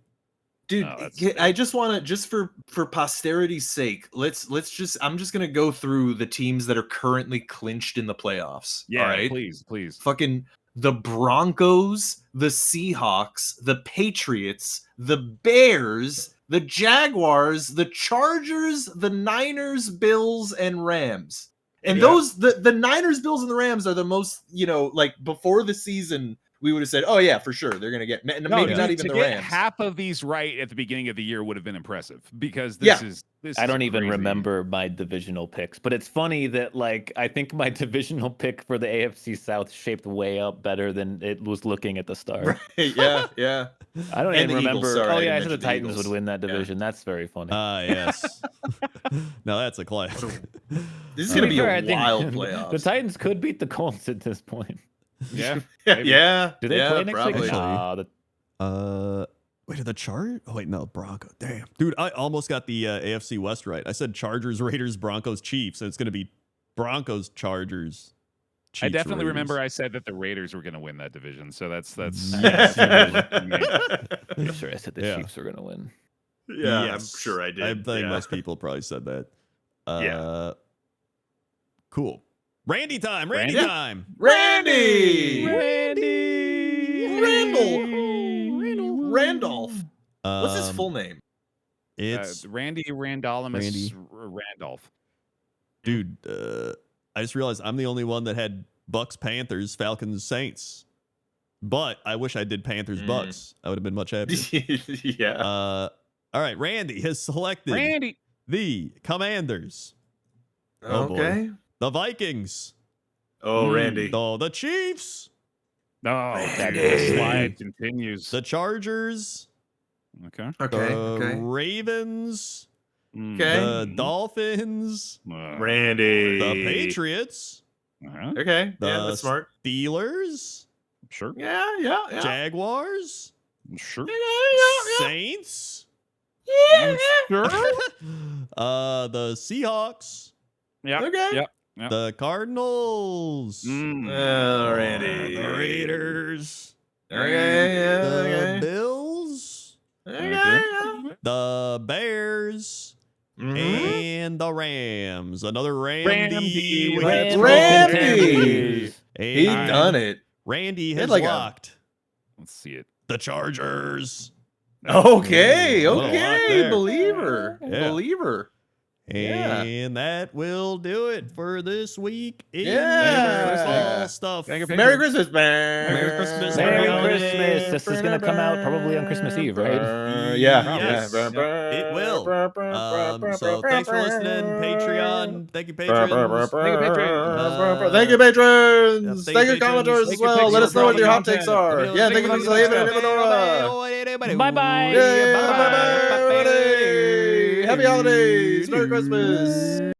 [SPEAKER 4] Dude,
[SPEAKER 1] Oh, that's
[SPEAKER 4] I just want to just for posterity's sake, let's just I'm just going to go through the teams that are currently clinched in the playoffs.
[SPEAKER 1] Yeah,
[SPEAKER 4] all right?
[SPEAKER 1] please.
[SPEAKER 4] Fucking the Broncos, the Seahawks, the Patriots, the Bears, the Jaguars, the Chargers, the Niners, Bills, and Rams. And
[SPEAKER 1] Yeah.
[SPEAKER 4] those the Niners, Bills, and the Rams are the most, like before the season, we would have said, oh yeah, for sure, they're gonna get maybe
[SPEAKER 1] No,
[SPEAKER 4] not
[SPEAKER 1] to
[SPEAKER 4] even the
[SPEAKER 1] get
[SPEAKER 4] Rams.
[SPEAKER 1] half of these right at the beginning of the year would have been impressive because
[SPEAKER 4] Yeah.
[SPEAKER 1] this
[SPEAKER 3] I don't
[SPEAKER 1] is
[SPEAKER 3] even
[SPEAKER 1] crazy.
[SPEAKER 3] remember my divisional picks, but it's funny that I think my divisional pick for the AFC South shaped way up better than it was looking at the start.
[SPEAKER 4] yeah.
[SPEAKER 3] I don't
[SPEAKER 4] And
[SPEAKER 3] even
[SPEAKER 4] the Eagles,
[SPEAKER 3] remember.
[SPEAKER 4] sorry, I
[SPEAKER 3] Oh yeah, I
[SPEAKER 4] didn't
[SPEAKER 3] said the
[SPEAKER 4] mention the
[SPEAKER 3] Titans
[SPEAKER 4] Eagles.
[SPEAKER 3] would win that
[SPEAKER 4] Yeah.
[SPEAKER 3] division. That's very funny.
[SPEAKER 2] Yes. No, that's a classic.
[SPEAKER 4] This is
[SPEAKER 3] To
[SPEAKER 4] gonna
[SPEAKER 3] be
[SPEAKER 4] be
[SPEAKER 3] fair, I
[SPEAKER 4] a
[SPEAKER 3] think
[SPEAKER 4] wild
[SPEAKER 3] The
[SPEAKER 4] playoffs.
[SPEAKER 3] Titans could beat the Colts at this point.
[SPEAKER 1] Yeah.
[SPEAKER 4] yeah.
[SPEAKER 3] Do they
[SPEAKER 4] yeah,
[SPEAKER 3] play next
[SPEAKER 4] probably.
[SPEAKER 3] week? Nah,
[SPEAKER 2] Wait, are the Chargers? Oh wait, no, Bronco. Damn, dude, I almost got the AFC West right. I said Chargers, Raiders, Broncos, Chiefs, and it's gonna be Broncos, Chargers. Chiefs,
[SPEAKER 1] I definitely
[SPEAKER 2] Raiders.
[SPEAKER 1] remember I said that the Raiders were going to win that division. So that's
[SPEAKER 3] I'm sure I said the
[SPEAKER 2] Yeah.
[SPEAKER 3] Chiefs were gonna win.
[SPEAKER 5] Yeah,
[SPEAKER 2] Yes.
[SPEAKER 5] I'm sure I did.
[SPEAKER 2] I think
[SPEAKER 5] yeah.
[SPEAKER 2] most people probably said that.
[SPEAKER 5] Yeah.
[SPEAKER 2] Cool. Randy time. Randy
[SPEAKER 1] Randy?
[SPEAKER 2] time.
[SPEAKER 5] Randy!
[SPEAKER 2] Randy.
[SPEAKER 5] Randolph. What's his full name?
[SPEAKER 2] It's
[SPEAKER 1] Randy Randolphimus
[SPEAKER 2] Randy.
[SPEAKER 1] Randolph.
[SPEAKER 2] dude. I just realized I'm the only one that had Bucs, Panthers, Falcons, Saints. But I wish I did Panthers, Bucs. I would have been much happier.
[SPEAKER 5] Yeah.
[SPEAKER 2] All right, Randy has selected
[SPEAKER 1] Randy.
[SPEAKER 2] the Commanders. Oh, boy.
[SPEAKER 5] Okay.
[SPEAKER 2] The Vikings.
[SPEAKER 5] Oh, Randy.
[SPEAKER 2] The Chiefs.
[SPEAKER 1] No, that
[SPEAKER 5] Randy.
[SPEAKER 1] slide continues.
[SPEAKER 2] The Chargers.
[SPEAKER 1] Okay.
[SPEAKER 2] The Ravens.
[SPEAKER 1] Mm.
[SPEAKER 5] Okay.
[SPEAKER 2] The Dolphins.
[SPEAKER 5] Randy.
[SPEAKER 2] The Patriots.
[SPEAKER 1] Uh-huh.
[SPEAKER 5] Okay.
[SPEAKER 2] The
[SPEAKER 5] Yeah, that's smart.
[SPEAKER 2] Steelers.
[SPEAKER 1] Sure.
[SPEAKER 5] Yeah.
[SPEAKER 2] Jaguars.
[SPEAKER 1] Sure.
[SPEAKER 2] Saints.
[SPEAKER 1] Sure.
[SPEAKER 2] The Seahawks.
[SPEAKER 1] Yeah.
[SPEAKER 5] Okay.
[SPEAKER 1] Yep. Yep.
[SPEAKER 2] The Cardinals.
[SPEAKER 5] Oh, Randy.
[SPEAKER 2] The Raiders.
[SPEAKER 5] Okay. Yeah.
[SPEAKER 2] The
[SPEAKER 5] Okay.
[SPEAKER 2] Bills.
[SPEAKER 5] Okay.
[SPEAKER 2] The Bears.
[SPEAKER 5] Mhm.
[SPEAKER 2] And the Rams. Another Randy.
[SPEAKER 5] Randy. He
[SPEAKER 2] And
[SPEAKER 5] done it.
[SPEAKER 2] Randy
[SPEAKER 5] had
[SPEAKER 2] has
[SPEAKER 5] like a-
[SPEAKER 2] locked
[SPEAKER 1] Let's see it.
[SPEAKER 2] the Chargers.
[SPEAKER 5] Okay.
[SPEAKER 2] What a lock
[SPEAKER 5] Okay.
[SPEAKER 2] there.
[SPEAKER 5] Believer.
[SPEAKER 2] Yeah.
[SPEAKER 5] Believer. Yeah.
[SPEAKER 2] And that will do it for this week in
[SPEAKER 5] Yeah.
[SPEAKER 2] football stuff.
[SPEAKER 1] Thank you.
[SPEAKER 5] Merry Christmas, man.
[SPEAKER 2] Merry Christmas,
[SPEAKER 3] Merry
[SPEAKER 2] Happy
[SPEAKER 3] Christmas. This is gonna come out probably on Christmas Eve, right?
[SPEAKER 2] Yes.
[SPEAKER 5] Yeah.
[SPEAKER 2] It will. So thanks for listening, Patreon. Thank you, patrons.
[SPEAKER 5] Thank you, patrons.
[SPEAKER 2] Thank you,
[SPEAKER 5] Thank you,
[SPEAKER 2] patrons.
[SPEAKER 5] commenters
[SPEAKER 1] Thank
[SPEAKER 5] as
[SPEAKER 1] you,
[SPEAKER 5] well. Let us know what your hot
[SPEAKER 1] content.
[SPEAKER 5] takes are. Yeah, thank you, Mr. David and Nora.
[SPEAKER 3] Bye-bye.
[SPEAKER 5] Yay, bye-bye. Happy holidays. Merry Christmas.